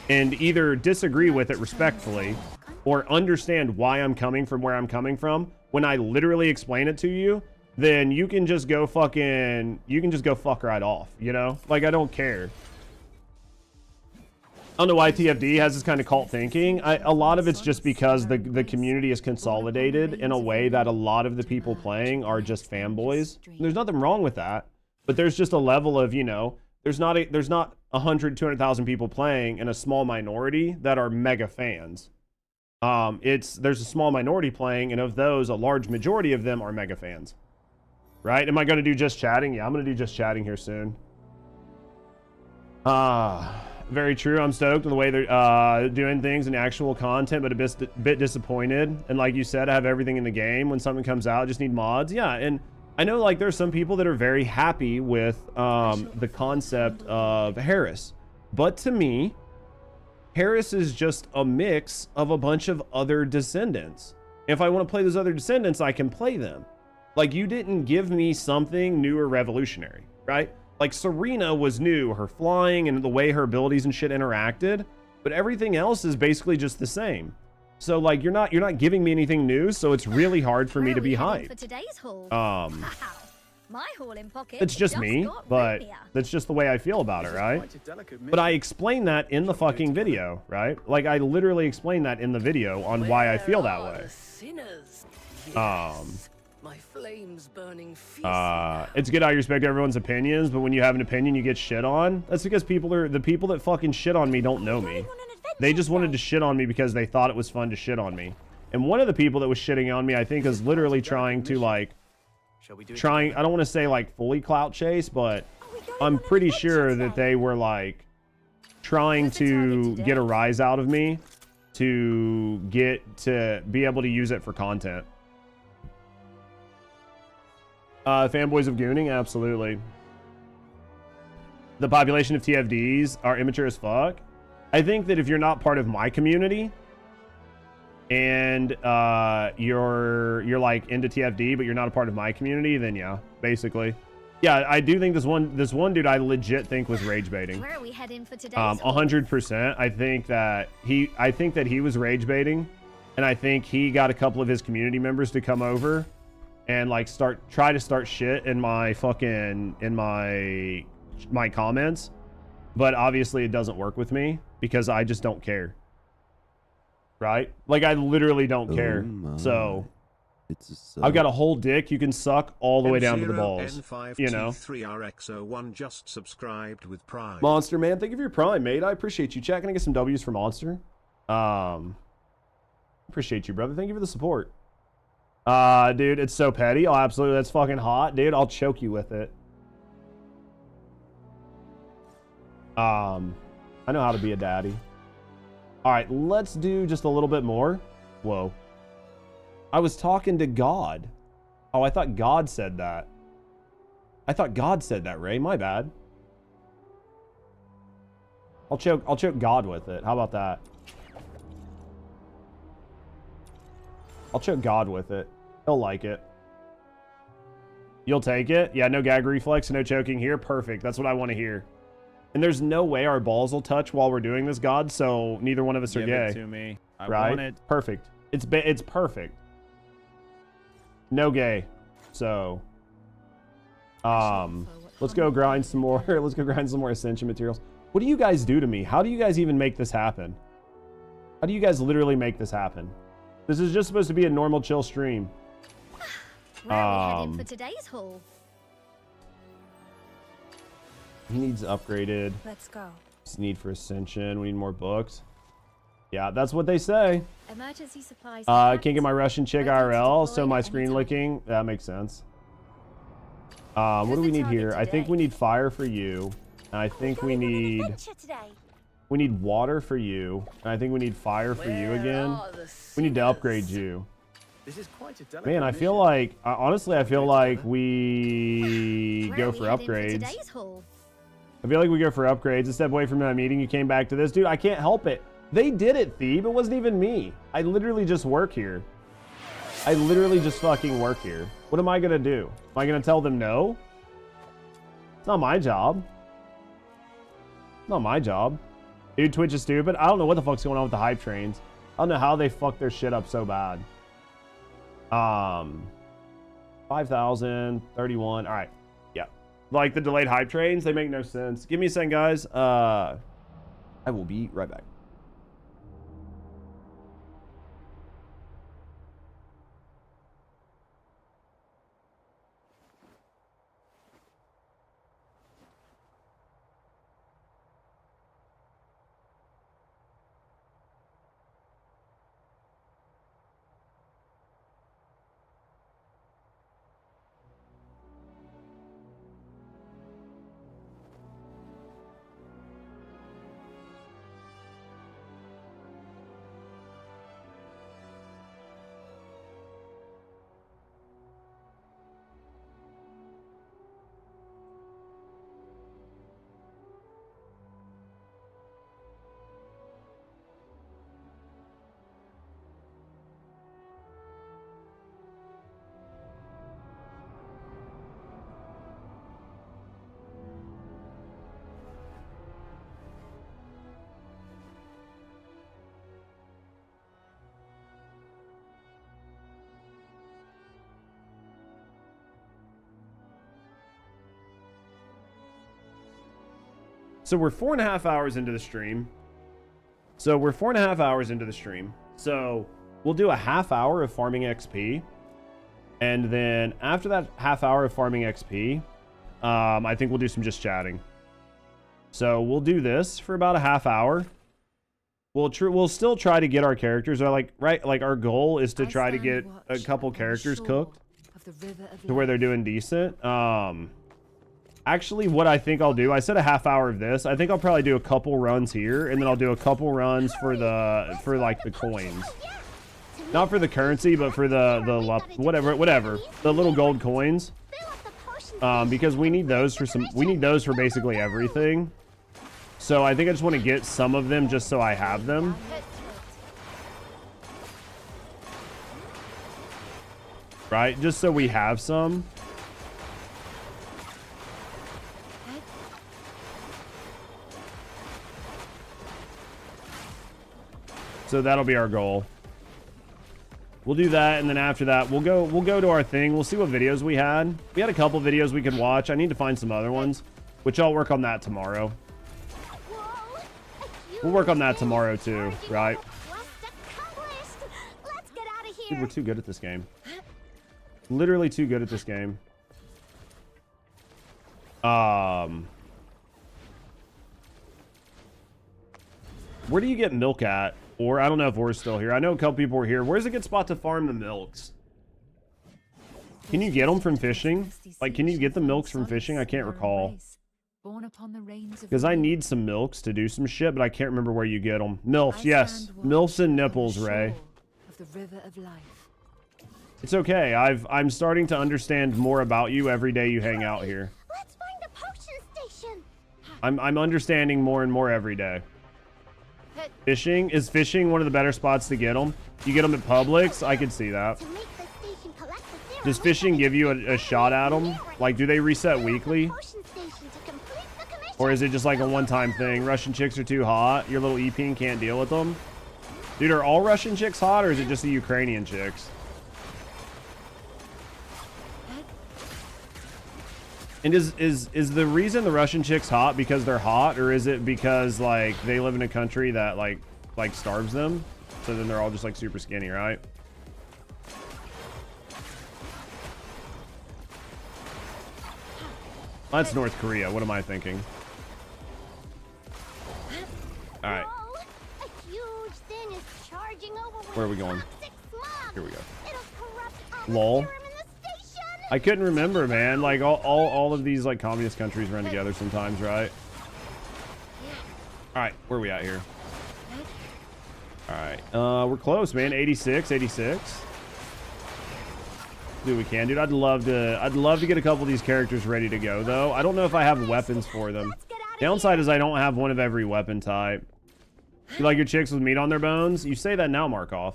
and either disagree with it respectfully or understand why I'm coming from where I'm coming from when I literally explain it to you, then you can just go fuck right off, you know? Like, I don't care. I don't know why TFD has this kind of cult thinking. A lot of it's just because the community is consolidated in a way that a lot of the people playing are just fanboys. There's nothing wrong with that, but there's just a level of, you know, there's not 100, 200,000 people playing and a small minority that are mega fans. There's a small minority playing, and of those, a large majority of them are mega fans. Right? Am I going to do just chatting? Yeah, I'm going to do just chatting here soon. Very true. I'm stoked on the way they're doing things in actual content, but a bit disappointed. And like you said, I have everything in the game. When something comes out, I just need mods. Yeah, and I know, like, there's some people that are very happy with the concept of Harris. But to me, Harris is just a mix of a bunch of other descendants. If I want to play those other descendants, I can play them. Like, you didn't give me something new or revolutionary, right? Like, Serena was new, her flying and the way her abilities and shit interacted, but everything else is basically just the same. So like you're not giving me anything new, so it's really hard for me to be For hyped. today's haul. Wow. My haul in pocket. It's just me, got but roomier. that's just the way I feel about it, right? Quite a delicate But I mission. explain that in the fucking video, right? Like I literally explain that in the video on why I feel that Where are way. the sinners? Um, Yes, my flames burning fiercely. It's good I respect everyone's opinions, but when you have an opinion, you get shit on. That's because the people that fucking shit on me don't know me. They just wanted to shit on me because they thought it was fun to shit on me. And one of the people that was shitting on me, I think, is literally trying to like, Shall we do it I don't want to say like fully clout chase, but I'm pretty sure that they were like trying to get a rise out of me to be able to use it for content. Fanboys of gooning, absolutely. The population of TFDs are immature as fuck. I think that if you're not part of my community and you're like into TFD but you're not a part of my community, then yeah, basically. Yeah, I do think this one dude I legit think was rage baiting. Where are we heading for today's haul? 100%. I think that he was rage baiting, and I think he got a couple of his community members to come over and like try to start shit in my my comments, but obviously it doesn't work with me because I just don't care, right? Like I literally don't care. So I've got a whole dick you can suck all the way down to the balls, you know. M0N5T3RX01 just subscribed with Prime. Monster Man, thank you for your Prime, mate. I appreciate you. Chat, can I get some W's for Monster? Appreciate you, brother. Thank you for the support. Dude, it's so petty. Oh, absolutely. That's fucking hot, dude. I'll choke you with it. I know how to be a daddy. All right, let's do just a little bit more. Whoa. I was talking to God. Oh, I thought God said that. I thought God said that, Ray. My bad. I'll choke God with it. How about that? I'll choke God with it. He'll like it. You'll take it? Yeah, no gag reflex, no choking here. Perfect. That's what I want to hear. And there's no way our balls will touch while we're doing this, God, so neither one of us are gay. Give it to me. I right? want it. Perfect. It's perfect. No gay. So let's go grind some more. Let's go grind some more ascension materials. What do you guys do to me? How do you guys even make this happen? How do you guys literally make this happen? This is just supposed to be a normal chill stream. Where are we heading for today's haul? He needs upgraded. Let's go. Just need for ascension. We need more books. Yeah, that's what they say. Emergency supplies. Can't get my Russian chick IRL, so my screen licking. That makes sense. What do we need here? I think we need fire for you. And I think we need water for you. And I think we need fire for you again. We need to upgrade you. This is quite a delicate Man, I feel mission. like honestly, I feel like we go for upgrades. I feel like we go for upgrades. A step away from that meeting, you came back to this. Dude, I can't help it. They did it, Thebe. It wasn't even me. I literally just work here. I literally just fucking work here. What am I going to do? Am I going to tell them no? It's not my job. It's not my job. Dude, Twitch is stupid. I don't know what the fuck's going on with the hype trains. I don't know how they fucked their shit up so bad. 5,000, 31. All right. Yeah. Like the delayed hype trains, they make no sense. Give me a second, guys. I will be right back. So we're 4.5 hours into the stream. So we'll do a half hour of farming XP. And then after that half hour of farming XP, I think we'll do some just chatting. So we'll do this for about a half hour. We'll still try to get our characters. Like our goal is to try to get a couple characters cooked to where they're doing decent. Actually, what I think I'll do, I said a half hour of this. I think I'll probably do a couple runs here, and then I'll do a couple runs for like the coins. Not for the currency, but for the whatever, the little gold coins. Because we need those for basically everything. So I think I just want to get some of them just so I have them. Right? Just so we have some. So that'll be our goal. We'll do that, and then after that, we'll go to our thing. We'll see what videos we had. We had a couple videos we could watch. I need to find some other ones, which I'll work on that tomorrow. We'll work on that tomorrow too, right? Dude, we're too good at this game. Literally too good at this game. Where do you get milk at? Or I don't know if we're still here. I know a couple people were here. Where's a good spot to farm the milks? Can you get them from fishing? Like, can you get the milks from fishing? I can't recall. Because I need some milks to do some shit, but I can't remember where you get them. MILFs, yes. MILFs and nipples, Ray. It's okay. I'm starting to understand more about you every day you hang out here. Let's find a potion station. I'm understanding more and more every day. Fishing? Is fishing one of the better spots to get them? You get them at Publix? I could see that. Does fishing give you a shot at them? Like, do they reset weekly? Or is it just like a one-time thing? Russian chicks are too hot? Your little EP can't deal with them? Dude, are all Russian chicks hot, or is it just the Ukrainian chicks? And is the reason the Russian chicks hot because they're hot, or is it because like they live in a country that like starves them, so then they're all just like super skinny, right? That's North Korea. What am I thinking? All right. Where are we going? Here we go. Lol. I couldn't remember, man. Like all of these like communist countries run together sometimes, right? All right, where are we at here? All right, we're close, man. 86. Do we can, dude. I'd love to get a couple of these characters ready to go, though. I don't know if I have weapons for them. Downside is I don't have one of every weapon type. You like your chicks with meat on their bones? You say that now, Markov.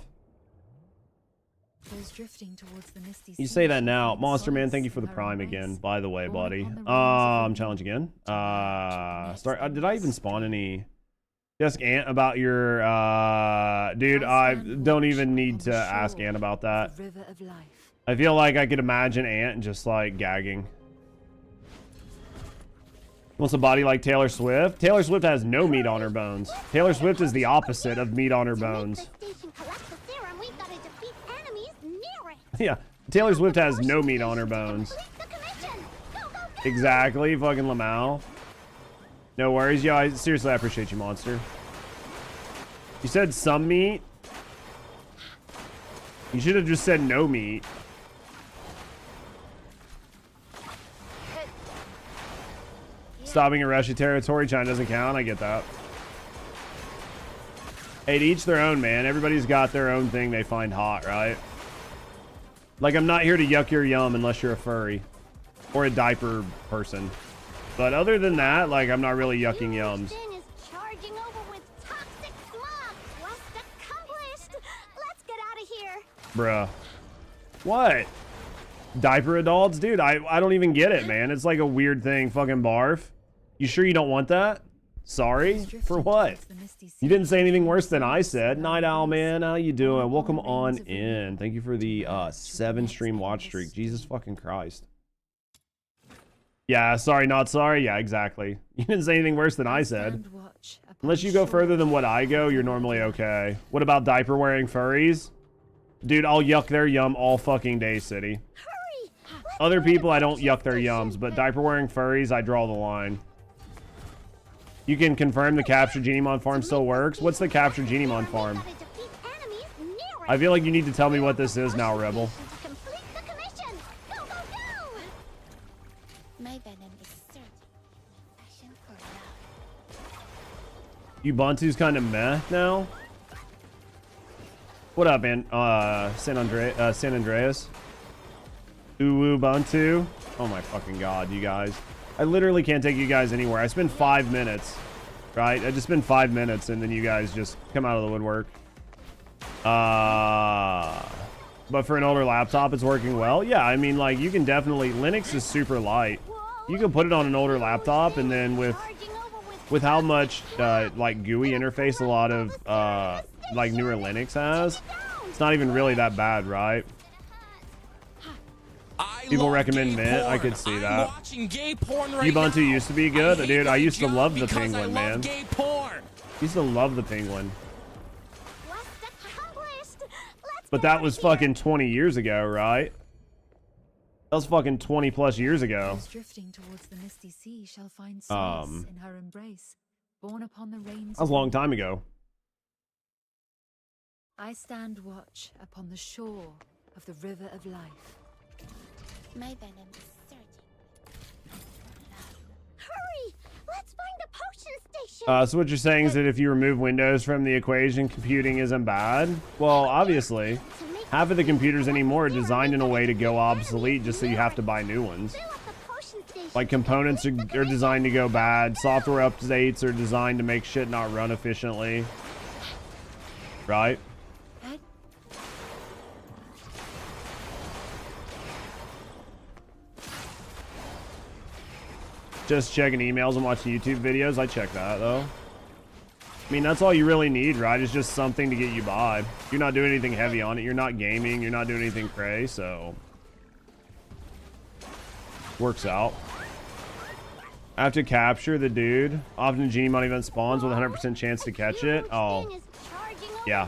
You say that now. Monster Man, thank you for the prime again, by the way, buddy. Challenge again. Start. Did I even spawn any? Ask Ant about your, dude, I don't even need to ask Ant about that. I feel like I could imagine Ant just like gagging. Wants a body like Taylor Swift? Taylor Swift has no meat on her bones. Taylor Swift is the opposite of meat on her bones. Yeah, Taylor Swift has no meat on her bones. Exactly, fucking Lamau. No worries, yo. Seriously, I appreciate you, monster. You said some meat. You should have just said no meat. Stopping in Russian territory, China doesn't count. I get that. Hey, to each their own, man. Everybody's got their own thing they find hot, right? Like, I'm not here to yuck your yum unless you're a furry or a diaper person. But other than that, like, I'm not really yucking yums. Bruh. What? Diaper adults? Dude, I don't even get it, man. It's like a weird thing. Fucking barf. You sure you don't want that? Sorry? For what? You didn't say anything worse than I said. Night Owl, man. How you doing? Welcome on in. Thank you for the 7 stream watch streak. Jesus fucking Christ. Yeah, sorry, not sorry. Yeah, exactly. You didn't say anything worse than I said. stand watch upon Unless you the go shore further than what I go, you're normally okay. What about diaper wearing furries? Dude, I'll yuck their yum all fucking day, City. Hurry! Let's Other find a people, I don't potion yuck their station. yums, but diaper wearing furries, I draw the line. You can confirm the Capture Genimon farm still works? What's the Capture Genimon farm? Gotta defeat enemies near it. I feel like you need to tell me what this is now, Rebel. To complete the commission. Go, go, go! My venom is certain. Passion for love. Ubuntu's kind of meh now. What up, man? San Andreas. Ubuntu. Oh my fucking god, you guys. I literally can't take you guys anywhere. I spend 5 minutes, right? I just spend 5 minutes and then you guys just come out of the woodwork. But for an older laptop, it's working well. Yeah, I mean, like, you can definitely... Linux is super light. You can put it on an older laptop, and then with how much, like, GUI interface a lot of, like, newer Linux has, it's not even really that bad, right? People recommend Mint. I could see that. Ubuntu used to be good. Dude, I used to love the Penguin, man. Used to love the Penguin. But that was fucking 20 years ago, right? That was fucking 20 plus years ago. Those drifting towards the misty sea shall find solace in her embrace, born upon the rains. That was a long time ago. I stand watch upon the shore of the river of life. My venom is certain. Hurry! Let's find a potion station. So what you're saying is that if you remove Windows from the equation, computing isn't bad? Well, obviously. Half of the computers anymore are designed in a way to go obsolete just so you have to buy new ones. Like, components are designed to go bad. Software updates are designed to make shit not run efficiently. Right? Just checking emails and watching YouTube videos. I check that, though. I mean, that's all you really need, right? It's just something to get you by. You're not doing anything heavy on it. You're not gaming. You're not doing anything cray, so... Works out. I have to capture the dude. Often Genimon event spawns with a 100% chance to catch it. Oh. Yeah.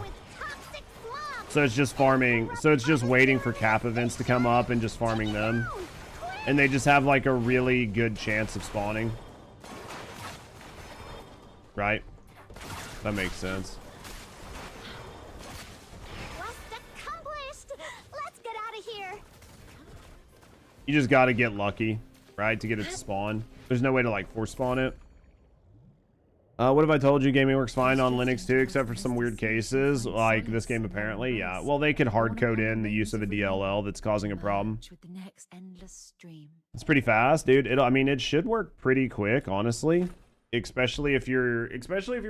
So it's just farming. So it's just waiting for cap events to come up and just farming them. And they just have like a really good chance of spawning. Right? That makes sense. Quest accomplished. Let's get out of here. You just gotta get lucky, right? To get it to spawn. There's no way to like force spawn it. What have I told you? Gaming works fine on Linux too, except for some weird cases, like this game apparently. Yeah, well, they could hard code in the use of a DLL that's causing a problem. It's pretty fast, dude. I mean, it should work pretty quick, honestly. Especially if you're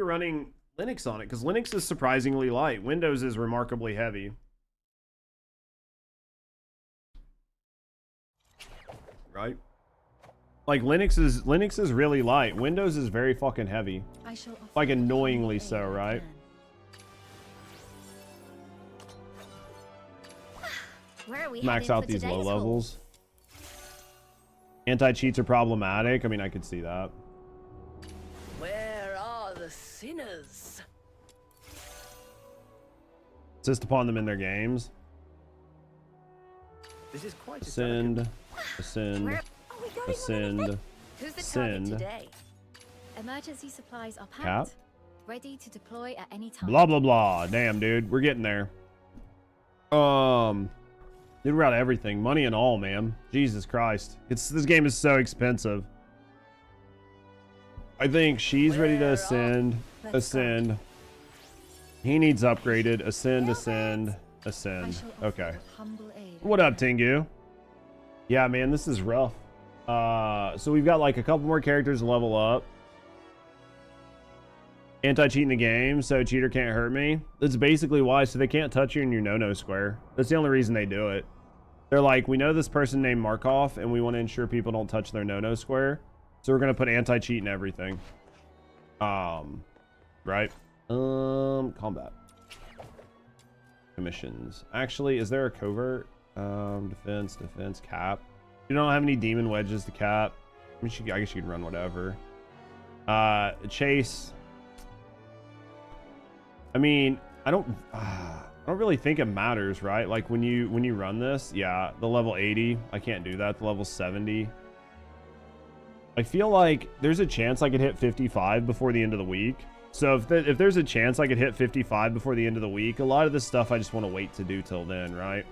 running Linux on it, because Linux is surprisingly light. Windows is remarkably heavy. Right? Like Linux is really light. Windows is very fucking heavy. Like annoyingly so, right? Where are we Max out these low levels. Anti-cheats are problematic. I mean, I could see that. Where are the sinners? Insist upon them in their games. This is quite Ascend. Ascend. Ascend. Who's the target Send. today? Emergency supplies are packed, Cap. ready to deploy at any time. Blah blah blah. Damn, dude, we're getting there. Dude, we're out of everything, money and all, man. Jesus Christ, this game is so expensive. I think she's ready to ascend. Ascend. He needs upgraded. Ascend. Ascend. Ascend. Okay. What up, Tengu? Yeah, man, this is rough. So we've got like a couple more characters to level up. Anti-cheat in the game, so cheater can't hurt me. That's basically why. So they can't touch you in your no-no square. That's the only reason they do it. They're like, we know this person named Markov, and we want to ensure people don't touch their no-no square. So we're gonna put anti-cheat in everything. Right? Combat. Commissions. Actually, is there a covert? Defense, cap. You don't have any demon wedges to cap. I mean, I guess she could run whatever. Chase. I mean, I don't really think it matters, right? Like when you run this, yeah, the level 80, I can't do that. The level 70. I feel like there's a chance I could hit 55 before the end of the week. So if there's a chance I could hit 55 before the end of the week, a lot of this stuff I just want to wait to do till then, right?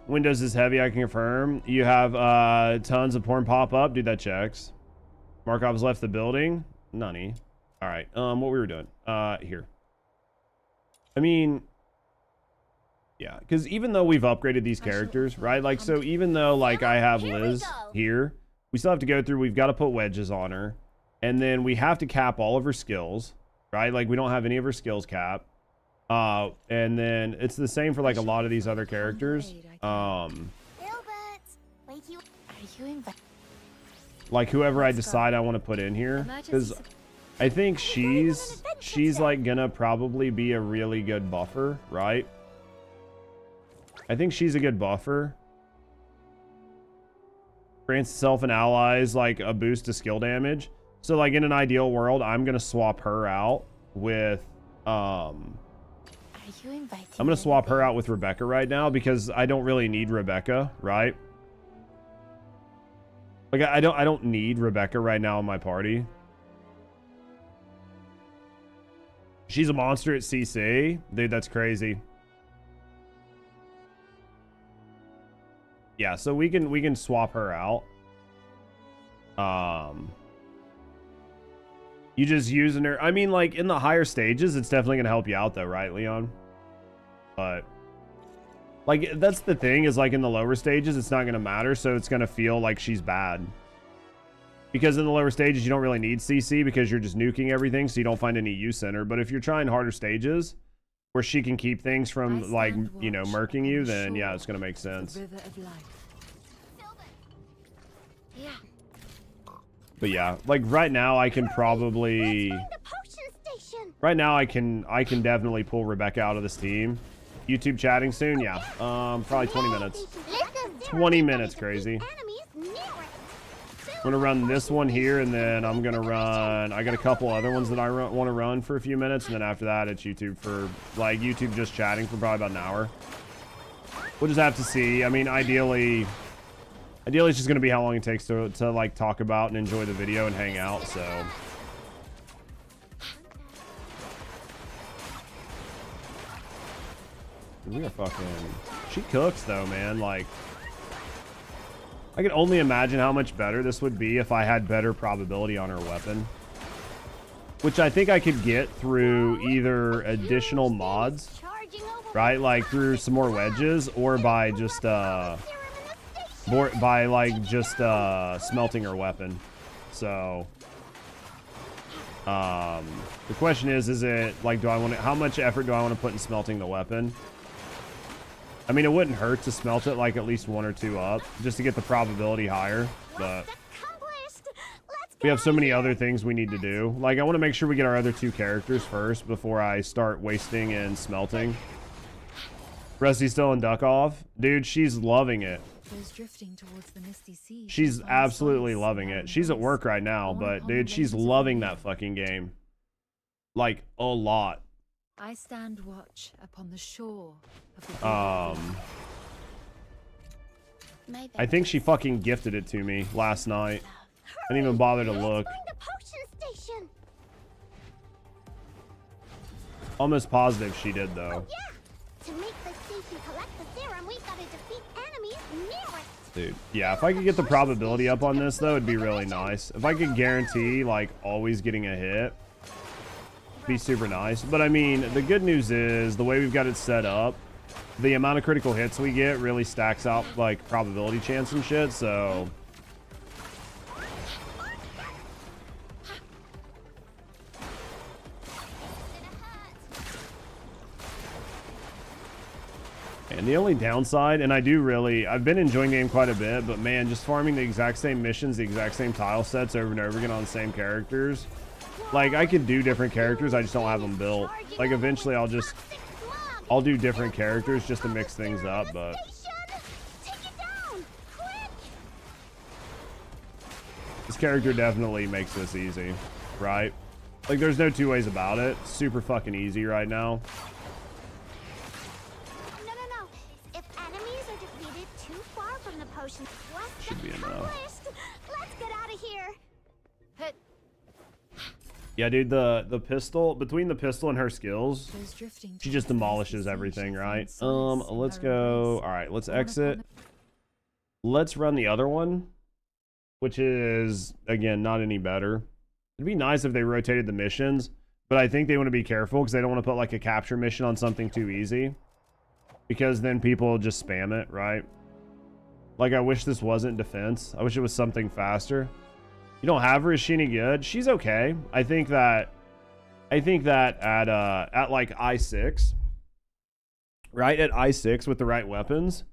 Windows is heavy, I can confirm. You have tons of porn pop up. Dude, that checks. Markov's left the building. Nunny. All right. What we were doing. Here. I mean, yeah, because even though we've upgraded these characters, right? Like, so even though like I have Liz here, we still have to go through. We've got to put Wedges on her, and then we have to cap all of her skills, right? Like we don't have any of her skills capped. And then it's the same for like a lot of these other characters. Like whoever I decide I want to put in here, because I think she's like gonna probably be a really good buffer, right? I think she's a good buffer. Grants itself and allies like a boost to skill damage. So like in an ideal world, I'm gonna swap her out with I'm gonna swap her out with Rebecca right now because I don't really need Rebecca, right? Like I don't need Rebecca right now in my party. She's a monster at CC. Dude, that's crazy. Yeah, so we can swap her out. You just using her. I mean, like in the higher stages, it's definitely gonna help you out though, right, Leon? But like that's the thing is like in the lower stages, it's not gonna matter, so it's gonna feel like she's bad. Because in the lower stages, you don't really need CC because you're just nuking everything, so you don't find any use in her. But if you're trying harder stages where she can keep things from like, you know, murking you, then yeah, it's gonna make sense. But yeah, like right now I can probably I can definitely pull Rebecca out of this team. YouTube chatting soon, yeah. Probably 20 minutes. 20 minutes, crazy. I'm gonna run this one here, and then I'm gonna run. I got a couple other ones that I want to run for a few minutes, and then after that, it's YouTube for like YouTube just chatting for probably about an hour. We'll just have to see. I mean, ideally, it's just gonna be how long it takes to like talk about and enjoy the video and hang out. So. We are fucking. She cooks though, man. Like. I can only imagine how much better this would be if I had better probability on her weapon. Which I think I could get through either additional mods, right? Like through some more wedges, or by just smelting her weapon. So the question is it like, how much effort do I want to put in smelting the weapon? I mean, it wouldn't hurt to smelt it like at least 1 or 2 up just to get the probability higher, but we have so many other things we need to do. Like, I want to make sure we get our other 2 characters first before I start wasting and smelting. Rusty's still in duck off. Dude, she's loving it. She's absolutely loving it. She's at work right now, but dude, she's loving that fucking game. Like, a lot. I stand watch upon the shore of the I think she fucking gifted it to me last night. I didn't even bother to look. Almost positive she did though. Oh, yeah. To make the station collect the serum, we've got to defeat enemies near it. Dude, yeah, if I could get the probability up on this though, it'd be really nice. If I could guarantee like always getting a hit, be super nice. But I mean, the good news is the way we've got it set up, the amount of critical hits we get really stacks out like probability chance and shit. So and the only downside, and I've been enjoying the game quite a bit, but man, just farming the exact same missions, the exact same tile sets over and over again on the same characters. Like, I could do different characters, I just don't have them built. Like, eventually I'll do different characters just to mix things up, but This character definitely makes this easy, right? Like, there's no two ways about it. Super fucking easy right now. No. If enemies are defeated too far from the potion, quest Should be enough. accomplished. Let's get out of here. Yeah, dude, the pistol, between the pistol and her skills, Those drifting she just towards the demolishes misty sea everything, shall right? find solace in Let's her go. embrace. All right, let's Born upon exit. the- Let's run the other one, which is, again, not any better. It'd be nice if they rotated the missions, but I think they want to be careful because they don't want to put like a capture mission on something too easy, because then people just spam it, right? Like, I wish this wasn't defense. I wish it was something faster. You don't have her. Is she any good? She's okay. I think that at like I6, right? At I6 with the right weapons,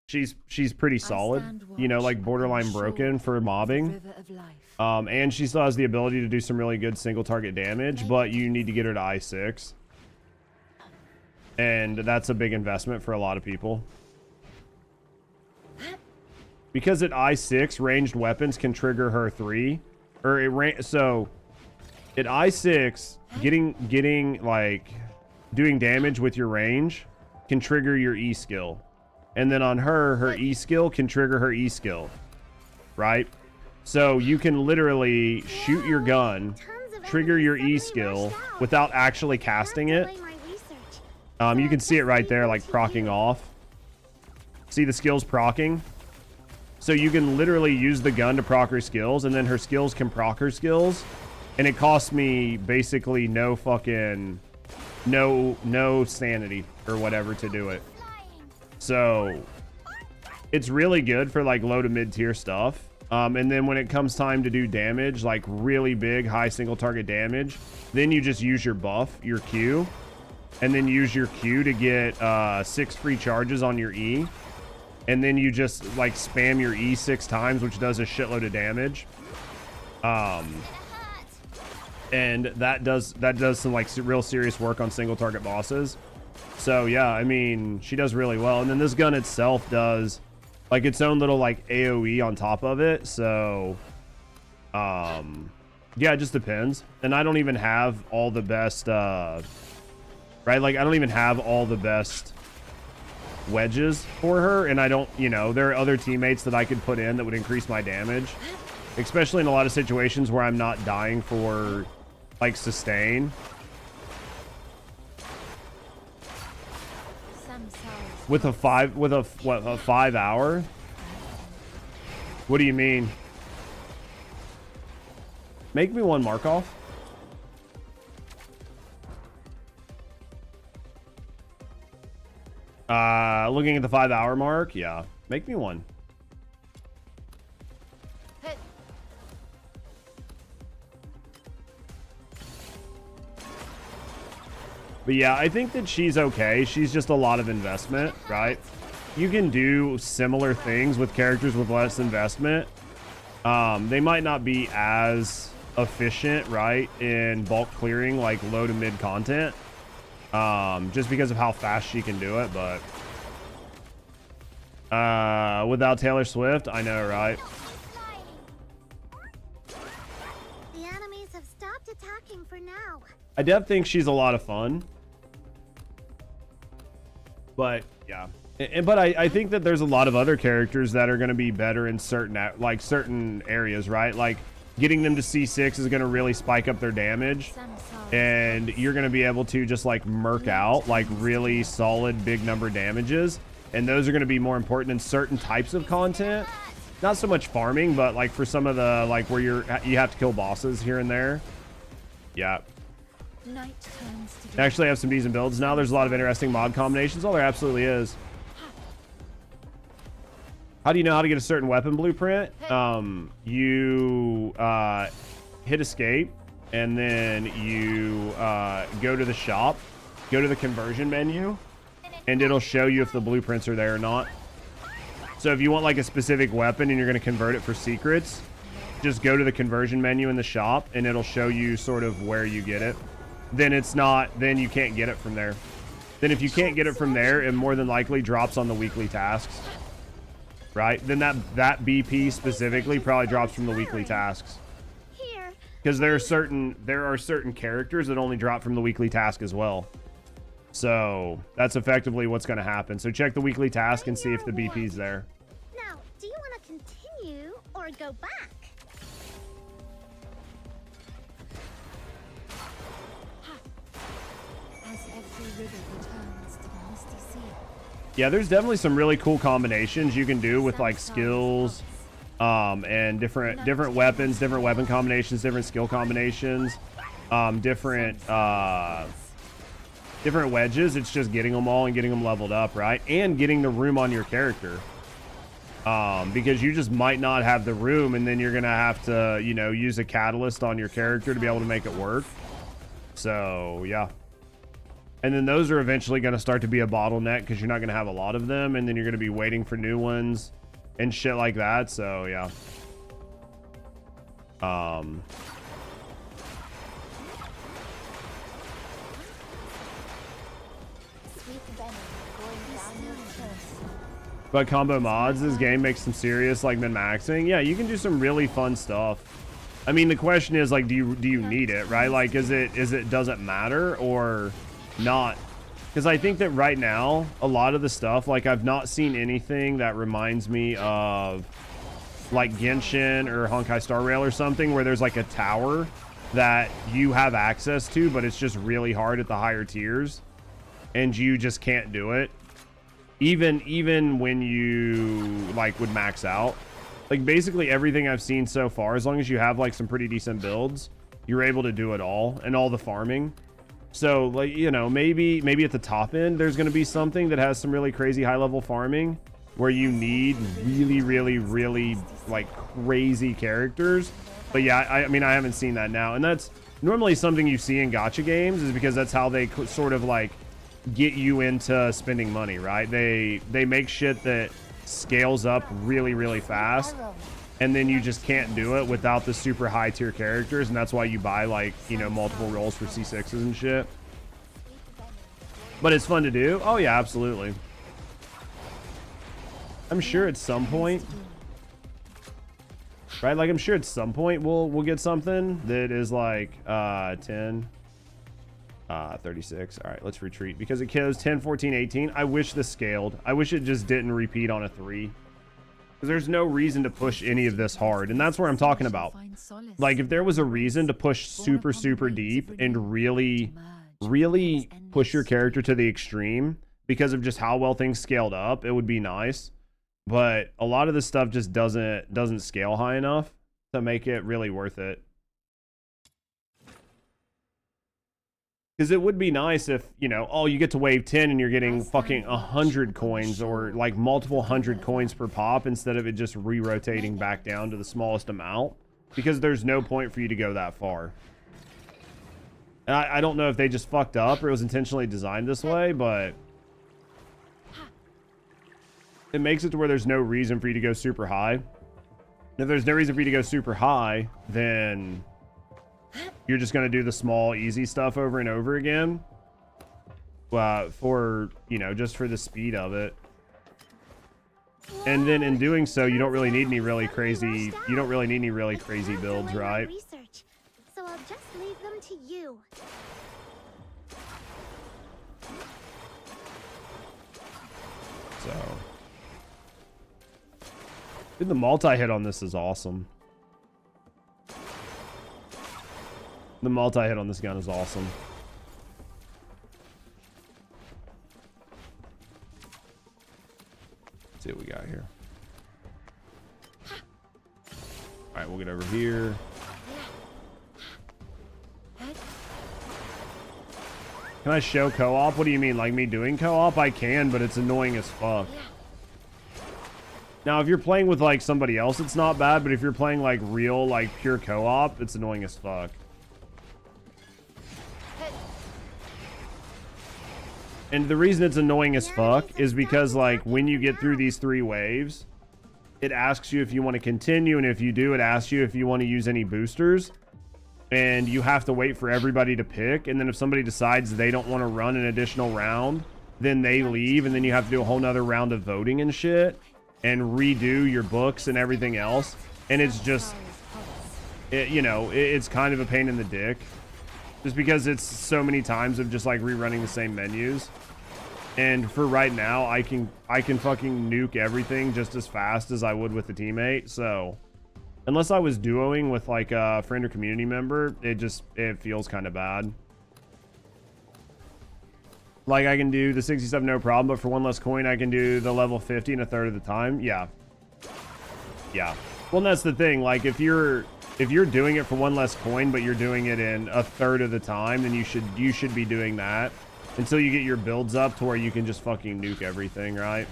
she's pretty solid. You know, like borderline broken for mobbing. River of life. And she still has the ability to do some really good single target damage, but you need to get her to I6. And that's a big investment for a lot of people. Because at I6, ranged weapons can trigger her 3. So at I6, getting like doing damage with your range can trigger your E skill. And then on her E skill can trigger her E skill. Right? So you can literally shoot your gun, trigger your E skill without actually casting it. You can see it right there, like procking off. See the skills procking? So you can literally use the gun to proc her skills, and then her skills can proc her skills. And it costs me basically no sanity or whatever to do it. So it's really good for like low to mid tier stuff. And then when it comes time to do damage, like really big, high single target damage, then you just use your buff, your Q, and then use your Q to get 6 free charges on your E. And then you just like spam your E 6 times, which does a shitload of damage. And that does some like real serious work on single target bosses. So yeah, I mean, she does really well. And then this gun itself does like its own little like AoE on top of it. So yeah, it just depends. And I don't even have all the best right? Like I don't even have all the best wedges for her, and I don't, you know, there are other teammates that I could put in that would increase my damage, especially in a lot of situations where I'm not dying for like sustain. With a 5 hour? What do you mean? Make me one, Markov. Looking at the 5 hour mark, yeah. Make me one. But yeah, I think that she's okay. She's just a lot of investment, right? You can do similar things with characters with less investment. They might not be as efficient, right, in bulk clearing like low to mid content. Just because of how fast she can do it, but without Taylor Swift, I know, right? The enemies have stopped attacking for now. I definitely think she's a lot of fun, but yeah, but I think that there's a lot of other characters that are going to be better in certain areas, right? Like getting them to C6 is going to really spike up their damage, and you're going to be able to just like murk out like really solid big number damages, and those are going to be more important in certain types of content. Not so much farming, but like for some of the like where you have to kill bosses here and there. Yeah. I actually have some decent builds now. There's a lot of interesting mod combinations. Oh, there absolutely is. How do you know how to get a certain weapon blueprint? You hit escape, and then you go to the shop, go to the conversion menu, and it'll show you if the blueprints are there or not. So if you want like a specific weapon and you're going to convert it for secrets, just go to the conversion menu in the shop, and it'll show you sort of where you get it. Then then you can't get it from there. Then if you can't get it from there, it more than likely drops on the weekly tasks. right? Then that BP specifically probably drops from the weekly tasks. Here. Because there are certain characters that only drop from the weekly task as well. So that's effectively what's going to happen. So check the weekly task and see if the BP's there. Now, do you want to continue or go back? As every river returns to the misty sea. Yeah, there's definitely some really cool combinations you can do with like skills, and different weapons, different weapon combinations, different skill combinations, different wedges. It's just getting them all and getting them leveled up, right? And getting the room on your character. Because you just might not have the room, and then you're gonna have to, you know, use a catalyst on your character to be able to make it work. So yeah. And then those are eventually going to start to be a bottleneck because you're not going to have a lot of them, and then you're going to be waiting for new ones and shit like that. So yeah. But combo mods, this game makes some serious like min-maxing. Yeah, you can do some really fun stuff. I mean, the question is like, do you need it, right? Like, does it matter or not? Because I think that right now a lot of the stuff, like, I've not seen anything that reminds me of like Genshin or Honkai Star Rail or something where there's like a tower that you have access to, but it's just really hard at the higher tiers and you just can't do it even when you like would max out. Like basically everything I've seen so far, as long as you have like some pretty decent builds, you're able to do it all and all the farming. So like, you know, maybe at the top end there's going to be something that has some really crazy high level farming where you need really like crazy characters. But yeah, I mean, I haven't seen that now, and that's normally something you see in gacha games, is because that's how they sort of like get you into spending money, right? They make shit that scales up really fast, and then you just can't do it without the super high tier characters, and that's why you buy like, you know, multiple rolls for C6s and shit. But it's fun to do. Oh yeah, absolutely. I'm sure at some point, right? Like I'm sure at some point we'll get something that is like 10 36. All right, let's retreat because it kills 10 14 18. I wish this scaled. I wish it just didn't repeat on a 3, because there's no reason to push any of this hard, and that's where I'm talking about. Like if there was a reason to push super deep and really push your character to the extreme because of just how well things scaled up, it would be nice. But a lot of this stuff just doesn't scale high enough to make it really worth it. Because it would be nice if, you know, oh, you get to wave 10 and you're getting fucking 100 coins or like multiple 100 coins per pop instead of it just re-rotating back down to the smallest amount. Because there's no point for you to go that far. And I don't know if they just fucked up or it was intentionally designed this way, but it makes it to where there's no reason for you to go super high. And if there's no reason for you to go super high, then you're just going to do the small, easy stuff over and over again. For, you know, just for the speed of it. And then in doing so, you don't really need any really crazy, builds, right? So I'll just leave them to you. So, dude, the multi-hit on this is awesome. The multi-hit on this gun is awesome. Let's see what we got here. Alright, we'll get over here. Can I show co-op? What do you mean? Like me doing co-op? I can, but it's annoying as fuck. Now, if you're playing with like somebody else, it's not bad, but if you're playing like real, like pure co-op, it's annoying as fuck. And the reason it's annoying as fuck is because like when you get through these 3 waves, it asks you if you want to continue, and if you do, it asks you if you want to use any boosters. And you have to wait for everybody to pick, and then if somebody decides they don't want to run an additional round, then they leave, and then you have to do a whole nother round of voting and shit. and redo your books and everything else, and it's just, you know, it's kind of a pain in the dick, just because it's so many times of just like rerunning the same menus. And for right now, I can fucking nuke everything just as fast as I would with a teammate. So unless I was duoing with like a friend or community member, it feels kind of bad. Like I can do the 67 no problem, but for one less coin, I can do the level 50 in a third of the time. Yeah. Yeah. Well, and that's the thing. Like if you're doing it for one less coin, but you're doing it in a third of the time, then you should be doing that until you get your builds up to where you can just fucking nuke everything, right?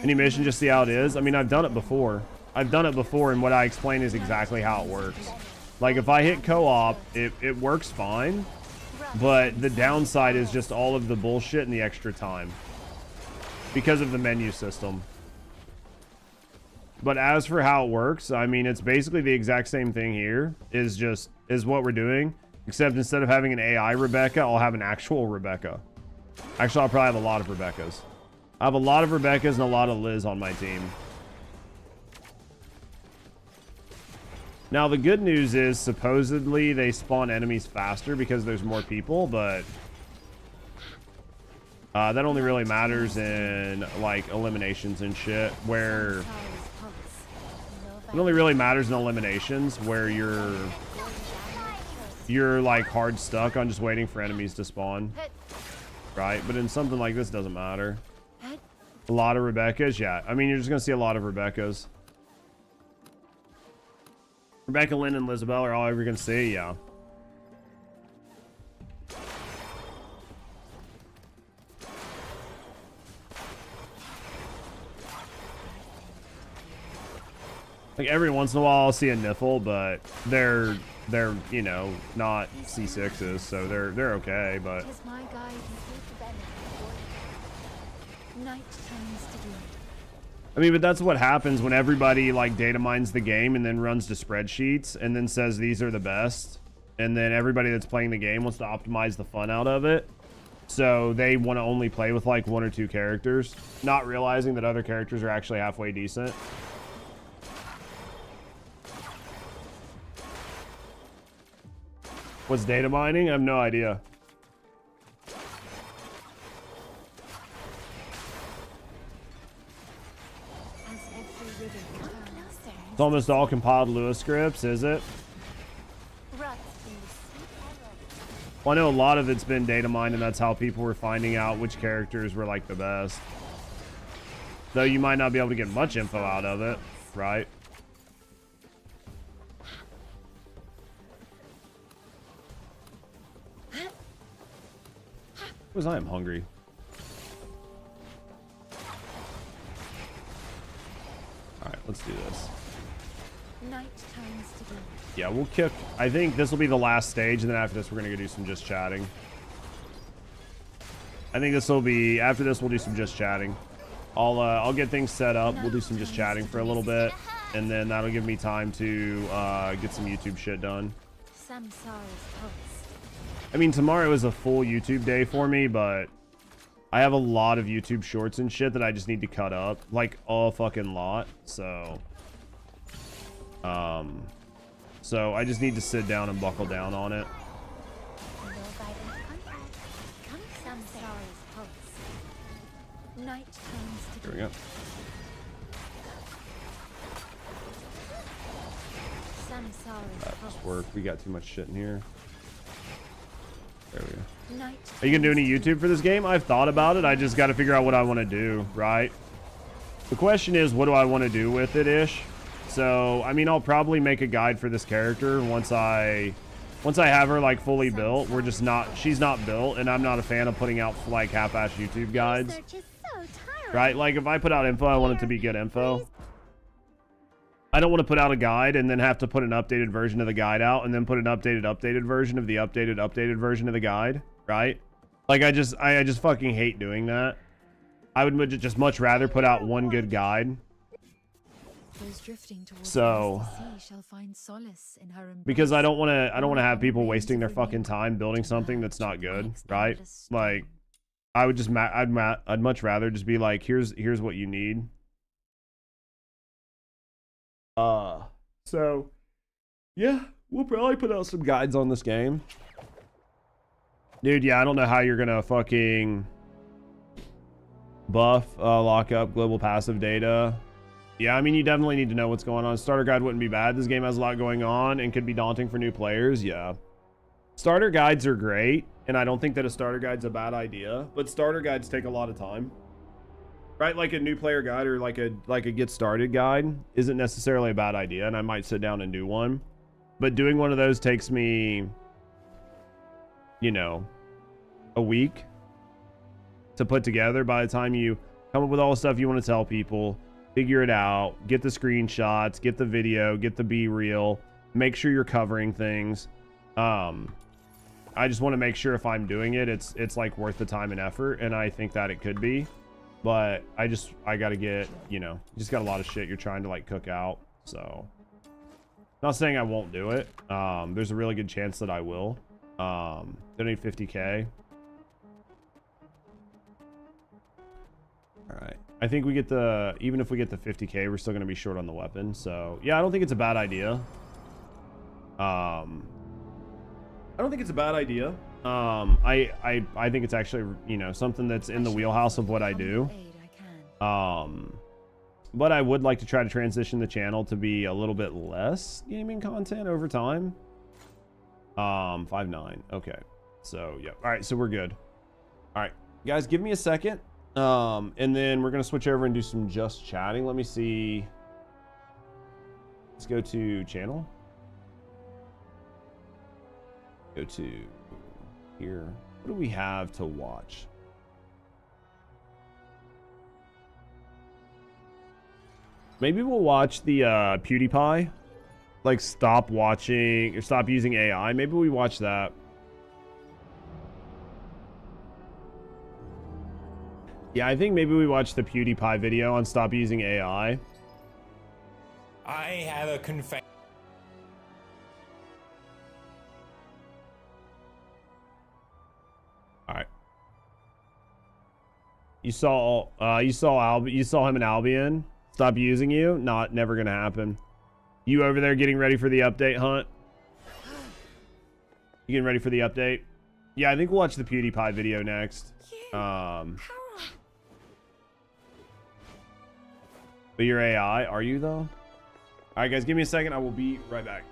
Any mission, just see how it is. I mean, I've done it before. And what I explain is exactly how it works. Like if I hit co-op, it works fine, but the downside is just all of the bullshit and the extra time because of the menu system. But as for how it works, I mean, it's basically the exact same thing here, is what we're doing, except instead of having an AI Rebecca, I'll have an actual Rebecca. Actually, I'll probably have a lot of Rebeccas. I have a lot of Rebeccas and a lot of Liz on my team. Now, the good news is supposedly they spawn enemies faster because there's more people, but that only really matters in like eliminations and shit, where it only really matters in eliminations where you're like hard stuck on just waiting for enemies to spawn, right? But in something like this, doesn't matter. A lot of Rebeccas, yeah. I mean, you're just gonna see a lot of Rebeccas. Rebecca, Lynn, and Lizabelle are all ever gonna see, yeah. Like every once in a while I'll see a Niffle, but they're you know, not C6s, so they're okay, but I mean, but that's what happens when everybody like data mines the game and then runs to spreadsheets and then says these are the best, and then everybody that's playing the game wants to optimize the fun out of it, so they want to only play with like 1 or 2 characters, not realizing that other characters are actually halfway decent. What's data mining? I have no idea. It's almost all compiled Lewis scripts, is it? Well, I know a lot of it's been data mined, and that's how people were finding out which characters were like the best. Though you might not be able to get much info out of it, right? Because I am hungry. Alright, let's do this. Yeah, we'll kick. I think this will be the last stage, and then after this, we're gonna go do some just chatting. I think this will be after this. We'll do some just chatting. I'll get things set up. We'll do some just chatting for a little bit, and then that'll give me time to get some YouTube shit done. I mean, tomorrow is a full YouTube day for me, but I have a lot of YouTube shorts and shit that I just need to cut up, like a fucking lot. So I just need to sit down and buckle down on it. Here we go. That just worked. We got too much shit in here. There we go. Are you gonna do any YouTube for this game? I've thought about it. I just got to figure out what I want to do, right? The question is, what do I want to do with it, ish? So, I mean, I'll probably make a guide for this character once I have her like fully built. She's not built, and I'm not a fan of putting out like half-ass YouTube guides. Right? Like if I put out info, I want it to be good info. I don't want to put out a guide and then have to put an updated version of the guide out and then put an updated version of the updated version of the guide, right? Like I just fucking hate doing that. I would just much rather put out one good guide. So because I don't want to have people wasting their fucking time building something that's not good, right? Like I would just I'd much rather just be like, here's what you need. So yeah, we'll probably put out some guides on this game. Dude, yeah, I don't know how you're gonna fucking buff lock up global passive data. Yeah, I mean, you definitely need to know what's going on. Starter guide wouldn't be bad. This game has a lot going on and could be daunting for new players. Yeah. Starter guides are great, and I don't think that a starter guide's a bad idea, but starter guides take a lot of time. Right? Like a new player guide or like a get started guide isn't necessarily a bad idea, and I might sit down and do one. But doing one of those takes me, you know, a week to put together. By the time you come up with all the stuff you want to tell people, figure it out, get the screenshots, get the video, get the B-reel, make sure you're covering things. I just want to make sure if I'm doing it, it's like worth the time and effort, and I think that it could be. But I gotta get, you know, you just got a lot of shit you're trying to like cook out. So not saying I won't do it. There's a really good chance that I will. Donate 50K. All right. I think we get the, even if we get the 50K, we're still going to be short on the weapon. So yeah, I don't think it's a bad idea. I don't think it's a bad idea. I think it's actually, you know, something that's in the wheelhouse of what I do. But I would like to try to transition the channel to be a little bit less gaming content over time. 5.9. Okay. So, yeah. All right. So we're good. All right, guys, give me a second. And then we're going to switch over and do some just chatting. Let me see. Let's go to channel. Go to here. What do we have to watch? Maybe we'll watch the PewDiePie. Like stop watching or stop using AI. Maybe we watch that. Yeah, I think maybe we watch the PewDiePie video on stop using AI. I have a confession. All right. You saw him in Albion. Stop using you? Never gonna happen. You over there getting ready for the update, Hunt? You getting ready for the update? Yeah, I think we'll watch the PewDiePie video next. But you're AI, are you though? All right, guys, give me a second. I will be right back.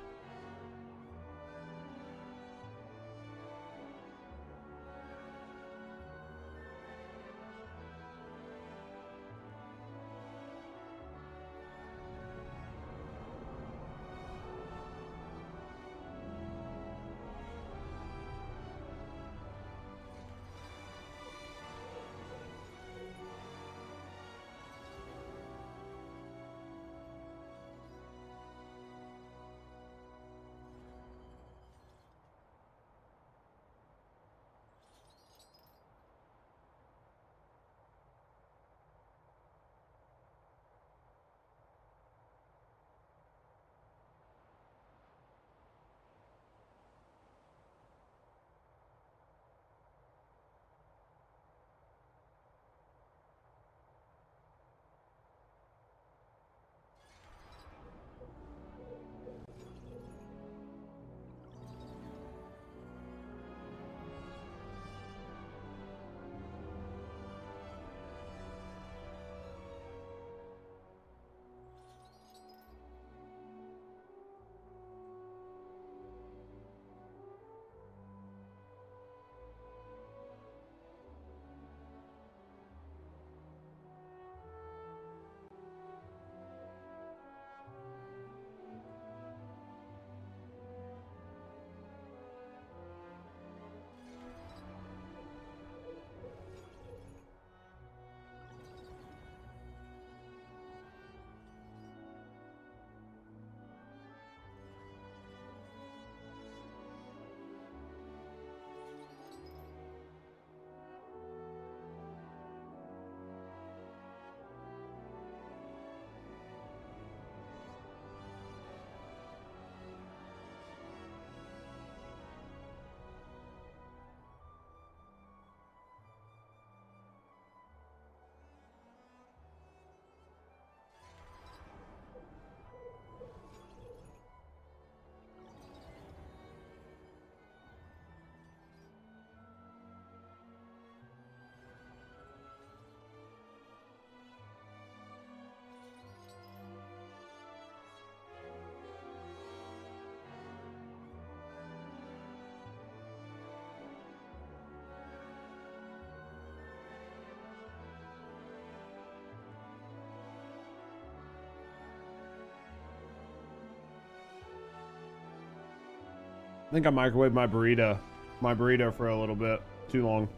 I think I microwaved my burrito for a little bit too long.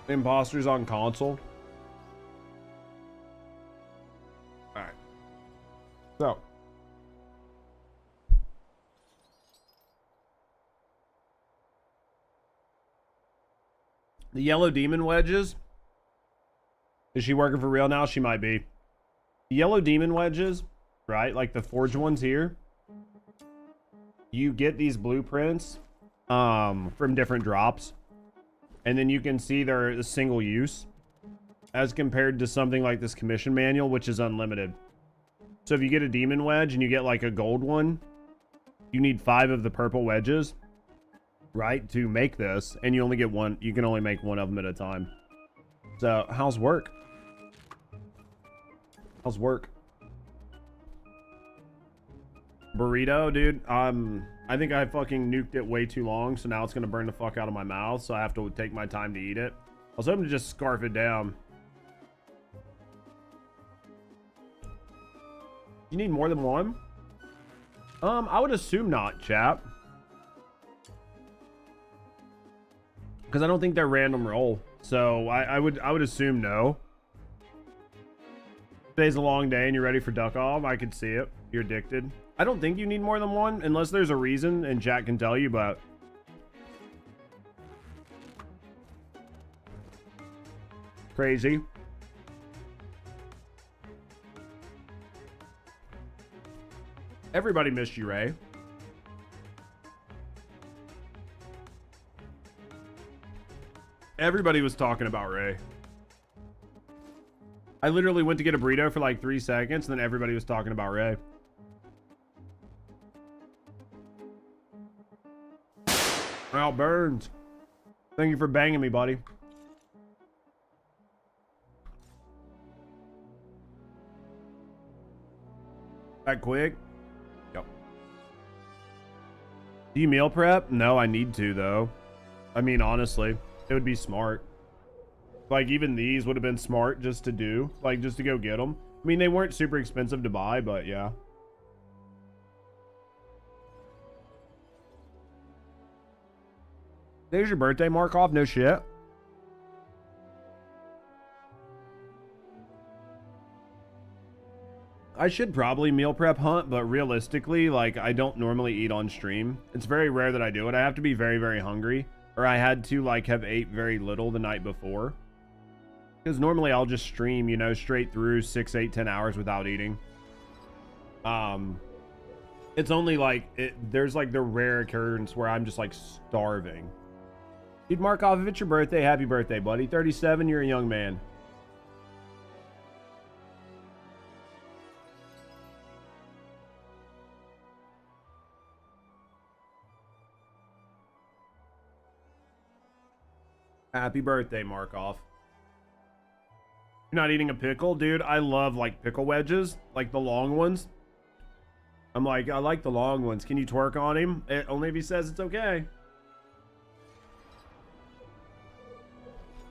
Imposters on console. All right. So. The yellow demon wedges. Is she working for real now? She might be. The yellow demon wedges, right? Like the forged ones here. You get these blueprints from different drops. And then you can see they're a single use. As compared to something like this commission manual, which is unlimited. So if you get a demon wedge and you get like a gold one, you need 5 of the purple wedges, right, to make this, and you only get one. You can only make one of them at a time. So how's work? How's work? Burrito, dude. I think I fucking nuked it way too long, so now it's gonna burn the fuck out of my mouth, so I have to take my time to eat it. I was hoping to just scarf it down. You need more than one? I would assume not, chap. Because I don't think they're random roll. So I would assume no. Today's a long day and you're ready for duck off. I could see it. You're addicted. I don't think you need more than one unless there's a reason and chat can tell you, but crazy. Everybody missed you, Ray. Everybody was talking about Ray. I literally went to get a burrito for like 3 seconds, and then everybody was talking about Ray. Wow, Burns. Thank you for banging me, buddy. That quick? Yep. Do you meal prep? No, I need to, though. I mean, honestly, it would be smart. Like, even these would have been smart just to do. Like, just to go get them. I mean, they weren't super expensive to buy, but yeah. There's your birthday, Markov. No shit. I should probably meal prep hunt, but realistically, like, I don't normally eat on stream. It's very rare that I do it. I have to be very, very hungry, or I had to, like, have ate very little the night before. Because normally I'll just stream, you know, straight through 6, 8, 10 hours without eating. It's only like, there's like the rare occurrence where I'm just like starving. Dude, Markov, if it's your birthday, happy birthday, buddy. 37, you're a young man. Happy birthday, Markov. You're not eating a pickle? Dude, I love, like, pickle wedges. Like, the long ones. I'm like, I like the long ones. Can you twerk on him? Only if he says it's okay.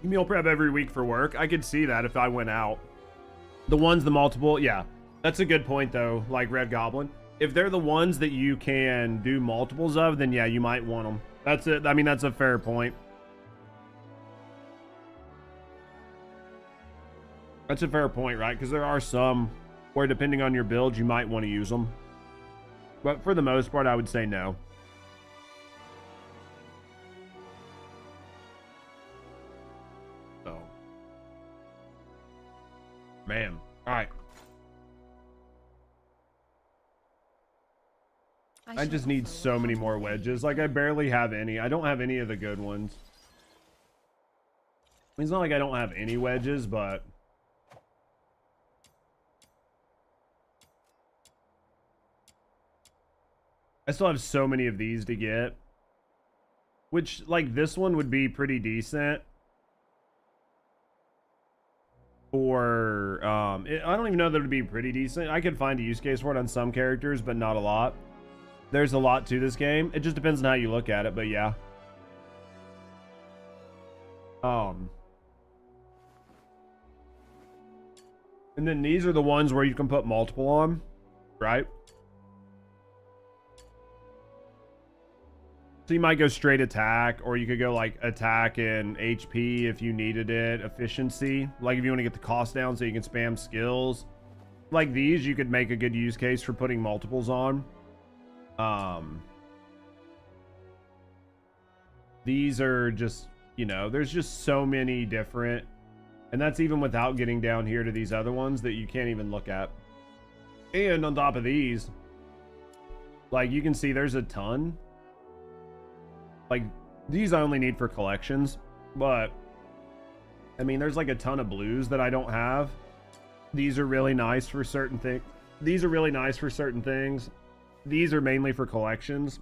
You meal prep every week for work? I could see that if I went out. The ones, the multiple, yeah. That's a good point, though, like Red Goblin. If they're the ones that you can do multiples of, then yeah, you might want them. That's it. I mean, that's a fair point. That's a fair point, right? Because there are some where, depending on your build, you might want to use them. But for the most part, I would say no. So. Man. All right. I just need so many more wedges. Like, I barely have any. I don't have any of the good ones. I mean, it's not like I don't have any wedges, but... I still have so many of these to get. Which, like, this one would be pretty decent. Or, I don't even know that it would be pretty decent. I could find a use case for it on some characters, but not a lot. There's a lot to this game. It just depends on how you look at it, but yeah. And then these are the ones where you can put multiple on, right? So you might go straight attack, or you could go like attack and HP if you needed it, efficiency. Like if you want to get the cost down so you can spam skills. Like these, you could make a good use case for putting multiples on. These are just, you know, there's just so many different, and that's even without getting down here to these other ones that you can't even look at. And on top of these, like you can see there's a ton. Like these I only need for collections, but I mean there's like a ton of blues that I don't have. These are really nice for certain things. These are really nice for certain things. These are mainly for collections.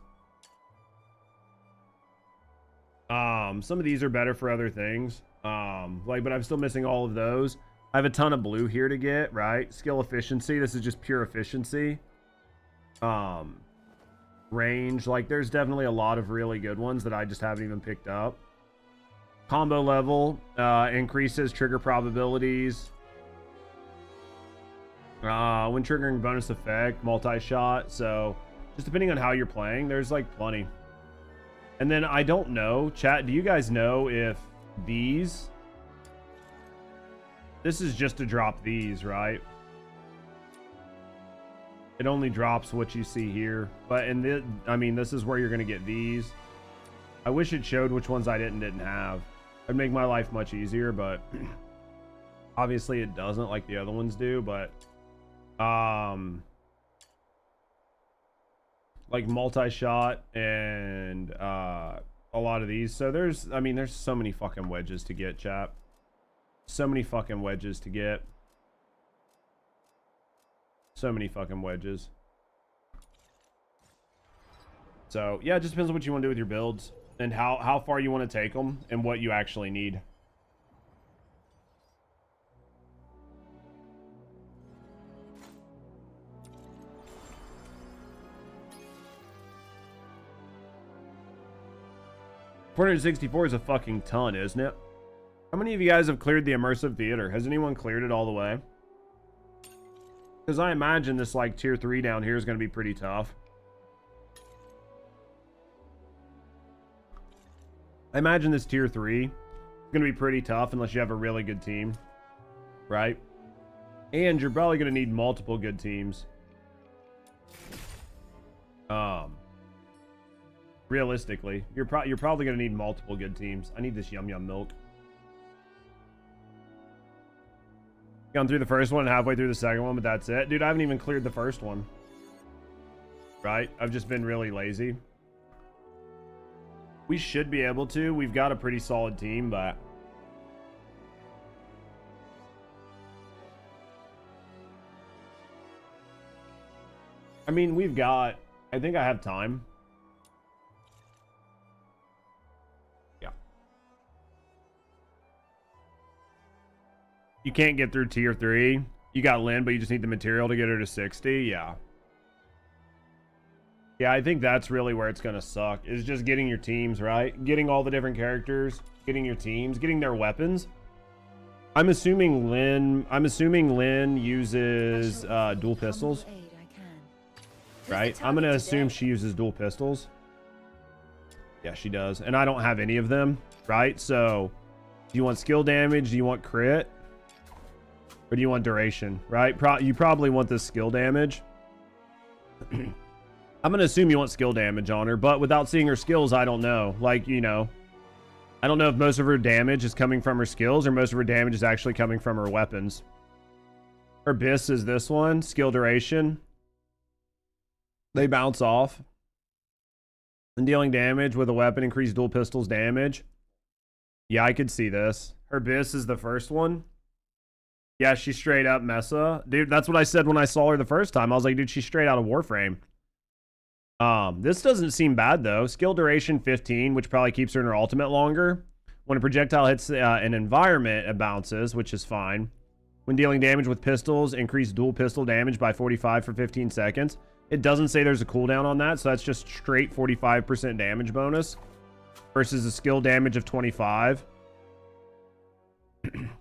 Some of these are better for other things. Like, but I'm still missing all of those. I have a ton of blue here to get, right? Skill efficiency. This is just pure efficiency. Range. Like, there's definitely a lot of really good ones that I just haven't even picked up. Combo level. Increases trigger probabilities. When triggering bonus effect. Multi-shot. So, just depending on how you're playing, there's like plenty. And then I don't know, chat, do you guys know if these... This is just to drop these, right? It only drops what you see here. But in this, I mean, this is where you're going to get these. I wish it showed which ones I didn't have. It'd make my life much easier, but... obviously it doesn't like the other ones do, but... like multi-shot and a lot of these. So there's, I mean, there's so many fucking wedges to get, chat. So many fucking wedges to get. So many fucking wedges. So yeah, it just depends on what you want to do with your builds and how far you want to take them and what you actually need. $464 is a fucking ton, isn't it? How many of you guys have cleared the immersive theater? Has anyone cleared it all the way? Because I imagine this like tier 3 down here is going to be pretty tough. I imagine this tier 3 is going to be pretty tough unless you have a really good team. Right? And you're probably going to need multiple good teams. Realistically, you're probably going to need multiple good teams. I need this yum yum milk. Gone through the first one and halfway through the second one, but that's it. Dude, I haven't even cleared the first one. Right? I've just been really lazy. We should be able to. We've got a pretty solid team, but... I mean, we've got... I think I have time. You can't get through tier 3. You got Lynn, but you just need the material to get her to 60. Yeah. Yeah, I think that's really where it's going to suck. Is just getting your teams, right? Getting all the different characters. Getting your teams. Getting their weapons. I'm assuming Lynn uses dual pistols. Right? I'm going to assume she uses dual pistols. Yeah, she does. And I don't have any of them. Right? So, do you want skill damage? Do you want crit? Or do you want duration, right? You probably want this skill damage. I'm going to assume you want skill damage on her, but without seeing her skills, I don't know. Like, you know, I don't know if most of her damage is coming from her skills or most of her damage is actually coming from her weapons. Her Abyss is this one. Skill duration. They bounce off. And dealing damage with a weapon increase dual pistols damage. Yeah, I could see this. Her Abyss is the first one. Yeah, she's straight up Mesa. Dude, that's what I said when I saw her the first time. I was like, dude, she's straight out of Warframe. This doesn't seem bad, though. Skill duration 15, which probably keeps her in her ultimate longer. When a projectile hits an environment, it bounces, which is fine. When dealing damage with pistols, increase dual pistol damage by 45 for 15 seconds. It doesn't say there's a cooldown on that, so that's just straight 45% damage bonus versus a skill damage of 25.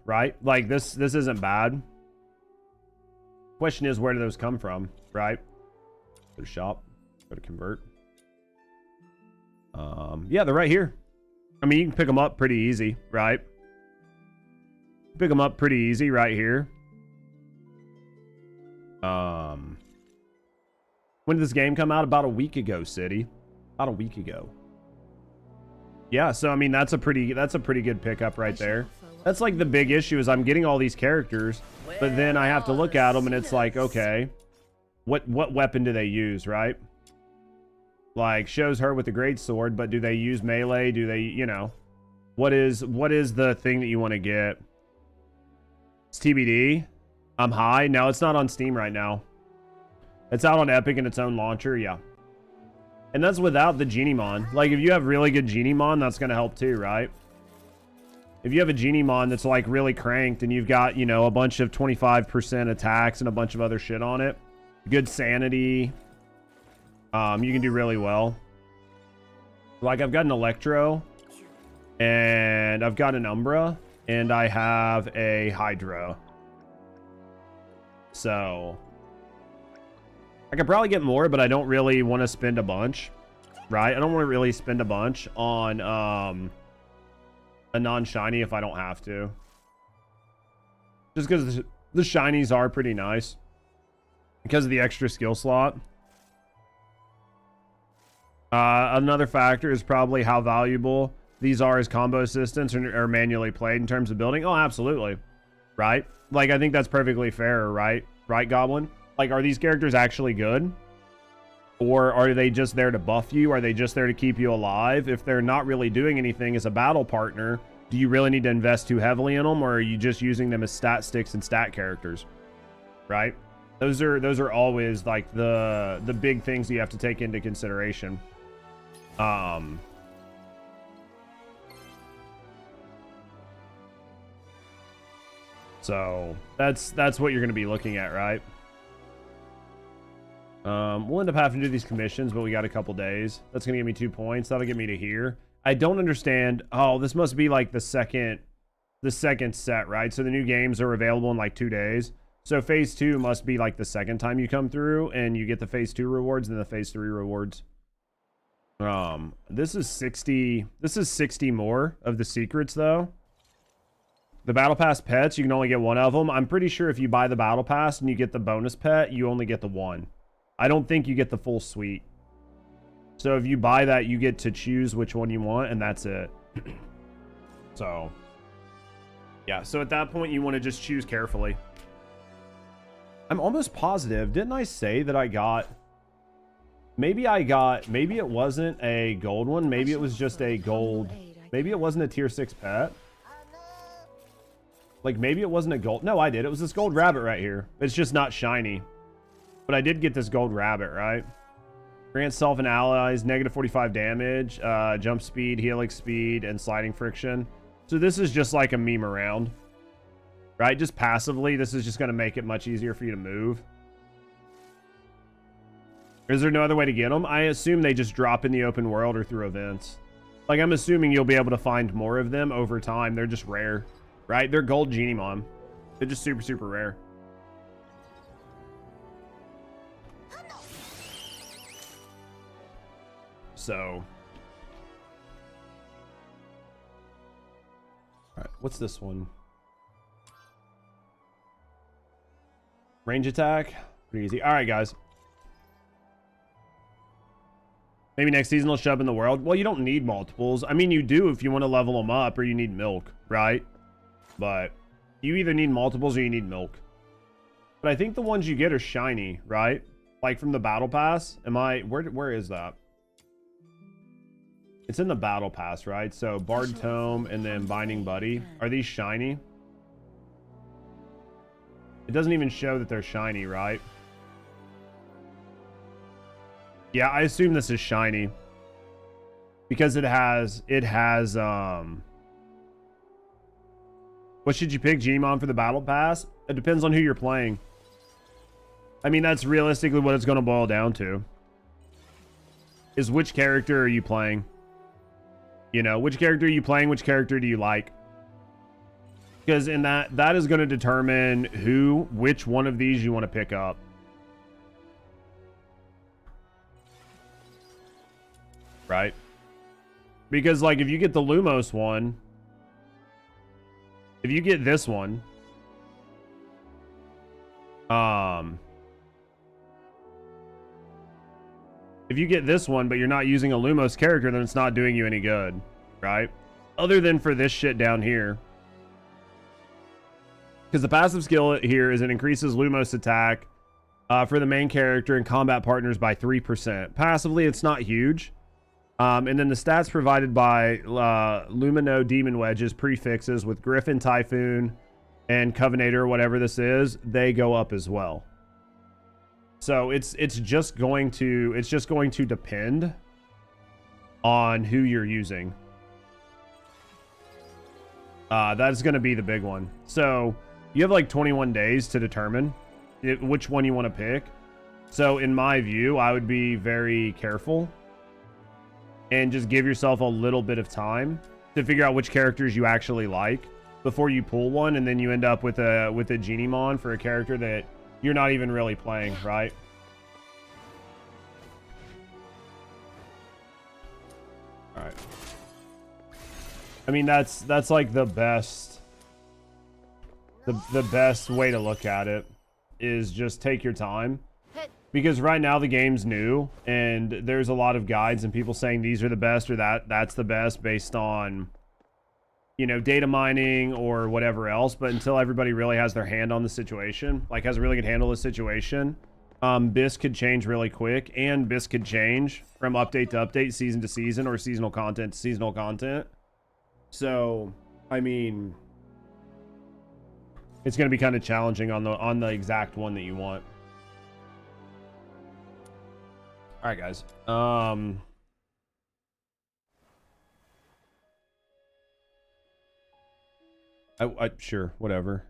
Right? Like, this isn't bad. Question is, where do those come from? Right? Go to shop. Go to convert. Yeah, they're right here. I mean, you can pick them up pretty easy, right? Pick them up pretty easy right here. When did this game come out? About a week ago, City. About a week ago. Yeah, so I mean that's a pretty good pickup right there. That's like the big issue is I'm getting all these characters, but then I have to look at them and it's like, okay, what weapon do they use, right? Like shows her with the great sword, but do they use melee? Do they, you know, what is the thing that you want to get? It's TBD. I'm high. No, it's not on Steam right now. It's out on Epic in its own launcher, yeah. And that's without the Genie Mon. Like, if you have really good Genie Mon, that's going to help too, right? If you have a Genie Mon that's, like, really cranked and you've got, you know, a bunch of 25% attacks and a bunch of other shit on it, good sanity, you can do really well. Like, I've got an Electro, and I've got an Umbra, and I have a Hydra. So I could probably get more, but I don't really want to spend a bunch, right? I don't want to really spend a bunch on a non-shiny if I don't have to. Just because the shinies are pretty nice. Because of the extra skill slot. Another factor is probably how valuable these are as combo assistants or manually played in terms of building. Oh, absolutely. Right? Like, I think that's perfectly fair, right? Right, Goblin? Like, are these characters actually good? Or are they just there to buff you? Are they just there to keep you alive? If they're not really doing anything as a battle partner, do you really need to invest too heavily in them? Or are you just using them as stat sticks and stat characters? Right? Those are always, like, the big things you have to take into consideration. So that's what you're going to be looking at, right? We'll end up having to do these commissions, but we got a couple days. That's going to give me 2 points. That'll get me to here. I don't understand. Oh, this must be like the second set, right? So the new games are available in like 2 days. So phase 2 must be like the second time you come through and you get the phase 2 rewards and the phase 3 rewards. This is 60 more of the secrets though. The battle pass pets, you can only get one of them. I'm pretty sure if you buy the battle pass and you get the bonus pet, you only get the one. I don't think you get the full suite. So if you buy that, you get to choose which one you want, and that's it. So, yeah. So at that point, you want to just choose carefully. I'm almost positive. Didn't I say that I got... Maybe it wasn't a gold one. Maybe it was just a gold... Maybe it wasn't a tier 6 pet. Like, maybe it wasn't a gold... No, I did. It was this gold rabbit right here. It's just not shiny. But I did get this gold rabbit, right? Grants self and allies negative 45 damage, jump speed, helix speed, and sliding friction. So this is just like a meme around. Right? Just passively, this is just going to make it much easier for you to move. Is there no other way to get them? I assume they just drop in the open world or through events. Like, I'm assuming you'll be able to find more of them over time. They're just rare. Right? They're gold Genie Mon. They're just super, super rare. So. Alright, what's this one? Range attack. Pretty easy. Alright, guys. Maybe next season they'll shove in the world. Well, you don't need multiples. I mean, you do if you want to level them up or you need milk, right? But you either need multiples or you need milk. But I think the ones you get are shiny, right? Like from the battle pass. Where is that? It's in the battle pass, right? So Bard Tome and then Binding Buddy. Are these shiny? It doesn't even show that they're shiny, right? Yeah, I assume this is shiny. Because it has what should you pick, Gmon, for the battle pass? It depends on who you're playing. I mean, that's realistically what it's going to boil down to. Is which character are you playing? You know, which character are you playing? Which character do you like? Because in that is going to determine which one of these you want to pick up. Right? Because, like, if you get the Lumos one, if you get this one, if you get this one, but you're not using a Lumos character, then it's not doing you any good, right? Other than for this shit down here. Because the passive skill here is it increases Lumos attack for the main character and combat partners by 3%. Passively, it's not huge. And then the stats provided by Lumino Demon Wedges prefixes with Griffin, Typhoon, and Covenator, whatever this is, they go up as well. So it's just going to depend on who you're using. That is going to be the big one. So you have like 21 days to determine which one you want to pick. So in my view, I would be very careful and just give yourself a little bit of time to figure out which characters you actually like before you pull one, and then you end up with a Genimon for a character that you're not even really playing, right? All right. I mean, that's like the best way to look at it is just take your time. Because right now the game's new and there's a lot of guides and people saying these are the best or that's the best based on, you know, data mining or whatever else. But until everybody really has their hand on the situation, like has a really good handle of the situation, BIS could change really quick, and BIS could change from update to update, season to season, or seasonal content to seasonal content. So, I mean, it's going to be kind of challenging on the exact one that you want. All right, guys. Sure, whatever.